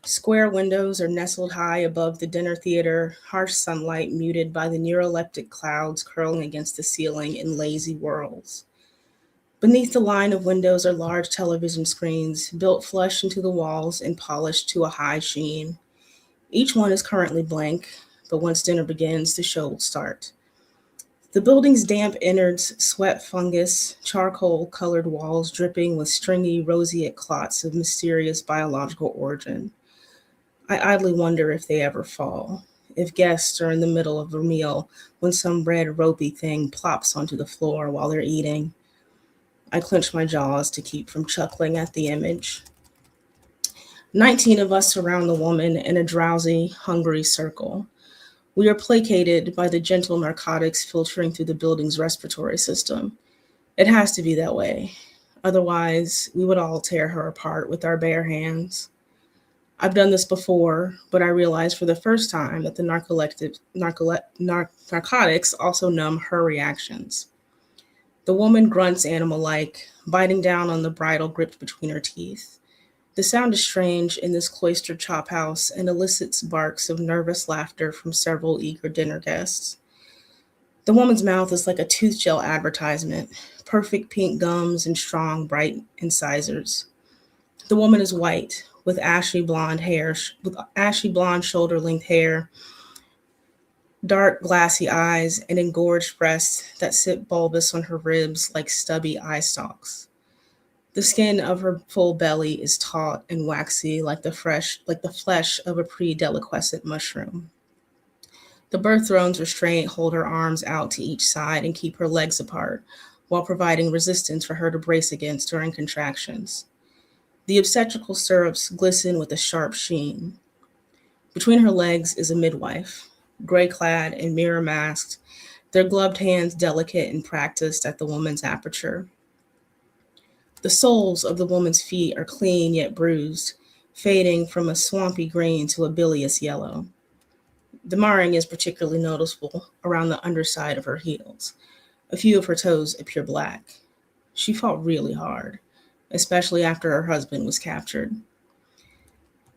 Square windows are nestled high above the dinner theater, harsh sunlight muted by the neuroleptic clouds curling against the ceiling in lazy whirls. Beneath the line of windows are large television screens, built flush into the walls and polished to a high sheen. Each one is currently blank, but once dinner begins, the show will start. The building's damp innards sweat fungus, charcoal-colored walls dripping with stringy, roseate clots of mysterious biological origin. I idly wonder if they ever fall, if guests are in the middle of a meal when some red, ropey thing plops onto the floor while they're eating. I clench my jaws to keep from chuckling at the image. 19 of us surround the woman in a drowsy, hungry circle. We are placated by the gentle narcotics filtering through the building's respiratory system. It has to be that way. Otherwise, we would all tear her apart with our bare hands. I've done this before, but I realized for the first time that the narcotics also numb her reactions. The woman grunts animal-like, biting down on the bridle gripped between her teeth. The sound is strange in this cloistered chop house and elicits barks of nervous laughter from several eager dinner guests. The woman's mouth is like a tooth gel advertisement, perfect pink gums and strong, bright incisors. The woman is white, with ashy blonde shoulder-length hair, dark, glassy eyes, and engorged breasts that sit bulbous on her ribs like stubby eye stalks. The skin of her full belly is taut and waxy like the flesh of a pre-deliquescent mushroom. The birth throne's restraint hold her arms out to each side and keep her legs apart, while providing resistance for her to brace against during contractions. The obstetrical stirrups glisten with a sharp sheen. Between her legs is a midwife, gray-clad and mirror-masked, their gloved hands delicate and practiced at the woman's aperture. The soles of the woman's feet are clean yet bruised, fading from a swampy green to a bilious yellow. The marring is particularly noticeable around the underside of her heels. A few of her toes appear black. She fought really hard, especially after her husband was captured.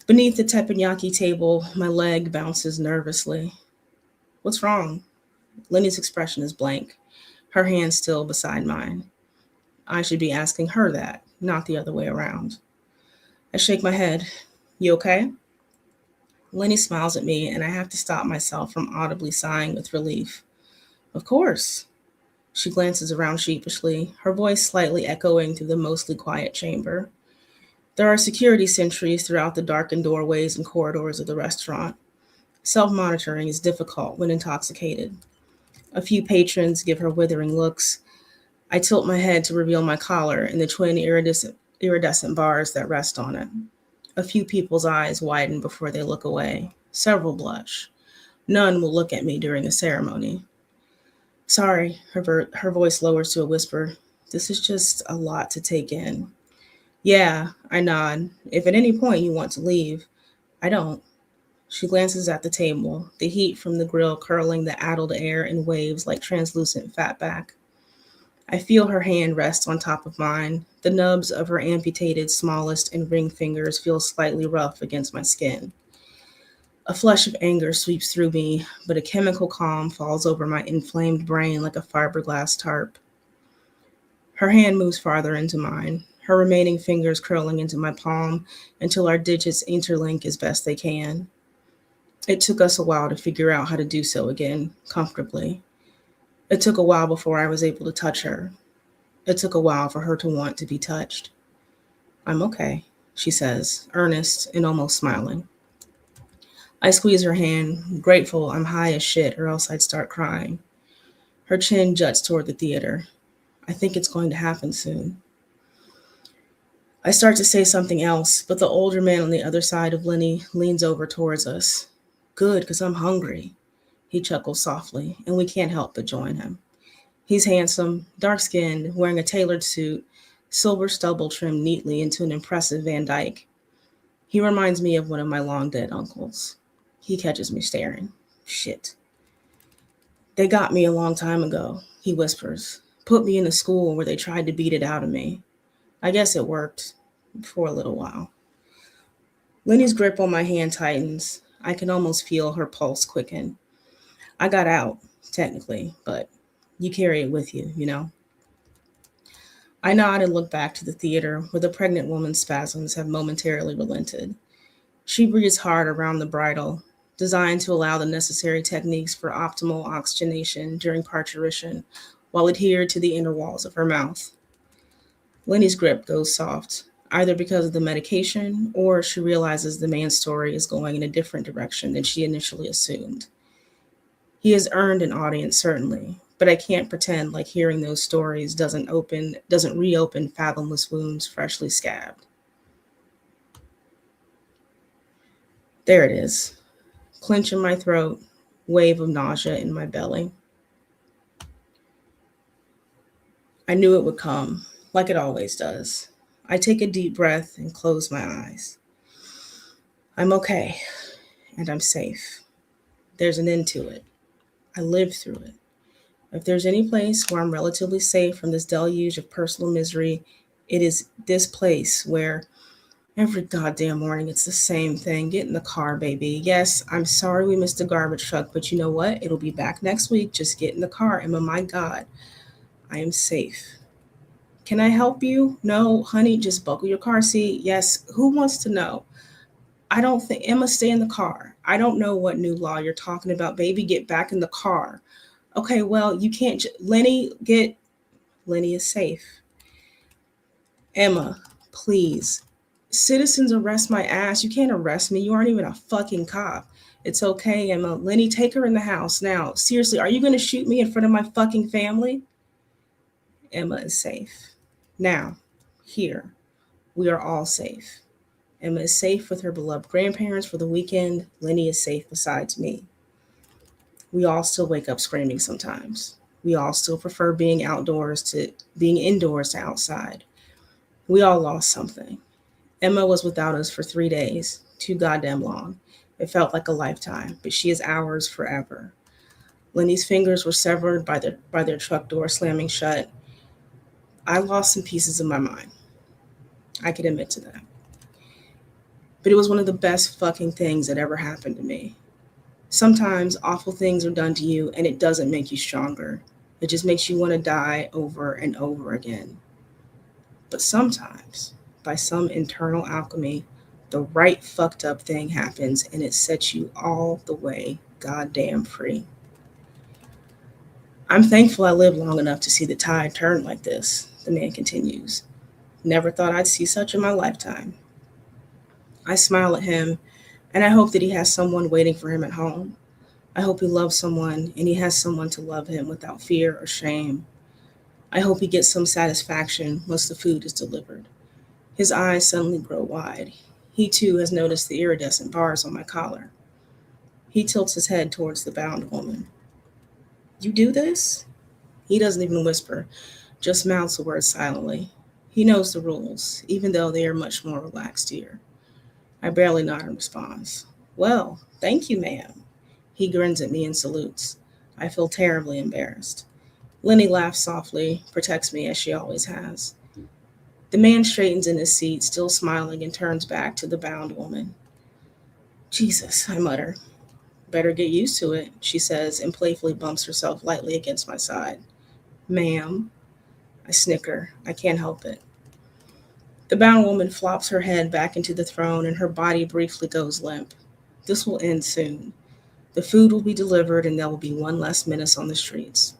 Beneath the teppanyaki table, my leg bounces nervously. What's wrong? Lenny's expression is blank, her hand still beside mine. I should be asking her that, not the other way around. I shake my head. You okay? Lenny smiles at me, and I have to stop myself from audibly sighing with relief. Of course. She glances around sheepishly, her voice slightly echoing through the mostly quiet chamber. There are security sentries throughout the darkened doorways and corridors of the restaurant. Self-monitoring is difficult when intoxicated. A few patrons give her withering looks. I tilt my head to reveal my collar and the twin iridescent bars that rest on it. A few people's eyes widen before they look away. Several blush. None will look at me during a ceremony. Sorry, her voice lowers to a whisper. This is just a lot to take in. Yeah, I nod. If at any point you want to leave, I don't. She glances at the table, the heat from the grill curling the addled air in waves like translucent fatback. I feel her hand rest on top of mine. The nubs of her amputated smallest and ring fingers feel slightly rough against my skin. A flush of anger sweeps through me, but a chemical calm falls over my inflamed brain like a fiberglass tarp. Her hand moves farther into mine, her remaining fingers curling into my palm until our digits interlink as best they can. It took us a while to figure out how to do so again, comfortably. It took a while before I was able to touch her. It took a while for her to want to be touched. I'm okay, she says, earnest and almost smiling. I squeeze her hand, grateful I'm high as shit or else I'd start crying. Her chin juts toward the theater. I think it's going to happen soon. I start to say something else, but the older man on the other side of Lenny leans over towards us. Good, because I'm hungry. He chuckles softly, and we can't help but join him. He's handsome, dark-skinned, wearing a tailored suit, silver stubble trimmed neatly into an impressive Van Dyke. He reminds me of one of my long-dead uncles. He catches me staring. Shit. They got me a long time ago, he whispers. Put me in a school where they tried to beat it out of me. I guess it worked for a little while. Lenny's grip on my hand tightens. I can almost feel her pulse quicken. I got out, technically, but you carry it with you, you know? I nod and look back to the theater where the pregnant woman's spasms have momentarily relented. She breathes hard around the bridle, designed to allow the necessary techniques for optimal oxygenation during parturition while adhered to the inner walls of her mouth. Lenny's grip goes soft, either because of the medication or she realizes the man's story is going in a different direction than she initially assumed. He has earned an audience, certainly, but I can't pretend like hearing those stories doesn't reopen fathomless wounds freshly scabbed. There it is. Clench in my throat, wave of nausea in my belly. I knew it would come, like it always does. I take a deep breath and close my eyes. I'm okay, and I'm safe. There's an end to it. I lived through it. If there's any place where I'm relatively safe from this deluge of personal misery, it is this place where every goddamn morning it's the same thing. Get in the car, baby. Yes, I'm sorry we missed the garbage truck, but you know what? It'll be back next week. Just get in the car. Emma, my God, I am safe. Can I help you? No, honey, just buckle your car seat. Yes, who wants to know? I don't think, Emma, stay in the car. I don't know what new law you're talking about, baby. Get back in the car. Okay, well, you can't, Lenny is safe. Emma, please. Citizens arrest my ass. You can't arrest me. You aren't even a fucking cop. It's okay, Emma. Lenny, take her in the house now. Seriously, are you going to shoot me in front of my fucking family? Emma is safe. Now, here, we are all safe. Emma is safe with her beloved grandparents for the weekend. Lenny is safe besides me. We all still wake up screaming sometimes. We all still prefer being indoors to outside. We all lost something. Emma was without us for 3 days, too goddamn long. It felt like a lifetime, but she is ours forever. Lenny's fingers were severed by their truck door slamming shut. I lost some pieces of my mind. I can admit to that. But it was one of the best fucking things that ever happened to me. Sometimes awful things are done to you and it doesn't make you stronger. It just makes you want to die over and over again. But sometimes, by some internal alchemy, the right fucked up thing happens and it sets you all the way goddamn free. I'm thankful I lived long enough to see the tide turn like this, the man continues. Never thought I'd see such in my lifetime. I smile at him, and I hope that he has someone waiting for him at home. I hope he loves someone and he has someone to love him without fear or shame. I hope he gets some satisfaction once the food is delivered. His eyes suddenly grow wide. He too has noticed the iridescent bars on my collar. He tilts his head towards the bound woman. You do this? He doesn't even whisper, just mouths the words silently. He knows the rules, even though they are much more relaxed here. I barely nod in response. Well, thank you, ma'am. He grins at me and salutes. I feel terribly embarrassed. Lenny laughs softly, protects me as she always has. The man straightens in his seat, still smiling, and turns back to the bound woman. Jesus, I mutter. Better get used to it, she says, and playfully bumps herself lightly against my side. Ma'am. I snicker. I can't help it. The bound woman flops her head back into the throne, and her body briefly goes limp. This will end soon. The food will be delivered, and there will be one less menace on the streets.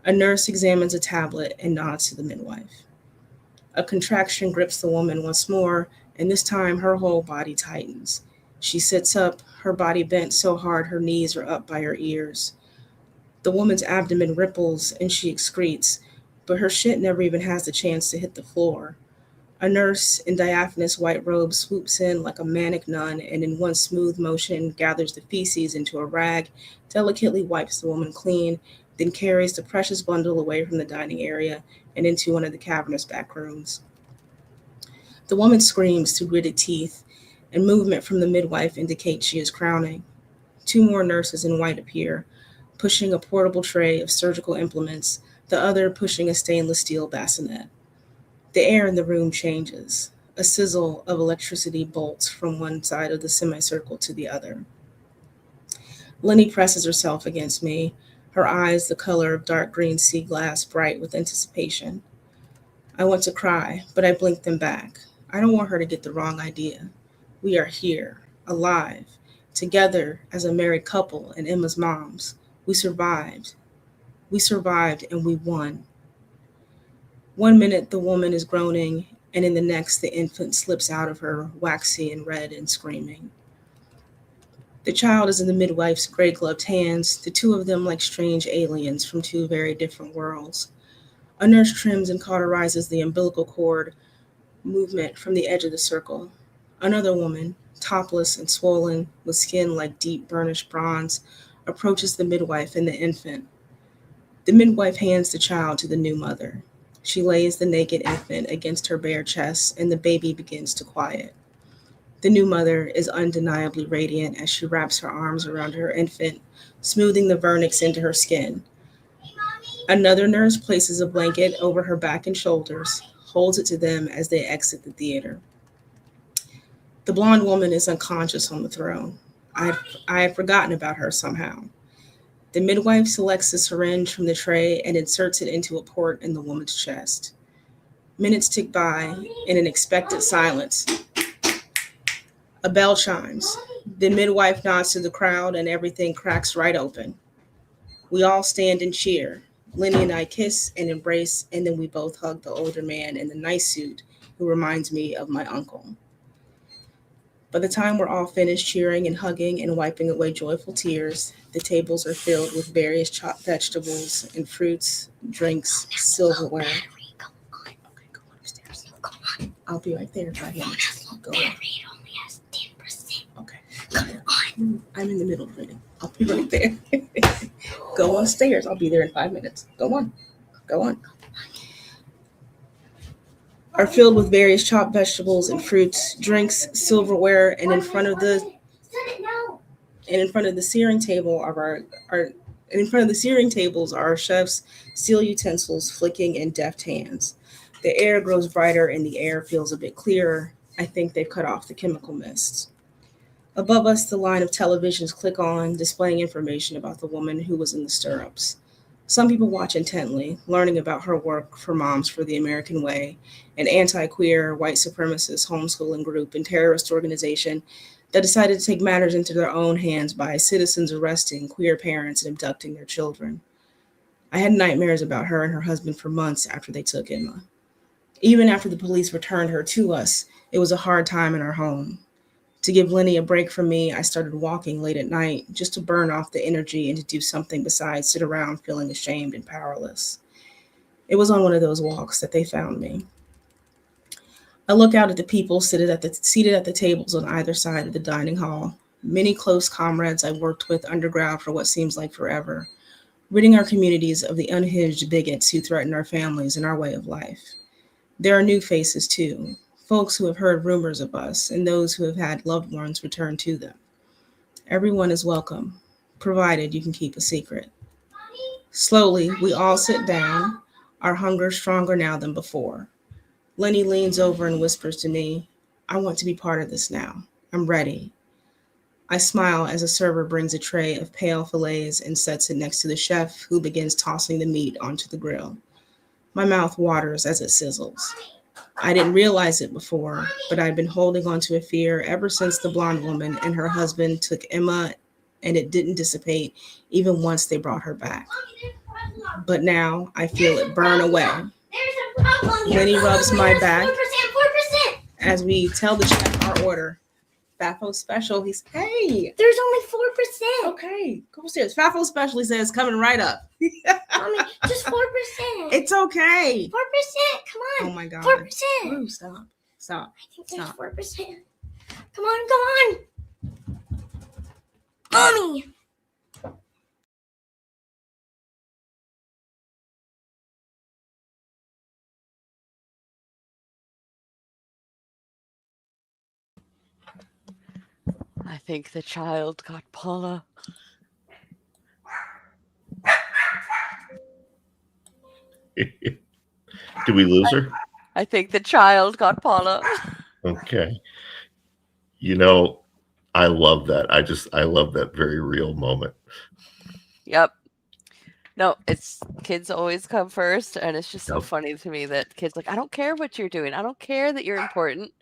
A nurse examines a tablet and nods to the midwife. A contraction grips the woman once more, and this time her whole body tightens. She sits up, her body bent so hard her knees are up by her ears. The woman's abdomen ripples and she excretes, but her shit never even has the chance to hit the floor. A nurse in diaphanous white robe swoops in like a manic nun and in one smooth motion gathers the feces into a rag, delicately wipes the woman clean, then carries the precious bundle away from the dining area and into one of the cavernous back rooms. The woman screams through gritted teeth, and movement from the midwife indicates she is crowning. 2 more nurses in white appear, pushing a portable tray of surgical implements, the other pushing a stainless steel bassinet. The air in the room changes. A sizzle of electricity bolts from one side of the semicircle to the other. Lenny presses herself against me, her eyes the color of dark green sea glass, bright with anticipation. I want to cry, but I blink them back. I don't want her to get the wrong idea. We are here, alive, together as a married couple and Emma's moms. We survived. We survived and we won. 1 minute the woman is groaning, and in the next the infant slips out of her, waxy and red and screaming. The child is in the midwife's gray-gloved hands, the 2 of them like strange aliens from 2 very different worlds. A nurse trims and cauterizes the umbilical cord movement from the edge of the circle. Another woman, topless and swollen, with skin like deep burnished bronze, approaches the midwife and the infant. The midwife hands the child to the new mother. She lays the naked infant against her bare chest, and the baby begins to quiet. The new mother is undeniably radiant as she wraps her arms around her infant, smoothing the vernix into her skin. Another nurse places a blanket over her back and shoulders, holds it to them as they exit the theater. The blonde woman is unconscious on the throne. I had forgotten about her somehow. The midwife selects a syringe from the tray and inserts it into a port in the woman's chest. Minutes tick by in an expectant silence. A bell chimes. The midwife nods to the crowd and everything cracks right open. We all stand and cheer. Lenny and I kiss and embrace, and then we both hug the older man in the nice suit who reminds me of my uncle. By the time we're all finished cheering and hugging and wiping away joyful tears, the tables are filled with various chopped vegetables and fruits, drinks, silverware. Okay, go upstairs. I'll be right there in 5 minutes. Go on. Okay. I'm in the middle of reading. I'll be right there. Go on stairs. I'll be there in 5 minutes. Go on. Are filled with various chopped vegetables and fruits, drinks, silverware, and in front of the searing table are our chef's steel utensils flicking in deft hands. The air grows brighter and the air feels a bit clearer. I think they've cut off the chemical mists. Above us, the line of televisions click on, displaying information about the woman who was in the stirrups. Some people watch intently, learning about her work for Moms for the American Way, an anti-queer, white supremacist homeschooling group and terrorist organization that decided to take matters into their own hands by citizens arresting queer parents and abducting their children. I had nightmares about her and her husband for months after they took Emma. Even after the police returned her to us, it was a hard time in our home. To give Lenny a break from me, I started walking late at night just to burn off the energy and to do something besides sit around feeling ashamed and powerless. It was on one of those walks that they found me. I look out at the people seated at the tables on either side of the dining hall, many close comrades I worked with underground for what seems like forever, ridding our communities of the unhinged bigots who threaten our families and our way of life. There are new faces too, folks who have heard rumors of us and those who have had loved ones return to them. Everyone is welcome, provided you can keep a secret. Slowly, we all sit down, our hunger stronger now than before. Lenny leans over and whispers to me, I want to be part of this now. I'm ready. I smile as a server brings a tray of pale fillets and sets it next to the chef, who begins tossing the meat onto the grill. My mouth waters as it sizzles. I didn't realize it before, but I'd been holding on to a fear ever since the blonde woman and her husband took Emma, and it didn't dissipate even once they brought her back. But now I feel it burn away. Lenny rubs my back as we tell the chef our order. FAFO special. He's, hey, there's only 4%. Okay, go upstairs. FAFO special, he says, coming right up. Mommy, just 4%. It's okay. 4%. Come on. Oh my God. 4%. Ooh, stop. Stop. I think there's Stop. 4%. Come on. Mommy. I think the child got Paula. Did we lose her? I think the child got Paula. Okay. I love that. I love that very real moment. Yep. No, it's kids always come first, and it's just so funny to me that kids like, I don't care what you're doing. I don't care that you're important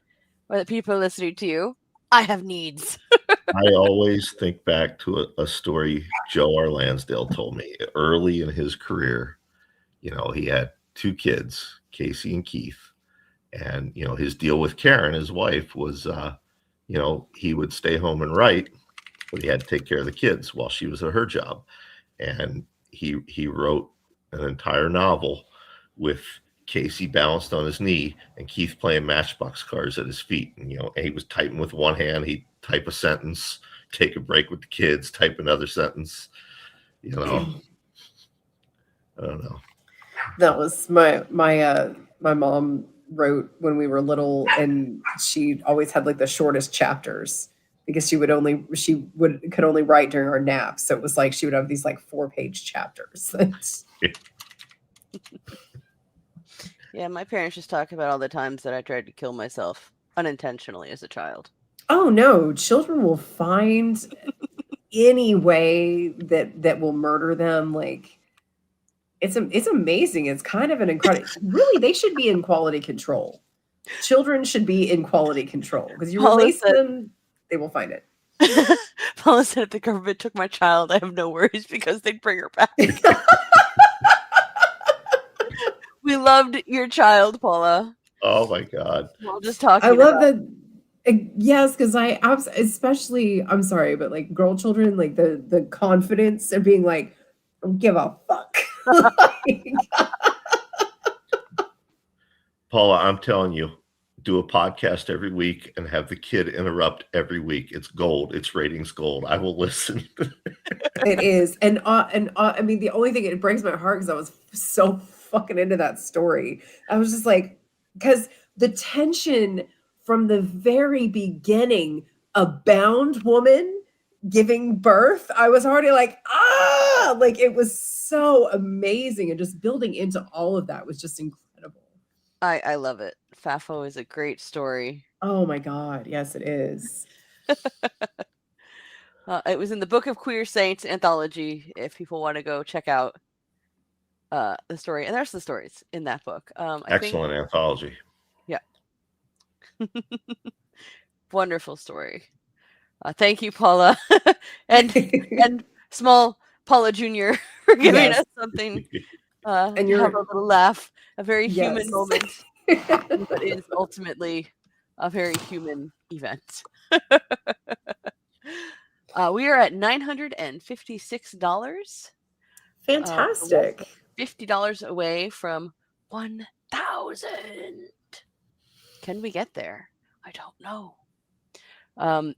or that people are listening to you. I have needs. I always think back to a story Joe R. Lansdale told me early in his career. He had 2 kids, Casey and Keith. And, his deal with Karen, his wife, was, he would stay home and write, but he had to take care of the kids while she was at her job. And he wrote an entire novel with Casey balanced on his knee and Keith playing Matchbox cars at his feet. And, he was typing with one hand. He'd type a sentence, take a break with the kids, type another sentence. I don't know. That was my mom wrote when we were little, and she always had like the shortest chapters because she could only write during our naps. So it was like she would have these like 4-page chapters. Yeah, my parents just talk about all the times that I tried to kill myself unintentionally as a child. Oh no, children will find any way that will murder them. Like it's amazing. It's kind of an incredible. Really, they should be in quality control. Children should be in quality control because you release them, they will find it. Paula said, if the government took my child, I have no worries because they'd bring her back. We loved your child, Paula. Oh my God. We'll just talk. I love that. Yes, because especially, I'm sorry, but like girl children, like the confidence of being like, don't give a fuck. Paula, I'm telling you, do a podcast every week and have the kid interrupt every week. It's gold. It's ratings gold. I will listen. It is. And I mean, the only thing, it breaks my heart because I was so fucking into that story. I was just like, because the tension from the very beginning, a bound woman giving birth, I was already like, like it was so amazing. And just building into all of that was just incredible. I love it. FAFO is a great story. Oh my God. Yes, it is. It was in the Book of Queer Saints anthology. If people want to go check out the story, and there's the stories in that book. Excellent anthology. Yeah. Wonderful story. Thank you, Paula, and small Paula Jr. for giving us something. And you have a little laugh, a very human moment, but is ultimately a very human event. We are at $956. Fantastic. $50 away from 1,000. Can we get there? I don't know.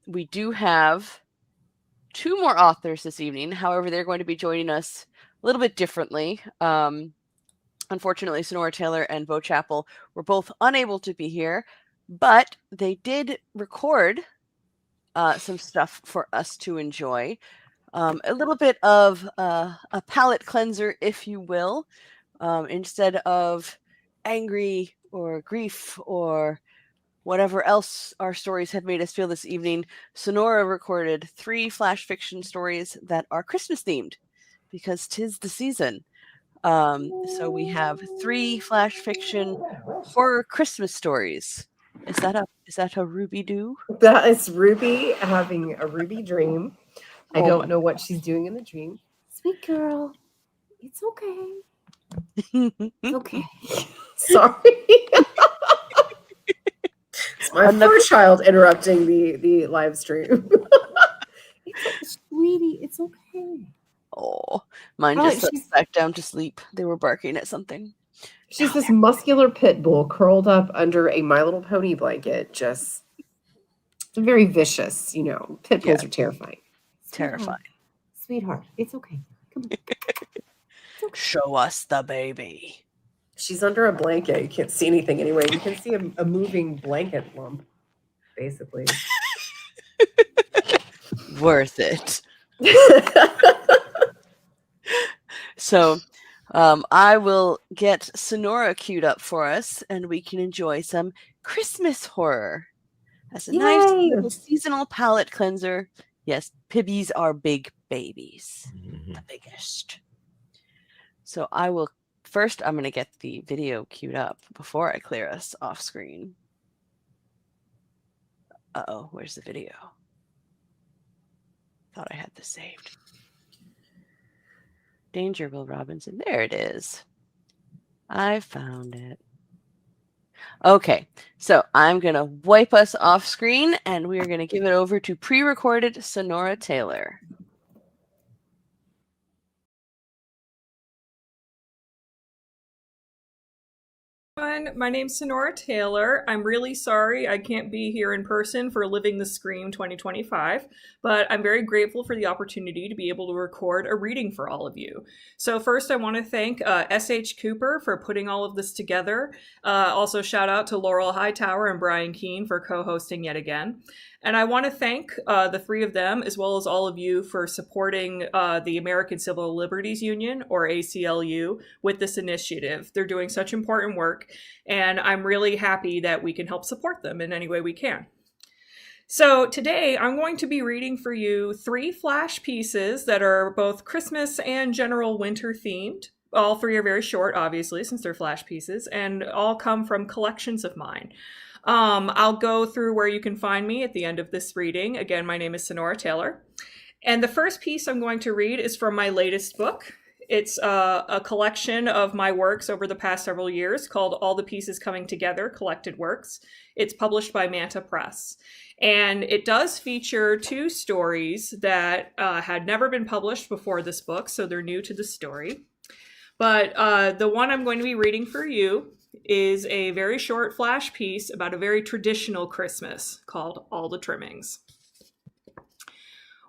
We do have 2 more authors this evening. However, they're going to be joining us a little bit differently. Unfortunately, Sonora Taylor and Bo Chappell were both unable to be here, but they did record some stuff for us to enjoy. A little bit of a palate cleanser, if you will. Instead of angry or grief or whatever else our stories have made us feel this evening, Sonora recorded 3 flash fiction stories that are Christmas themed because 'tis the season. So we have 3 flash fiction horror Christmas stories. Is that a Ruby Doo? That is Ruby having a Ruby dream. I Oh don't my know what she's doing in the dream. Sweet girl, it's okay. It's okay. Sorry. It's my fur child interrupting the live stream. Sweetie, it's okay. Oh, mine Oh, just slipped back down to sleep. They were barking at something. She's this muscular pit bull curled up under a My Little Pony blanket. Just very vicious, you know. Pit bulls are terrifying. Terrifying. Sweetheart, it's okay. Come on. Show us the baby. She's under a blanket. You can't see anything anyway. You can see a moving blanket lump, basically. Worth it. So I will get Sonora queued up for us and we can enjoy some Christmas horror as a nice little seasonal palate cleanser. Yes, Pibbies are big babies. The biggest. So I will first, I'm going to get the video queued up before I clear us off screen. Uh-oh, where's the video? Thought I had this saved. Danger, Will Robinson. There it is. I found it. Okay, so I'm going to wipe us off screen and we are going to give it over to pre-recorded Sonora Taylor. My name's Sonora Taylor. I'm really sorry I can't be here in person for Living the Scream 2025, but I'm very grateful for the opportunity to be able to record a reading for all of you. So first I want to thank S.H. Cooper for putting all of this together. Also shout out to Laurel Hightower and Brian Keene for co-hosting yet again. And I want to thank the 3 of them, as well as all of you, for supporting the American Civil Liberties Union, or ACLU, with this initiative. They're doing such important work, and I'm really happy that we can help support them in any way we can. So today, I'm going to be reading for you 3 flash pieces that are both Christmas and general winter themed. All 3 are very short, obviously, since they're flash pieces, and all come from collections of mine. I'll go through where you can find me at the end of this reading. Again, my name is Sonora Taylor. And the first piece I'm going to read is from my latest book. It's a collection of my works over the past several years called All the Pieces Coming Together, Collected Works. It's published by Manta Press. And it does feature 2 stories that had never been published before this book, so they're new to the story. But the one I'm going to be reading for you is a very short flash piece about a very traditional Christmas called All the Trimmings.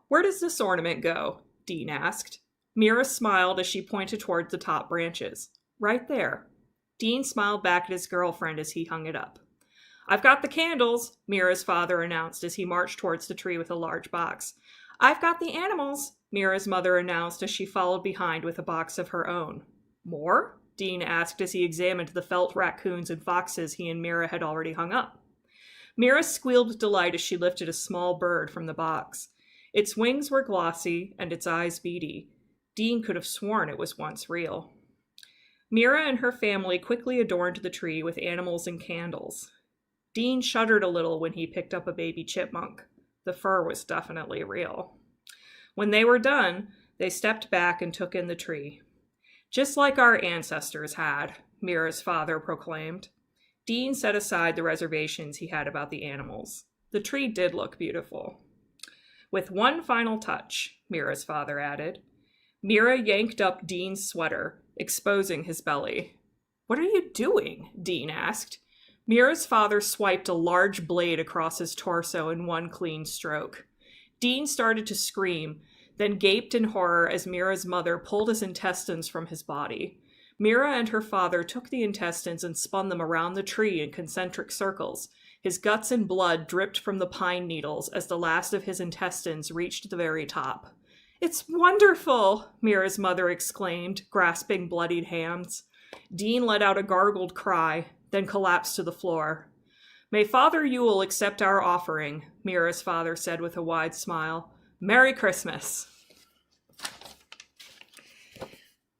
"Where does this ornament go?" Dean asked. Mira smiled as she pointed toward the top branches. "Right there." Dean smiled back at his girlfriend as he hung it up. "I've got the candles," Mira's father announced as he marched towards the tree with a large box. "I've got the animals," Mira's mother announced as she followed behind with a box of her own. "More?" Dean asked as he examined the felt raccoons and foxes he and Mira had already hung up. Mira squealed with delight as she lifted a small bird from the box. Its wings were glossy and its eyes beady. Dean could have sworn it was once real. Mira and her family quickly adorned the tree with animals and candles. Dean shuddered a little when he picked up a baby chipmunk. The fur was definitely real. When they were done, they stepped back and took in the tree. "Just like our ancestors had," Mira's father proclaimed. Dean set aside the reservations he had about the animals. The tree did look beautiful. "With one final touch," Mira's father added. Mira yanked up Dean's sweater, exposing his belly. "What are you doing?" Dean asked. Mira's father swiped a large blade across his torso in one clean stroke. Dean started to scream, then gaped in horror as Mira's mother pulled his intestines from his body. Mira and her father took the intestines and spun them around the tree in concentric circles. His guts and blood dripped from the pine needles as the last of his intestines reached the very top. "It's wonderful," Mira's mother exclaimed, grasping bloodied hands. Dean let out a gargled cry, then collapsed to the floor. "May Father Yule accept our offering," Mira's father said with a wide smile. "Merry Christmas."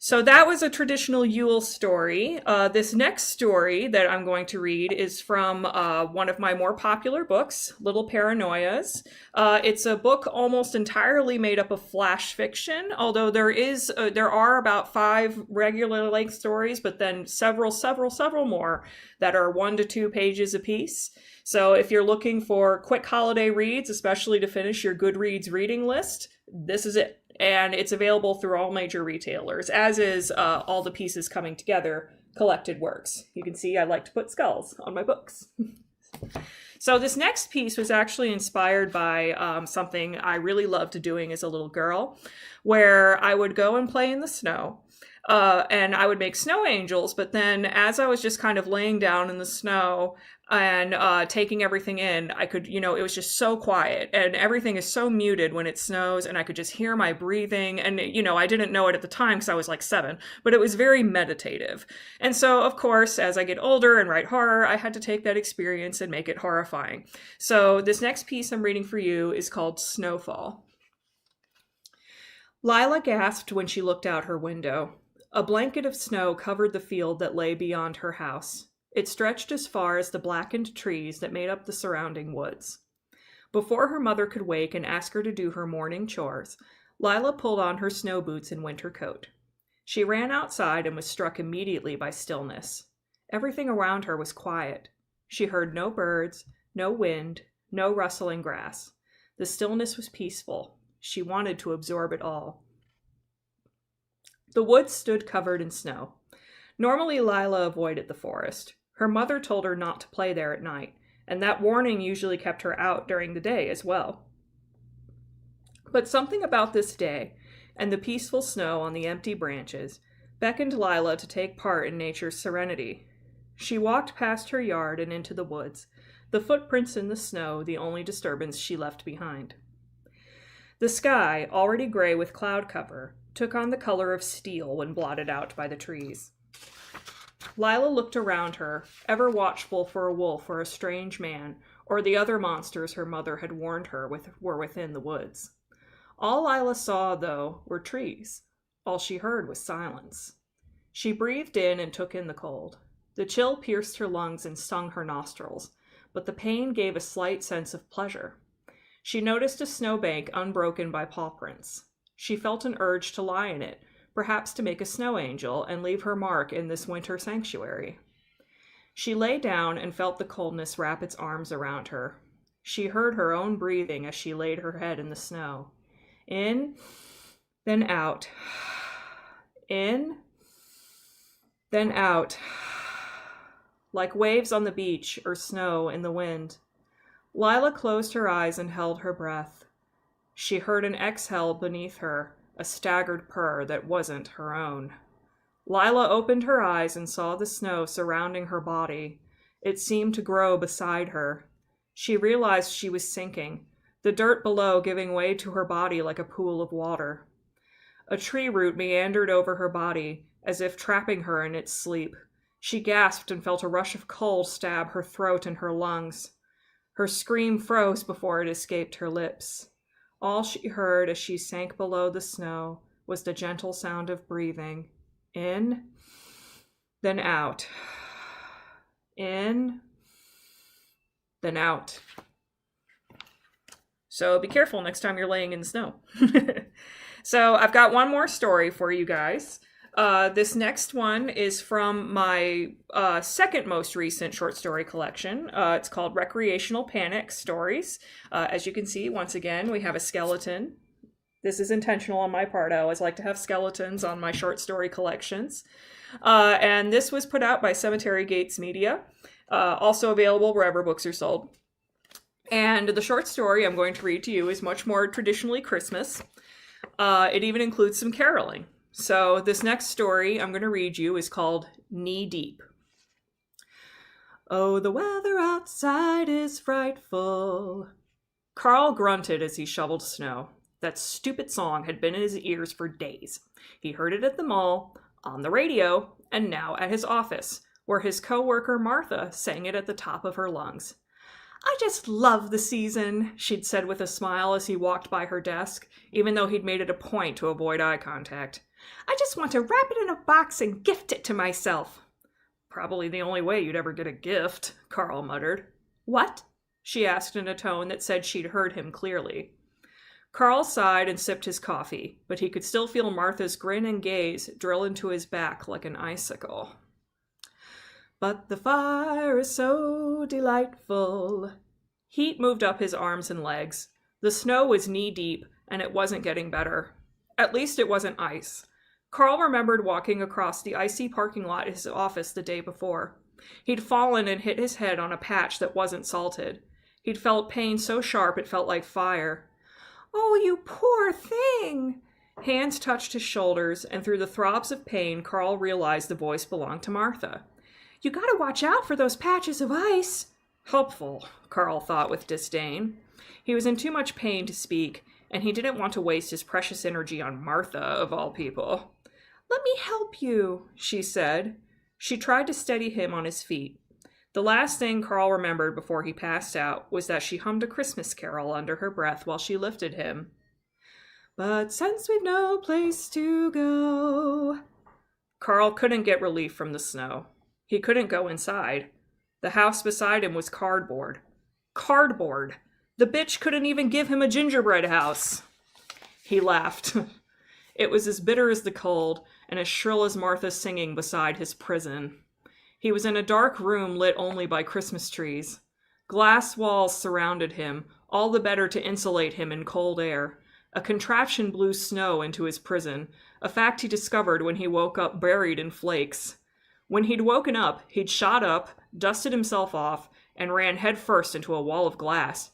So that was a traditional Yule story. This next story that I'm going to read is from one of my more popular books, Little Paranoias. It's a book almost entirely made up of flash fiction, although there are about 5 regular length stories, but then several more that are 1 to 2 pages apiece. So if you're looking for quick holiday reads, especially to finish your Goodreads reading list, this is it. And it's available through all major retailers, as is All the Pieces Coming Together collected works. You can see I like to put skulls on my books. So this next piece was actually inspired by something I really loved doing as a little girl, where I would go and play in the snow. And I would make snow angels, but then as I was just kind of laying down in the snow and taking everything in, I could, it was just so quiet, and everything is so muted when it snows, and I could just hear my breathing. And, I didn't know it at the time because I was like 7, but it was very meditative. And so, of course, as I get older and write horror, I had to take that experience and make it horrifying. So this next piece I'm reading for you is called Snowfall. Lila gasped when she looked out her window. A blanket of snow covered the field that lay beyond her house. It stretched as far as the blackened trees that made up the surrounding woods. Before her mother could wake and ask her to do her morning chores, Lila pulled on her snow boots and winter coat. She ran outside and was struck immediately by stillness. Everything around her was quiet. She heard no birds, no wind, no rustling grass. The stillness was peaceful. She wanted to absorb it all. The woods stood covered in snow. Normally, Lila avoided the forest. Her mother told her not to play there at night, and that warning usually kept her out during the day as well. But something about this day, and the peaceful snow on the empty branches, beckoned Lila to take part in nature's serenity. She walked past her yard and into the woods, the footprints in the snow the only disturbance she left behind. The sky, already gray with cloud cover, took on the color of steel when blotted out by the trees. Lila looked around her, ever watchful for a wolf or a strange man, or the other monsters her mother had warned her were within the woods. All Lila saw, though, were trees. All she heard was silence. She breathed in and took in the cold. The chill pierced her lungs and stung her nostrils, but the pain gave a slight sense of pleasure. She noticed a snowbank unbroken by paw prints. She felt an urge to lie in it, perhaps to make a snow angel and leave her mark in this winter sanctuary. She lay down and felt the coldness wrap its arms around her. She heard her own breathing as she laid her head in the snow. In, then out. In, then out. Like waves on the beach or snow in the wind. Lila closed her eyes and held her breath. She heard an exhale beneath her, a staggered purr that wasn't her own. Lila opened her eyes and saw the snow surrounding her body. It seemed to grow beside her. She realized she was sinking, the dirt below giving way to her body like a pool of water. A tree root meandered over her body, as if trapping her in its sleep. She gasped and felt a rush of cold stab her throat and her lungs. Her scream froze before it escaped her lips. All she heard as she sank below the snow was the gentle sound of breathing. In, then out. In, then out. So be careful next time you're laying in the snow. So I've got one more story for you guys. This next one is from my second most recent short story collection. It's called Recreational Panic Stories. As you can see, once again, we have a skeleton. This is intentional on my part. I always like to have skeletons on my short story collections. And this was put out by Cemetery Gates Media, also available wherever books are sold. And the short story I'm going to read to you is much more traditionally Christmas. It even includes some caroling. So this next story I'm going to read you is called Knee Deep. Oh, the weather outside is frightful. Carl grunted as he shoveled snow. That stupid song had been in his ears for days. He heard it at the mall, on the radio, and now at his office, where his co-worker Martha sang it at the top of her lungs. I just love the season, she'd said with a smile as he walked by her desk, even though he'd made it a point to avoid eye contact. I just want to wrap it in a box and gift it to myself. Probably the only way you'd ever get a gift, Carl muttered. What? She asked in a tone that said she'd heard him clearly. Carl sighed and sipped his coffee, but he could still feel Martha's grin and gaze drill into his back like an icicle. But the fire is so delightful. Heat moved up his arms and legs. The snow was knee-deep, and it wasn't getting better. At least it wasn't ice. Carl remembered walking across the icy parking lot at his office the day before. He'd fallen and hit his head on a patch that wasn't salted. He'd felt pain so sharp it felt like fire. Oh, you poor thing! Hands touched his shoulders, and through the throbs of pain, Carl realized the voice belonged to Martha. You gotta watch out for those patches of ice. Helpful, Carl thought with disdain. He was in too much pain to speak, and he didn't want to waste his precious energy on Martha, of all people. Let me help you, she said. She tried to steady him on his feet. The last thing Carl remembered before he passed out was that she hummed a Christmas carol under her breath while she lifted him. But since we've no place to go... Carl couldn't get relief from the snow. He couldn't go inside. The house beside him was cardboard. Cardboard! The bitch couldn't even give him a gingerbread house. He laughed. It was as bitter as the cold, and as shrill as Martha's singing beside his prison. He was in a dark room lit only by Christmas trees. Glass walls surrounded him, all the better to insulate him in cold air. A contraption blew snow into his prison, a fact he discovered when he woke up buried in flakes. When he'd woken up, he'd shot up, dusted himself off, and ran headfirst into a wall of glass.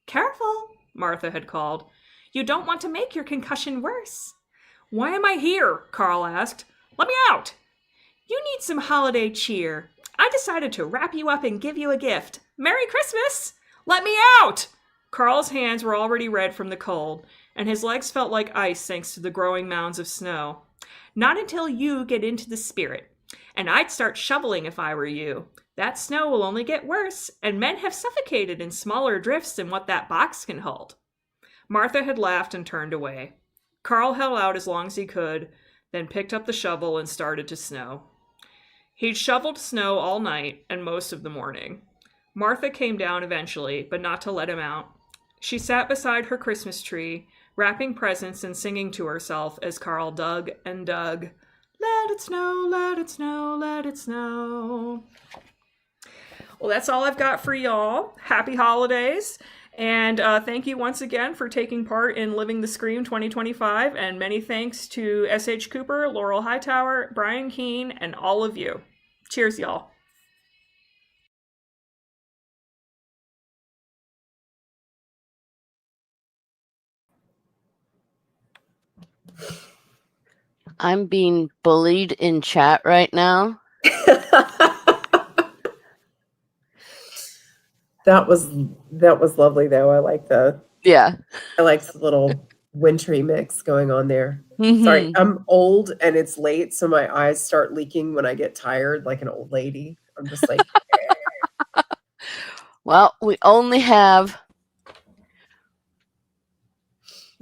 Careful, Martha had called. You don't want to make your concussion worse. Why am I here? Carl asked. Let me out. You need some holiday cheer. I decided to wrap you up and give you a gift. Merry Christmas! Let me out! Carl's hands were already red from the cold, and his legs felt like ice thanks to the growing mounds of snow. Not until you get into the spirit. And I'd start shoveling if I were you. That snow will only get worse, and men have suffocated in smaller drifts than what that box can hold. Martha had laughed and turned away. Carl held out as long as he could, then picked up the shovel and started to snow. He'd shoveled snow all night and most of the morning. Martha came down eventually, but not to let him out. She sat beside her Christmas tree, wrapping presents and singing to herself as Carl dug and dug. Let it snow, let it snow, let it snow. Well, that's all I've got for y'all. Happy holidays. And thank you once again for taking part in Living the Scream 2025. And many thanks to S.H. Cooper, Laurel Hightower, Brian Keene, and all of you. Cheers, y'all. I'm being bullied in chat right now. That was lovely though. I like the little wintry mix going on there. Mm-hmm. Sorry, I'm old and it's late, so my eyes start leaking when I get tired, like an old lady. I'm just like, well, we only have.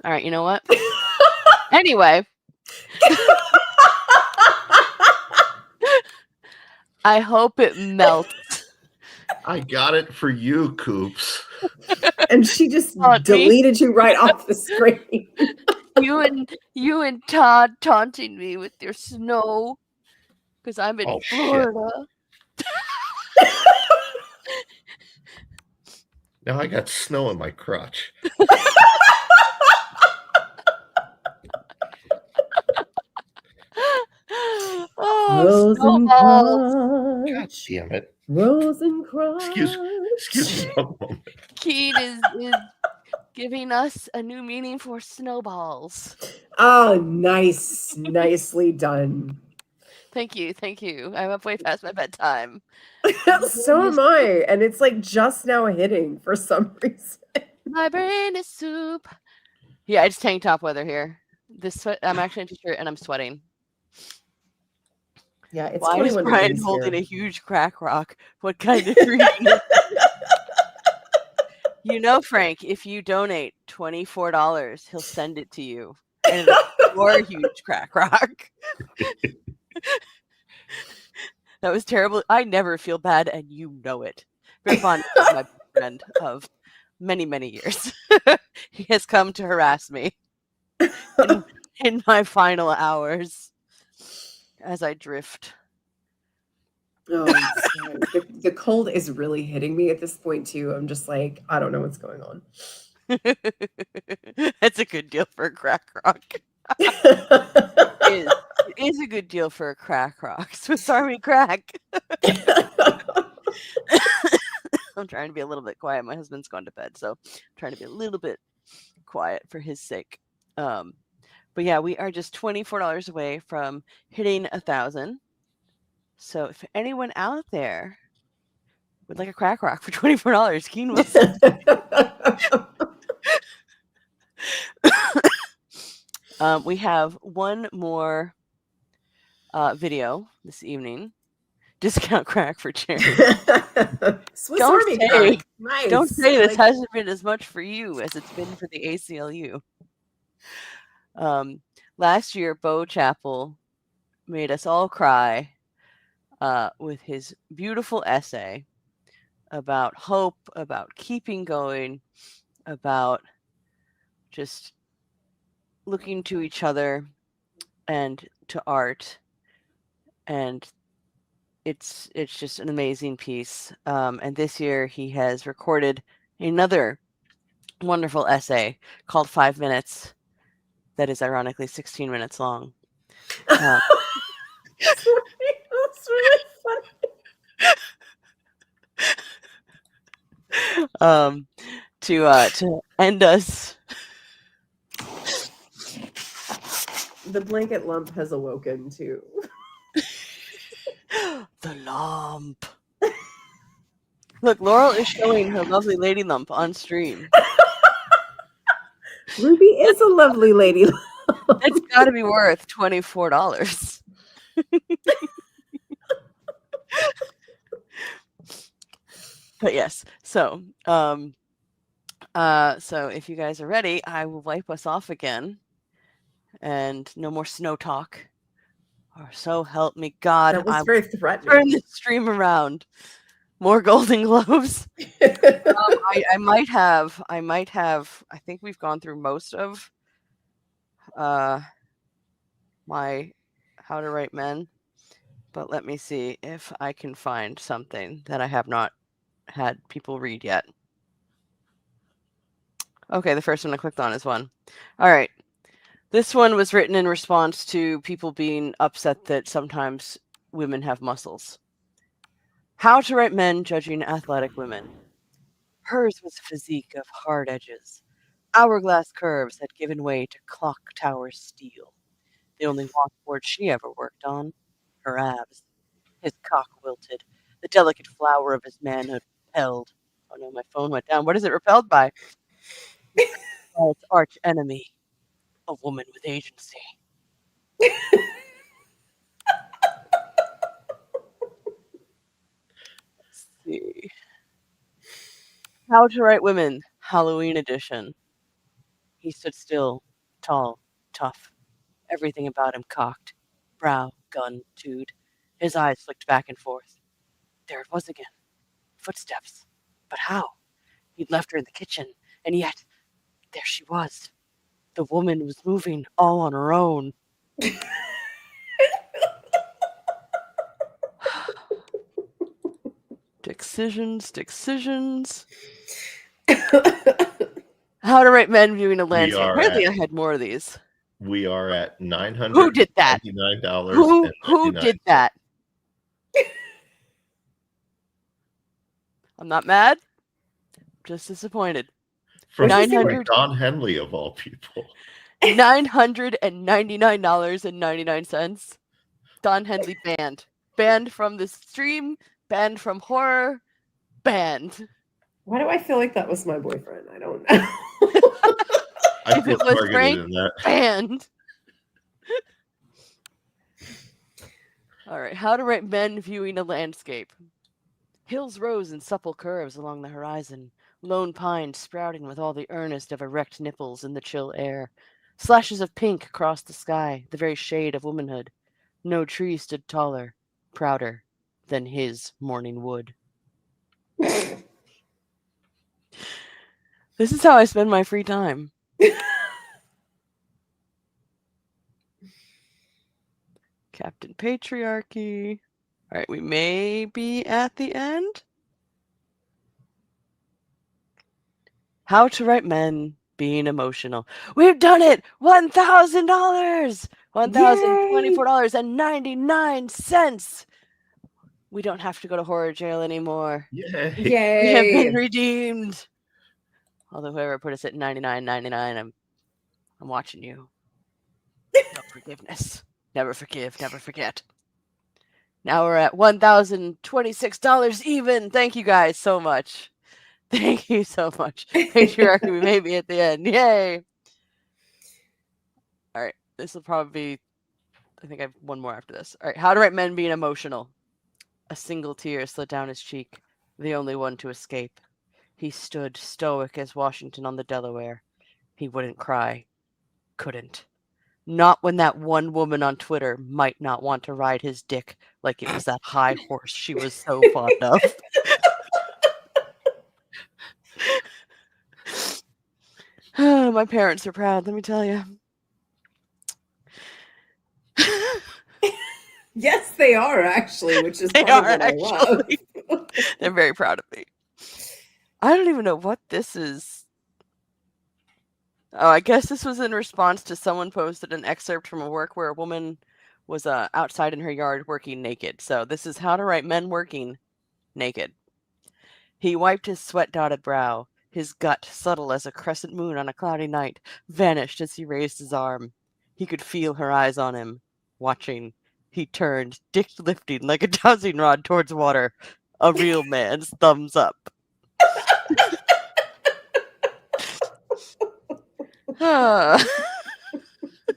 All right, you know what? Anyway. I hope it melts. I got it for you, Coops. And she just deleted you right off the screen. you and Todd taunting me with your snow because I'm in Florida. Now I got snow in my crotch. Rose and God damn it. Rose and Cross. Excuse me one moment. Keene is giving us a new meaning for snowballs. Oh, nice. Nicely done. Thank you. I'm up way past my bedtime. So am I. And it's like just now hitting for some reason. My brain is soup. Yeah, it's tank top weather here. I'm actually in t-shirt and I'm sweating. Yeah, it's Why is 21 Brian degrees holding here. a huge crack rock? What kind of reading is You know, Frank, if you donate $24, he'll send it to you. And it's your huge crack rock. That was terrible. I never feel bad, and you know it. Greg Bond is my best friend of many, many years. He has come to harass me in my final hours as I drift. Oh, I'm sorry. The cold is really hitting me at this point too. I'm just like, I don't know what's going on. That's a good deal for a crack rock. It is a good deal for a crack rock. Swiss Army crack. I'm trying to be a little bit quiet. My husband's gone to bed, so I'm trying to be a little bit quiet for his sake. But yeah, we are just $24 away from hitting 1,000. So if anyone out there would like a crack rock for $24, Keen will send we have one more video this evening. Discount crack for charity. Swiss Army crack. Nice. Don't say this Like- hasn't been as much for you as it's been for the ACLU. Last year, Bo Chappell made us all cry with his beautiful essay about hope, about keeping going, about just looking to each other and to art. And it's just an amazing piece. And this year he has recorded another wonderful essay called 5 Minutes that is ironically 16 minutes long. That's really funny. To end us. The blanket lump has awoken too. The lump. Look, Laurel is showing her lovely lady lump on stream. Ruby is a lovely lady. It's got to be worth $24. But yes, so if you guys are ready, I will wipe us off again, and no more snow talk. Or so help me God! That was I very threatening. Turn the stream around. More Golden Globes. I might have. I think we've gone through most of my How to Write Men, but let me see if I can find something that I have not had people read yet. Okay, the first one I clicked on is one. All right. This one was written in response to people being upset that sometimes women have muscles. How to Write Men judging athletic women. Hers was a physique of hard edges. Hourglass curves had given way to clock tower steel. The only washboard she ever worked on, her abs. His cock wilted. The delicate flower of his manhood repelled. Oh no, my phone went down. What is it repelled by? By its arch enemy, a woman with agency. Let's see. How to Write Women, Halloween edition. He stood still, tall, tough, everything about him cocked, brow, gun, toed. His eyes flicked back and forth. There it was again. Footsteps. But how? He'd left her in the kitchen, and yet there she was. The woman was moving all on her own. Decisions. How to Write Men viewing a landscape. Apparently, I had more of these. We are at $999. Who did that? Who did that? I'm not mad. Just disappointed. From 900 Don Henley of all people. $999.99. Don Henley banned. Banned from the stream, banned from horror, banned. Why do I feel like that was my boyfriend? I don't know. I If feel it was targeted Frank, in that. banned. All right, how to write men viewing a landscape. Hills rose in supple curves along the horizon, lone pines sprouting with all the earnest of erect nipples in the chill air. Slashes of pink crossed the sky, the very shade of womanhood. No tree stood taller, prouder than his morning wood. This is how I spend my free time. Captain Patriarchy. All right, we may be at the end. How to write men being emotional. We've done it! $1,000! $1,024.99. We don't have to go to horror jail anymore. Yay. We have been Yay. redeemed. Although whoever put us at $99.99, I'm watching you. No forgiveness. Never forgive, never forget. Now we're at $1,026 even. Thank you guys so much. Thank you so much. Patriarchy, we may be at the end. Yay. All right. This will probably be, I think I have one more after this. All right. How to write men being emotional. A single tear slid down his cheek, the only one to escape. He stood stoic as Washington on the Delaware. He wouldn't cry. Couldn't. Not when that one woman on Twitter might not want to ride his dick like it was that high horse she was so fond of. My parents are proud, let me tell you. Yes, they are actually, which is They part are of what I love. actually. They're very proud of me. I don't even know what this is. Oh, I guess this was in response to someone posted an excerpt from a work where a woman was outside in her yard working naked. So this is how to write men working naked. He wiped his sweat-dotted brow. His gut, subtle as a crescent moon on a cloudy night, vanished as he raised his arm. He could feel her eyes on him, watching. He turned, dick lifting like a dowsing rod towards water. A real man's thumbs up. All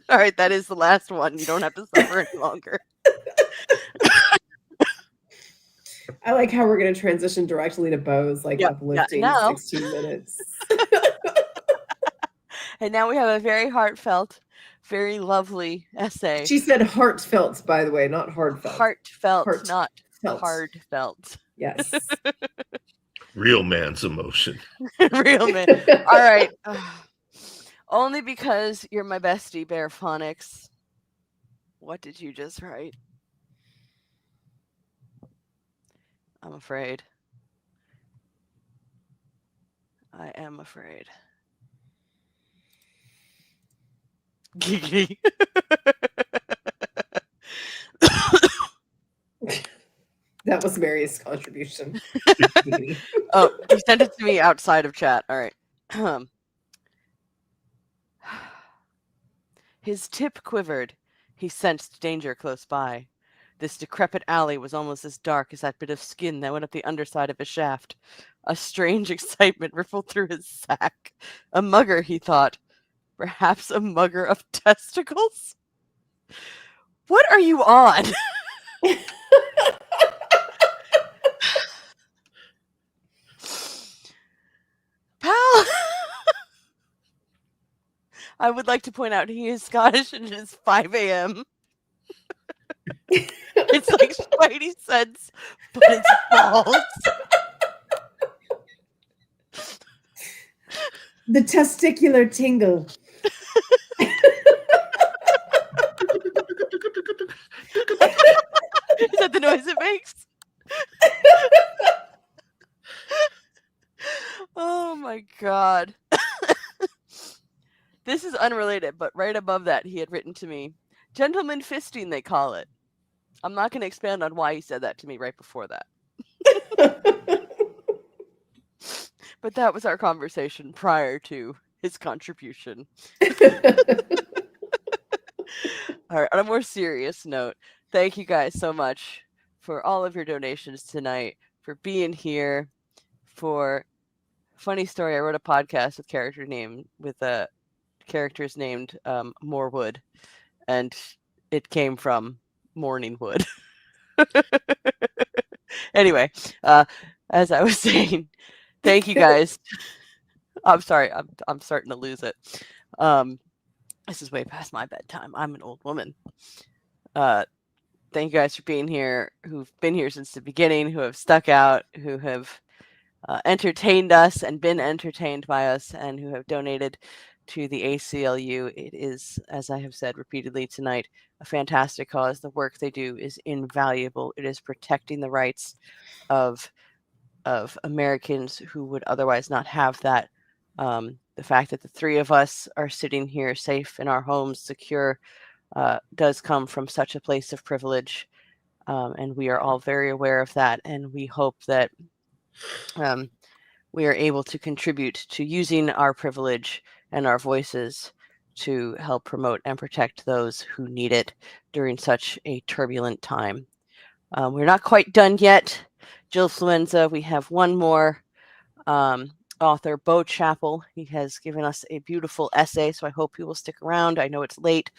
right, that is the last one. You don't have to suffer any longer. I like how we're going to transition directly to Bo's like uplifting now. 16 minutes. And now we have a very heartfelt, very lovely essay. She said heartfelt, by the way, not hardfelt. Heartfelt, not hardfelt. Yes. Real man's emotion. Real man. All right. Only because you're my bestie, Bear Phonics. What did you just write? I'm afraid. I am afraid. Giggity. That was Mary's contribution. Oh, he sent it to me outside of chat. All right. His tip quivered. He sensed danger close by. This decrepit alley was almost as dark as that bit of skin that went up the underside of his shaft. A strange excitement rippled through his sack. A mugger, he thought. Perhaps a mugger of testicles? What are you on? Pal! I would like to point out he is Scottish and it is 5 a.m. It's like Spidey sense, but it's balls. The testicular tingle. Is that the noise it makes? Oh my god. This is unrelated, but right above that, he had written to me, gentleman fisting, they call it. I'm not going to expand on why he said that to me right before that. But that was our conversation prior to his contribution. All right, on a more serious note, thank you guys so much for all of your donations tonight, for being here, for funny story. I wrote a podcast with characters named Morewood, and it came from Morning Wood. Anyway, as I was saying, thank you guys. I'm sorry, I'm starting to lose it. This is way past my bedtime. I'm an old woman. Thank you guys for being here, who've been here since the beginning, who have stuck out, who have entertained us and been entertained by us, and who have donated to the ACLU. It is, as I have said repeatedly tonight, a fantastic cause. The work they do is invaluable. It is protecting the rights of Americans who would otherwise not have that. The fact that the three of us are sitting here safe in our homes, secure, does come from such a place of privilege. And we are all very aware of that. And we hope that we are able to contribute to using our privilege and our voices to help promote and protect those who need it during such a turbulent time. We're not quite done yet. Jill Fluenza, we have one more author, Bo Chappell. He has given us a beautiful essay, so I hope you will stick around. I know it's late,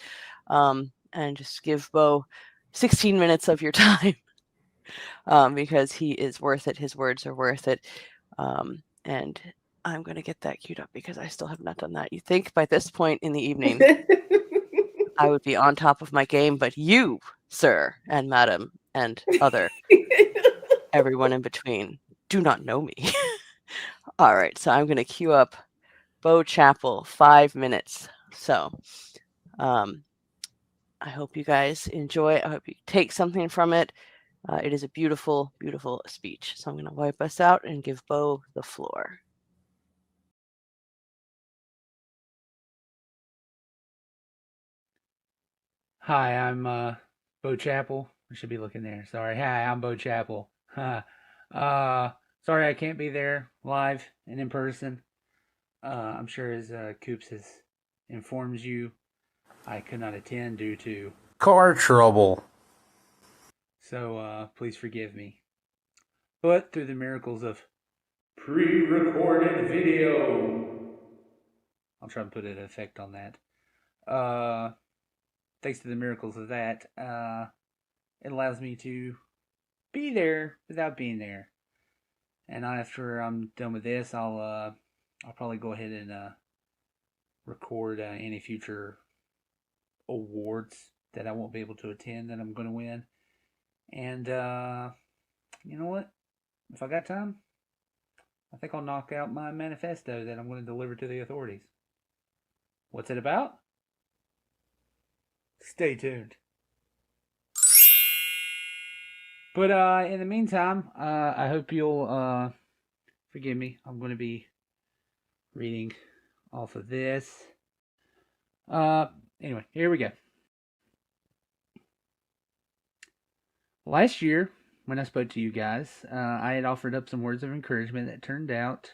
and just give Bo 16 minutes of your time because he is worth it. His words are worth it. And I'm going to get that queued up because I still have not done that. You think by this point in the evening, I would be on top of my game, but you, sir and madam, and everyone in between, do not know me. All right, so I'm going to queue up Bo Chappell, 5 minutes. So I hope you guys enjoy. I hope you take something from it. It is a beautiful, beautiful speech. So I'm going to wipe us out and give Bo the floor. Hi, I'm Bo Chappell. I should be looking there. Sorry. Hi, I'm Bo Chappell. Sorry I can't be there live and in person. I'm sure as Coops has informed you, I could not attend due to car trouble. So please forgive me. But through the miracles of pre-recorded video, I'll try and put an effect on that. Thanks to the miracles of that, it allows me to be there without being there. And after I'm done with this, I'll probably go ahead and record any future awards that I won't be able to attend that I'm going to win. And you know what? If I got time, I think I'll knock out my manifesto that I'm going to deliver to the authorities. What's it about? Stay tuned. But in the meantime, I hope you'll forgive me. I'm going to be reading off of this. Anyway, here we go. Last year, when I spoke to you guys, I had offered up some words of encouragement that turned out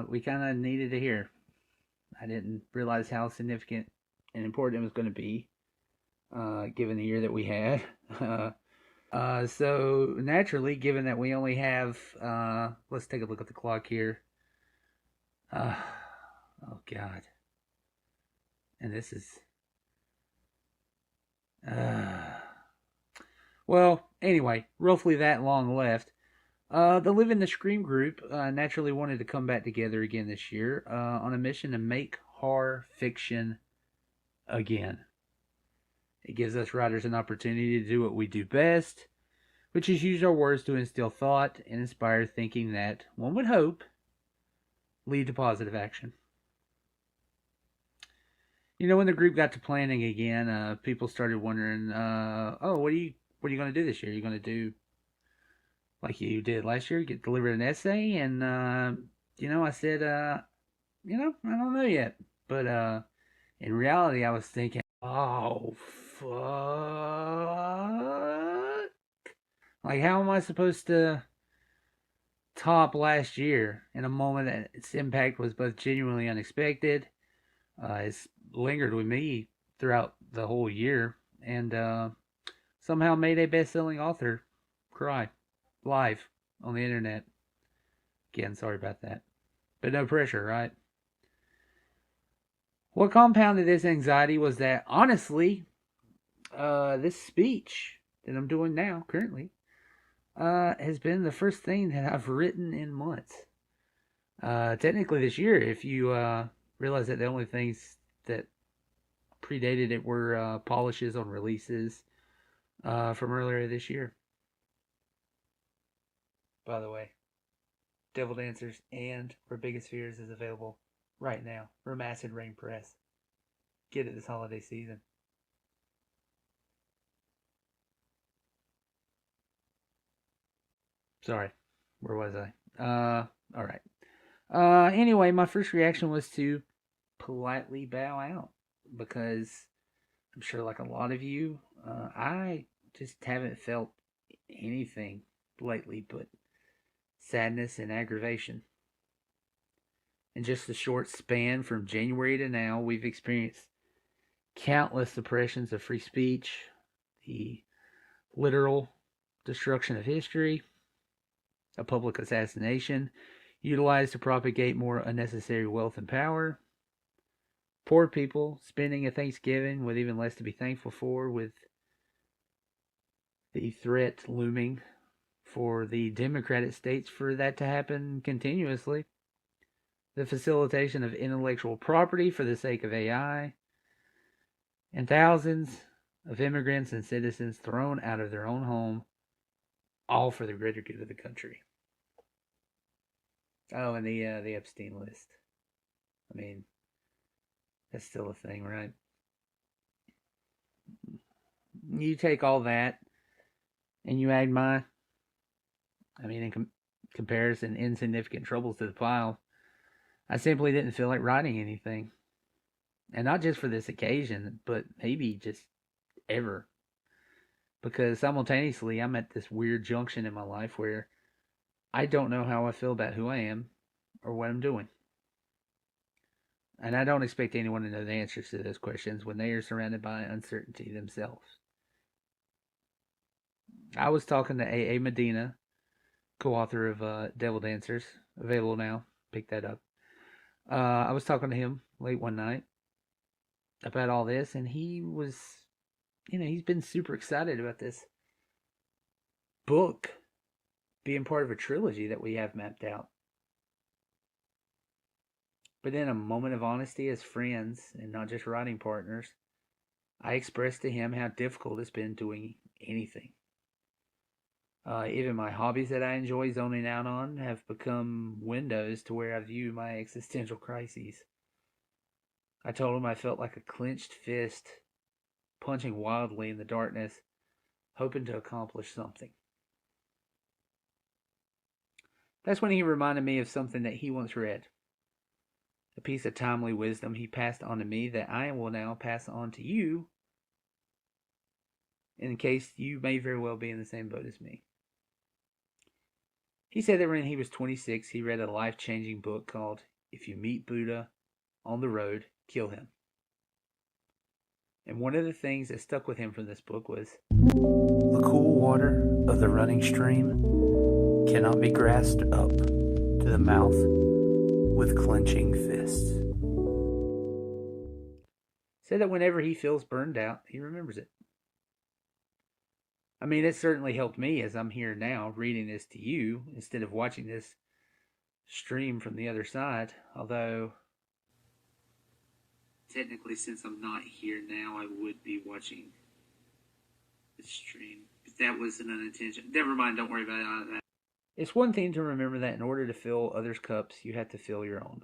we kind of needed to hear. I didn't realize how significant and important it was going to be, given the year that we had. So naturally, given that we only have, let's take a look at the clock here. Oh God. And this is, well, anyway, roughly that long left. The Live in the Scream group naturally wanted to come back together again this year on a mission to make horror fiction again. It gives us writers an opportunity to do what we do best, which is use our words to instill thought and inspire thinking that, one would hope, lead to positive action. You know, when the group got to planning again, people started wondering, oh, what are you going to do this year? Are you going to do like you did last year, deliver an essay? And, I said, I don't know yet. But in reality, I was thinking, oh, fuck. Like, how am I supposed to top last year in a moment that its impact was both genuinely unexpected. It's lingered with me throughout the whole year, and somehow made a best-selling author cry live on the internet. Again, sorry about that. But no pressure, right? What compounded this anxiety was that, honestly, this speech that I'm doing now, currently, has been the first thing that I've written in months. Technically this year, if you realize that the only things that predated it were polishes on releases from earlier this year. By the way, Devil Dancers and Our Biggest Fears is available right now from Acid Rain Press. Get it this holiday season. Sorry, where was I? All right. Anyway, my first reaction was to politely bow out because I'm sure, like a lot of you, I just haven't felt anything lately but sadness and aggravation. In just the short span from January to now, we've experienced countless suppressions of free speech, the literal destruction of history, a public assassination utilized to propagate more unnecessary wealth and power, poor people spending a Thanksgiving with even less to be thankful for, with the threat looming for the Democratic states for that to happen continuously, the facilitation of intellectual property for the sake of AI, and thousands of immigrants and citizens thrown out of their own home, all for the greater good of the country. Oh, and the Epstein list. I mean, that's still a thing, right? You take all that and you add my, in comparison, insignificant troubles to the pile. I simply didn't feel like writing anything. And not just for this occasion, but maybe just ever. Because simultaneously, I'm at this weird junction in my life where I don't know how I feel about who I am or what I'm doing. And I don't expect anyone to know the answers to those questions when they are surrounded by uncertainty themselves. I was talking to A.A. Medina, co-author of Devil Dancers, available now. Pick that up. I was talking to him late one night about all this, and he was, he's been super excited about this book being part of a trilogy that we have mapped out. But in a moment of honesty as friends and not just writing partners, I expressed to him how difficult it's been doing anything. Even my hobbies that I enjoy zoning out on have become windows to where I view my existential crises. I told him I felt like a clenched fist punching wildly in the darkness, hoping to accomplish something. That's when he reminded me of something that he once read. A piece of timely wisdom he passed on to me that I will now pass on to you in case you may very well be in the same boat as me. He said that when he was 26, he read a life-changing book called If You Meet Buddha on the Road, Kill Him. And one of the things that stuck with him from this book was, the cool water of the running stream cannot be grasped up to the mouth with clenching fists. Said that whenever he feels burned out, he remembers it. It certainly helped me as I'm here now reading this to you instead of watching this stream from the other side. Although, technically, since I'm not here now, I would be watching the stream. But that was an unintentional. Never mind, don't worry about that. It's one thing to remember that in order to fill others' cups, you have to fill your own.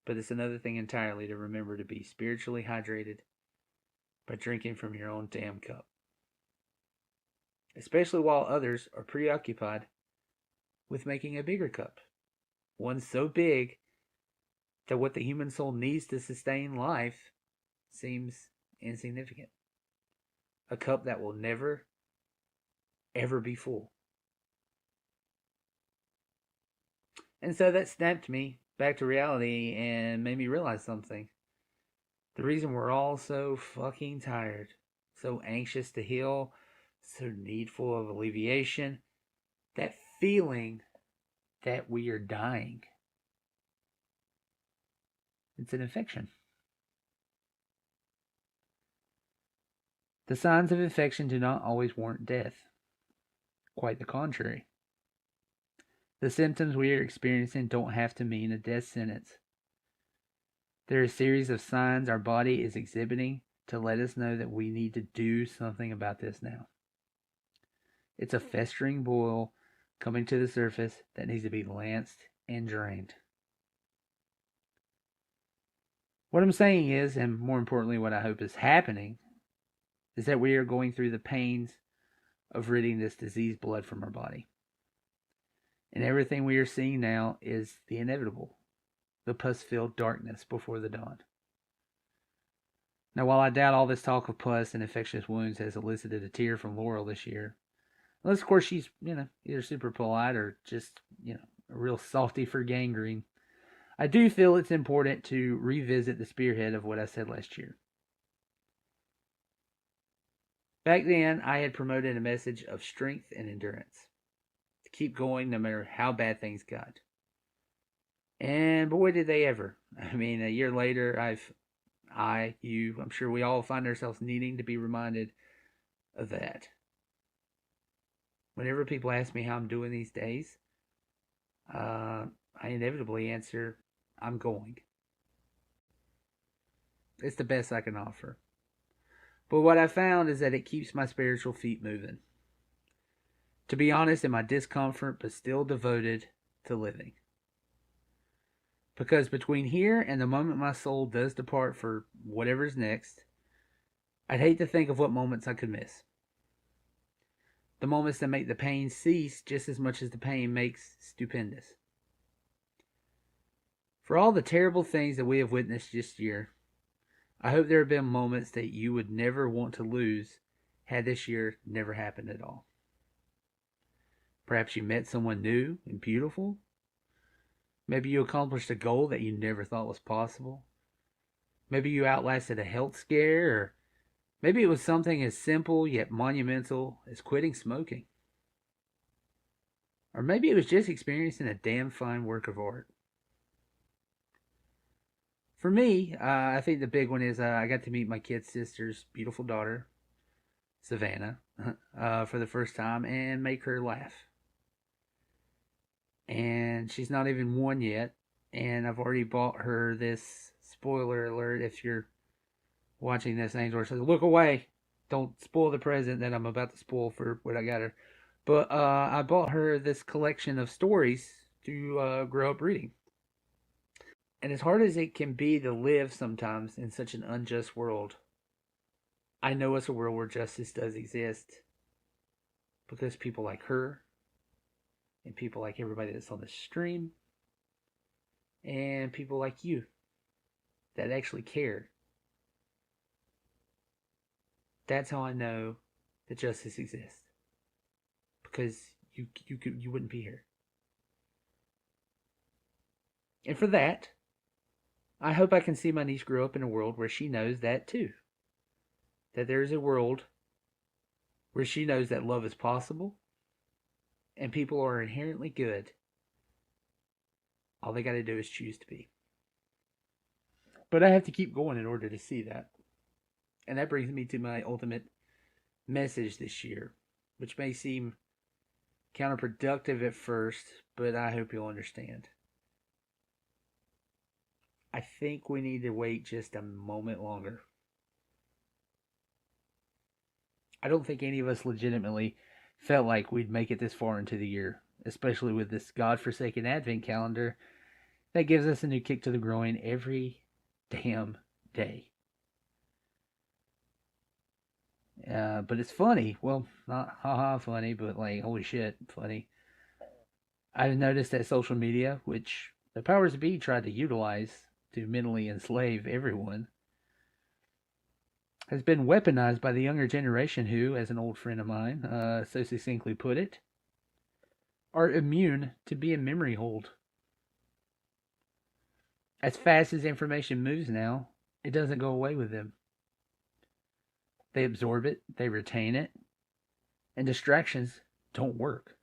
But it's another thing entirely to remember to be spiritually hydrated by drinking from your own damn cup. Especially while others are preoccupied with making a bigger cup. One so big that what the human soul needs to sustain life seems insignificant. A cup that will never, ever be full. And so that snapped me back to reality and made me realize something. The reason we're all so fucking tired, so anxious to heal, so needful of alleviation, that feeling that we are dying. It's an infection. The signs of infection do not always warrant death. Quite the contrary. The symptoms we are experiencing don't have to mean a death sentence. There are a series of signs our body is exhibiting to let us know that we need to do something about this now. It's a festering boil coming to the surface that needs to be lanced and drained. What I'm saying is, and more importantly what I hope is happening, is that we are going through the pains of ridding this diseased blood from our body. And everything we are seeing now is the inevitable, the pus-filled darkness before the dawn. Now, while I doubt all this talk of pus and infectious wounds has elicited a tear from Laurel this year, unless, of course, she's, either super polite or just, a real softy for gangrene, I do feel it's important to revisit the spearhead of what I said last year. Back then, I had promoted a message of strength and endurance, to keep going no matter how bad things got. And boy, did they ever. I mean, a year later, I'm sure we all find ourselves needing to be reminded of that. Whenever people ask me how I'm doing these days, I inevitably answer, I'm going. It's the best I can offer. But what I found is that it keeps my spiritual feet moving. To be honest, in my discomfort, but still devoted to living. Because between here and the moment my soul does depart for whatever's next, I'd hate to think of what moments I could miss. The moments that make the pain cease just as much as the pain makes stupendous. For all the terrible things that we have witnessed this year, I hope there have been moments that you would never want to lose had this year never happened at all. Perhaps you met someone new and beautiful. Maybe you accomplished a goal that you never thought was possible. Maybe you outlasted a health scare, or maybe it was something as simple yet monumental as quitting smoking. Or maybe it was just experiencing a damn fine work of art. For me, I think the big one is I got to meet my kid sister's beautiful daughter, Savannah, for the first time and make her laugh. And she's not even 1 yet, and I've already bought her this, spoiler alert if you're watching this, Angel, says, look away, don't spoil the present that I'm about to spoil for what I got her. But I bought her this collection of stories to grow up reading. And as hard as it can be to live sometimes in such an unjust world, I know it's a world where justice does exist, because people like her, and people like everybody that's on the stream, and people like you that actually care. That's how I know that justice exists. Because you wouldn't be here. And for that, I hope I can see my niece grow up in a world where she knows that too. That there is a world where she knows that love is possible and people are inherently good. All they got to do is choose to be. But I have to keep going in order to see that. And that brings me to my ultimate message this year, which may seem counterproductive at first, but I hope you'll understand. I think we need to wait just a moment longer. I don't think any of us legitimately felt like we'd make it this far into the year, especially with this godforsaken advent calendar that gives us a new kick to the groin every damn day. But it's funny. Well, not haha funny, but like holy shit funny. I've noticed that social media, which the powers that be tried to utilize to mentally enslave everyone, has been weaponized by the younger generation who, as an old friend of mine so succinctly put it, are immune to being memory hold. As fast as information moves now, it doesn't go away with them. They absorb it, they retain it, and distractions don't work.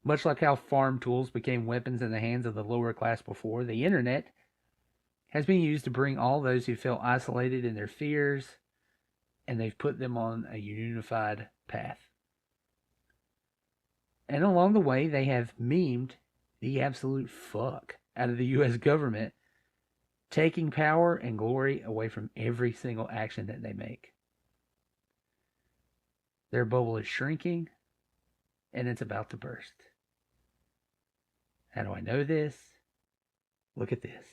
Much like how farm tools became weapons in the hands of the lower class before, the internet has been used to bring all those who feel isolated in their fears, and they've put them on a unified path. And along the way, they have memed the absolute fuck out of the U.S. government, taking power and glory away from every single action that they make. Their bubble is shrinking, and it's about to burst. How do I know this? Look at this.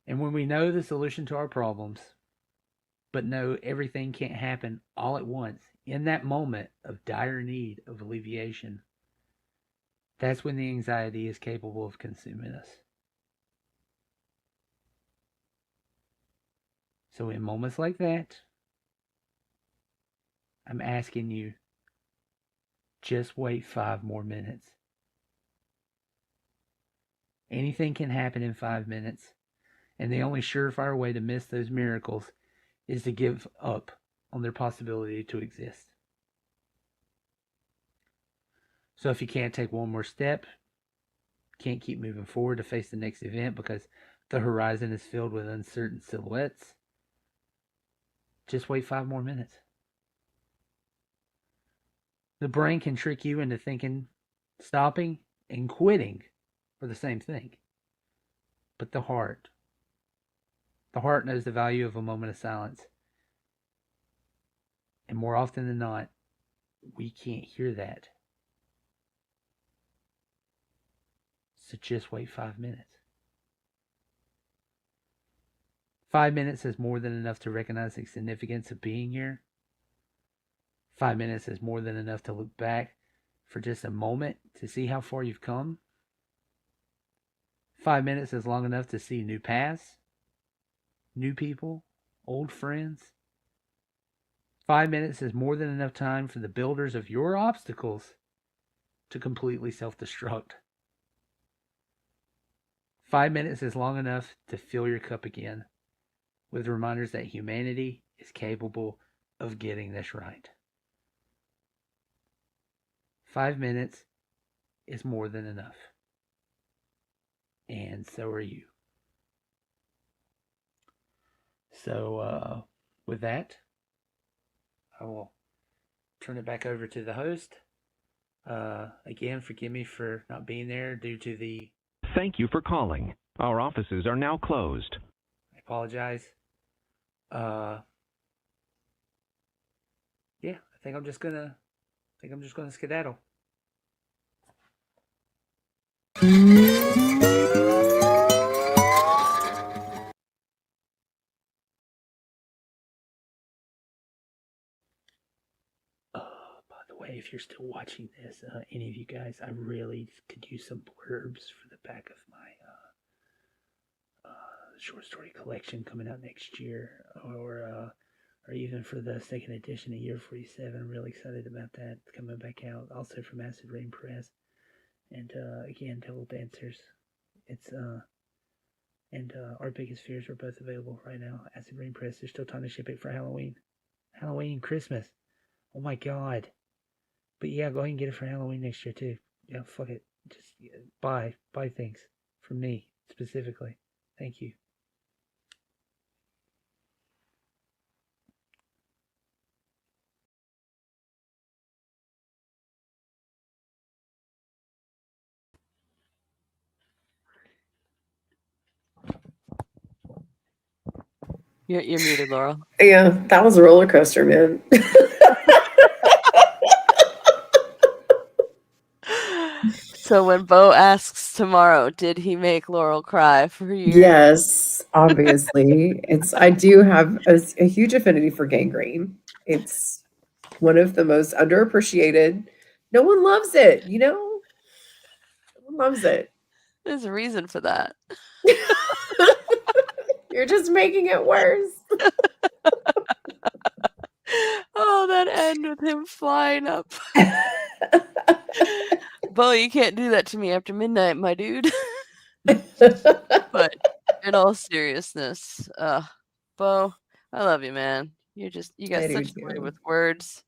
And when we know the solution to our problems, but know everything can't happen all at once, in that moment of dire need of alleviation, that's when the anxiety is capable of consuming us. So in moments like that, I'm asking you, just wait 5 more minutes. Anything can happen in 5 minutes, and the only surefire way to miss those miracles is to give up on their possibility to exist. So if you can't take one more step, can't keep moving forward to face the next event because the horizon is filled with uncertain silhouettes, just wait 5 more minutes. The brain can trick you into thinking stopping and quitting are the same thing. But the heart knows the value of a moment of silence. And more often than not, we can't hear that. So just wait 5 minutes. 5 minutes is more than enough to recognize the significance of being here. 5 minutes is more than enough to look back for just a moment to see how far you've come. 5 minutes is long enough to see new paths, new people, old friends. 5 minutes is more than enough time for the builders of your obstacles to completely self-destruct. 5 minutes is long enough to fill your cup again with reminders that humanity is capable of getting this right. 5 minutes is more than enough. And so are you. So, with that, I will turn it back over to the host. Again, forgive me for not being there due to the... Thank you for calling. Our offices are now closed. I apologize. Yeah, I think I'm just gonna skedaddle. By the way, if you're still watching this, any of you guys, I really could use some blurbs for the back of my short story collection coming out next year, or even for the second edition of Year 47. I'm really excited about that coming back out. Also from Acid Rain Press, and again, Devil Dancers. It's and Our Biggest Fears are both available right now. Acid Rain Press. There's still time to ship it for Halloween, Christmas. Oh my God! But yeah, go ahead and get it for Halloween next year too. Yeah, fuck it. Just buy things from me specifically. Thank you. You're muted, Laurel. Yeah, that was a roller coaster, man. So when Bo asks tomorrow, did he make Laurel cry for you? Yes, obviously. I do have a huge affinity for gangrene. It's one of the most underappreciated. No one loves it, you know? No one loves it. There's a reason for that. You're just making it worse. Oh, that end with him flying up. Bo, you can't do that to me after midnight, my dude. But in all seriousness, Bo, I love you, man. You got I do such a way too. with words.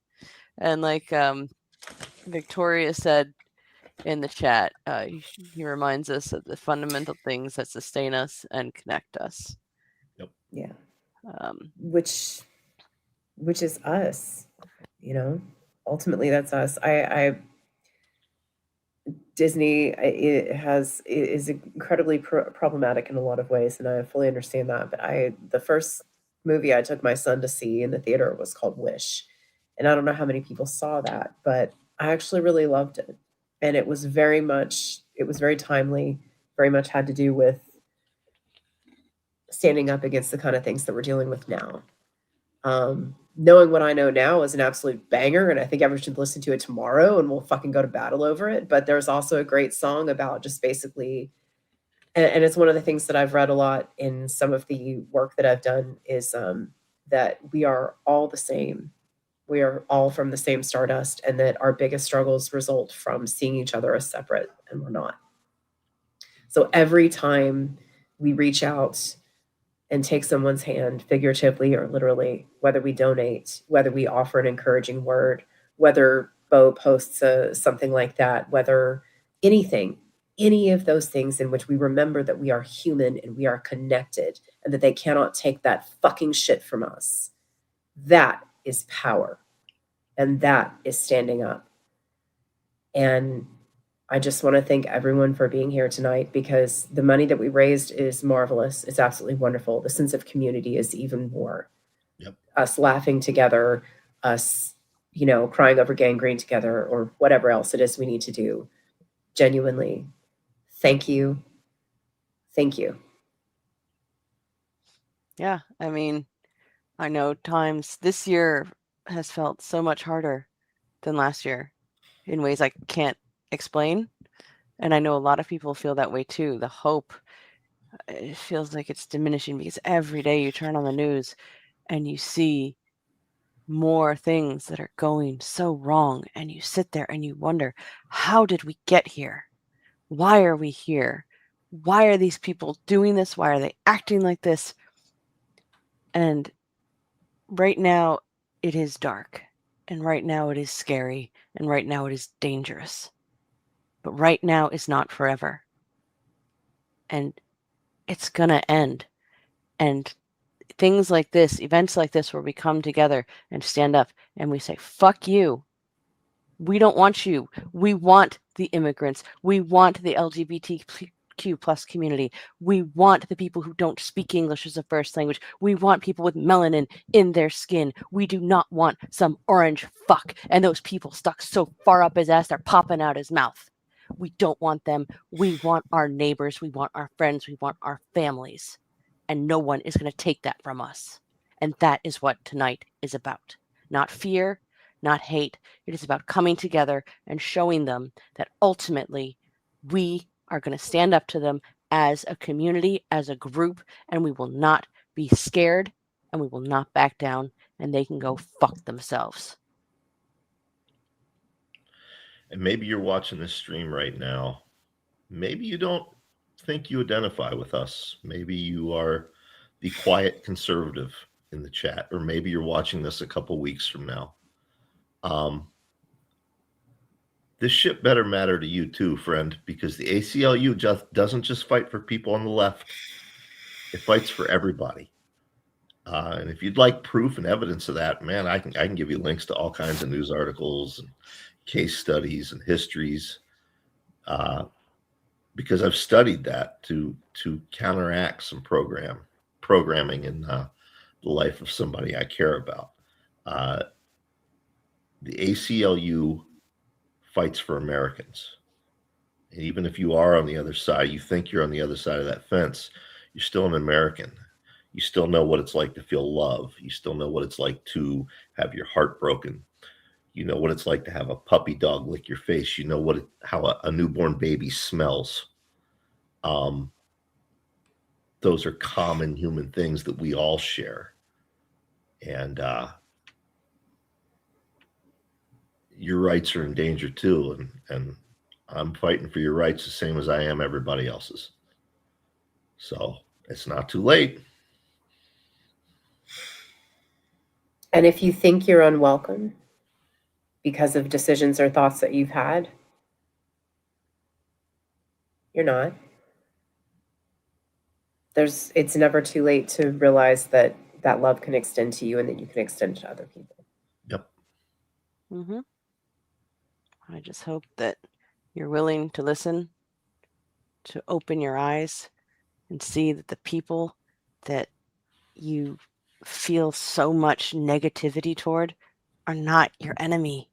And like Victoria said in the chat, he reminds us of the fundamental things that sustain us and connect us. Yep. Yeah. Um, which is us, you know. Ultimately, that's us. Disney is incredibly problematic in a lot of ways, and I fully understand that. But the first movie I took my son to see in the theater was called Wish, and I don't know how many people saw that, but I actually really loved it, and it was very timely, very much had to do with standing up against the kind of things that we're dealing with now. Knowing what I know now is an absolute banger, and I think everyone should listen to it tomorrow, and we'll fucking go to battle over it. But there's also a great song about just basically, and it's one of the things that I've read a lot in some of the work that I've done is that we are all the same. We are all from the same stardust, and that our biggest struggles result from seeing each other as separate, and we're not. So every time we reach out and take someone's hand, figuratively or literally, whether we donate, whether we offer an encouraging word, whether Bo posts something like that, whether anything, any of those things in which we remember that we are human and we are connected and that they cannot take that fucking shit from us. That is power. And that is standing up. And I just want to thank everyone for being here tonight, because the money that we raised is marvelous. It's absolutely wonderful. The sense of community is even more. Yep. Us laughing together, us, crying over gangrene together, or whatever else it is we need to do. Genuinely, thank you. Thank you. Yeah, I mean, I know times this year has felt so much harder than last year in ways I can't explain. And I know a lot of people feel that way too. The hope, it feels like it's diminishing because every day you turn on the news and you see more things that are going so wrong, and you sit there and you wonder, how did we get here? Why are we here? Why are these people doing this? Why are they acting like this? And right now it is dark, and right now it is scary, and right now it is dangerous. But right now is not forever. And it's gonna end. And things like this, events like this, where we come together and stand up and we say, fuck you. We don't want you. We want the immigrants. We want the LGBTQ plus community. We want the people who don't speak English as a first language. We want people with melanin in their skin. We do not want some orange fuck and those people stuck so far up his ass they're popping out his mouth. We don't want them. We want our neighbors. We want our friends. We want our families. And no one is going to take that from us. And that is what tonight is about. Not fear, not hate. It is about coming together and showing them that ultimately we are going to stand up to them as a community, as a group, and we will not be scared, and we will not back down, and they can go fuck themselves. And maybe you're watching this stream right now. Maybe you don't think you identify with us. Maybe you are the quiet conservative in the chat, or maybe you're watching this a couple weeks from now. This shit better matter to you too, friend, because the ACLU doesn't just fight for people on the left. It fights for everybody. And if you'd like proof and evidence of that, man, I can give you links to all kinds of news articles and case studies and histories, because I've studied that to counteract some programming in the life of somebody I care about. The ACLU fights for Americans. And even if you are on the other side, you think you're on the other side of that fence, you're still an American. You still know what it's like to feel love. You still know what it's like to have your heart broken. You know what it's like to have a puppy dog lick your face. You know how a newborn baby smells. Those are common human things that we all share. And your rights are in danger too. And I'm fighting for your rights the same as I am everybody else's. So it's not too late. And if you think you're unwelcome because of decisions or thoughts that you've had, you're not. It's never too late to realize that that love can extend to you and that you can extend to other people. Yep. Mm-hmm. I just hope that you're willing to listen, to open your eyes and see that the people that you feel so much negativity toward are not your enemy.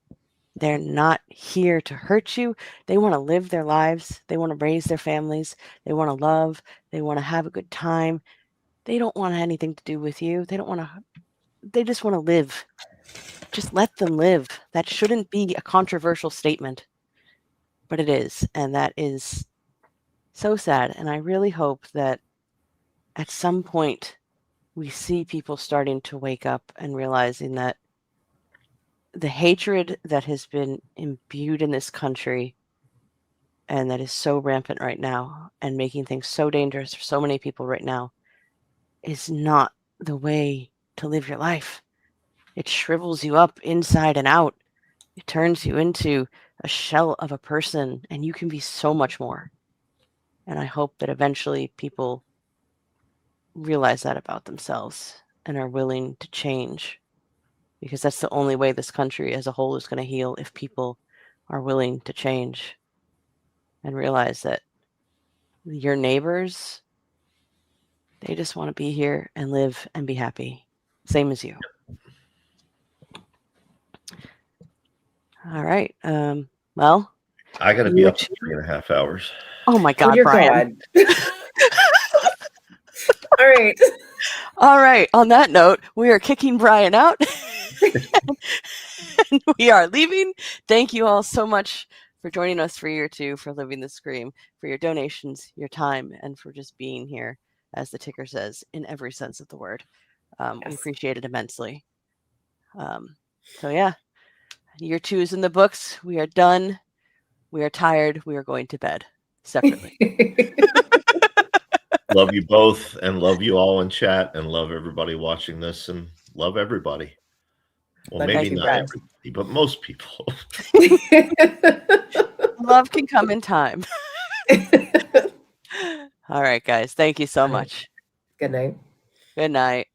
They're not here to hurt you. They want to live their lives. They want to raise their families. They want to love. They want to have a good time. They don't want anything to do with you. They just want to live. Just let them live. That shouldn't be a controversial statement, but it is. And that is so sad. And I really hope that at some point we see people starting to wake up and realizing that the hatred that has been imbued in this country and that is so rampant right now and making things so dangerous for so many people right now is not the way to live your life. It shrivels you up inside and out. It turns you into a shell of a person, and you can be so much more. And I hope that eventually people realize that about themselves and are willing to change, because that's the only way this country as a whole is going to heal, if people are willing to change and realize that your neighbors, they just want to be here and live and be happy, same as you. All right. Well, I got to be up in 3.5 hours. Oh my God, Oh, dear Brian. God. All right. All right. On that note, we are kicking Brian out. And we are leaving. Thank you all so much for joining us for year 2 for Living the Scream, for your donations, your time, and for just being here, as the ticker says, in every sense of the word. We appreciate it immensely. So yeah, year 2 is in the books. We are done. We are tired. We are going to bed separately. Love you both, and love you all in chat, and love everybody watching this, and love everybody. Well, But maybe thank you, not Brian. everybody, but most people. Love can come in time. All right, guys. Thank you so much. Good night. Good night.